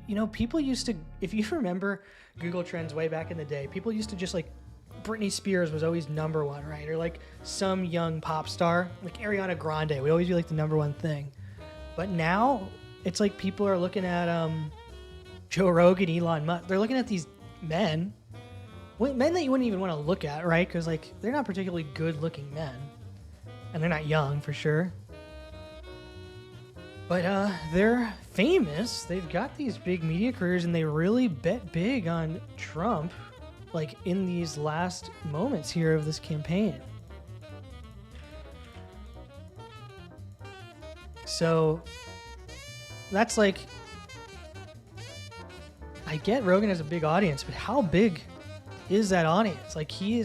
you know, people used to, if you remember Google Trends way back in the day, people used to just like, Britney Spears was always number one, right? Or like some young pop star, like Ariana Grande, would always be like the number one thing. But now it's like people are looking at Joe Rogan, Elon Musk. They're looking at these men that you wouldn't even want to look at, right? Because like they're not particularly good-looking men, and they're not young for sure. But they're famous. They've got these big media careers, and they really bet big on Trump, like in these last moments here of this campaign. So that's like, I get Rogan has a big audience, but how big is that audience? Like I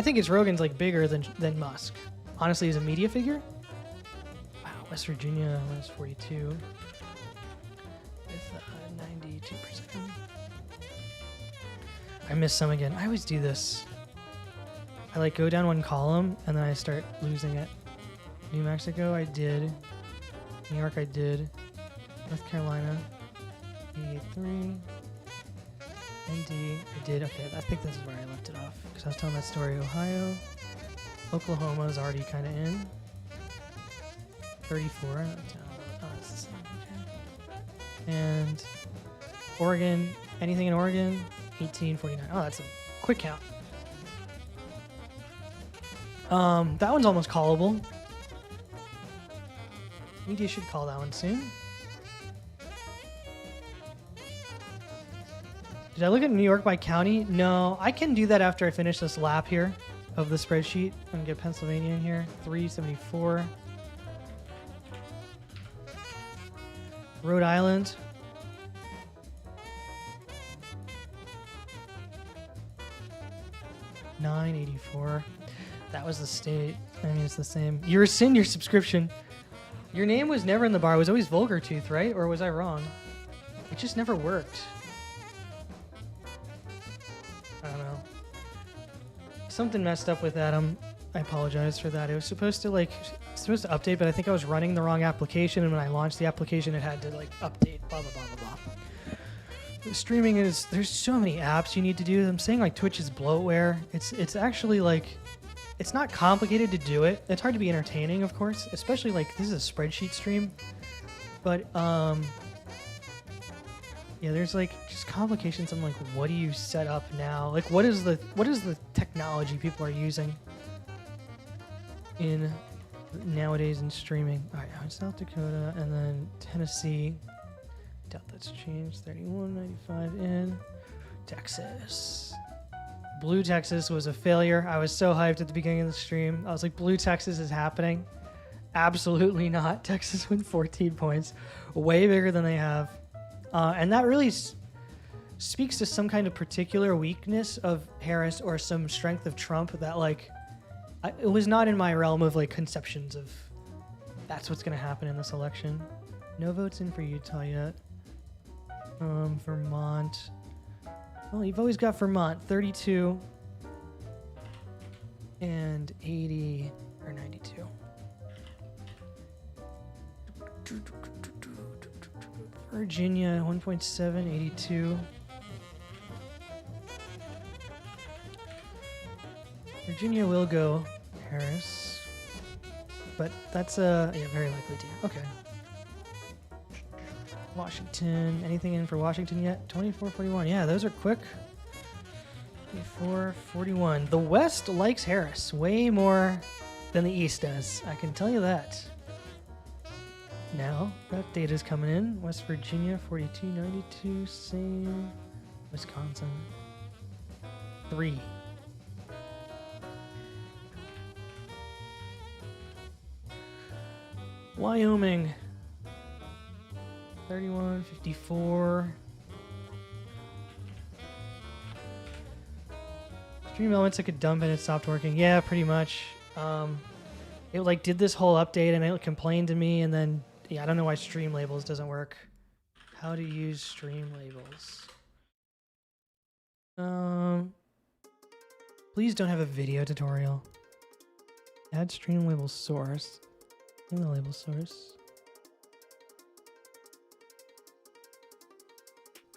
think Rogan's like bigger than Musk. Honestly, as a media figure. Wow, West Virginia was 42 with 92%. I missed some again. I always do this. I like go down one column and then I start losing it. New Mexico, I did. New York, I did. North Carolina, 83. ND, I did. Okay, I think this is where I left it off because I was telling that story. Ohio, Oklahoma is already kind of in. 34. Oh, it's the same. Okay. And Oregon, anything in Oregon? 1849. Oh, that's a quick count. That one's almost callable. Media should call that one soon. Did I look at New York by county? No, I can do that after I finish this lap here of the spreadsheet. I'm gonna get Pennsylvania in here. 374. Rhode Island. $9.84. That was the state. I mean, it's the same. You rescind your subscription. Your name was never in the bar. It was always Vulgar Tooth, right? Or was I wrong? It just never worked. I don't know. Something messed up with Adam. I apologize for that. It was supposed to update, but I think I was running the wrong application, and when I launched the application, it had to like update. Blah blah blah blah blah. Streaming there's so many apps you need to do. I'm saying like Twitch is bloatware. It's actually like, it's not complicated to do it. It's hard to be entertaining, of course, especially like this is a spreadsheet stream. But yeah, there's like just complications. I'm like, what do you set up now? Like, what is the technology people are using in nowadays in streaming? All right, now it's South Dakota and then Tennessee. Doubt that's changed. 31.95 in Texas. Blue Texas was a failure. I was so hyped at the beginning of the stream. I was like, Blue Texas is happening. Absolutely not. Texas win 14 points. Way bigger than they have. And that really speaks to some kind of particular weakness of Harris or some strength of Trump that like, it was not in my realm of like conceptions of that's what's going to happen in this election. No votes in for Utah yet. Vermont. Well, you've always got Vermont, 32 and 80 or 92. Virginia, 1.7, 82. Virginia will go Harris. but that's yeah, very likely to. Okay. Washington. Anything in for Washington yet? 2441. Yeah, those are quick. 2441. The West likes Harris way more than the East does. I can tell you that. Now, that data's coming in. West Virginia, 4292. Same. Wisconsin, 3. Wyoming, 3154. Stream Elements took a dump and it stopped working. Yeah, pretty much. It like did this whole update and it complained to me, and then yeah, I don't know why Stream Labels doesn't work. How to use Stream Labels. Please don't have a video tutorial. Add Stream Label source. In the label source.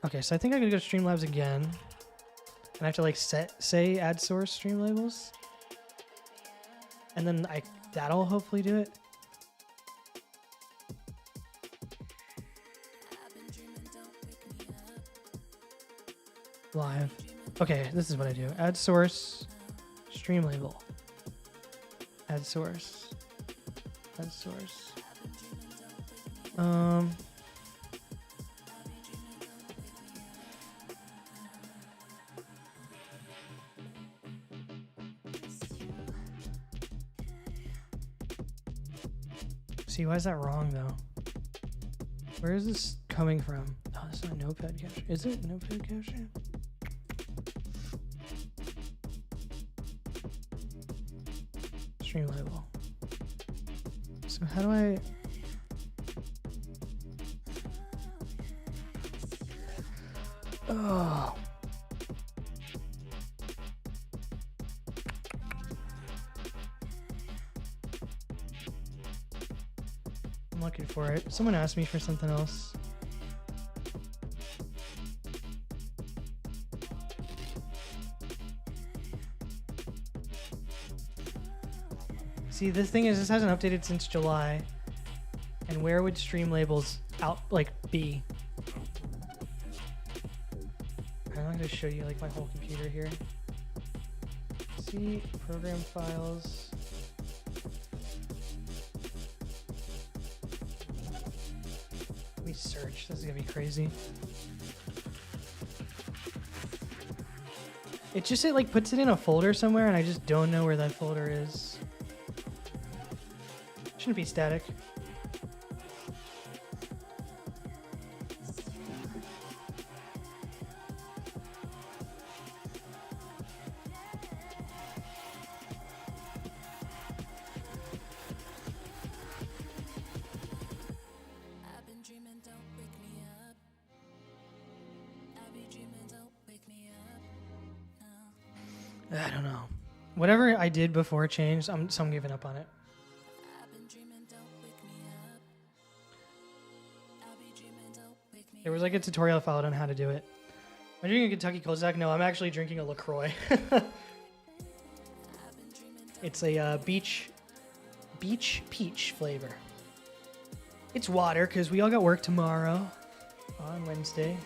Okay, so I think I'm gonna go to Streamlabs again. And I have to like say add source stream labels. And then that'll hopefully do it. Live. Okay, this is what I do. Add source, stream label. Add source. Add source. See, why is that wrong though? Where is this coming from? Oh, this is not Notepad capture. Is it Notepad capture? Stream label. So how do I... Oh. I'm looking for it. Someone asked me for something else. See, the thing is, this hasn't updated since July. And where would stream labels be? I'm not gonna show you like my whole computer here. See, program files. Let me search. This is gonna be crazy. It just like puts it in a folder somewhere, and I just don't know where that folder is. Shouldn't be static. I don't know. Whatever I did before changed, I'm giving up on it. There was like a tutorial I followed on how to do it. I'm drinking a Kentucky Kozak. No, I'm actually drinking a LaCroix. It's a beach peach flavor. It's water because we all got work tomorrow on Wednesday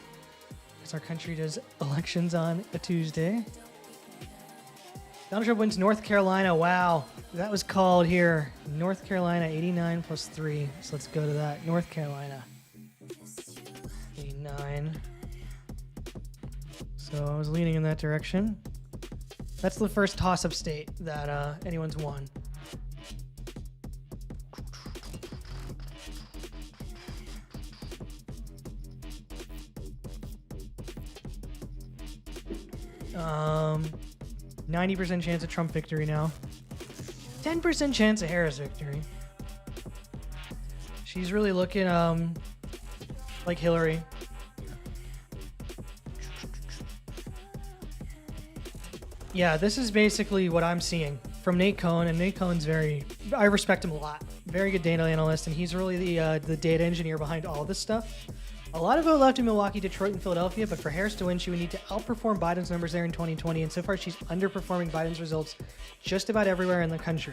because our country does elections on a Tuesday. Donald Trump wins North Carolina. Wow. That was called here. North Carolina, 89 plus 3. So let's go to that. North Carolina. 89. So I was leaning in that direction. That's the first toss-up state that anyone's won. Um... 90% chance of Trump victory now. 10% chance of Harris victory. She's really looking like Hillary. Yeah, this is basically what I'm seeing from Nate Cohn, and Nate Cohn's I respect him a lot. Very good data analyst, and he's really the data engineer behind all this stuff. A lot of vote left in Milwaukee, Detroit, and Philadelphia, but for Harris to win, she would need to outperform Biden's numbers there in 2020, and so far she's underperforming Biden's results just about everywhere in the country.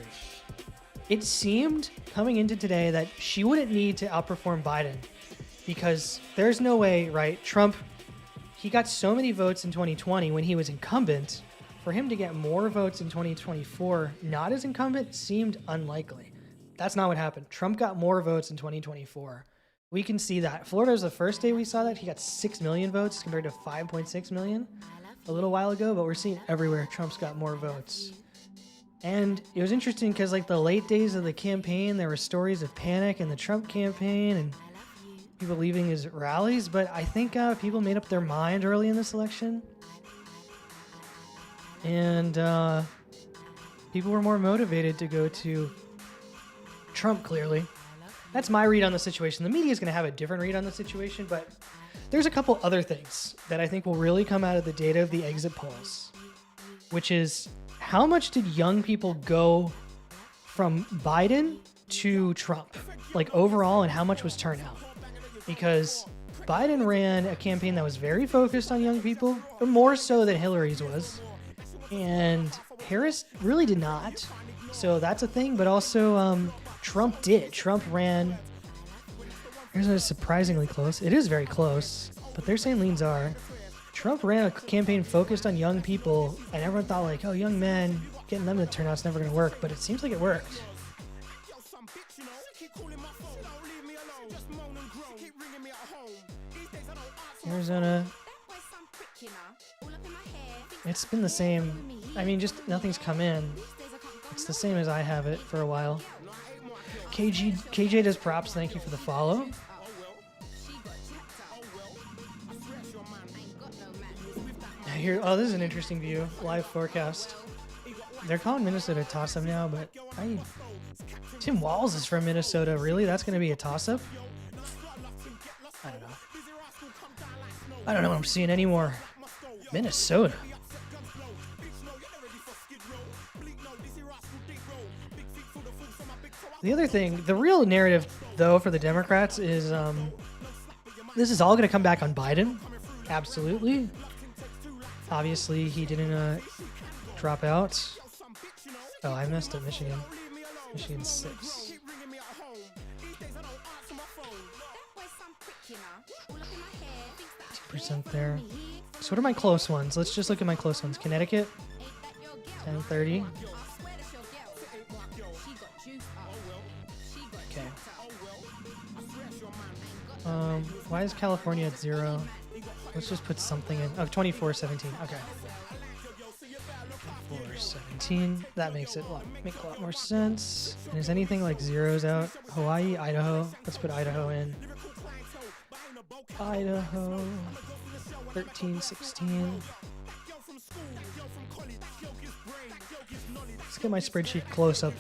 it seemed coming into today that she wouldn't need to outperform Biden because there's no way, right? Trump, he got so many votes in 2020 when he was incumbent. For him to get more votes in 2024, not as incumbent, seemed unlikely. That's not what happened. Trump got more votes in 2024. We can see that. Florida was the first day we saw that. He got 6 million votes compared to 5.6 million a little while ago, but we're seeing everywhere Trump's got more votes. And it was interesting because like the late days of the campaign, there were stories of panic in the Trump campaign and people leaving his rallies, but I think people made up their mind early in this election. And people were more motivated to go to Trump, clearly. That's my read on the situation. The media is going to have a different read on the situation, but there's a couple other things that I think will really come out of the data of the exit polls, which is how much did young people go from Biden to Trump, like overall, and how much was turnout? Because Biden ran a campaign that was very focused on young people, or more so than Hillary's was. And Harris really did not. So that's a thing. But also Trump did. Trump ran. Arizona's surprisingly close. It is very close. But they're saying leans are. Trump ran a campaign focused on young people. And everyone thought like, oh, young men, getting them to turn out's never going to work. But it seems like it worked. Arizona. It's been the same. I mean, just nothing's come in. It's the same as I have it for a while. KJ does props. Thank you for the follow. Here, oh, this is an interesting view. Live forecast. They're calling Minnesota a toss-up now, but Tim Walz is from Minnesota. Really? That's going to be a toss-up? I don't know. I don't know what I'm seeing anymore. Minnesota. The other thing, the real narrative, though, for the Democrats is this is all going to come back on Biden. Absolutely. Obviously, he didn't drop out. Oh, I missed it. Michigan. Michigan 6. 2% there. So what are my close ones? Let's just look at my close ones. Connecticut. 1030. Okay. Why is California at 0? Let's just put something in. Oh, 2417. Okay. 2417. That makes it make a lot more sense. And is anything like zeros out? Hawaii, Idaho. Let's put Idaho in. Idaho. 1316. Let's get my spreadsheet close up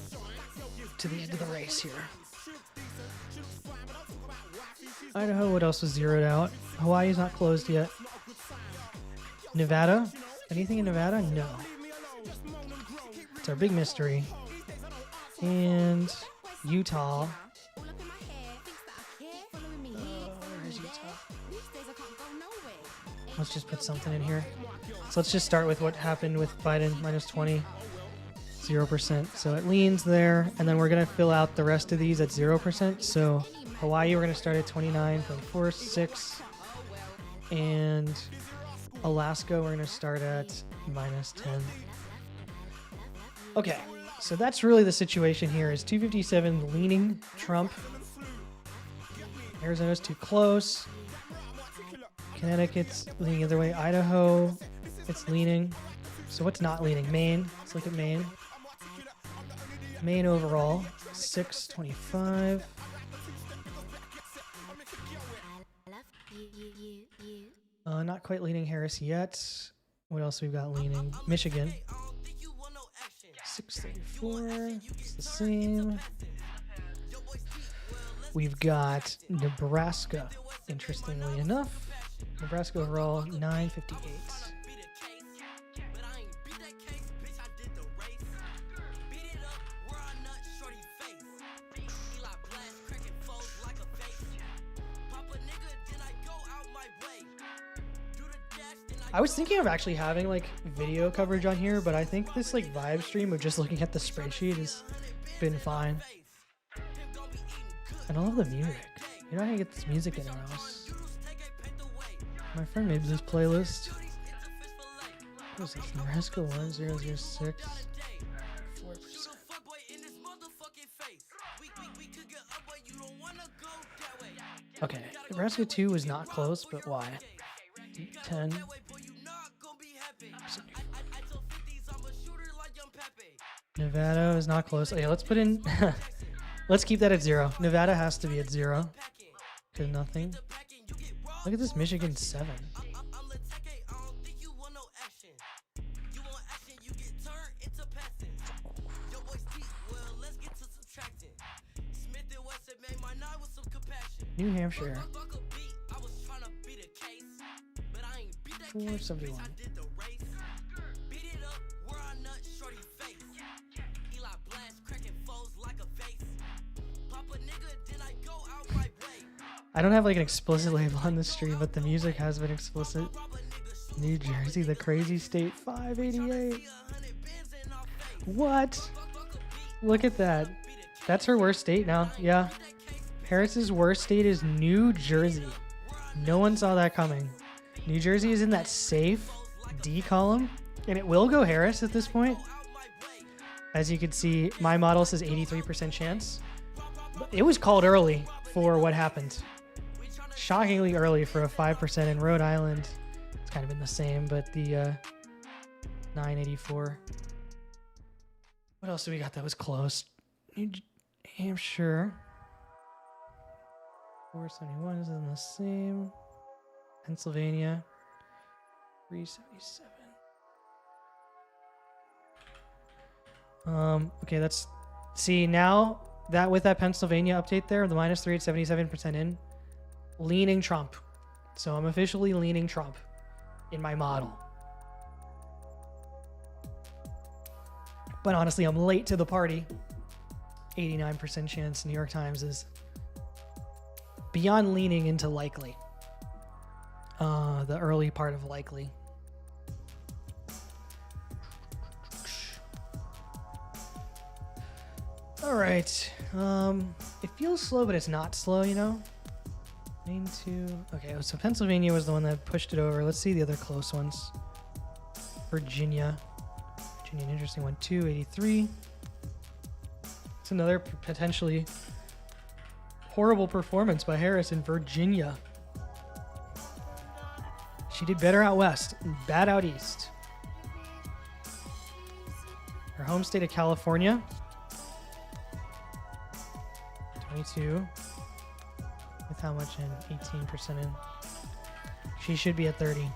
to the end of the race here. Idaho, what else was zeroed out? Hawaii's not closed yet. Nevada? Anything in Nevada? No. It's our big mystery. And Utah. Where's Utah? Let's just put something in here. So let's just start with what happened with Biden, minus 20. 0%. So it leans there, and then we're going to fill out the rest of these at 0%. So Hawaii, we're going to start at 29.46. And Alaska, we're going to start at minus 10. Okay, so that's really the situation here is 257 leaning Trump. Arizona's too close. Connecticut's leaning the other way. Idaho, it's leaning. So what's not leaning? Maine. Let's look at Maine. Maine overall, 625. Not quite leaning Harris yet. What else we've got leaning? Michigan. 634. It's the same. We've got Nebraska, interestingly enough. Nebraska overall, 958. I was thinking of actually having like video coverage on here, but I think this like vibe stream of just looking at the spreadsheet has been fine. And I love the music. You know how to get this music in house. My friend made this playlist. What is this? Nebraska 1006. 4%. Okay, Nebraska 2 was not close, but why? 10. Nevada is not close. Okay, let's put in. Let's keep that at 0. Nevada has to be at 0. Because nothing. Look at this Michigan 7. New Hampshire. 471. I don't have like an explicit label on the stream, but the music has been explicit. New Jersey, the crazy state, 588. What? Look at that. That's her worst state now. Yeah. Harris's worst state is New Jersey. No one saw that coming. New Jersey is in that safe D column, and it will go Harris at this point. As you can see, my model says 83% chance. It was called early for what happened. Shockingly early for a 5% in Rhode Island. It's kind of been the same, but the 984. What else do we got that was close? New Hampshire. 471 is in the same. Pennsylvania. 377. Okay, that's see now that with that Pennsylvania update there, the -3 at 77% in, leaning Trump. So I'm officially leaning Trump in my model. But honestly, I'm late to the party. 89% chance. New York Times is beyond leaning into likely. The early part of likely. All right. It feels slow, but it's not slow, you know? Main 2. Okay, so Pennsylvania was the one that pushed it over. Let's see the other close ones. Virginia. Virginia, an interesting one. 283. It's another potentially horrible performance by Harris in Virginia. She did better out west, bad out east. Her home state of California. 22. With how much in? 18% in. She should be at 30.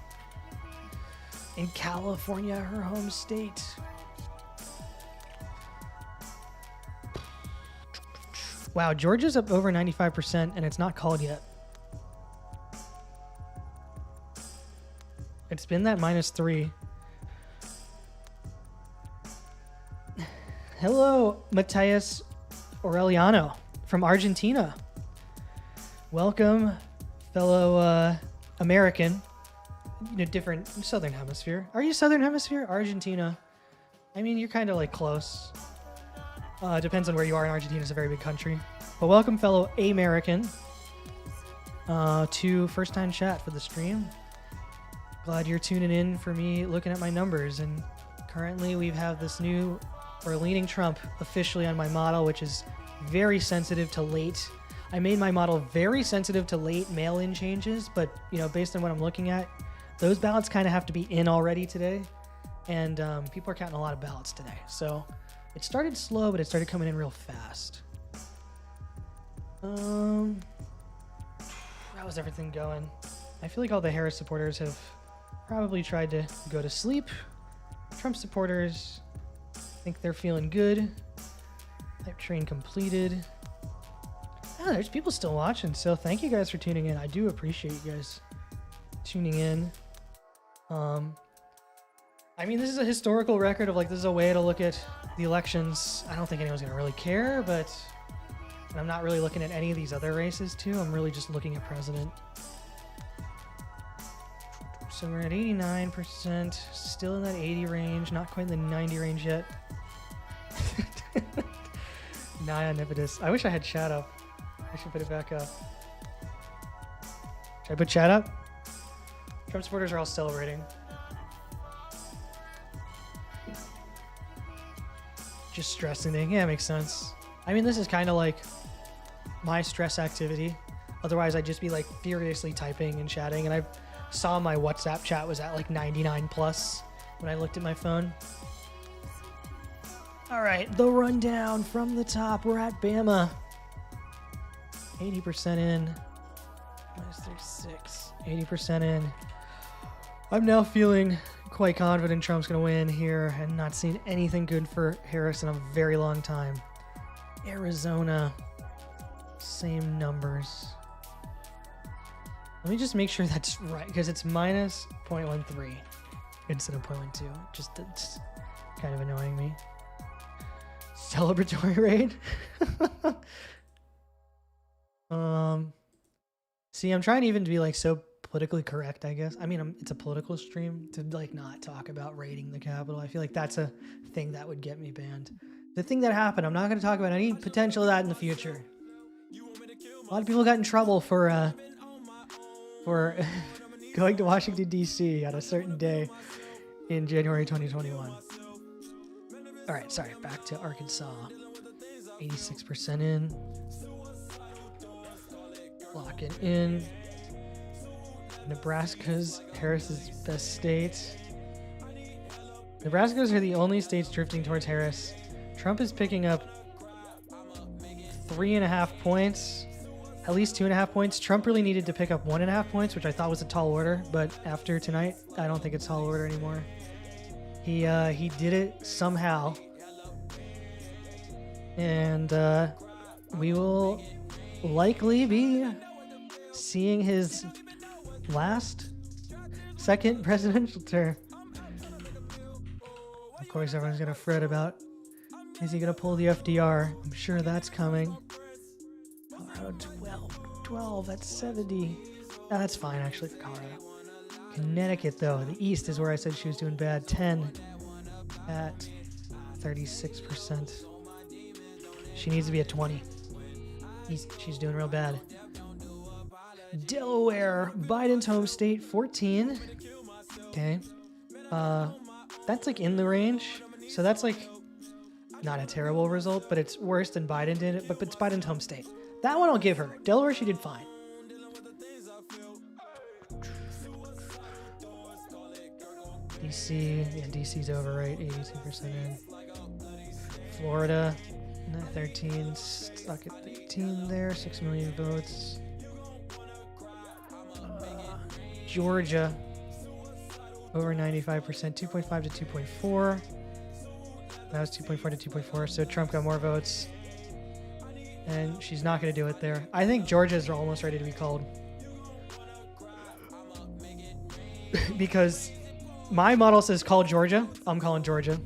In California, her home state. Wow, Georgia's up over 95% and it's not called yet. It's been that -3. Hello, Matthias Aureliano from Argentina. Welcome, fellow American. You know, different Southern Hemisphere. Are you Southern Hemisphere? Argentina. I mean, you're kind of like close. Depends on where you are in Argentina. It's a very big country. But welcome, fellow American, to First Time Chat for the stream. Glad you're tuning in for me looking at my numbers. And currently we have this new, or leaning Trump officially on my model, which is very sensitive to late. I made my model very sensitive to late mail-in changes, but you know, based on what I'm looking at, those ballots kind of have to be in already today. And people are counting a lot of ballots today. So it started slow, but it started coming in real fast. How was everything going? I feel like all the Harris supporters have probably tried to go to sleep. Trump supporters think they're feeling good. Hype train completed. Oh, there's people still watching, so thank you guys for tuning in. I do appreciate you guys tuning in. I mean, this is a historical record of like, this is a way to look at the elections. I don't think anyone's gonna really care, but and I'm not really looking at any of these other races too. I'm really just looking at president. So we're at 89%, still in that 80 range, not quite in the 90 range yet. Naya Nibidus. I wish I had chat up. I should put it back up. Should I put chat up? Trump supporters are all celebrating. Just stressing. Yeah, makes sense. I mean, this is kind of like my stress activity. Otherwise, I'd just be like furiously typing and chatting. And I saw my WhatsApp chat was at like 99 plus when I looked at my phone. All right, the rundown from the top. We're at Bama. 80% in. Minus 36. 80% in. I'm now feeling quite confident Trump's going to win here and not seeing anything good for Harris in a very long time. Arizona. Same numbers. Let me just make sure that's right, because it's minus 0.13 instead of 0.12. Just it's kind of annoying me. Celebratory rate. See, I'm trying even to be like so politically correct, I guess. I mean, it's a political stream to like not talk about raiding the Capitol. I feel like that's a thing that would get me banned. The thing that happened, I'm not going to talk about any potential of that in the future. A lot of people got in trouble for going to Washington, D.C. on a certain day in January 2021. All right, sorry, back to Arkansas. 86% in. Lock it in. Nebraska's Harris's best state. Nebraska's are the only states drifting towards Harris. Trump is picking up 3.5 points. At least 2.5 points. Trump really needed to pick up 1.5 points, which I thought was a tall order, but after tonight, I don't think it's tall order anymore. He did it somehow. And we will likely be seeing his second presidential term. Of course, everyone's going to fret about, is he going to pull the FDR? I'm sure that's coming. Colorado 12, that's 70. No, that's fine, actually, for Colorado. Connecticut, though, the East is where I said she was doing bad. 10 at 36%. She needs to be at 20. She's doing real bad. Delaware, Biden's home state, 14. Okay. That's like in the range. So that's like not a terrible result, but it's worse than Biden did it. But it's Biden's home state. That one I'll give her. Delaware, she did fine. DC, yeah, DC's over, right? 82% in. Florida, 13, stuck at 13 there, 6 million votes. Georgia, over 95%, 2.5 to 2.4. That was 2.4 to 2.4, so Trump got more votes. And she's not going to do it there. I think Georgia's almost ready to be called. Because my model says call Georgia. I'm calling Georgia.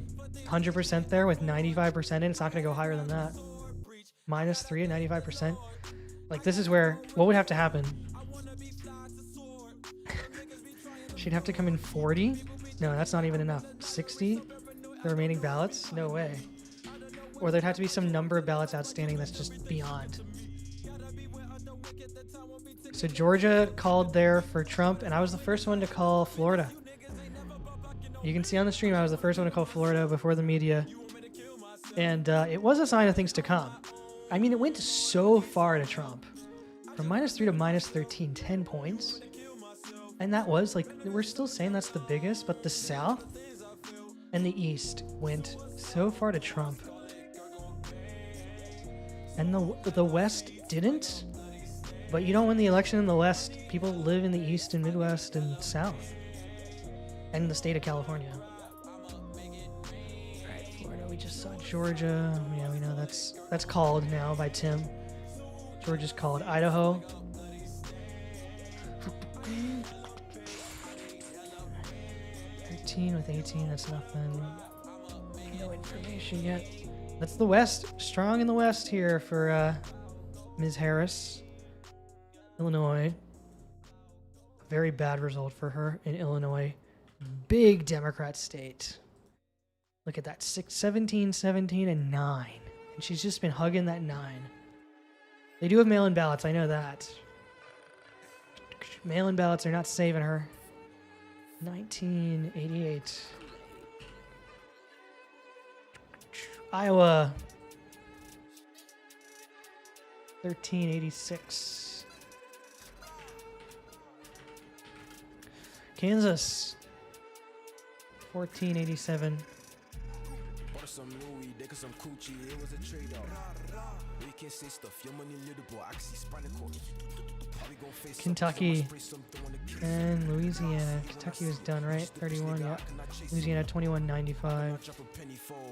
100% there with 95% in. It's not going to go higher than that. -3 at 95%. Like, this is where, what would have to happen? She'd have to come in 40? No, that's not even enough. 60? The remaining ballots? No way. Or there'd have to be some number of ballots outstanding that's just beyond. So Georgia called there for Trump, and I was the first one to call Florida. You can see on the stream I was the first one to call Florida before the media. And it was a sign of things to come. I mean, it went so far to Trump. From -3 to -13, 10 points. And that was, like, we're still saying that's the biggest, but the South and the East went so far to Trump. And the West didn't. But you don't win the election in the West. People live in the East and Midwest and South. And the state of California. All right, Florida, we just saw Georgia. Yeah, we know that's called now by Tim. Georgia's called. Idaho. With 18, that's nothing. No information yet. That's the West. Strong in the West here for Ms. Harris. Illinois. Very bad result for her in Illinois. Big Democrat state. Look at that. 17, 17, and 9. And she's just been hugging that 9. They do have mail-in ballots. I know that. Mail-in ballots are not saving her. 1988. Iowa. 1386. Kansas. 1487. Bought some Louis, they got some Coochie, it was a trade-off. We can say stuff, your money little boy, I can see spinal cord. Kentucky and Louisiana. Kentucky was done, right? 31, yeah. Louisiana, 21.95.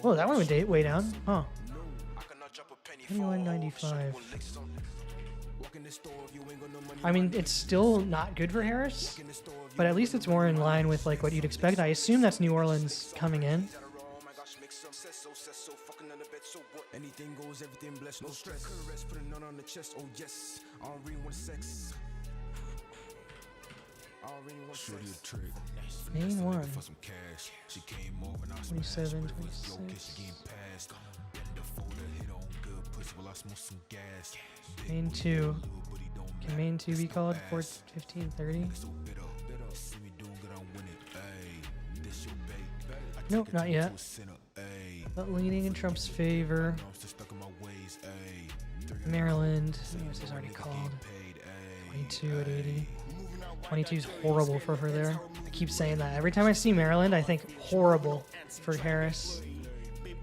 Oh, that one went way down. Huh. 21.95. I mean, it's still not good for Harris, but at least it's more in line with like what you'd expect. I assume that's New Orleans coming in. Anything goes, everything blessed, no stress. Caress, put a nut on the chest, oh yes. I don't really want sex. I don't really want sex. Main one. For some cash. She came over and I 27, smashed. 26. She getting passed. Bend the folder, hit on good pussy while I smoke some gas. Main 2. Can main 2 be called? 4, 15, 30? Nope, not yet. Not leaning in Trump's favor. Maryland. This is already called. 22 at 80. 22 is horrible for her there. I keep saying that. Every time I see Maryland, I think horrible for Harris.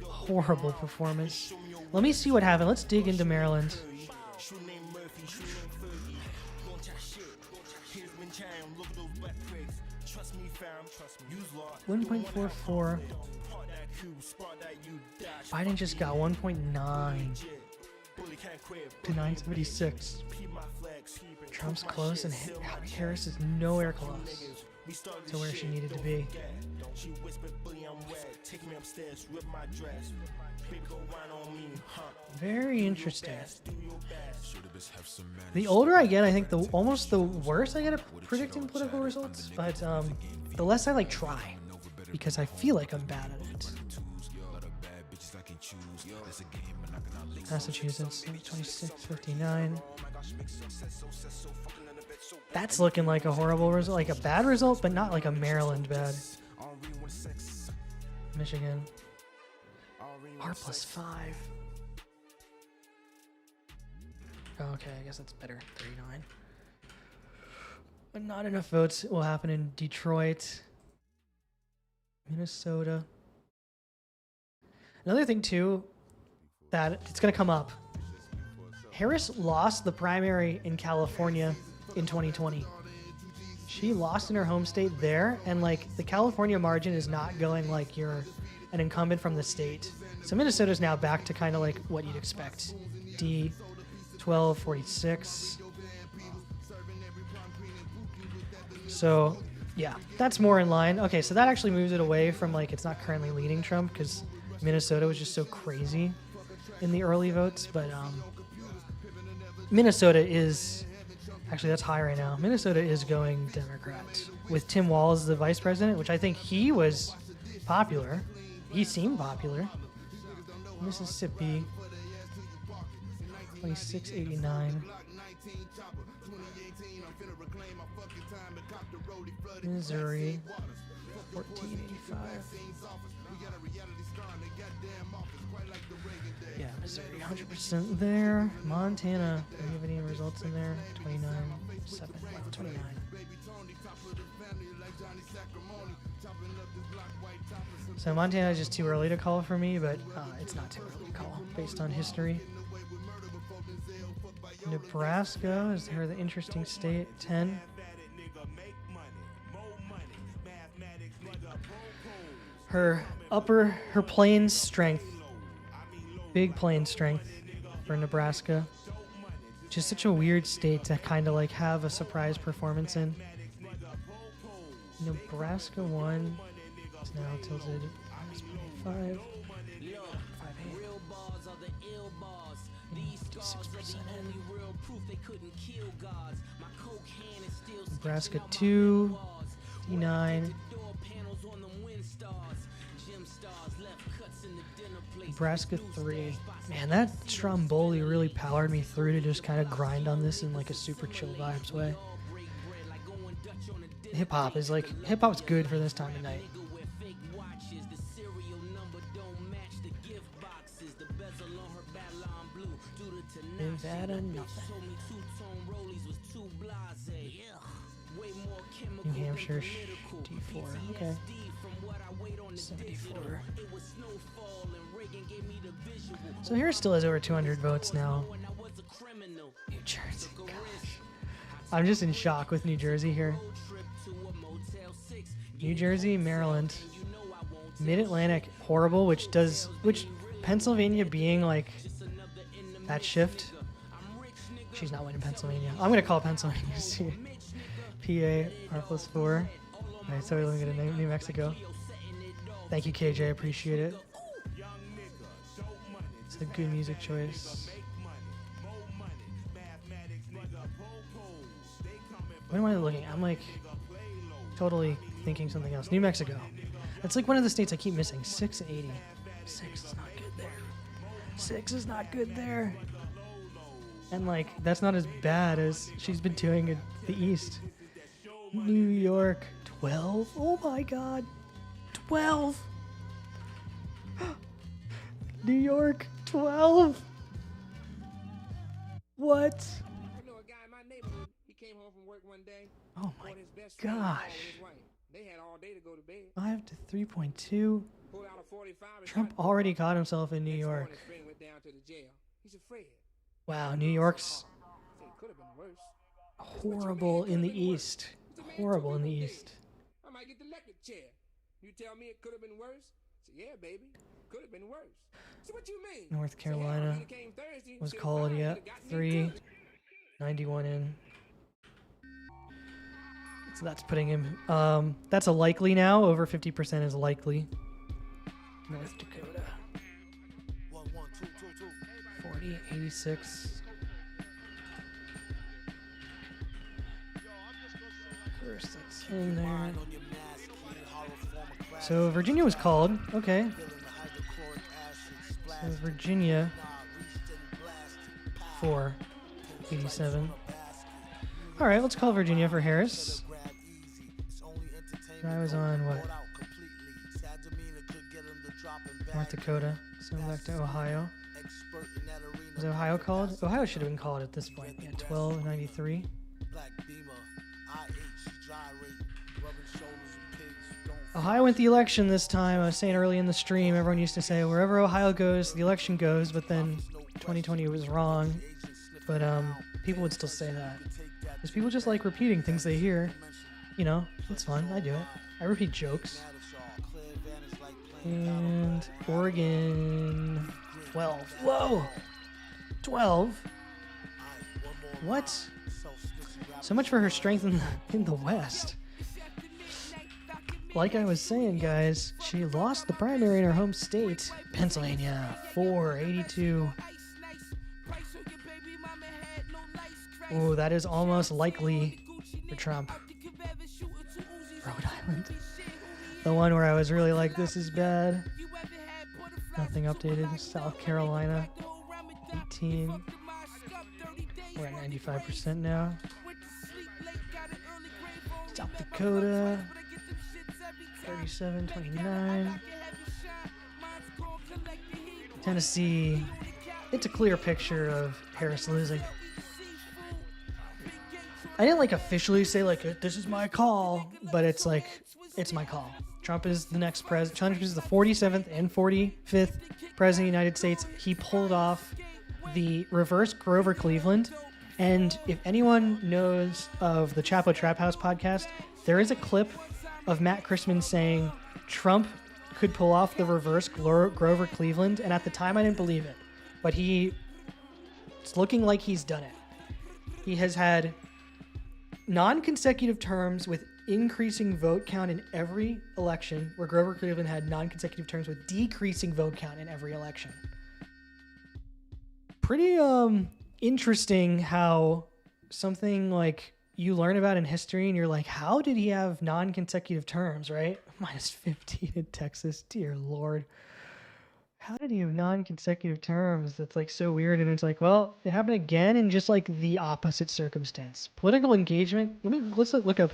Horrible performance. Let me see what happened. Let's dig into Maryland. 1.44. Biden just got 1.9 to 976. Trump's close and Harris is nowhere close to where she needed to be. Very interesting. The older I get, I think almost the worse I get at predicting political results, but the less I like try, because I feel like I'm bad at it. Massachusetts, 2659. That's looking like a horrible result, like a bad result, but not like a Maryland bad. Michigan, R+5. Okay, I guess that's better. 39. But not enough votes will happen in Detroit, Minnesota. Another thing too, that it's going to come up. Harris lost the primary in California in 2020. She lost in her home state there, and like the California margin is not going like you're an incumbent from the state. So Minnesota's now back to kind of like what you'd expect. D, 1246. So yeah, that's more in line. Okay, so that actually moves it away from like it's not currently leading Trump because Minnesota was just so crazy in the early votes, but Minnesota is actually that's high right now. Minnesota is going Democrat with Tim Walz as the vice president, which I think he was popular. He seemed popular. Mississippi, 2689. Missouri, 1485. Yeah, Missouri, 100% there. Montana, do you have any results in there? 29, 7, 29. So Montana is just too early to call for me, but it's not too early to call based on history. Nebraska is her the interesting state, 10. Her plains strength, big plains strength for Nebraska. Just such a weird state to kind of like have a surprise performance in. Nebraska 1 is now tilted 5. 56% in. Nebraska 2, D9. Nebraska 3. Man, that Stromboli really powered me through to just kind of grind on this in like a super chill vibes way. Hip hop's good for this time of night. Nevada, nothing. New Hampshire, D4. Okay. 74. So Harris still has over 200 votes now. New Jersey, gosh. I'm just in shock with New Jersey here. New Jersey, Maryland, Mid-Atlantic, horrible, which Pennsylvania being like that shift. She's not winning Pennsylvania. I'm gonna call Pennsylvania. PA R+4. All right, so we're looking at a New Mexico. Thank you, KJ. I appreciate it. It's a good music choice. What am I looking at? I'm like totally thinking something else. New Mexico. That's like one of the states I keep missing. 680. 6 is not good there. 6 is not good there. And like, that's not as bad as she's been doing in the East. New York, 12. Oh my God. 12. New York, 12. What? Oh my gosh. 5 to 3.2. Trump already caught himself in New York. Wow, New York's horrible in the East. Horrible in the East. I might get the elected chair. You tell me it could have been worse? So yeah, baby, could have been worse. So what you mean? North Carolina was called yet. 391 in. So that's putting him. That's a likely now. Over 50% is likely. North Dakota. 40, 86. Of course, that's in there. So Virginia was called. Okay. So Virginia 4, 87. All right, let's call Virginia for Harris. I was on what? North Dakota. So back to Ohio. Was Ohio called? Ohio should have been called at this point. Yeah, 1293. Ohio went the election this time. I was saying early in the stream, everyone used to say wherever Ohio goes, the election goes, but then 2020 was wrong. But people would still say that. Because people just like repeating things they hear. You know, it's fun. I do it. I repeat jokes. And Oregon 12. Whoa! 12? What? So much for her strength in the West. Like I was saying, guys, she lost the primary in her home state, Pennsylvania, 482. Ooh, that is almost likely for Trump. Rhode Island. The one where I was really like, this is bad. Nothing updated. South Carolina, 18. We're at 95% now. South Dakota, 37-29. Tennessee, it's a clear picture of Harris losing. I didn't like officially say like this is my call, but it's like it's my call. Trump is the next president. Trump is the 47th and 45th president of the United States. He pulled off the reverse Grover Cleveland. And if anyone knows of the Chapo Trap House podcast, there is a clip of Matt Christman saying Trump could pull off the reverse Grover Cleveland. And at the time, I didn't believe it. But it's looking like he's done it. He has had non-consecutive terms with increasing vote count in every election, where Grover Cleveland had non-consecutive terms with decreasing vote count in every election. Pretty interesting how something like you learn about in history and you're like, how did he have non-consecutive terms, right? Minus 15 in Texas, dear Lord. How did he have non-consecutive terms? That's like so weird. And it's like, well, it happened again in just like the opposite circumstance. Political engagement. Let's look up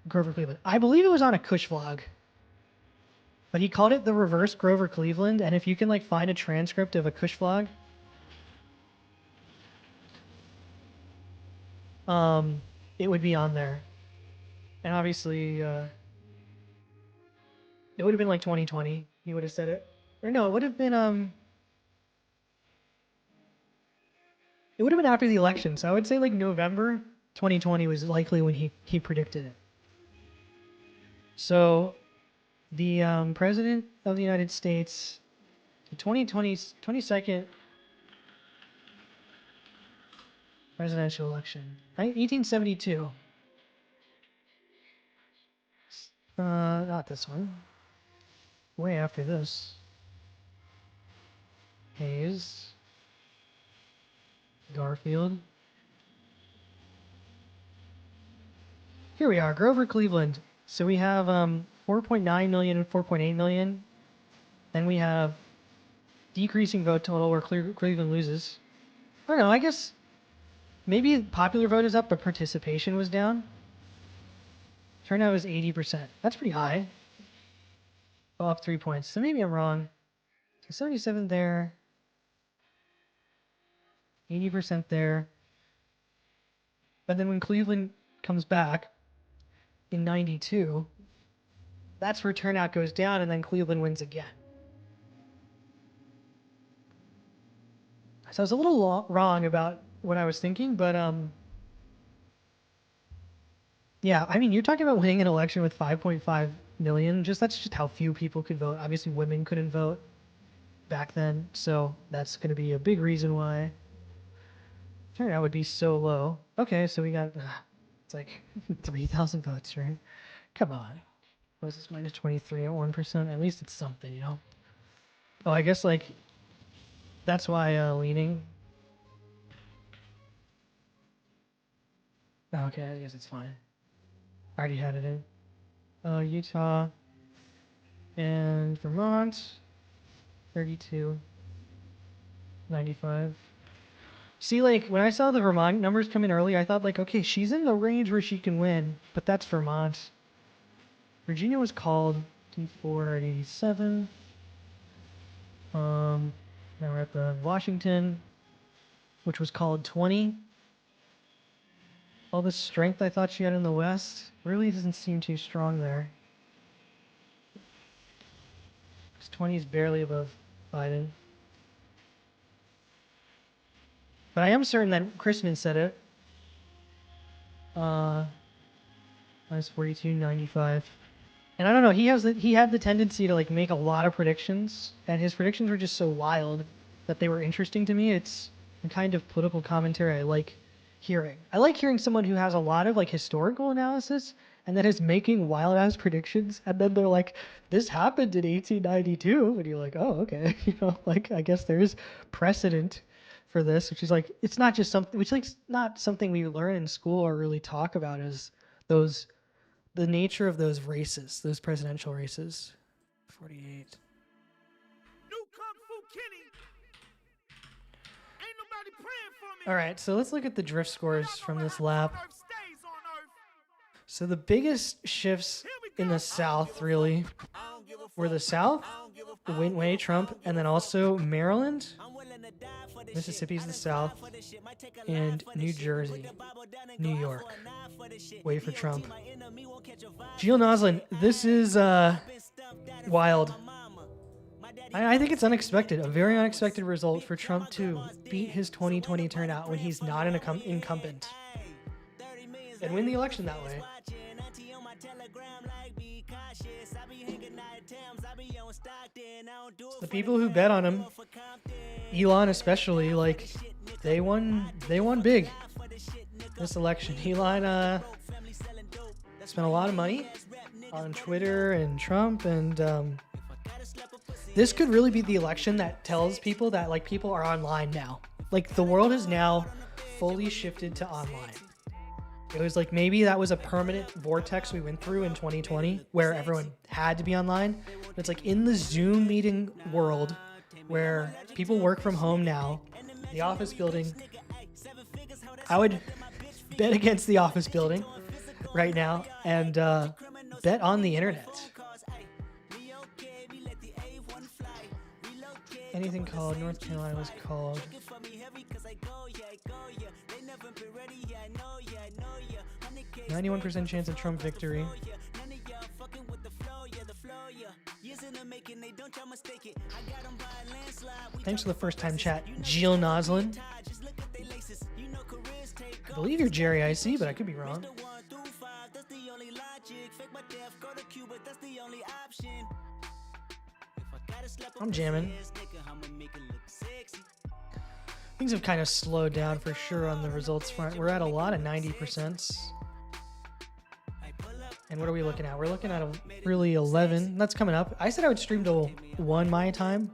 Grover Cleveland. I believe it was on a Kush vlog, but he called it the reverse Grover Cleveland. And if you can like find a transcript of a Kush vlog, it would be on there. And obviously, it would have been like 2020. He would have said it. Or no, it would have been it would have been after the election. So I would say like November 2020 was likely when he predicted it. So the president of the United States, the 22nd presidential election, 1872. Not this one. Way after this. Hayes. Garfield. Here we are, Grover Cleveland. So we have 4.9 million and 4.8 million. Then we have decreasing vote total where Cleveland loses. I don't know, I guess maybe popular vote is up, but participation was down. Turnout was 80%. That's pretty high. Oh, up 3 points. So maybe I'm wrong. So 77 there. 80% there. But then when Cleveland comes back in 92, that's where turnout goes down and then Cleveland wins again. So I was a little wrong about what I was thinking, but yeah, I mean, you're talking about winning an election with 5.5 million. That's just how few people could vote. Obviously, women couldn't vote back then, so that's going to be a big reason why turnout would be so low. Okay, so we got it's like 3,000 votes, right? Come on. Was this minus 23 at 1%? At least it's something, you know? Oh, I guess like that's why leaning. Oh, okay, I guess it's fine. I already had it in. Utah and Vermont, 32, 95. See, like, when I saw the Vermont numbers come in early, I thought, like, okay, she's in the range where she can win, but that's Vermont. Virginia was called 4 at 87. Now we're at the Washington, which was called 20. All the strength I thought she had in the West really doesn't seem too strong there. 20 is barely above Biden. But I am certain that Christman said it. Minus 42.95. And I don't know, he had the tendency to like make a lot of predictions, and his predictions were just so wild that they were interesting to me. It's the kind of political commentary I like hearing. I like hearing someone who has a lot of like historical analysis and that is making wild ass predictions, and then they're like, this happened in 1892, and you're like, oh, okay. You know, like I guess there is precedent for this, which is like, it's not just something, which like not something we learn in school or really talk about, is the nature of those races, those presidential races. 48. New Kung Fu Kenny. Ain't nobody praying for me. All right, so let's look at the drift scores from this lap. So the biggest shifts in the South, really, were the South, the way Trump, and then also Maryland, Mississippi's the South, and New Jersey, New York, way for Trump. Jill Noslin, this is wild. I think it's unexpected, a very unexpected result for Trump to beat his 2020 turnout when he's not an incumbent and win the election that way. The people who bet on him, Elon especially, like they won big this election. Elon spent a lot of money on Twitter and Trump, and this could really be the election that tells people that like people are online now. Like, the world has now fully shifted to online. It was like maybe that was a permanent vortex we went through in 2020 where everyone had to be online. But it's like in the Zoom meeting world where people work from home now, the office building, I would bet against the office building right now and bet on the internet. Anything called North Carolina was called. 91% chance of Trump victory. Thanks for the first time chat, Jill Noslin. I believe you're Jerry IC, but I could be wrong. I'm jamming. Things have kind of slowed down for sure on the results front. We're at a lot of 90%. And what are we looking at? We're looking at a really 11. That's coming up. I said I would stream to 1 my time,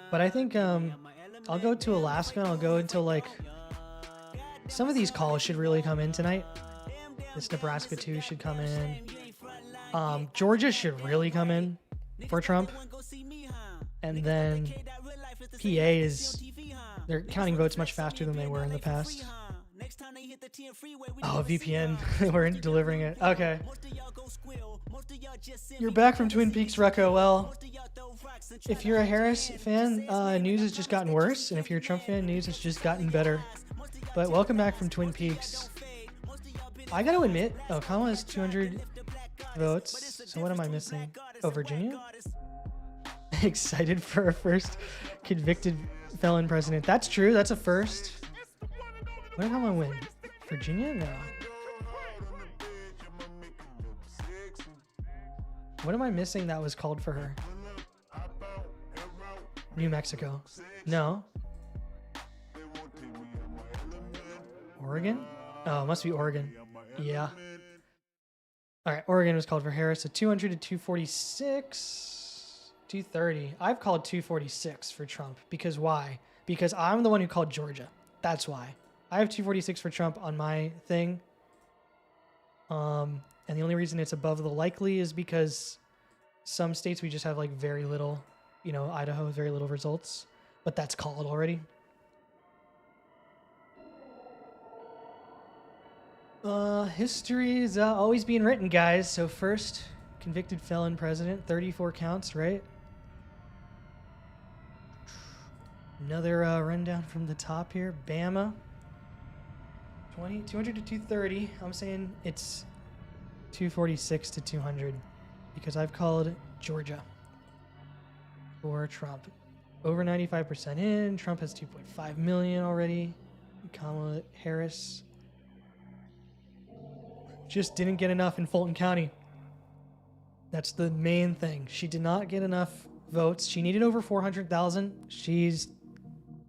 but I think I'll go to Alaska and I'll go until like some of these calls should really come in tonight. This Nebraska 2 should come in. Georgia should really come in for Trump. And then PA they're counting votes much faster than they were in the past. Oh, VPN. They weren't delivering it. Okay. You're back from Twin Peaks, Rucko. Well, if you're a Harris fan, news has just gotten worse. And if you're a Trump fan, news has just gotten better. But welcome back from Twin Peaks. I gotta admit, Kamala has 200 votes. So what am I missing? Oh, Virginia? Excited for our first convicted felon president. That's true. That's a first. What did Kamala win? Virginia? No. What am I missing that was called for her? New Mexico. No. Oregon? Oh, it must be Oregon. Yeah. All right, Oregon was called for Harris. So 200 to 246. 230. I've called 246 for Trump. Because why? Because I'm the one who called Georgia. That's why. I have 246 for Trump on my thing. And the only reason it's above the likely is because some states we just have like very little, you know, Idaho has very little results. But that's called already. History is always being written, guys. So first convicted felon president, 34 counts, right? Another rundown from the top here. Bama. 200 to 230. I'm saying it's 246 to 200 because I've called Georgia for Trump. Over 95% in. Trump has 2.5 million already. Kamala Harris just didn't get enough in Fulton County. That's the main thing. She did not get enough votes. She needed over 400,000.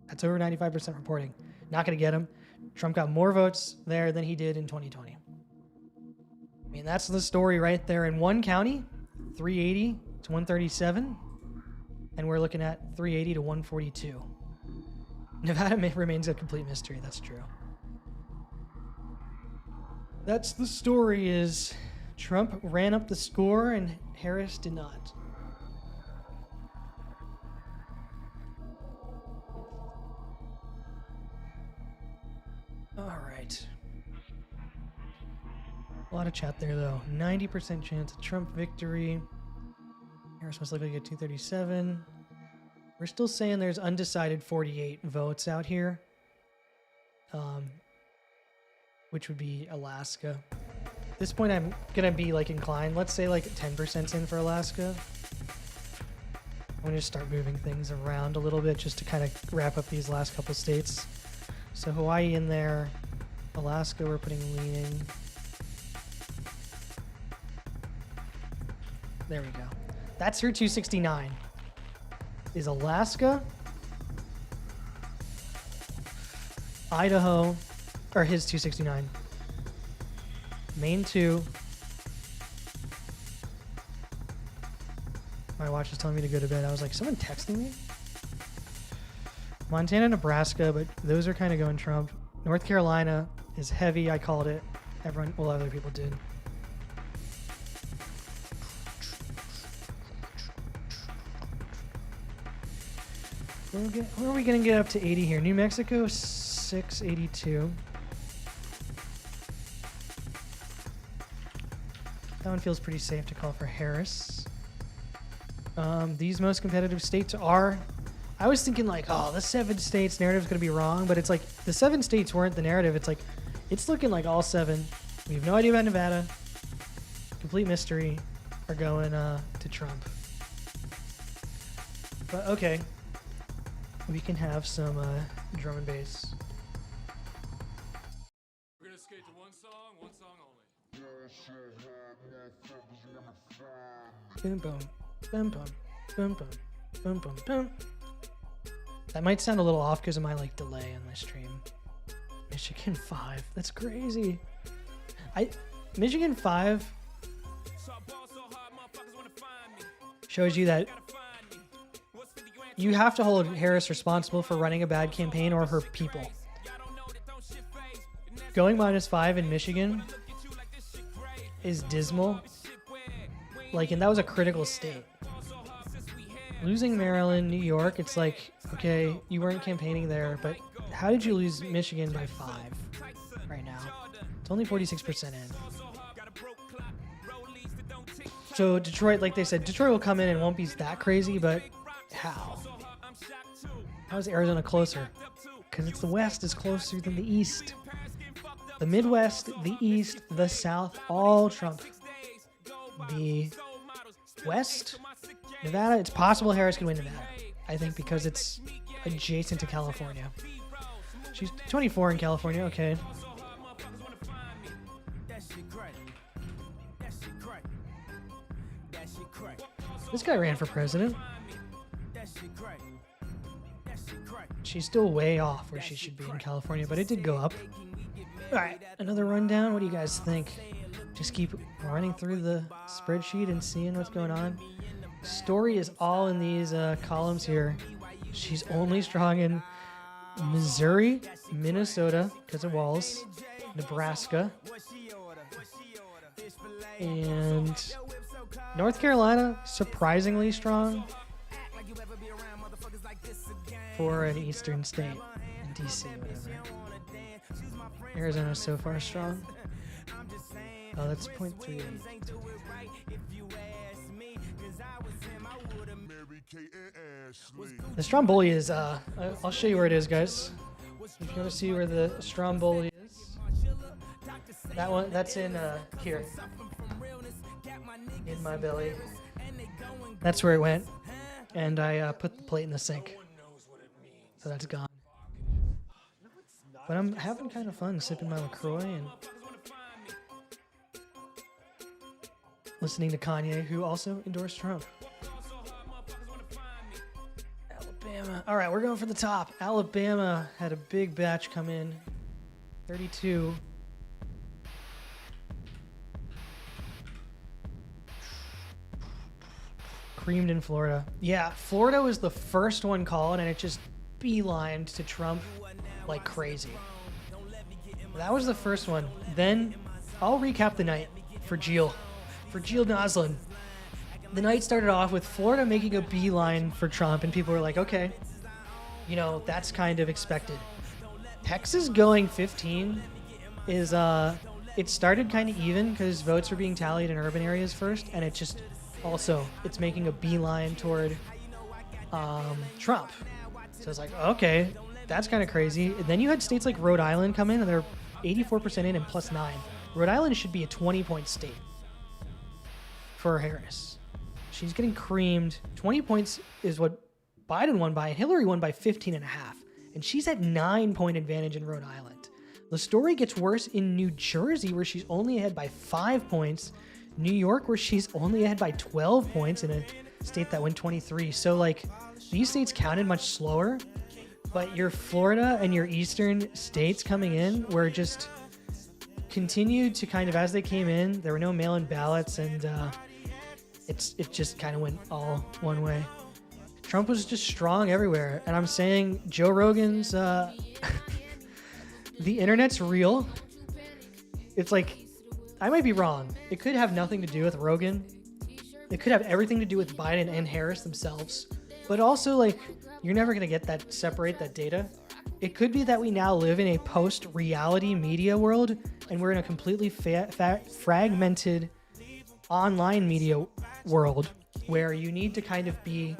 That's over 95% reporting. Not going to get them. Trump got more votes there than he did in 2020. I mean, that's the story right there. In one county, 380 to 137. And we're looking at 380 to 142. Nevada remains a complete mystery. That's true. That's the story is Trump ran up the score and Harris did not. All right. A lot of chat there, though. 90% chance of Trump victory. Harris must look like a 237. We're still saying there's undecided 48 votes out here. Which would be Alaska. At this point, I'm going to be like inclined. Let's say like 10% in for Alaska. I'm going to start moving things around a little bit just to kind of wrap up these last couple states. So Hawaii in there. Alaska, we're putting leaning. There we go. That's her 269. Is Alaska, Idaho, or his 269. Maine 2. My watch is telling me to go to bed. I was like, someone texting me? Montana, Nebraska, but those are kind of going Trump. North Carolina is heavy. I called it. Everyone, well, other people did. Where are we going to get up to 80 here? New Mexico, 682. That one feels pretty safe to call for Harris. These most competitive states are... I was thinking like, oh, the 7 states narrative is going to be wrong, but it's like the 7 states weren't the narrative. It's like, it's looking like all 7. We have no idea about Nevada. Complete mystery are going to Trump. But okay, we can have some drum and bass. We're gonna skate to one song only. Boom, boom, boom, boom, boom, boom, boom, boom, boom. That might sound a little off because of my like delay on my stream. Michigan 5. That's crazy. Michigan 5 shows you that you have to hold Harris responsible for running a bad campaign or her people. Going -5 in Michigan is dismal. Like, and that was a critical state. Losing Maryland, New York, it's like, okay, you weren't campaigning there, but how did you lose Michigan by 5 right now? It's only 46% in. So Detroit, like they said, Detroit will come in and won't be that crazy, but how? How is Arizona closer? Because it's the West is closer than the East. The Midwest, the East, the South, all Trump. The West, Nevada, it's possible Harris can win Nevada. I think because it's adjacent to California. She's 24 in California, okay. This guy ran for president. She's still way off where she should be in California, but it did go up. All right, another rundown. What do you guys think? Just keep running through the spreadsheet and seeing what's going on. Story is all in these columns here. She's only strong in Missouri, Minnesota, because of walls, Nebraska, and North Carolina, surprisingly strong for an eastern state, in DC, whatever. Arizona's so far strong. Oh, that's 0.38. The Stromboli is, I'll show you where it is, guys. If you want to see where the Stromboli is, that one, that's in here, in my belly. That's where it went, and I put the plate in the sink, so that's gone. But I'm having kind of fun sipping my LaCroix and listening to Kanye, who also endorsed Trump. Alabama. All right, we're going for the top. Alabama had a big batch come in. 32. Creamed in Florida. Yeah, Florida was the first one called, and it just beelined to Trump like crazy. That was the first one. Then I'll recap the night for Jill Noslin. The night started off with Florida making a beeline for Trump, and people were like, okay, you know, that's kind of expected. Texas going 15 is, it started kind of even because votes were being tallied in urban areas first, and it just also, it's making a beeline toward Trump. So it's like, okay, that's kind of crazy. And then you had states like Rhode Island come in, and they're 84% in and +9. Rhode Island should be a 20-point state for Harris. She's getting creamed. 20 points is what Biden won by, and Hillary won by 15.5. And she's at 9-point advantage in Rhode Island. The story gets worse in New Jersey, where she's only ahead by 5 points. New York, where she's only ahead by 12 points in a state that went 23. So, like, these states counted much slower. But your Florida and your eastern states coming in were just continued to kind of, as they came in, there were no mail-in ballots, and it just kind of went all one way. Trump was just strong everywhere. And I'm saying Joe Rogan's, the internet's real. It's like, I might be wrong. It could have nothing to do with Rogan. It could have everything to do with Biden and Harris themselves. But also, like, you're never going to get that, separate that data. It could be that we now live in a post-reality media world, and we're in a completely fragmented online media world where you need to kind of be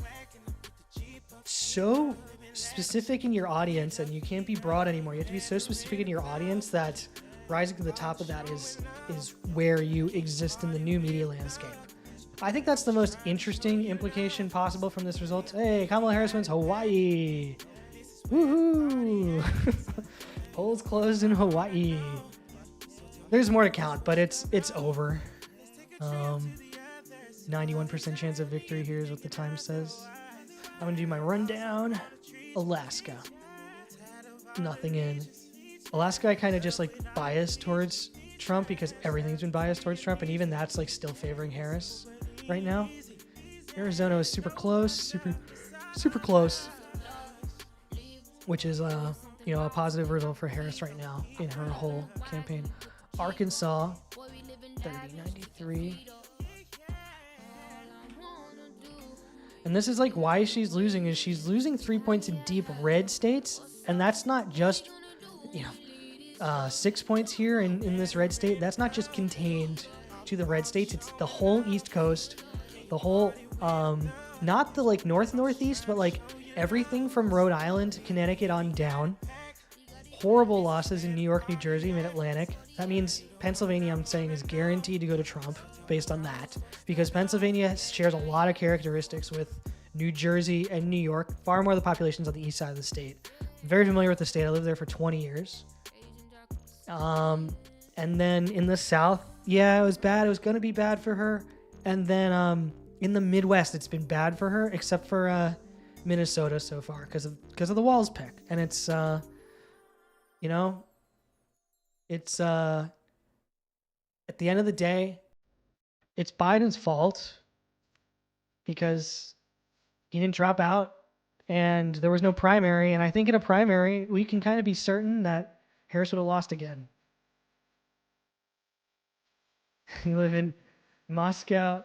so specific in your audience, and you can't be broad anymore. You have to be so specific in your audience that rising to the top of that is where you exist in the new media landscape. I think that's the most interesting implication possible from this result. Hey, Kamala Harris wins Hawaii. Woohoo! Polls closed in Hawaii. There's more to count, but it's over. 91% chance of victory here is what the Times says. I'm gonna do my rundown. Alaska. Nothing in. Alaska, I kind of just like biased towards Trump because everything's been biased towards Trump, and even that's like still favoring Harris right now. Arizona is super close, super close, which is a positive result for Harris right now in her whole campaign. Arkansas, 30-93. And this is like why she's losing, is she's losing 3 points in deep red states, and that's not just 6 points here in this red state. That's not just contained to the red states. It's the whole East Coast, the whole not the like northeast, but like everything from Rhode Island to Connecticut on down. Horrible losses in New York, New Jersey, Mid-Atlantic. That means Pennsylvania, I'm saying, is guaranteed to go to Trump based on that, because Pennsylvania shares a lot of characteristics with New Jersey and New York. Far more of the population's on the east side of the state. I'm very familiar with the state. I lived there for 20 years. And then in the South, yeah, it was bad. It was going to be bad for her. And then in the Midwest, it's been bad for her, except for Minnesota so far because of the Walls pick. And it's it's at the end of the day, it's Biden's fault because he didn't drop out and there was no primary. And I think in a primary, we can kind of be certain that Harris would have lost again. You live in Moscow,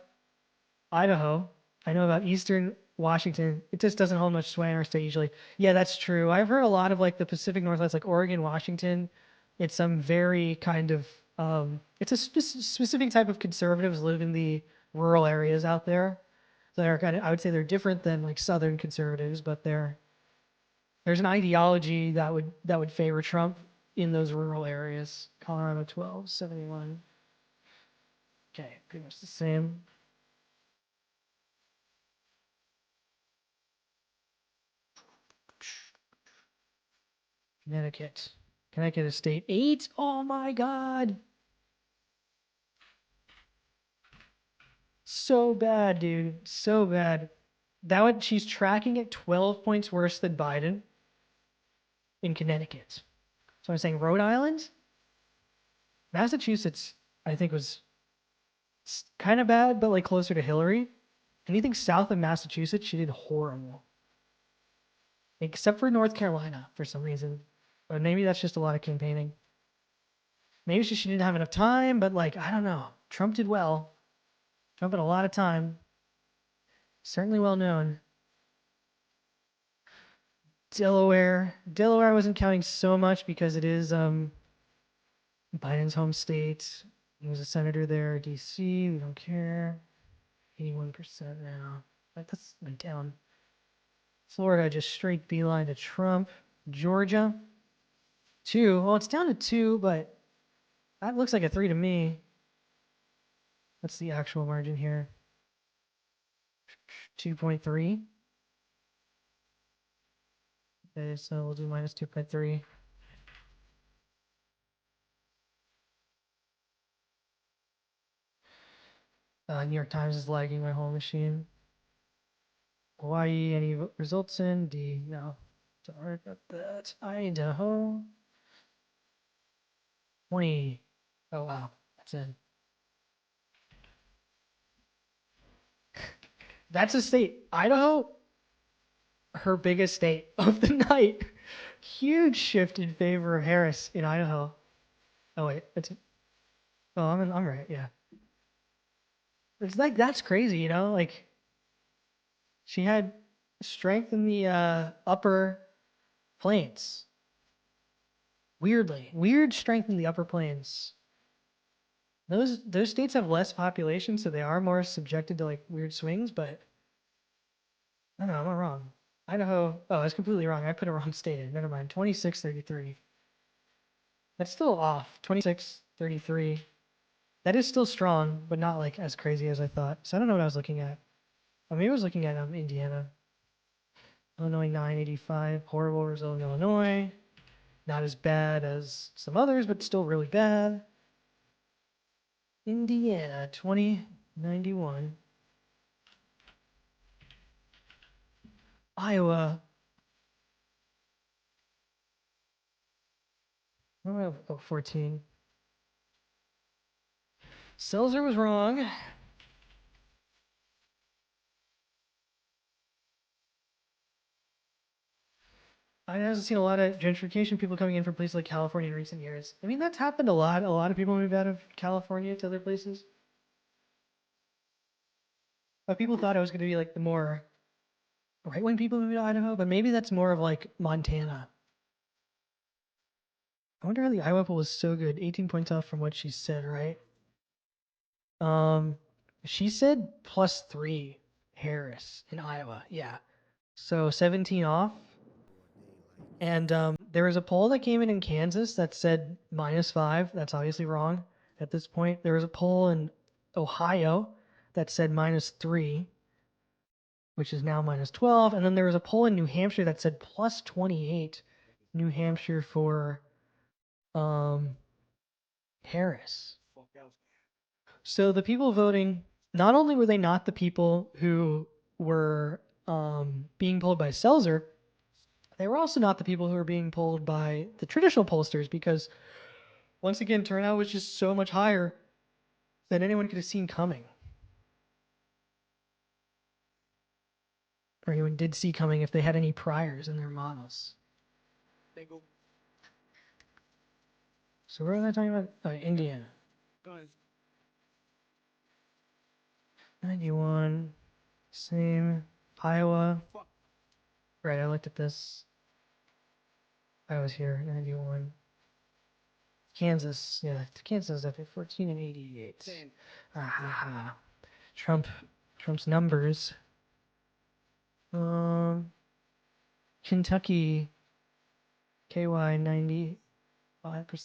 Idaho. I know about Eastern Washington. It just doesn't hold much sway in our state usually. Yeah, that's true. I've heard a lot of like the Pacific Northwest, like Oregon, Washington. It's some very kind of, it's a specific type of conservatives live in the rural areas out there. So they're kind of, I would say they're different than like Southern conservatives, but there's an ideology that would favor Trump in those rural areas. Colorado 1271. Okay, pretty much the same. Connecticut. Connecticut is state 8. Oh my God. So bad, dude. So bad. She's tracking at 12 points worse than Biden in Connecticut. So I'm saying Rhode Island, Massachusetts, I think was kind of bad, but like closer to Hillary. Anything south of Massachusetts, she did horrible. Except for North Carolina for some reason. But maybe that's just a lot of campaigning. Maybe she didn't have enough time, but like, I don't know. Trump did well. Trump had a lot of time. Certainly well known. Delaware. Delaware I wasn't counting so much because it is Biden's home state. He was a senator there. DC, we don't care. 81% now. But that's went down. Florida, just straight beeline to Trump. Georgia, 2. Well, it's down to 2, but that looks like a 3 to me. What's the actual margin here? 2.3. Okay, so we'll do minus 2.3. New York Times is lagging my whole machine. Hawaii, any results in? D, no. Sorry about that. Idaho. 20. Oh, wow. That's in. That's a state. Idaho? her biggest state of the night. Huge shift in favor of Harris in Idaho. Oh wait, I'm right. Yeah, it's like that's crazy, you know. Like she had strength in the upper plains. Weird strength in the upper plains. Those states have less population, so they are more subjected to like weird swings. But I don't know, am I wrong? Idaho. Oh, I was completely wrong. I put a wrong state in. Never mind. 26-33. That's still off. 26-33. That is still strong, but not like as crazy as I thought. So I don't know what I was looking at. Oh, maybe I was looking at Indiana. Illinois 985. Horrible result in Illinois. Not as bad as some others, but still really bad. Indiana 2091. Iowa. Oh, 14. Seltzer was wrong. I haven't seen a lot of gentrification, people coming in from places like California in recent years. I mean, that's happened a lot. A lot of people moved out of California to other places. But people thought it was going to be like the more right when people moved to Idaho, but maybe that's more of like Montana. I wonder how the Iowa poll was so good. 18 points off from what she said, right? She said +3 Harris in Iowa. Yeah. So 17 off. And there was a poll that came in Kansas that said -5. That's obviously wrong at this point. There was a poll in Ohio that said -3, which is now -12. And then there was a poll in New Hampshire that said +28 New Hampshire for Harris. So the people voting, not only were they not the people who were being polled by Seltzer, they were also not the people who were being polled by the traditional pollsters because, once again, turnout was just so much higher than anyone could have seen coming. Or anyone did see coming if they had any priors in their models. So where was I talking about? Oh, Indiana. 91. Same. Iowa. Right, I looked at this. I was here, 91. Kansas, yeah, Kansas up at 14 and 88. Ah, Trump's numbers. Kentucky, KY 95%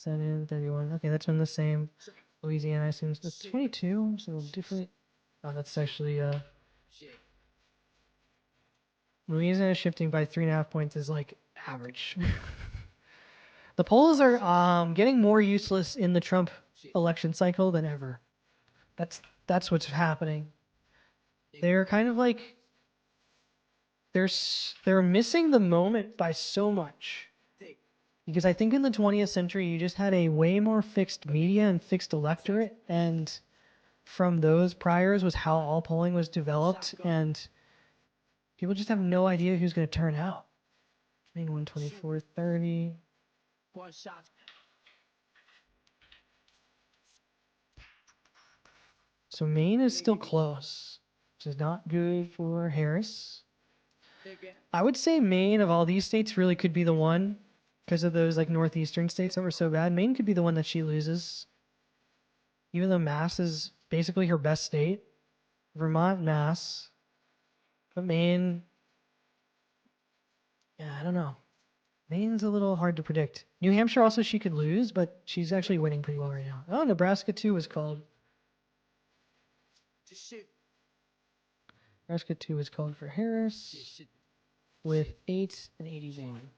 in 31. Okay, that's been the same. Louisiana, I assume it's 22, so different. Oh, that's actually Louisiana shifting by 3.5 points is like average. The polls are getting more useless in the Trump election cycle than ever. That's what's happening. They're kind of like they're missing the moment by so much. Because I think in the 20th century you just had a way more fixed media and fixed electorate, and from those priors was how all polling was developed, and people just have no idea who's going to turn out. Maine 124-30. So Maine is still close, which is not good for Harris. I would say Maine, of all these states, really could be the one because of those like northeastern states that were so bad. Maine could be the one that she loses, even though Mass is basically her best state. Vermont, Mass, but Maine, yeah, I don't know. Maine's a little hard to predict. New Hampshire also she could lose, but she's actually winning pretty well right now. Oh, Nebraska too was called. Nebraska 2 was called for Harris with 8 and 81.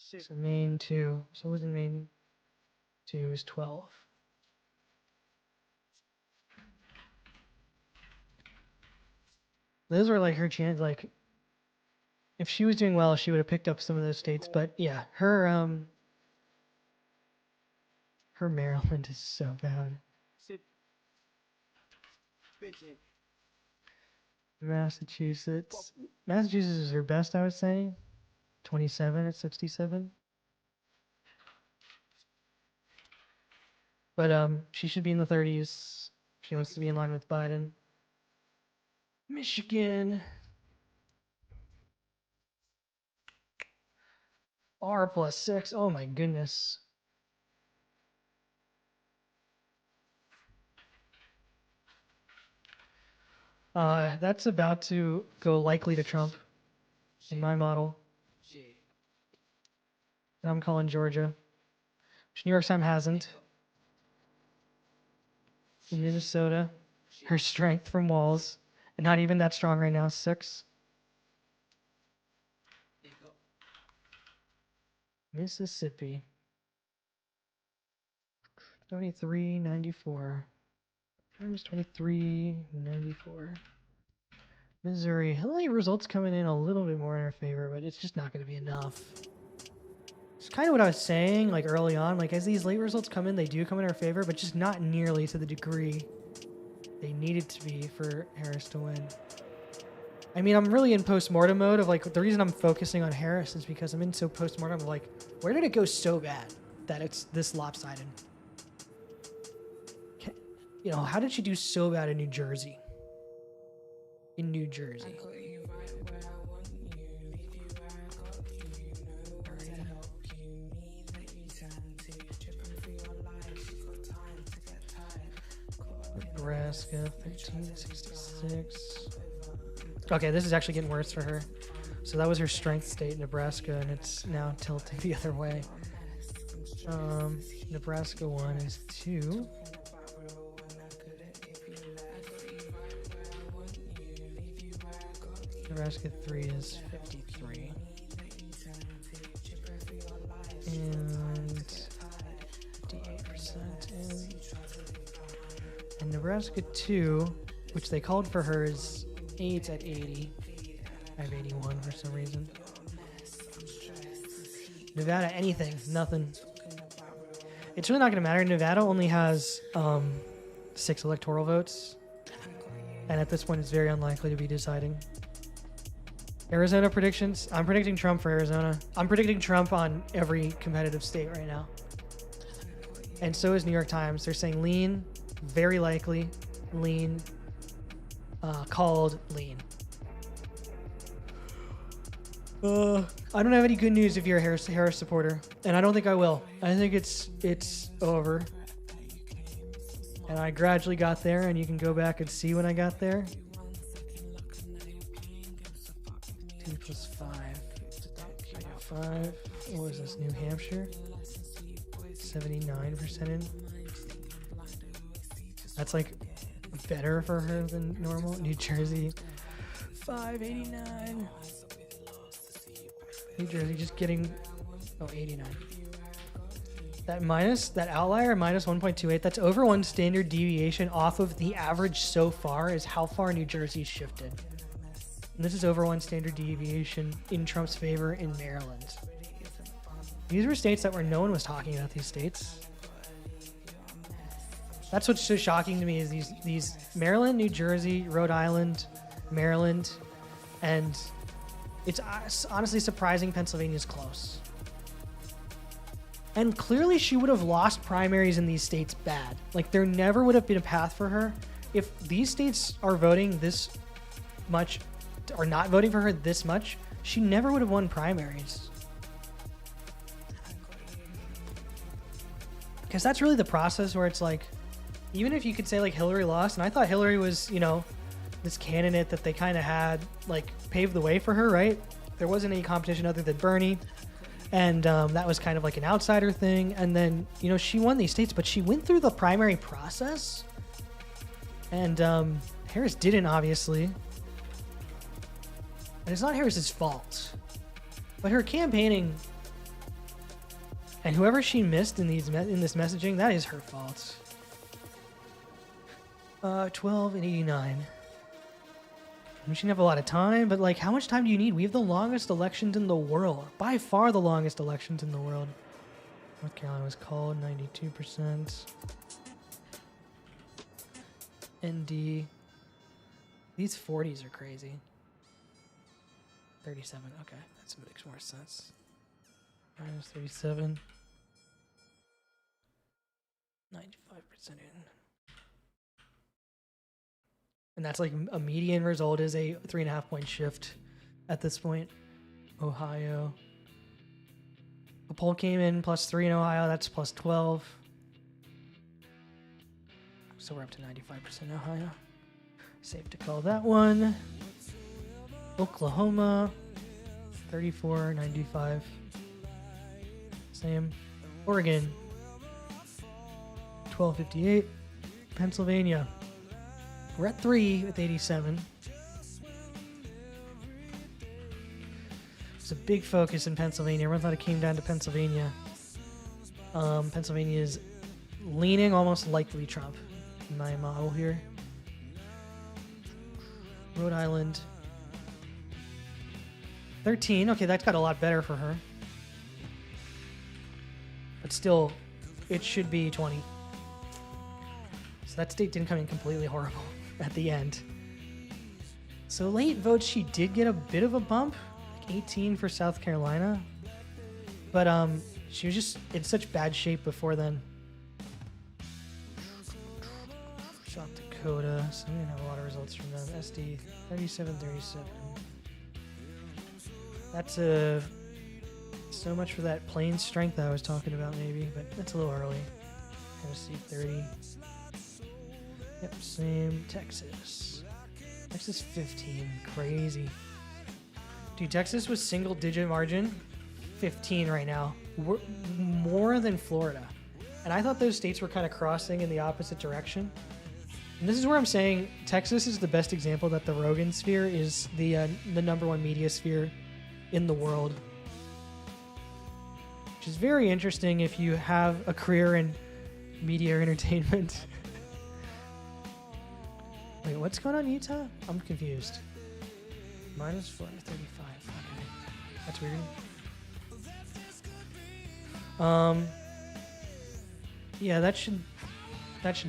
So Maine 2. So was in Maine 2 is 12. Those were like her chance. Like, if she was doing well, she would have picked up some of those states. But yeah, her Her Maryland is so bad. Massachusetts. Massachusetts is her best, I would say. 27 at 67. But she should be in the 30s. She wants to be in line with Biden. Michigan. R+6. Oh my goodness. That's about to go likely to Trump in my model. And I'm calling Georgia, which New York Times hasn't. Minnesota, her strength from walls, and not even that strong right now, 6. Mississippi, 2394. Times 2394. Missouri, Hillary results coming in a little bit more in her favor, but it's just not going to be enough. It's kind of what I was saying, like early on, like as these late results come in, they do come in her favor, but just not nearly to the degree they needed to be for Harris to win. I mean, I'm really in post-mortem mode of like, the reason I'm focusing on Harris is because I'm in so post-mortem of like, where did it go so bad that it's this lopsided? You know, how did she do so bad in New Jersey? In New Jersey. Nebraska, 1366. Okay, this is actually getting worse for her. So that was her strength state, Nebraska, and it's now tilting the other way. Nebraska 1 is 2. Nebraska 3 is 53. And 58% and Nebraska 2, which they called for her, is 8 at 80. I have 81 for some reason. Nevada, anything, nothing. It's really not going to matter. Nevada only has 6 electoral votes. And at this point, it's very unlikely to be deciding. Arizona predictions. I'm predicting Trump for Arizona. I'm predicting Trump on every competitive state right now. And so is New York Times. They're saying lean, very likely, lean, called lean. I don't have any good news if you're a Harris supporter, and I don't think I will. I think it's over. And I gradually got there, and you can go back and see when I got there. 2 plus 5. 5. What was this? New Hampshire? 79% in. That's like better for her than normal. New Jersey, 589. New Jersey just getting 89. That outlier, minus 1.28, that's over 1 standard deviation off of the average so far is how far New Jersey's shifted. And this is over 1 standard deviation in Trump's favor in Maryland. These were states that no one was talking about these states. That's what's so shocking to me is these Maryland, New Jersey, Rhode Island, Maryland, and it's honestly surprising Pennsylvania's close. And clearly she would have lost primaries in these states bad. Like there never would have been a path for her. If these states are voting this much or not voting for her this much, she never would have won primaries. Because that's really the process where it's like, even if you could say like Hillary lost, and I thought Hillary was, you know, this candidate that they kind of had like paved the way for her, right? There wasn't any competition other than Bernie. And that was kind of like an outsider thing. And then, you know, she won these states, but she went through the primary process. And Harris didn't, obviously. And it's not Harris's fault. But her campaigning and whoever she missed in this messaging, that is her fault. 12 and 89. We shouldn't have a lot of time, but like, how much time do you need? We have the longest elections in the world. By far the longest elections in the world. North Carolina was called, 92%. ND. These 40s are crazy. 37, okay. That makes more sense. Minus 37. 95% in. And that's like a median result is a 3.5 point shift at this point. Ohio. A poll came in +3 in Ohio. That's +12. So we're up to 95% Ohio. Safe to call that one. Oklahoma. 34, 95. Same. Oregon. 1258. Pennsylvania. We're at 3 with 87. It's a big focus in Pennsylvania. Everyone thought it came down to Pennsylvania. Pennsylvania is leaning almost likely Trump in my model here. Rhode Island. 13. Okay, that's got a lot better for her. But still, it should be 20. So that state didn't come in completely horrible at the end. So late votes, she did get a bit of a bump. 18 for South Carolina, but she was just in such bad shape before then. South Dakota, so we didn't have a lot of results from them. SD 37-37. That's so much for that plain strength I was talking about, maybe, but that's a little early. Tennessee 30. Yep, same. Texas 15. Crazy. Dude, Texas was single-digit margin, 15 right now. We're more than Florida. And I thought those states were kind of crossing in the opposite direction. And this is where I'm saying Texas is the best example that the Rogan sphere is the #1 media sphere in the world. Which is very interesting if you have a career in media or entertainment. Wait, what's going on in Utah? I'm confused. Minus 435. Okay. That's weird. Yeah, that should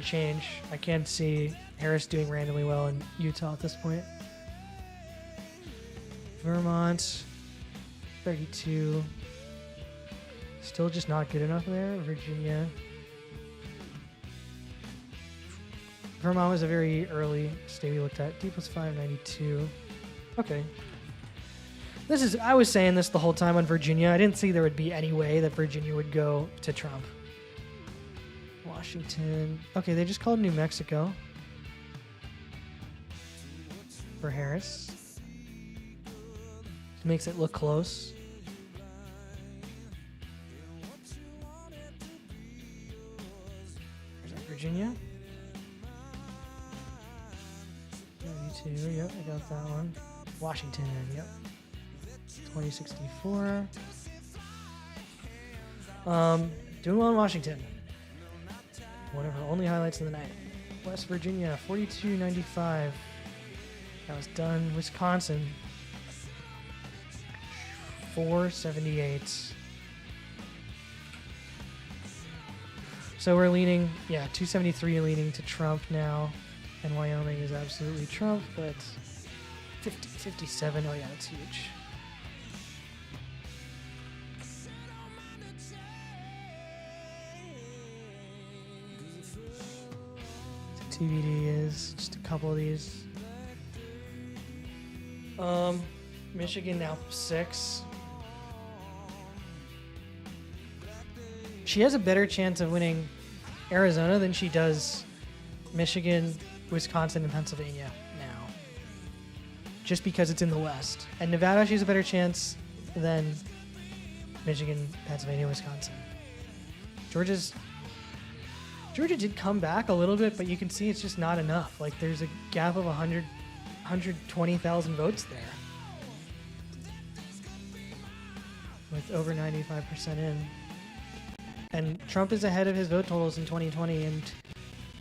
change. I can't see Harris doing randomly well in Utah at this point. Vermont 32. Still just not good enough there. Virginia. Vermont was a very early state we looked at. D plus 592. Okay. I was saying this the whole time on Virginia. I didn't see there would be any way that Virginia would go to Trump. Washington. Okay, they just called New Mexico for Harris. Makes it look close. Is that Virginia? 92, yep, I got that one. Washington, yep. 2064. Doing well in Washington. One of her only highlights of the night. West Virginia, 4295. That was done. Wisconsin, 478. So we're leaning, 273 leaning to Trump now. And Wyoming is absolutely Trump, but 57, oh yeah, that's huge. So TBD is just a couple of these. Michigan now 6. She has a better chance of winning Arizona than she does Michigan, Wisconsin, and Pennsylvania now. Just because it's in the West. And Nevada, she has a better chance than Michigan, Pennsylvania, Wisconsin. Georgia did come back a little bit, but you can see it's just not enough. Like, there's a gap of 120,000 votes there. With over 95% in. And Trump is ahead of his vote totals in 2020, and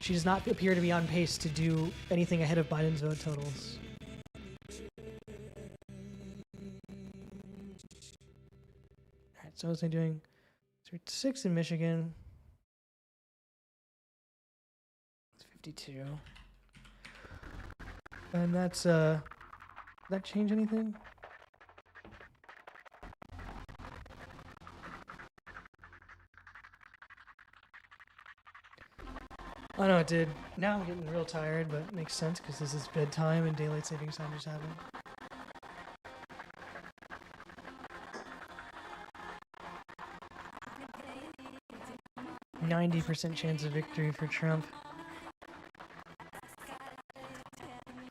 she does not appear to be on pace to do anything ahead of Biden's vote totals. Alright, so what was I doing? It's 6 in Michigan. It's 52. And that's did that change anything? Oh no, it did. Now I'm getting real tired, but it makes sense because this is bedtime and daylight savings time just happened. 90% chance of victory for Trump.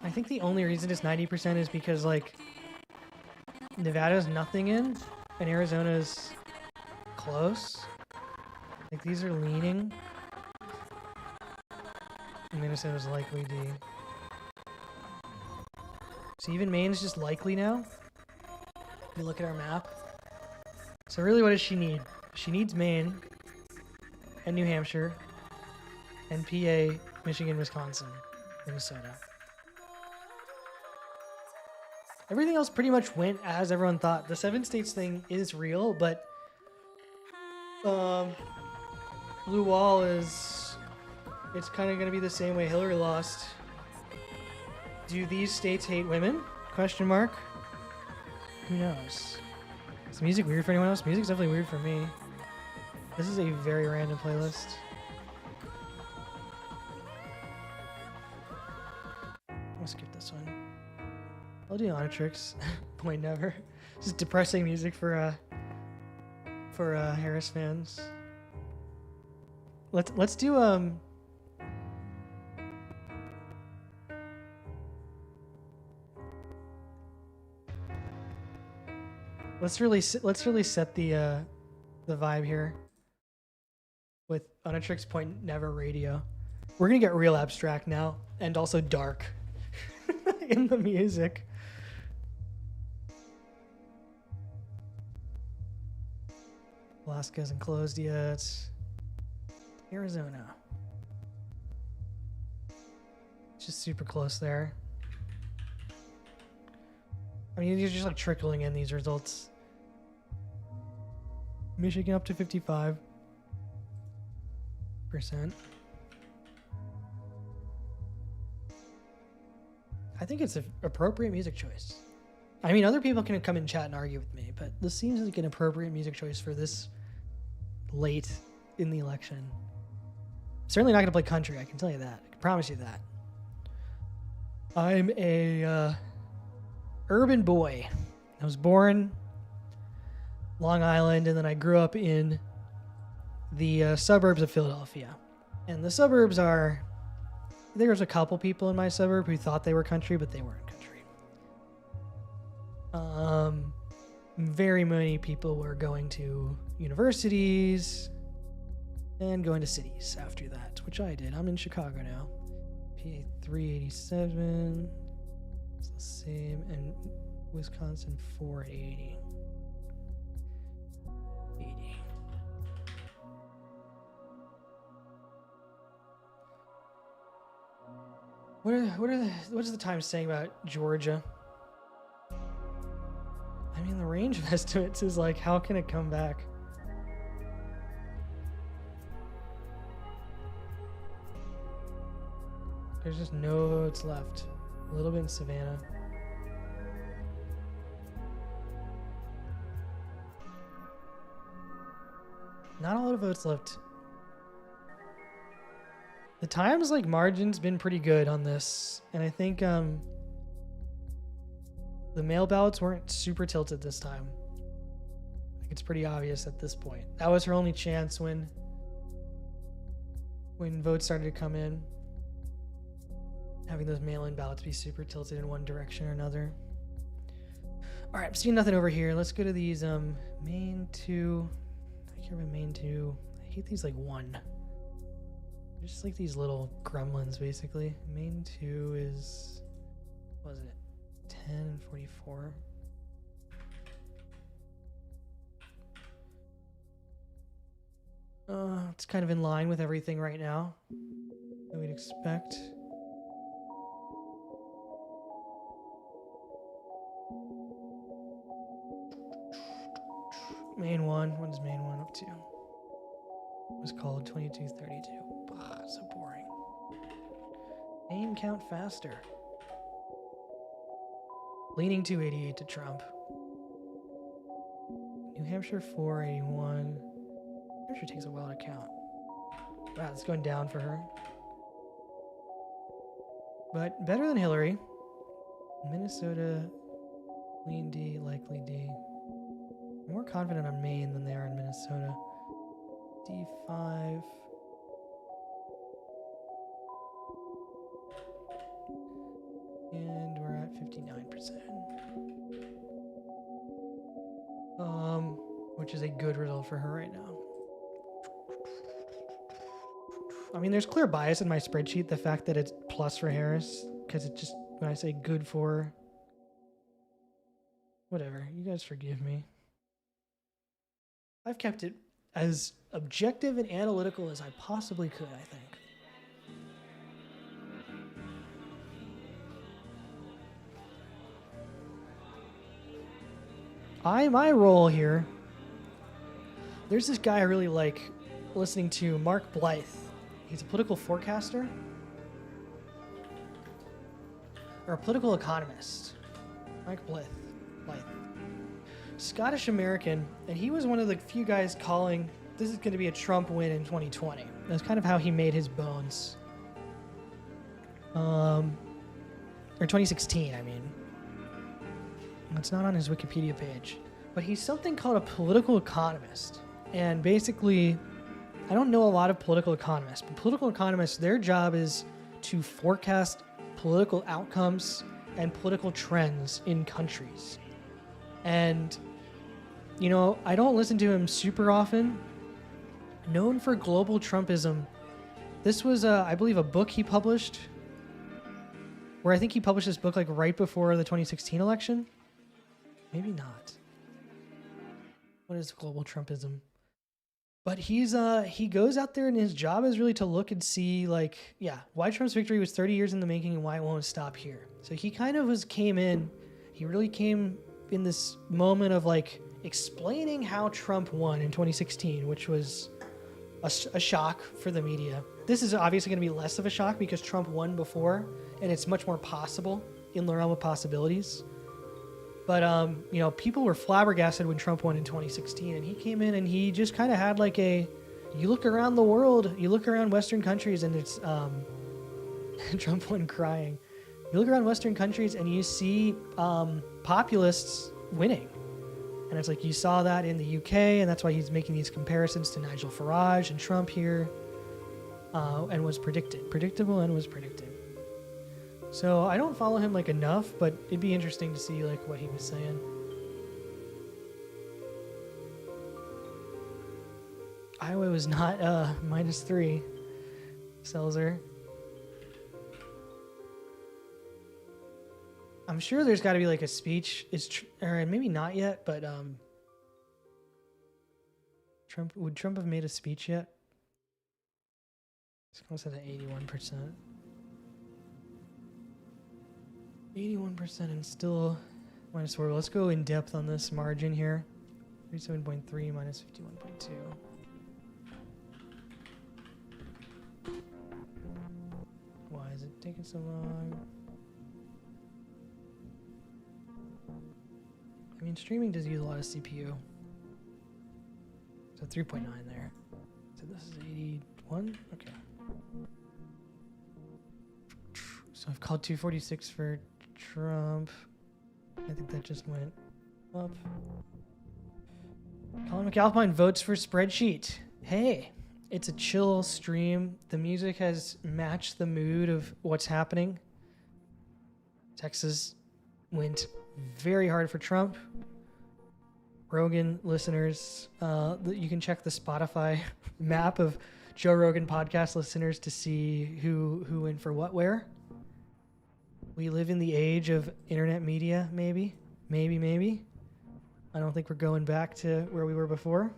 I think the only reason it's 90% is because, like, Nevada's nothing in, and Arizona's close. Like, these are leaning. And Minnesota's likely D. So even Maine's just likely now. You look at our map. So really, what does she need? She needs Maine and New Hampshire and PA, Michigan, Wisconsin, Minnesota. Everything else pretty much went as everyone thought. The 7 states thing is real, but Blue Wall is, it's kind of going to be the same way Hillary lost. Do these states hate women? Question mark. Who knows? Is music weird for anyone else? Music's definitely weird for me. This is a very random playlist. I'll skip this one. I'll do Onytrix. Point never. Just depressing music for Harris fans. Let's do let's really set the vibe here with Onytrix Point Never Radio. We're gonna get real abstract now and also dark in the music. Alaska hasn't closed yet. Arizona. It's just super close there. I mean, these are just like trickling in, these results. Michigan up to 55%. I think it's an appropriate music choice. I mean, other people can come in chat and argue with me, but this seems like an appropriate music choice for this late in the election. Certainly not going to play country, I can tell you that. I can promise you that. I'm a urban boy. I was born Long Island, and then I grew up in the suburbs of Philadelphia. And the suburbs are... There's a couple people in my suburb who thought they were country, but they weren't country. Very many people were going to universities and going to cities after that, which I did. I'm in Chicago now. PA 387. It's the same. And Wisconsin 480. 80. What's the time saying about Georgia? I mean, the range of estimates is like, how can it come back? There's just no votes left. A little bit in Savannah. Not a lot of votes left. The Times like margin's been pretty good on this, and I think the mail ballots weren't super tilted this time. I think it's pretty obvious at this point. That was her only chance when votes started to come in. Having those mail-in ballots be super tilted in one direction or another. All right, I'm seeing nothing over here. Let's go to these Maine 2. I care about Maine 2. I hate these like 1. They're just like these little gremlins, basically. Maine 2 is, what was it? 10 and 44. It's kind of in line with everything right now that we'd expect. Maine 1. What is Maine 1 up to? was called 2232. So boring. Name count faster. Leaning 288 to Trump. New Hampshire 481. New Hampshire takes a while to count. Wow, it's going down for her. But better than Hillary. Minnesota, lean D, likely D. More confident on Maine than they are in Minnesota. D5. And we're at 59%. Which is a good result for her right now. I mean, there's clear bias in my spreadsheet, the fact that it's plus for Harris, because it just, when I say good for, whatever, you guys forgive me. I've kept it as objective and analytical as I possibly could, I think. My role here, there's this guy I really like listening to, Mark Blythe. He's a political forecaster or a political economist. Mark Blythe. Scottish American, and he was one of the few guys calling this is going to be a Trump win in 2020. That's kind of how he made his bones. Or 2016, I mean. It's not on his Wikipedia page. But he's something called a political economist. And basically, I don't know a lot of political economists, but political economists, their job is to forecast political outcomes and political trends in countries. And, you know, I don't listen to him super often. Known for global Trumpism. This was, I believe, a book he published, where I think he published this book like right before the 2016 election. Maybe not. What is global Trumpism? But he goes out there and his job is really to look and see, like, yeah, why Trump's victory was 30 years in the making and why it won't stop here. So he kind of came in in this moment of like explaining how Trump won in 2016, which was a shock for the media. This is obviously going to be less of a shock because Trump won before and it's much more possible in the realm of possibilities. But, you know, people were flabbergasted when Trump won in 2016, and he came in and he just kind of had like you look around the world, you look around Western countries, and it's, Trump won crying. You look around Western countries and you see populists winning. And it's like you saw that in the UK, and that's why he's making these comparisons to Nigel Farage and Trump here, and was predictable and was predicted. So I don't follow him like enough, but it'd be interesting to see like what he was saying. Iowa was not -3. Selzer. I'm sure there's got to be like a speech. Or maybe not yet, but would Trump have made a speech yet? It's close to 81%. 81% and still -4. Let's go in depth on this margin here. 37.3 minus 51.2. Why is it taking so long? I mean, streaming does use a lot of CPU. So 3.9 there. So this is 81? Okay. So I've called 246 for Trump. I think that just went up. Colin McAlpine votes for spreadsheet. Hey, it's a chill stream. The music has matched the mood of what's happening. Texas went very hard for Trump. Rogan listeners, you can check the Spotify map of Joe Rogan podcast listeners to see who went for what where. We live in the age of internet media, maybe. I don't think we're going back to where we were before.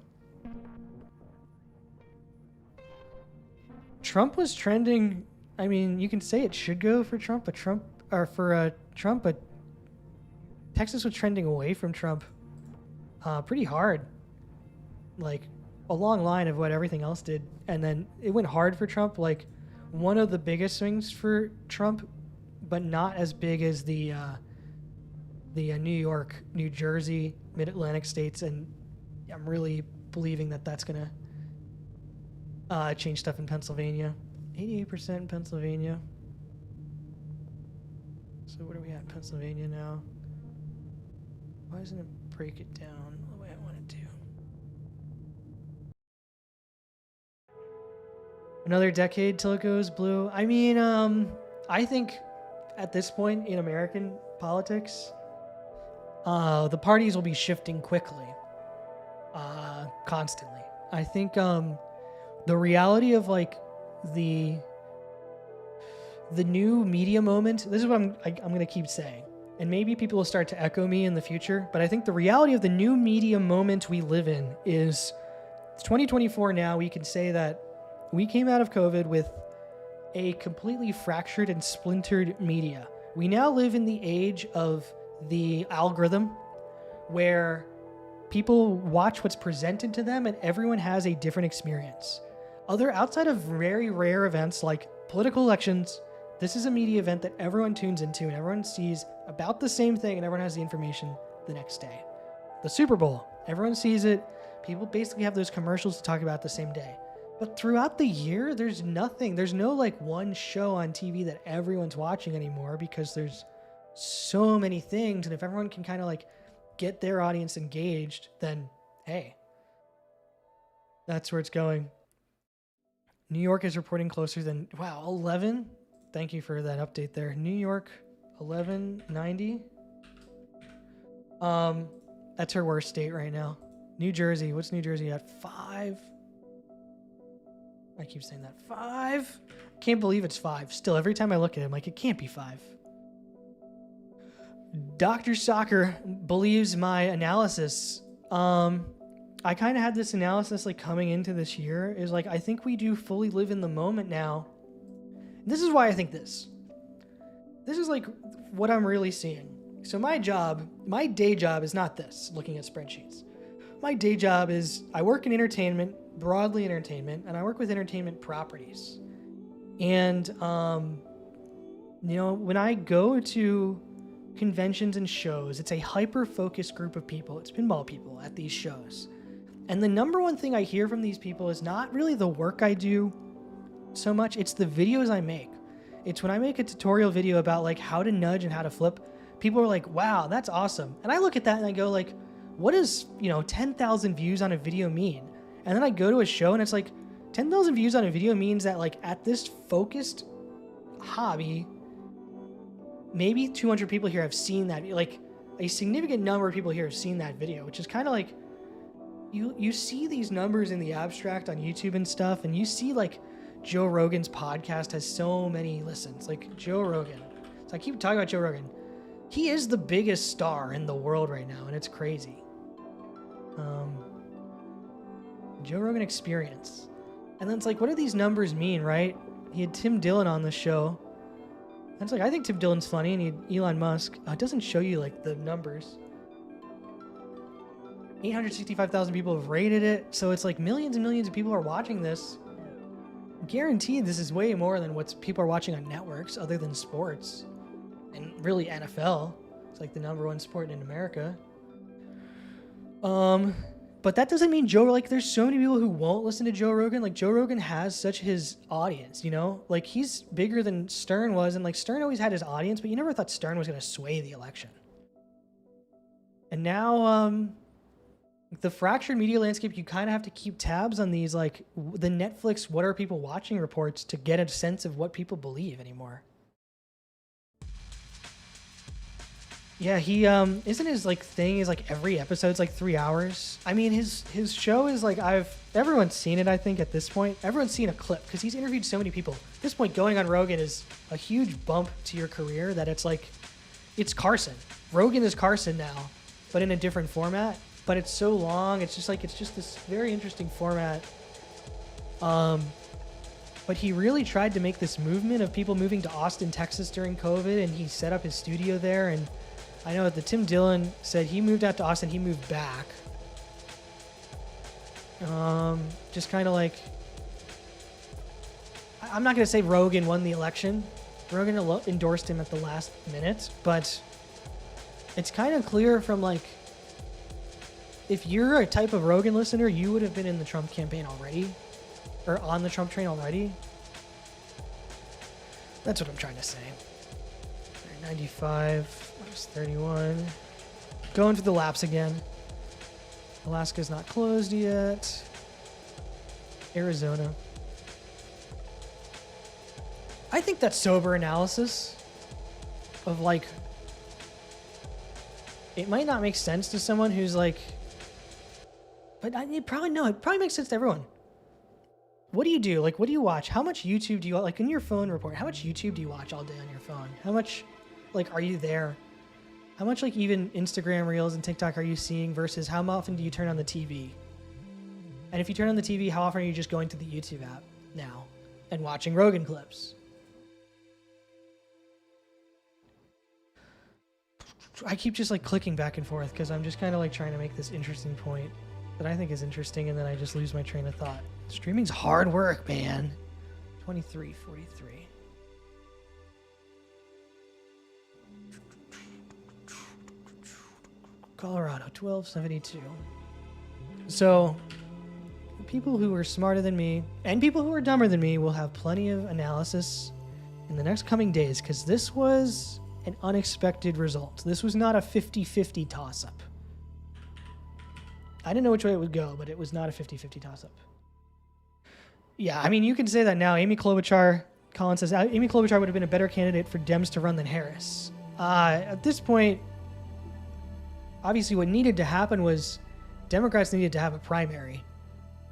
Trump was trending. I mean, you can say it should go for Trump, but Texas was trending away from Trump pretty hard. Like, a long line of what everything else did, and then it went hard for Trump. Like one of the biggest swings for Trump, but not as big as the New York, New Jersey, Mid-Atlantic states, and I'm really believing that that's gonna change stuff in Pennsylvania. 88% in Pennsylvania. So what are we at in Pennsylvania now? Why doesn't it break it down the way I want it to? Another decade till it goes blue. I mean, I think at this point in American politics, the parties will be shifting quickly, constantly. I think the reality of like the new media moment. This is what I'm going to keep saying, and maybe people will start to echo me in the future. But I think the reality of the new media moment we live in is it's 2024 now. We can say that we came out of COVID with a completely fractured and splintered media. We now live in the age of the algorithm where people watch what's presented to them and everyone has a different experience. Outside of very rare events like political elections, this is a media event that everyone tunes into and everyone sees about the same thing and everyone has the information the next day. The Super Bowl, everyone sees it. People basically have those commercials to talk about the same day. But throughout the year, there's nothing. There's no like one show on TV that everyone's watching anymore because there's so many things. And if everyone can kind of like get their audience engaged, then hey, that's where it's going. New York is reporting closer than, 11? Thank you for that update there. New York, 1190. That's her worst state right now. New Jersey, what's New Jersey at? 5? I keep saying that. 5? Can't believe it's 5. Still, every time I look at it, I'm like, it can't be 5. Dr. Soccer believes my analysis. I kind of had this analysis like coming into this year is like, I think we do fully live in the moment now. This is why I think this. This is like what I'm really seeing. So my day job is not this, looking at spreadsheets. My day job is I work in entertainment, broadly entertainment, and I work with entertainment properties. And, when I go to conventions and shows, it's a hyper-focused group of people. It's pinball people at these shows. And the number one thing I hear from these people is not really the work I do so much. It's the videos I make. It's when I make a tutorial video about like how to nudge and how to flip. People are like, wow, that's awesome. And I look at that and I go like, what does, 10,000 views on a video mean? And then I go to a show and it's like 10,000 views on a video means that like at this focused hobby, maybe 200 people here have seen that. Like a significant number of people here have seen that video, which is kind of like, you see these numbers in the abstract on YouTube and stuff, and you see like Joe Rogan's podcast has so many listens. Like Joe Rogan. So I keep talking about Joe Rogan. He is the biggest star in the world right now, and it's crazy. Joe Rogan Experience. And then it's like, what do these numbers mean, right? He had Tim Dillon on the show. And it's like, I think Tim Dillon's funny, and he had Elon Musk. It doesn't show you like the numbers. 865,000 people have rated it. So it's like millions and millions of people are watching this. Guaranteed this is way more than what people are watching on networks other than sports. And really NFL. It's like the number one sport in America. But that doesn't mean there's so many people who won't listen to Joe Rogan. Like Joe Rogan has such his audience, Like he's bigger than Stern was. And like Stern always had his audience, but you never thought Stern was going to sway the election. And now, the fractured media landscape, you kind of have to keep tabs on these, like the Netflix "What Are People Watching" reports to get a sense of what people believe anymore. Yeah, he isn't his like thing is like every episode's like 3 hours. I mean, his show is like everyone's seen it. I think at this point, everyone's seen a clip because he's interviewed so many people. At this point, going on Rogan is a huge bump to your career. That it's like, it's Carson. Rogan is Carson now, but in a different format. But it's so long. It's just this very interesting format. But he really tried to make this movement of people moving to Austin, Texas during COVID, and he set up his studio there. And I know that Tim Dillon said he moved out to Austin. He moved back. Just kind of like, I'm not going to say Rogan won the election. Rogan endorsed him at the last minute, but it's kind of clear from like, if you're a type of Rogan listener, you would have been in the Trump campaign already, or on the Trump train already. That's what I'm trying to say. 95 minus 31. Going for the laps again. Alaska's not closed yet. Arizona. I think that's sober analysis of like, it might not make sense to someone who's like, but it probably makes sense to everyone. What do you do? Like, what do you watch? How much YouTube do you, like in your phone report, how much YouTube do you watch all day on your phone? How much, like, are you there? How much, like, even Instagram Reels and TikTok are you seeing versus how often do you turn on the TV? And if you turn on the TV, how often are you just going to the YouTube app now and watching Rogan clips? I keep just, like, clicking back and forth because I'm just kind of, like, trying to make this interesting point that I think is interesting, and then I just lose my train of thought. Streaming's hard work, man. 23:43. Colorado, 1272. So, people who are smarter than me and people who are dumber than me will have plenty of analysis in the next coming days, because this was an unexpected result. This was not a 50-50 toss-up. I didn't know which way it would go, but it was not a 50-50 toss-up. Yeah, I mean, you can say that now. Colin says, Amy Klobuchar would have been a better candidate for Dems to run than Harris. At this point, obviously what needed to happen was Democrats needed to have a primary.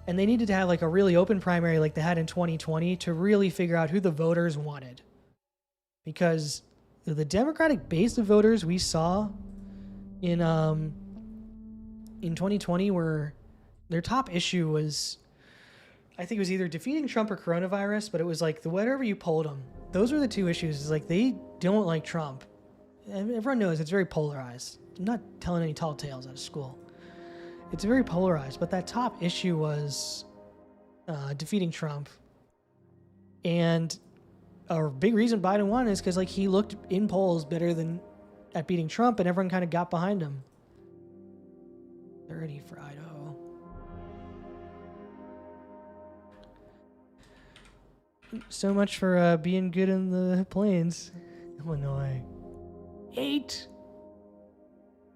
And they needed to have like a really open primary like they had in 2020 to really figure out who the voters wanted. Because the Democratic base of voters we saw in 2020 were, their top issue was, I think it was either defeating Trump or coronavirus, but it was like whatever you polled them, those were the two issues. Is like they don't like Trump. And everyone knows it's very polarized. I'm not telling any tall tales out of school. It's very polarized, but that top issue was defeating Trump. And a big reason Biden won is because like he looked in polls better than at beating Trump, and everyone kind of got behind him. 30 for Idaho. So much for being good in the plains. Illinois. 8.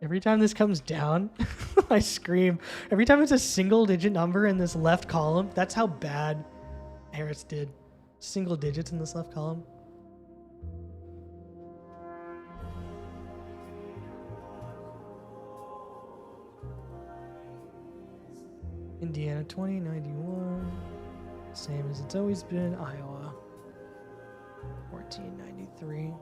Every time this comes down, I scream. Every time it's a single digit number in this left column, that's how bad Harris did. Single digits in this left column. Indiana 2091. Same as it's always been. Iowa 1493.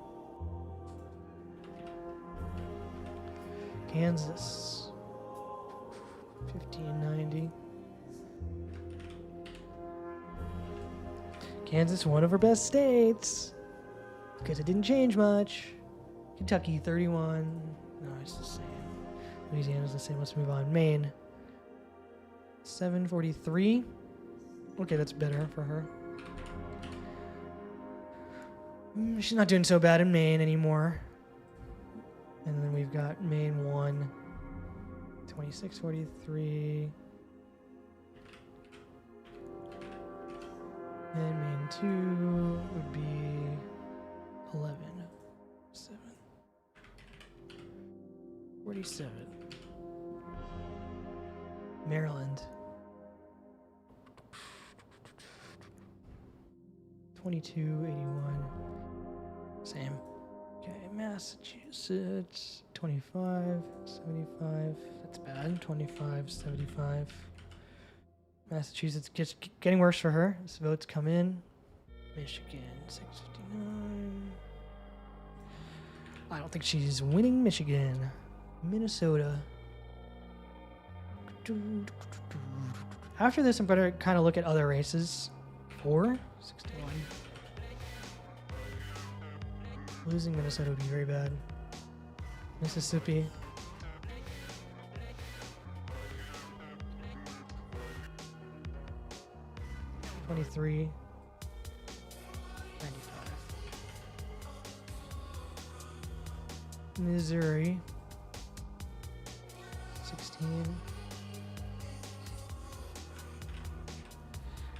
Kansas 1590. Kansas, one of our best states, because it didn't change much. Kentucky 31. No, it's the same. Louisiana's the same. Let's move on. Maine 743. Okay, that's better for her. She's not doing so bad in Maine anymore. And then we've got Maine 1, 2643. And Maine 2 would be 11, 7, 47. Maryland 2281. Same. Okay, Massachusetts 25, 75. That's bad. 25, 75. Massachusetts getting worse for her. This votes come in. Michigan 659. I don't think she's winning Michigan. Minnesota. After this, I'm going to kind of look at other races. 4, 61. Losing Minnesota would be very bad. Mississippi. 23. 95. Missouri. 16.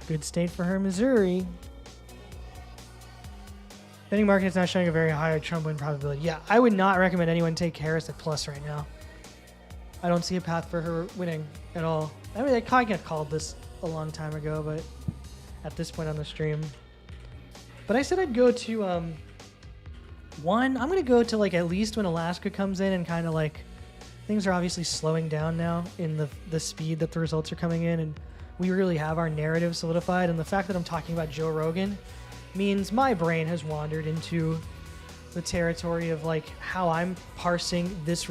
Good state for her, Missouri. Betting market's not showing a very high Trump win probability. Yeah, I would not recommend anyone take Harris at plus right now. I don't see a path for her winning at all. I mean, I kind of called this a long time ago, but at this point on the stream. But I said I'd go to, one, I'm going to go to like at least when Alaska comes in and kind of like, things are obviously slowing down now in the speed that the results are coming in, and we really have our narrative solidified. And the fact that I'm talking about Joe Rogan means my brain has wandered into the territory of like how I'm parsing this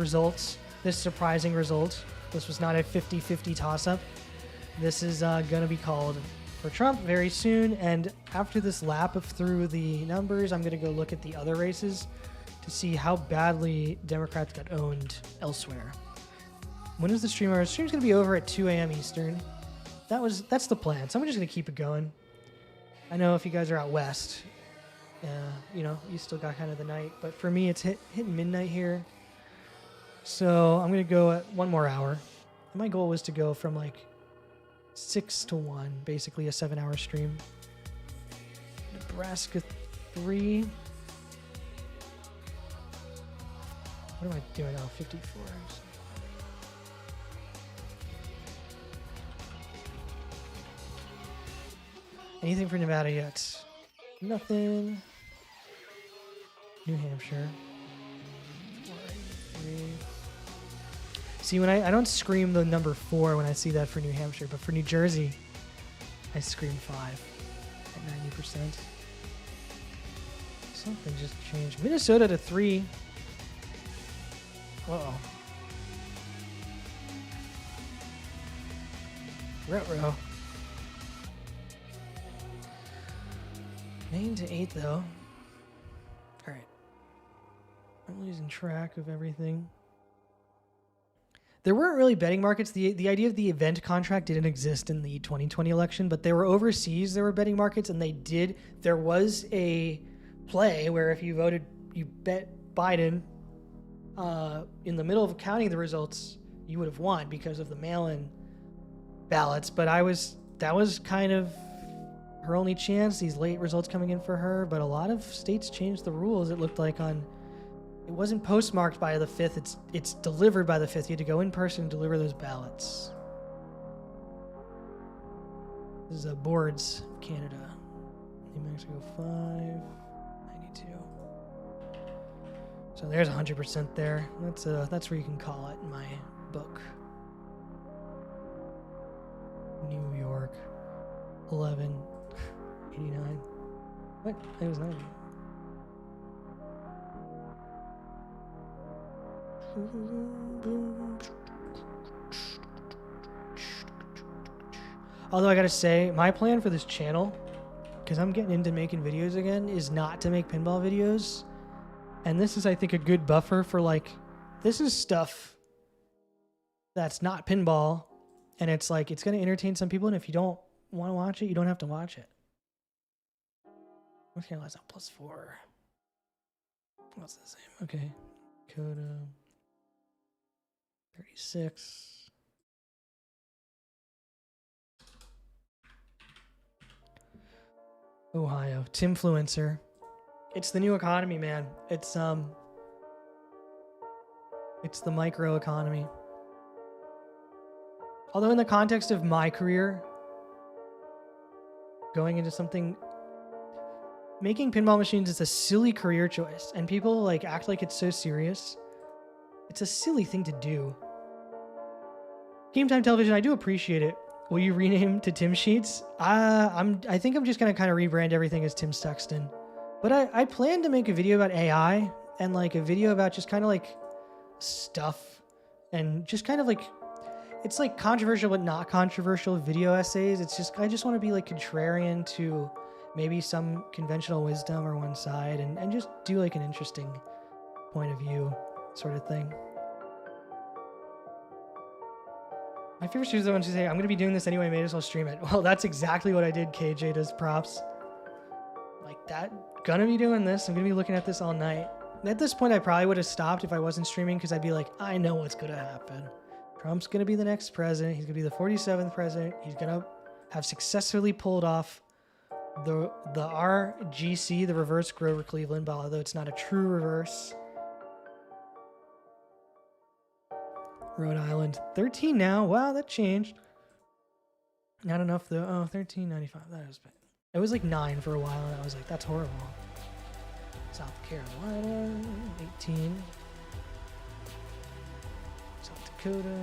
surprising result. This was not a 50-50 toss-up. This is going to be called for Trump very soon. And after this lap through the numbers, I'm going to go look at the other races to see how badly Democrats got owned elsewhere. When is the stream over? The stream's going to be over at 2 a.m. Eastern. That's the plan. So I'm just going to keep it going. I know if you guys are out west, you still got kind of the night. But for me, it's hitting midnight here. So I'm going to go at one more hour. And my goal was to go from like 6 to 1, basically a 7-hour stream. Nebraska 3. What am I doing now? 54. Anything for Nevada yet? Nothing. New Hampshire. 483. See, when I don't scream the number 4 when I see that for New Hampshire, but for New Jersey, I scream 5 at 90%. Something just changed. Minnesota to 3. Uh-oh. Ruh-roh. Maine to 8, though. All right. I'm losing track of everything. There weren't really betting markets. The idea of the event contract didn't exist in the 2020 election, but there were overseas, there were betting markets, and there was a play where if you bet Biden in the middle of counting the results, you would have won because of the mail-in ballots. But that was kind of her only chance, these late results coming in for her. But a lot of states changed the rules, it looked like. It wasn't postmarked by the 5th, it's delivered by the 5th. You had to go in person and deliver those ballots. This is Boards of Canada. New Mexico 5, 92. So there's 100% there. That's where you can call it in my book. New York 11, 89. What? It was 90. Although I gotta say, my plan for this channel, because I'm getting into making videos again, is not to make pinball videos. And this is, I think, a good buffer for this is stuff that's not pinball, and it's it's gonna entertain some people, and if you don't want to watch it, you don't have to watch it. Okay, let's out +4. What's the same? Okay. Coda 36. Ohio. Timfluencer. It's the new economy, man. It's the micro economy. Although in the context of my career, going into something, making pinball machines is a silly career choice, and people act like it's so serious. It's a silly thing to do. Game Time Television, I do appreciate it. Will you rename to Tim Sheets? I think I'm just gonna kind of rebrand everything as Tim Sexton. But I plan to make a video about AI and a video about just kind of stuff and just kind of it's controversial but not controversial video essays. It's just, I just want to be contrarian to maybe some conventional wisdom or one side and just do an interesting point of view sort of thing. My favorite streamers are the ones who say, I'm going to be doing this anyway, may as well stream it. Well, that's exactly what I did. KJ does props. Like that, gonna be doing this. I'm going to be looking at this all night. At this point, I probably would have stopped if I wasn't streaming because I'd be like, I know what's going to happen. Trump's going to be the next president. He's going to be the 47th president. He's going to have successfully pulled off the RGC, the reverse Grover Cleveland ball, although it's not a true reverse. Rhode Island, 13 now. Wow, that changed. Not enough though. Oh, 13.95. That was bad. It was like 9 for a while, and I was like, that's horrible. South Carolina, 18. South Dakota,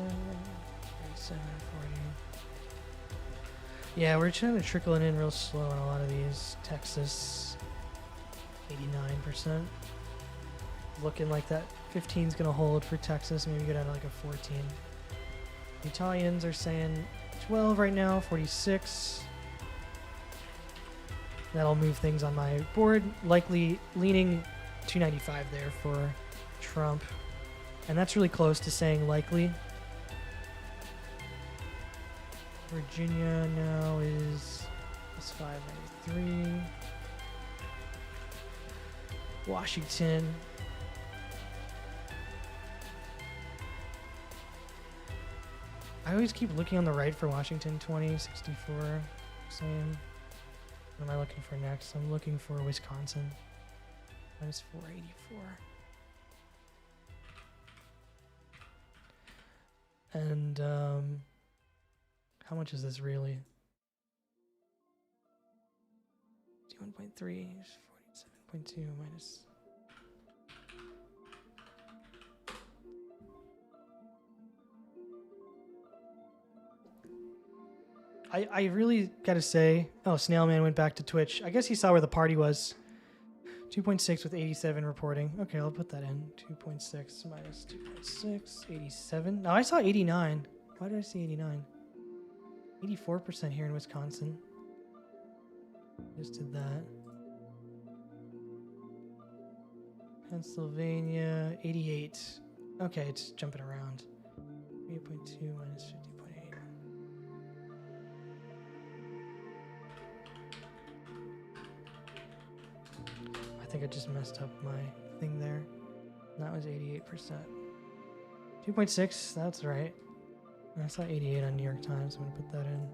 37, 40. Yeah, we're trying to trickle it in real slow on a lot of these. Texas, 89%. Looking like that 15 is going to hold for Texas. Maybe go down to like a 14. The Italians are saying 12 right now, 46. That'll move things on my board. Likely leaning 295 there for Trump. And that's really close to saying likely. Virginia now is 593. Washington. I always keep looking on the right for Washington. 20, 64. Same. What am I looking for next? I'm looking for Wisconsin. Minus 484. And how much is this really? 1.3, 47.2 minus. I really gotta say, oh, Snailman went back to Twitch. I guess he saw where the party was. 2.6 with 87 reporting. Okay, I'll put that in. 2.6 minus 2.6, 87. No, I saw 89. Why did I see 89? 84% here in Wisconsin. Just did that. Pennsylvania, 88. Okay, it's jumping around. 8.2 minus 50.8. I think I just messed up my thing there. That was 88%. 2.6, that's right. I saw 88 on New York Times. I'm gonna put that in.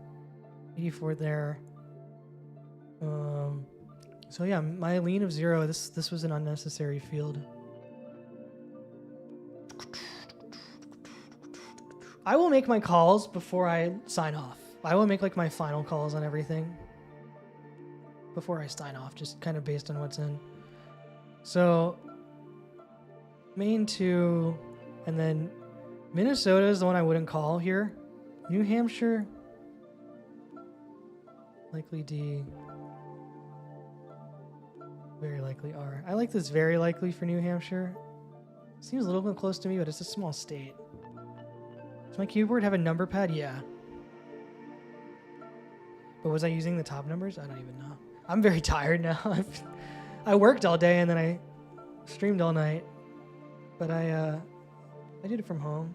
84 there. So yeah, my lean of 0. This was an unnecessary field. I will make my calls before I sign off. I will make like my final calls on everything before I sign off, just kind of based on what's in. So Maine 2, and then Minnesota is the one I wouldn't call here. New Hampshire, likely D, very likely R. I like this very likely for New Hampshire. Seems a little bit close to me, but it's a small state. Does my keyboard have a number pad? Yeah. But was I using the top numbers? I don't even know. I'm very tired now. I worked all day and then I streamed all night. But I did it from home.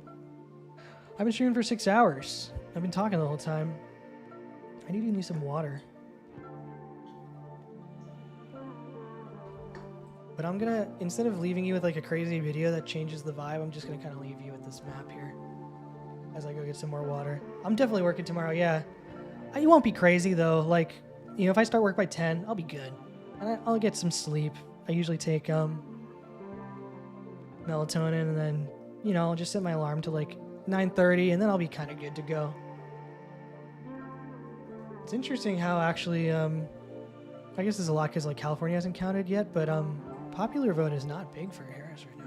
I've been streaming for 6 hours. I've been talking the whole time. I need some water. But I'm gonna, instead of leaving you with like a crazy video that changes the vibe, I'm just gonna kind of leave you with this map here as I go get some more water. I'm definitely working tomorrow, yeah. It won't be crazy though. Like, you know, if I start work by 10, I'll be good. And I'll get some sleep. I usually take melatonin, and then, you know, I'll just set my alarm to like 9:30, and then I'll be kind of good to go. It's interesting how actually, I guess there's a lot because like California hasn't counted yet, but popular vote is not big for Harris right now.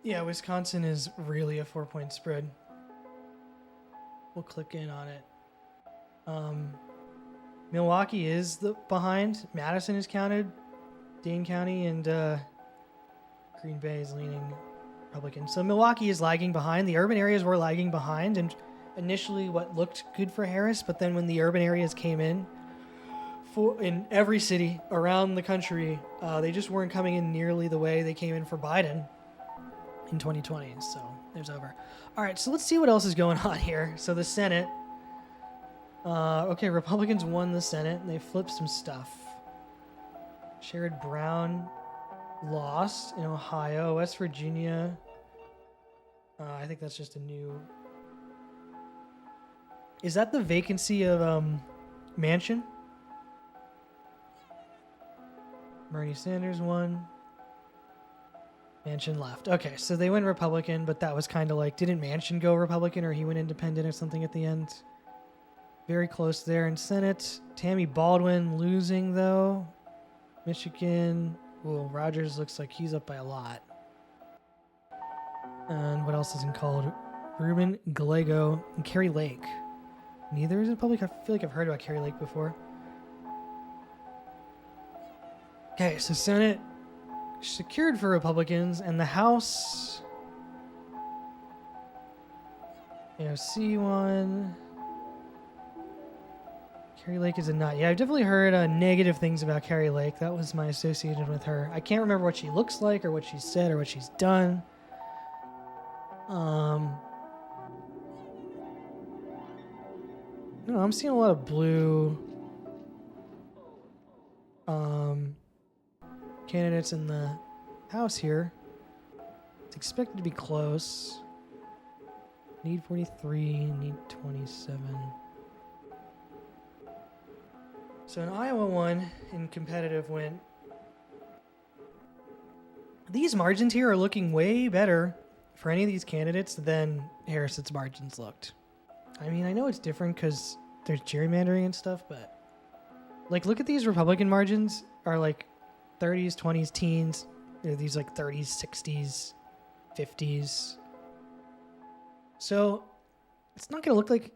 Yeah, Wisconsin is really a 4-point spread. We'll click in on it. Milwaukee is behind. Madison is counted. Dane County and Green Bay is leaning Republican. So Milwaukee is lagging behind. The urban areas were lagging behind, and initially what looked good for Harris, but then when the urban areas came in, in every city around the country, they just weren't coming in nearly the way they came in for Biden in 2020. So there's over. All right, so let's see what else is going on here. So the Senate. Okay, Republicans won the Senate, and they flipped some stuff. Sherrod Brown lost in Ohio. West Virginia. I think that's just a new... Is that the vacancy of Manchin? Bernie Sanders won. Manchin left. Okay, so they went Republican, but that was kind of like, didn't Manchin go Republican or he went independent or something at the end? Very close there in Senate. Tammy Baldwin losing, though. Michigan. Well, Rogers looks like he's up by a lot. And what else isn't called? Ruben Gallego and Carrie Lake. Neither is Republican. I feel like I've heard about Carrie Lake before. Okay, so Senate secured for Republicans, and the House... AOC won. Carrie Lake is a nut. Yeah, I've definitely heard negative things about Carrie Lake. That was my associated with her. I can't remember what she looks like or what she said or what she's done. No, I'm seeing a lot of blue candidates in the House here. It's expected to be close. Need 43, need 27. So an Iowa one in competitive win. These margins here are looking way better for any of these candidates than Harris's margins looked. I mean, I know it's different because there's gerrymandering and stuff, but like, look at these Republican margins are like 30s, 20s, teens. They're these like 30s, 60s, 50s. So it's not going to look like...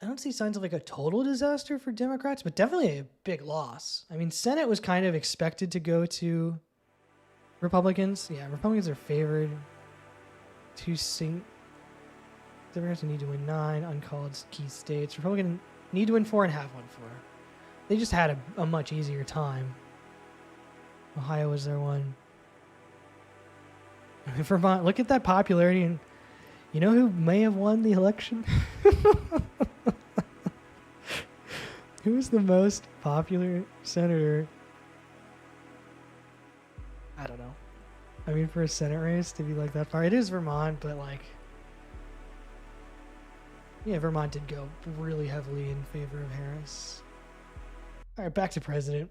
I don't see signs of like a total disaster for Democrats, but definitely a big loss. I mean, Senate was kind of expected to go to Republicans. Yeah, Republicans are favored. Democrats need to win 9 uncalled key states. Republicans need to win 4 and have won 4. They just had a much easier time. Ohio was their one. Vermont, look at that popularity. And you know who may have won the election? Who is the most popular senator? I don't know. I mean, for a Senate race to be like that far, it is Vermont, but like, yeah, Vermont did go really heavily in favor of Harris. All right, back to president.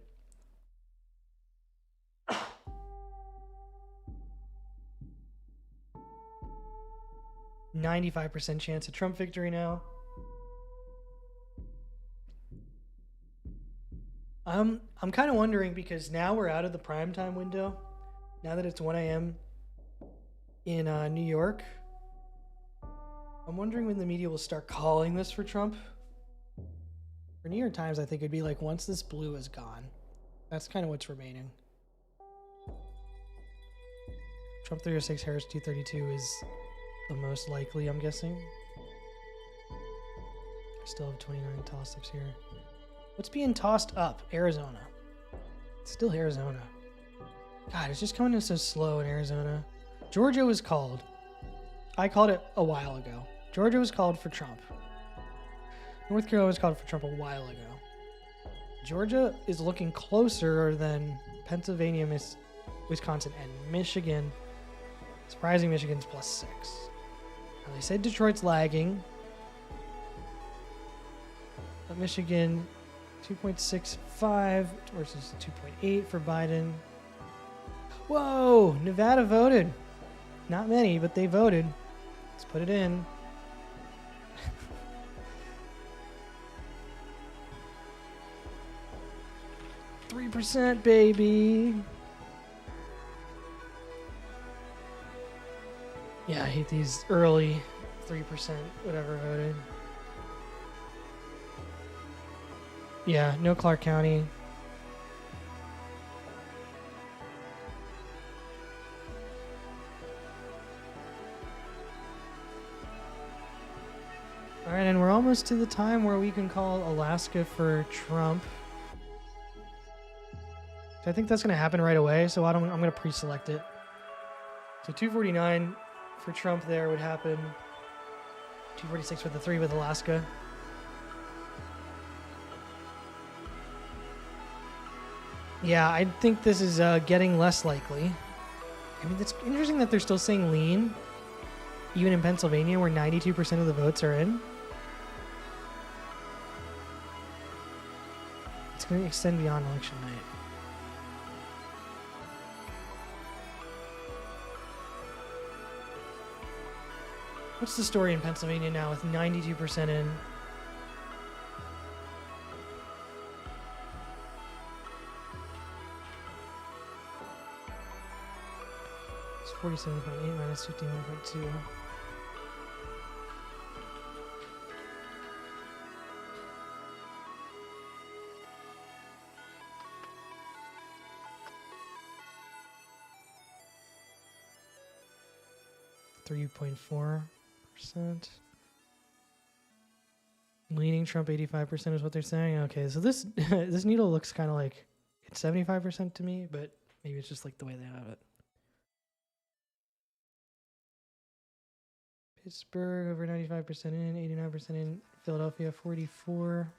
95% chance of Trump victory now. I'm kind of wondering, because now we're out of the primetime window. Now that it's 1 a.m. in New York, I'm wondering when the media will start calling this for Trump. For New York Times, I think it'd be like once this blue is gone. That's kind of what's remaining. Trump 306, Harris 232 is the most likely, I'm guessing. I still have 29 toss-ups here. What's being tossed up? Arizona. It's still Arizona. God, it's just coming in so slow in Arizona. Georgia was called. I called it a while ago. Georgia was called for Trump. North Carolina was called for Trump a while ago. Georgia is looking closer than Pennsylvania, Wisconsin, and Michigan. Surprising, Michigan's +6. Now, they said Detroit's lagging. But Michigan, 2.65 versus 2.8 for Biden. Whoa! Nevada voted. Not many, but they voted. Let's put it in. %, baby. Yeah, I hate these early 3% whatever voted. Yeah, no Clark County. All right, and we're almost to the time where we can call Alaska for Trump. So I think that's going to happen right away, so I'm going to pre-select it. So 249 for Trump there would happen. 246 with the 3 with Alaska. Yeah, I think this is getting less likely. I mean, it's interesting that they're still saying lean, even in Pennsylvania where 92% of the votes are in. It's going to extend beyond election night. What's the story in Pennsylvania now with 92% in? It's 47.8 minus 51.2. .4%. Leaning Trump 85% is what they're saying. Okay, so this this needle looks kind of like it's 75% to me, but maybe it's just like the way they have it. Pittsburgh over 95% in, 89% in. Philadelphia 44.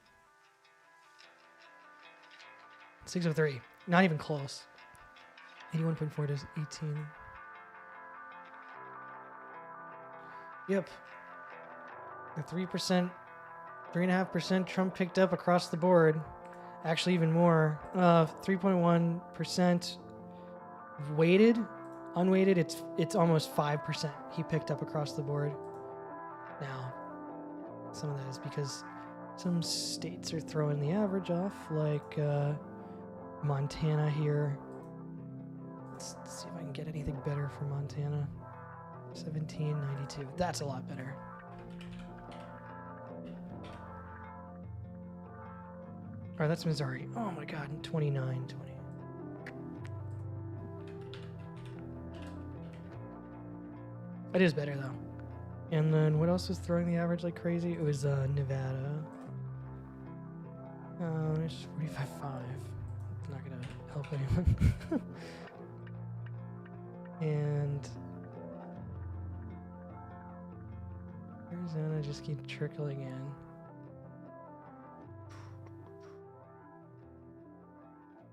603. Not even close. 81.4 to 18. Yep. The 3%, 3.5% Trump picked up across the board. Actually, even more. 3.1% weighted. Unweighted, it's almost 5% he picked up across the board. Now, some of that is because some states are throwing the average off, like Montana here. Let's see if I can get anything better for Montana. 1792. That's a lot better. All right, that's Missouri. Oh my God, 29, 20. It is better though. And then what else was throwing the average like crazy? It was Nevada. It's 45.5. It's not gonna help anyone. And Arizona just keeps trickling in.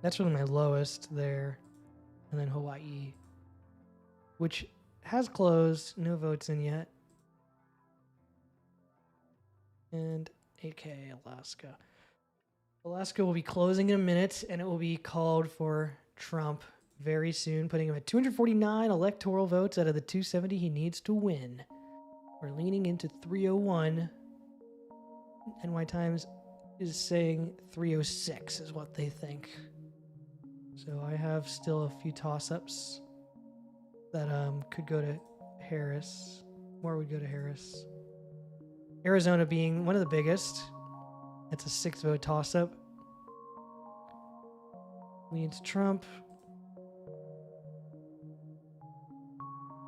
That's really my lowest there. And then Hawaii, which has closed, no votes in yet. And 8K, Alaska. Alaska will be closing in a minute, and it will be called for Trump very soon, putting him at 249 electoral votes out of the 270 he needs to win. We're leaning into 301. NY Times is saying 306 is what they think. So I have still a few toss-ups that could go to Harris. More would go to Harris. Arizona being one of the biggest. It's a 6-vote toss-up. Leads Trump.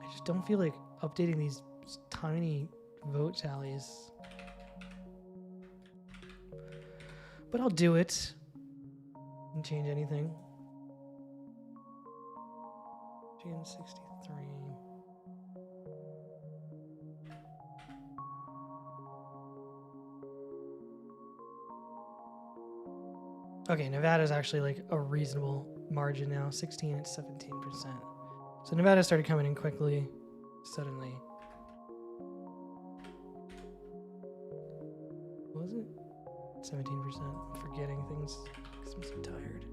I just don't feel like updating these tiny vote tallies. But I'll do it. And change anything. June 63. Okay, Nevada's actually like a reasonable margin now. 16 and 17%. So Nevada started coming in quickly, suddenly. Was it? 17%. I'm forgetting things because I'm so tired.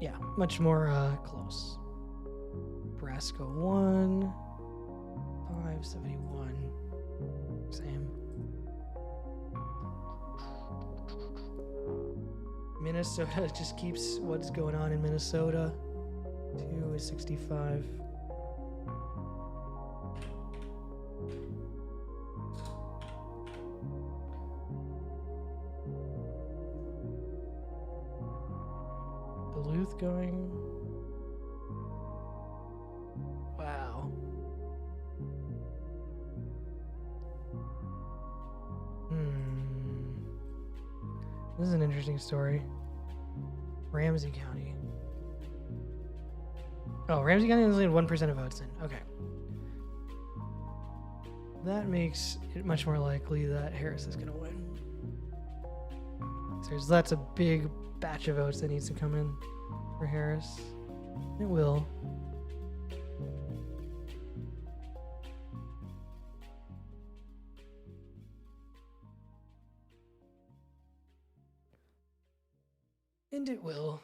Yeah, much more close. Nebraska 1, 571. Same. Minnesota just keeps what's going on in Minnesota. 2 is 65. Duluth going. Wow. This is an interesting story. Ramsey County. Oh, Ramsey County only had 1% of votes then. Okay. That makes it much more likely that Harris is going to win. So that's a big batch of votes that needs to come in for Harris. It will. And it will.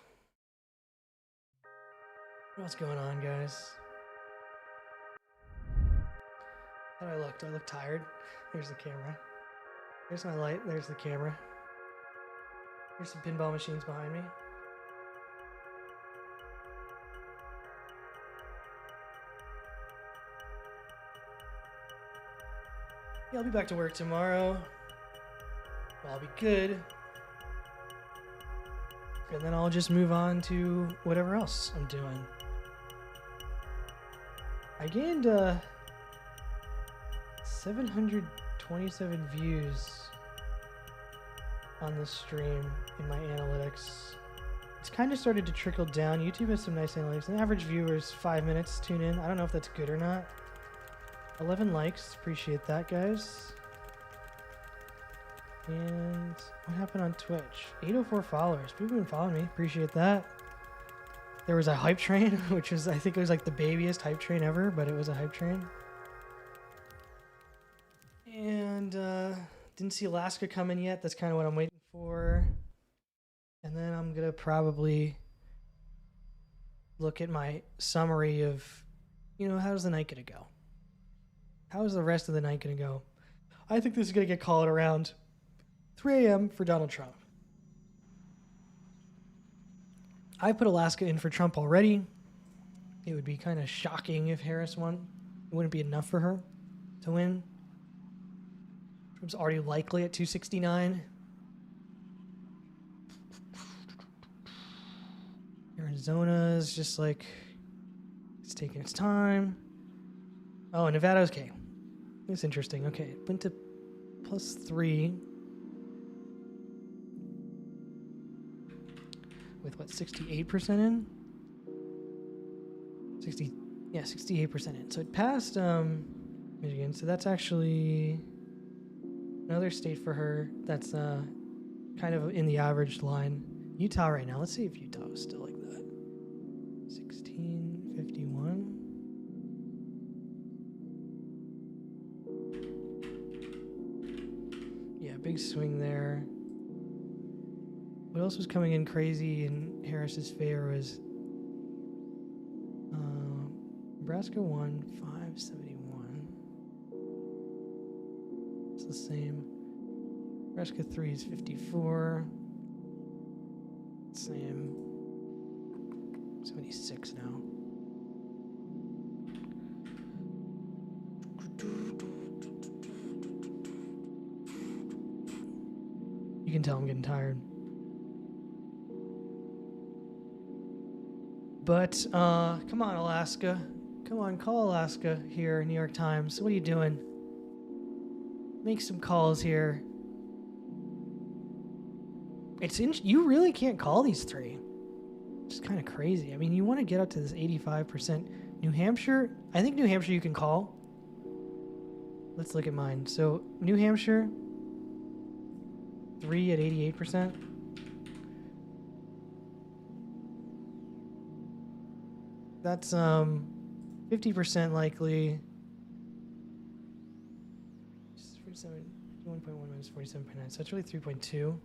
What's going on, guys? How do I look? Do I look tired? There's the camera. There's my light. There's the camera. There's some pinball machines behind me. Yeah, I'll be back to work tomorrow. I'll be good. And then I'll just move on to whatever else I'm doing. I gained 727 views on this stream in my analytics. It's kind of started to trickle down. YouTube has some nice analytics. The average viewer is 5 minutes tune in. I don't know if that's good or not. 11 likes. Appreciate that, guys. And what happened on Twitch? 804 followers. People have been following me. Appreciate that. There was a hype train, which was, I think it was like the babiest hype train ever, but it was a hype train. And didn't see Alaska coming yet. That's kind of what I'm waiting for. And then I'm going to probably look at my summary of, you know, how's the night going to go? How's the rest of the night going to go? I think this is going to get called around 3 a.m. for Donald Trump. I put Alaska in for Trump already. It would be kind of shocking if Harris won. It wouldn't be enough for her to win. Trump's already likely at 269. Arizona is just like, it's taking its time. Oh, Nevada's okay. It's interesting. Okay, it went to +3. With what, 68% in? 68% in. So it passed Michigan. So that's actually another state for her that's kind of in the average line. Utah right now. Let's see if Utah is still like that. 1651. Yeah, big swing there. What else was coming in crazy in Harris's favor was Nebraska 1, 571. It's the same. Nebraska 3 is 54. Same. 76 now. You can tell I'm getting tired. But, come on, Alaska. Come on, call Alaska here, New York Times. What are you doing? Make some calls here. You really can't call these three. It's kind of crazy. I mean, you want to get up to this 85%. New Hampshire, I think New Hampshire you can call. Let's look at mine. So, New Hampshire, 3 at 88%. That's 50% likely. 1.1 minus 47.9. So it's really 3.2.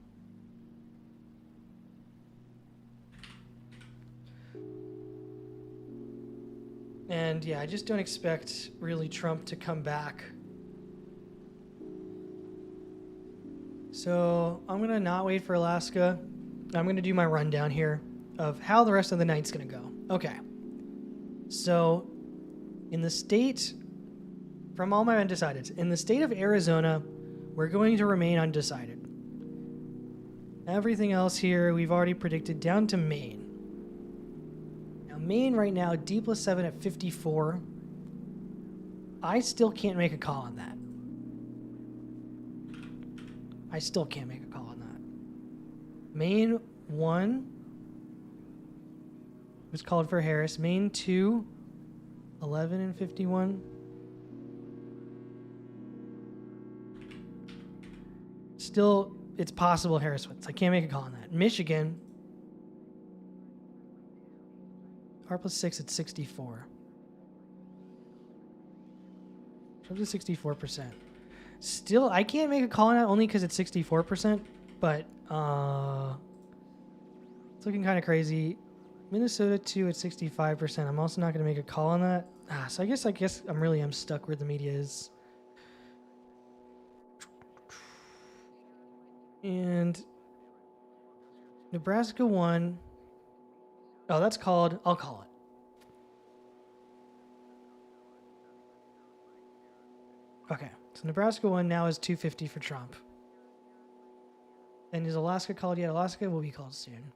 And yeah, I just don't expect really Trump to come back. So I'm gonna not wait for Alaska I'm going to do my rundown here of how the rest of the night's going to go. Okay. So, in the state, from all my undecideds, in the state of Arizona, we're going to remain undecided. Everything else here, we've already predicted down to Maine. Now, Maine right now, D plus 7 at 54. I still can't make a call on that. I still can't make a call on that. Maine 1 was called for Harris. Maine 2, 11 and 51. Still, it's possible Harris wins. I can't make a call on that. Michigan, R plus 6 at 64. Up to 64%. Still, I can't make a call on that only because it's 64%, but it's looking kind of crazy. Minnesota 2 at 65%. I'm also not going to make a call on that. So I guess I'm stuck where the media is. And Nebraska 1. Oh, that's called. I'll call it. Okay, so Nebraska 1 now is 250 for Trump. And is Alaska called yet? Alaska will be called soon.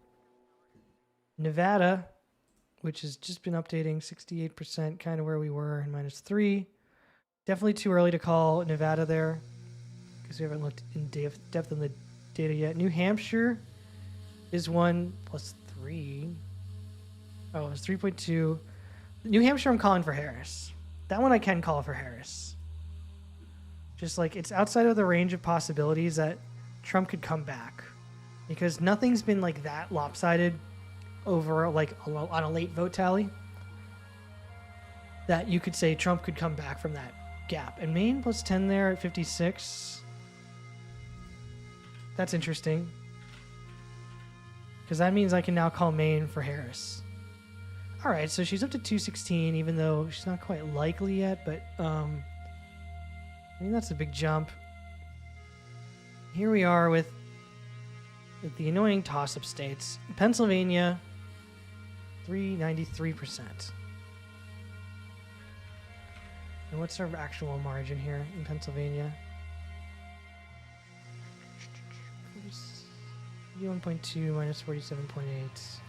Nevada, which has just been updating, 68%, kind of where we were, and -3. Definitely too early to call Nevada there, because we haven't looked in depth on the data yet. New Hampshire is 1 plus 3. Oh, it's 3.2. New Hampshire, I'm calling for Harris. That one I can call for Harris. Just like it's outside of the range of possibilities that Trump could come back, because nothing's been like that lopsided over like on a late vote tally that you could say Trump could come back from that gap. And Maine plus 10 there at 56. That's interesting, because that means I can now call Maine for Harris. All right, so she's up to 216, even though she's not quite likely yet, but I mean, that's a big jump. Here we are with the annoying toss-up states. Pennsylvania, 393%. And what's our actual margin here in Pennsylvania? 41.2 minus 47.8.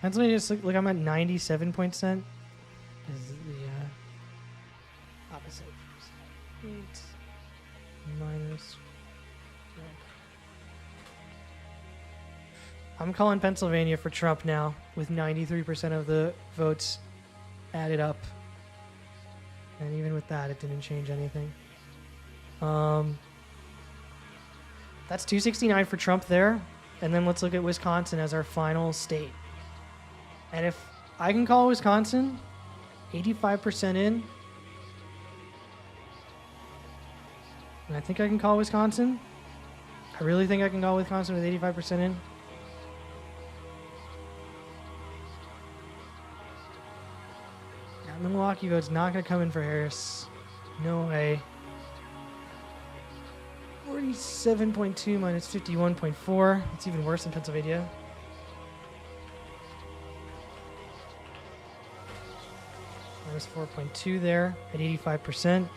Pennsylvania, just look, I'm at 97%. Is the opposite. 8 minus. I'm calling Pennsylvania for Trump now, with 93% of the votes added up. And even with that, it didn't change anything. That's 269 for Trump there. And then let's look at Wisconsin as our final state. And if I can call Wisconsin, 85% in, and I think I can call Wisconsin. I really think I can call Wisconsin with 85% in. That Milwaukee vote's not going to come in for Harris. No way. 47.2 minus 51.4. It's even worse than Pennsylvania. Minus 4.2 there at 85%.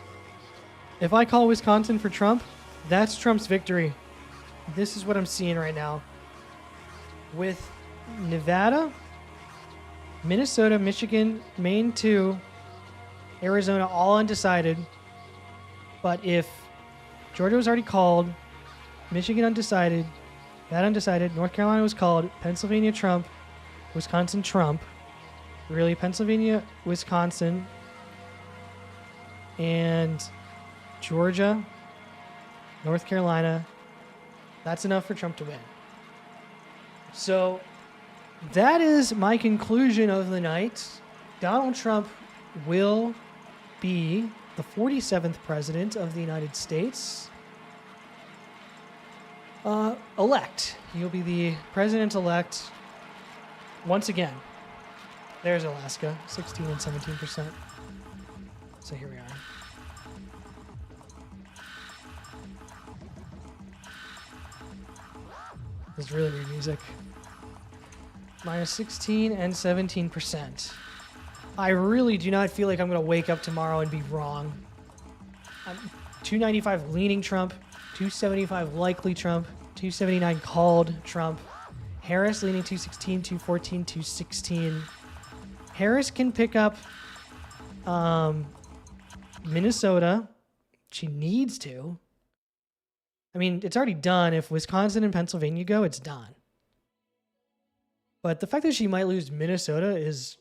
If I call Wisconsin for Trump, that's Trump's victory. This is what I'm seeing right now. With Nevada, Minnesota, Michigan, Maine 2, Arizona all undecided. But if Georgia was already called, Michigan undecided, that undecided, North Carolina was called, Pennsylvania Trump, Wisconsin Trump, really Pennsylvania, Wisconsin, and Georgia, North Carolina, that's enough for Trump to win. So that is my conclusion of the night. Donald Trump will be the 47th president of the United States. Elect. He'll be the president-elect once again. There's Alaska, 16 and 17%. So here we are. This is really weird music. Minus 16 and 17%. I really do not feel like I'm going to wake up tomorrow and be wrong. I'm 295 leaning Trump, 275 likely Trump, 279 called Trump. Harris leaning 216, 214, 216. Harris can pick up Minnesota. She needs to. I mean, it's already done. If Wisconsin and Pennsylvania go, it's done. But the fact that she might lose Minnesota is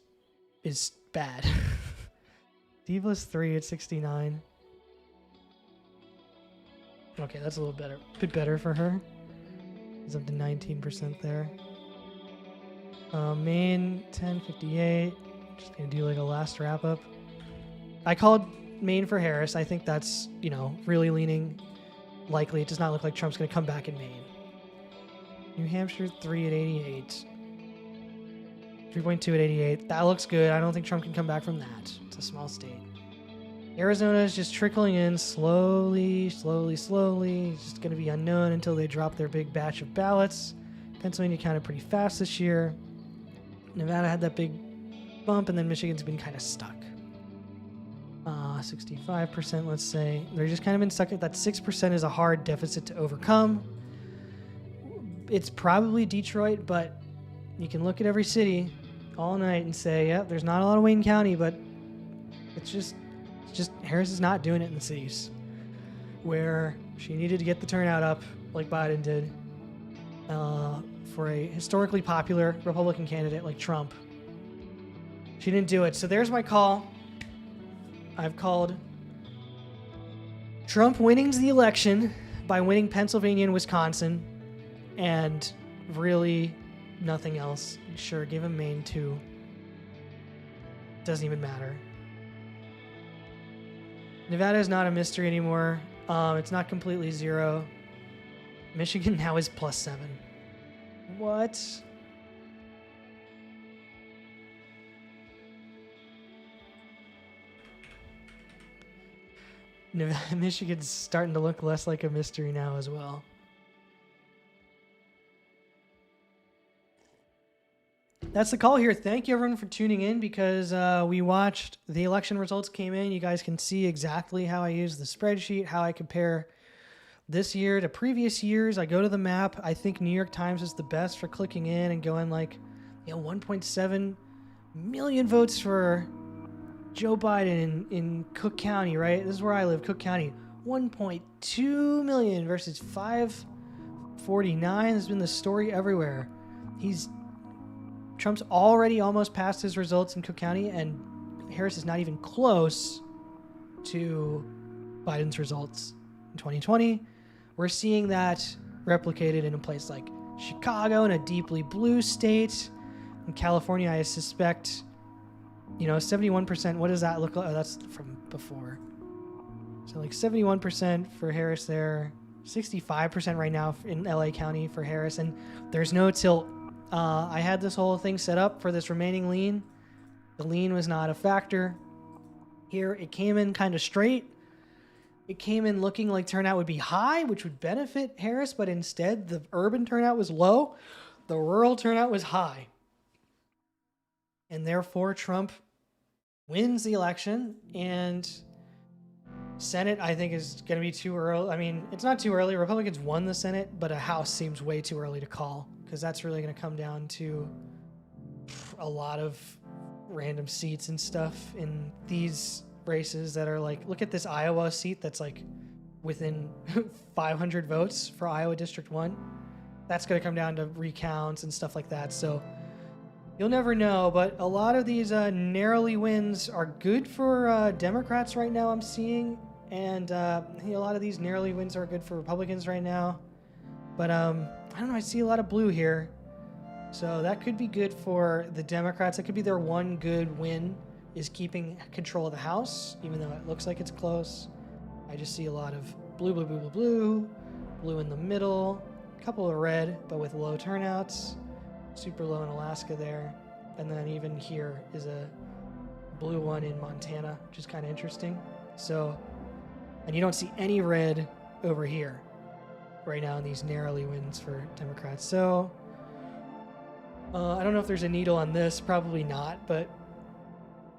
bad. D+3 at 69. Okay, that's a little better. Bit better for her. It's up to 19% there. Maine 1058. Just gonna do like a last wrap up. I called Maine for Harris. I think that's, really leaning likely. It does not look like Trump's gonna come back in Maine. New Hampshire 3 at 88. 3.2 at 88. That looks good. I don't think Trump can come back from that. It's a small state. Arizona is just trickling in slowly. It's just going to be unknown until they drop their big batch of ballots. Pennsylvania counted pretty fast this year. Nevada had that big bump, and then Michigan's been kind of stuck. 65%, let's say. They're just kind of been stuck at that 6% is a hard deficit to overcome. It's probably Detroit, but you can look at every city all night and say, yep, there's not a lot of Wayne County, but it's just Harris is not doing it in the cities where she needed to get the turnout up like Biden did for a historically popular Republican candidate like Trump. She didn't do it. So there's my call. I've called Trump winning the election by winning Pennsylvania and Wisconsin, and really nothing else. Sure, give him Maine too. Doesn't even matter. Nevada is not a mystery anymore. It's not completely zero. Michigan now is +7. What? Michigan's starting to look less like a mystery now as well. That's the call here. Thank you everyone for tuning in, because we watched the election results came in. You guys can see exactly how I use the spreadsheet, how I compare this year to previous years. I go to the map. I think New York Times is the best for clicking in and going 1.7 million votes for Joe Biden in Cook County, right? This is where I live, Cook County. 1.2 million versus 549. There's been the story everywhere. Trump's already almost passed his results in Cook County, and Harris is not even close to Biden's results in 2020. We're seeing that replicated in a place like Chicago, in a deeply blue state. In California, I suspect, 71%. What does that look like? Oh, that's from before. So 71% for Harris there. 65% right now in LA County for Harris, and there's no tilt. I had this whole thing set up for this remaining lean. The lean was not a factor. Here, it came in kind of straight. It came in looking like turnout would be high, which would benefit Harris, but instead the urban turnout was low. The rural turnout was high. And therefore, Trump wins the election, and Senate, I think, is going to be too early. I mean, it's not too early. Republicans won the Senate, but a House seems way too early to call, because that's really going to come down to a lot of random seats and stuff in these races that are look at this Iowa seat that's within 500 votes for Iowa District 1. That's going to come down to recounts and stuff like that. So you'll never know, but a lot of these narrowly wins are good for Democrats right now, I'm seeing. And a lot of these narrowly wins are good for Republicans right now. But I don't know, I see a lot of blue here. So that could be good for the Democrats. That could be their one good win, is keeping control of the House, even though it looks like it's close. I just see a lot of blue, blue, blue, blue, blue, blue in the middle, a couple of red, but with low turnouts. Super low in Alaska there. And then even here is a blue one in Montana, which is kind of interesting. So, and you don't see any red over here right now in these narrowly wins for Democrats. So, I don't know if there's a needle on this, probably not, but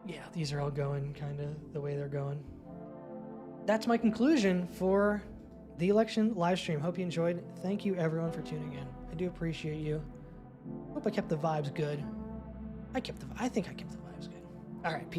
yeah, these are all going kind of the way they're going. That's my conclusion for the election live stream. Hope you enjoyed. Thank you everyone for tuning in. I do appreciate you. Hope I kept the vibes good. I think I kept the vibes good. All right, peace.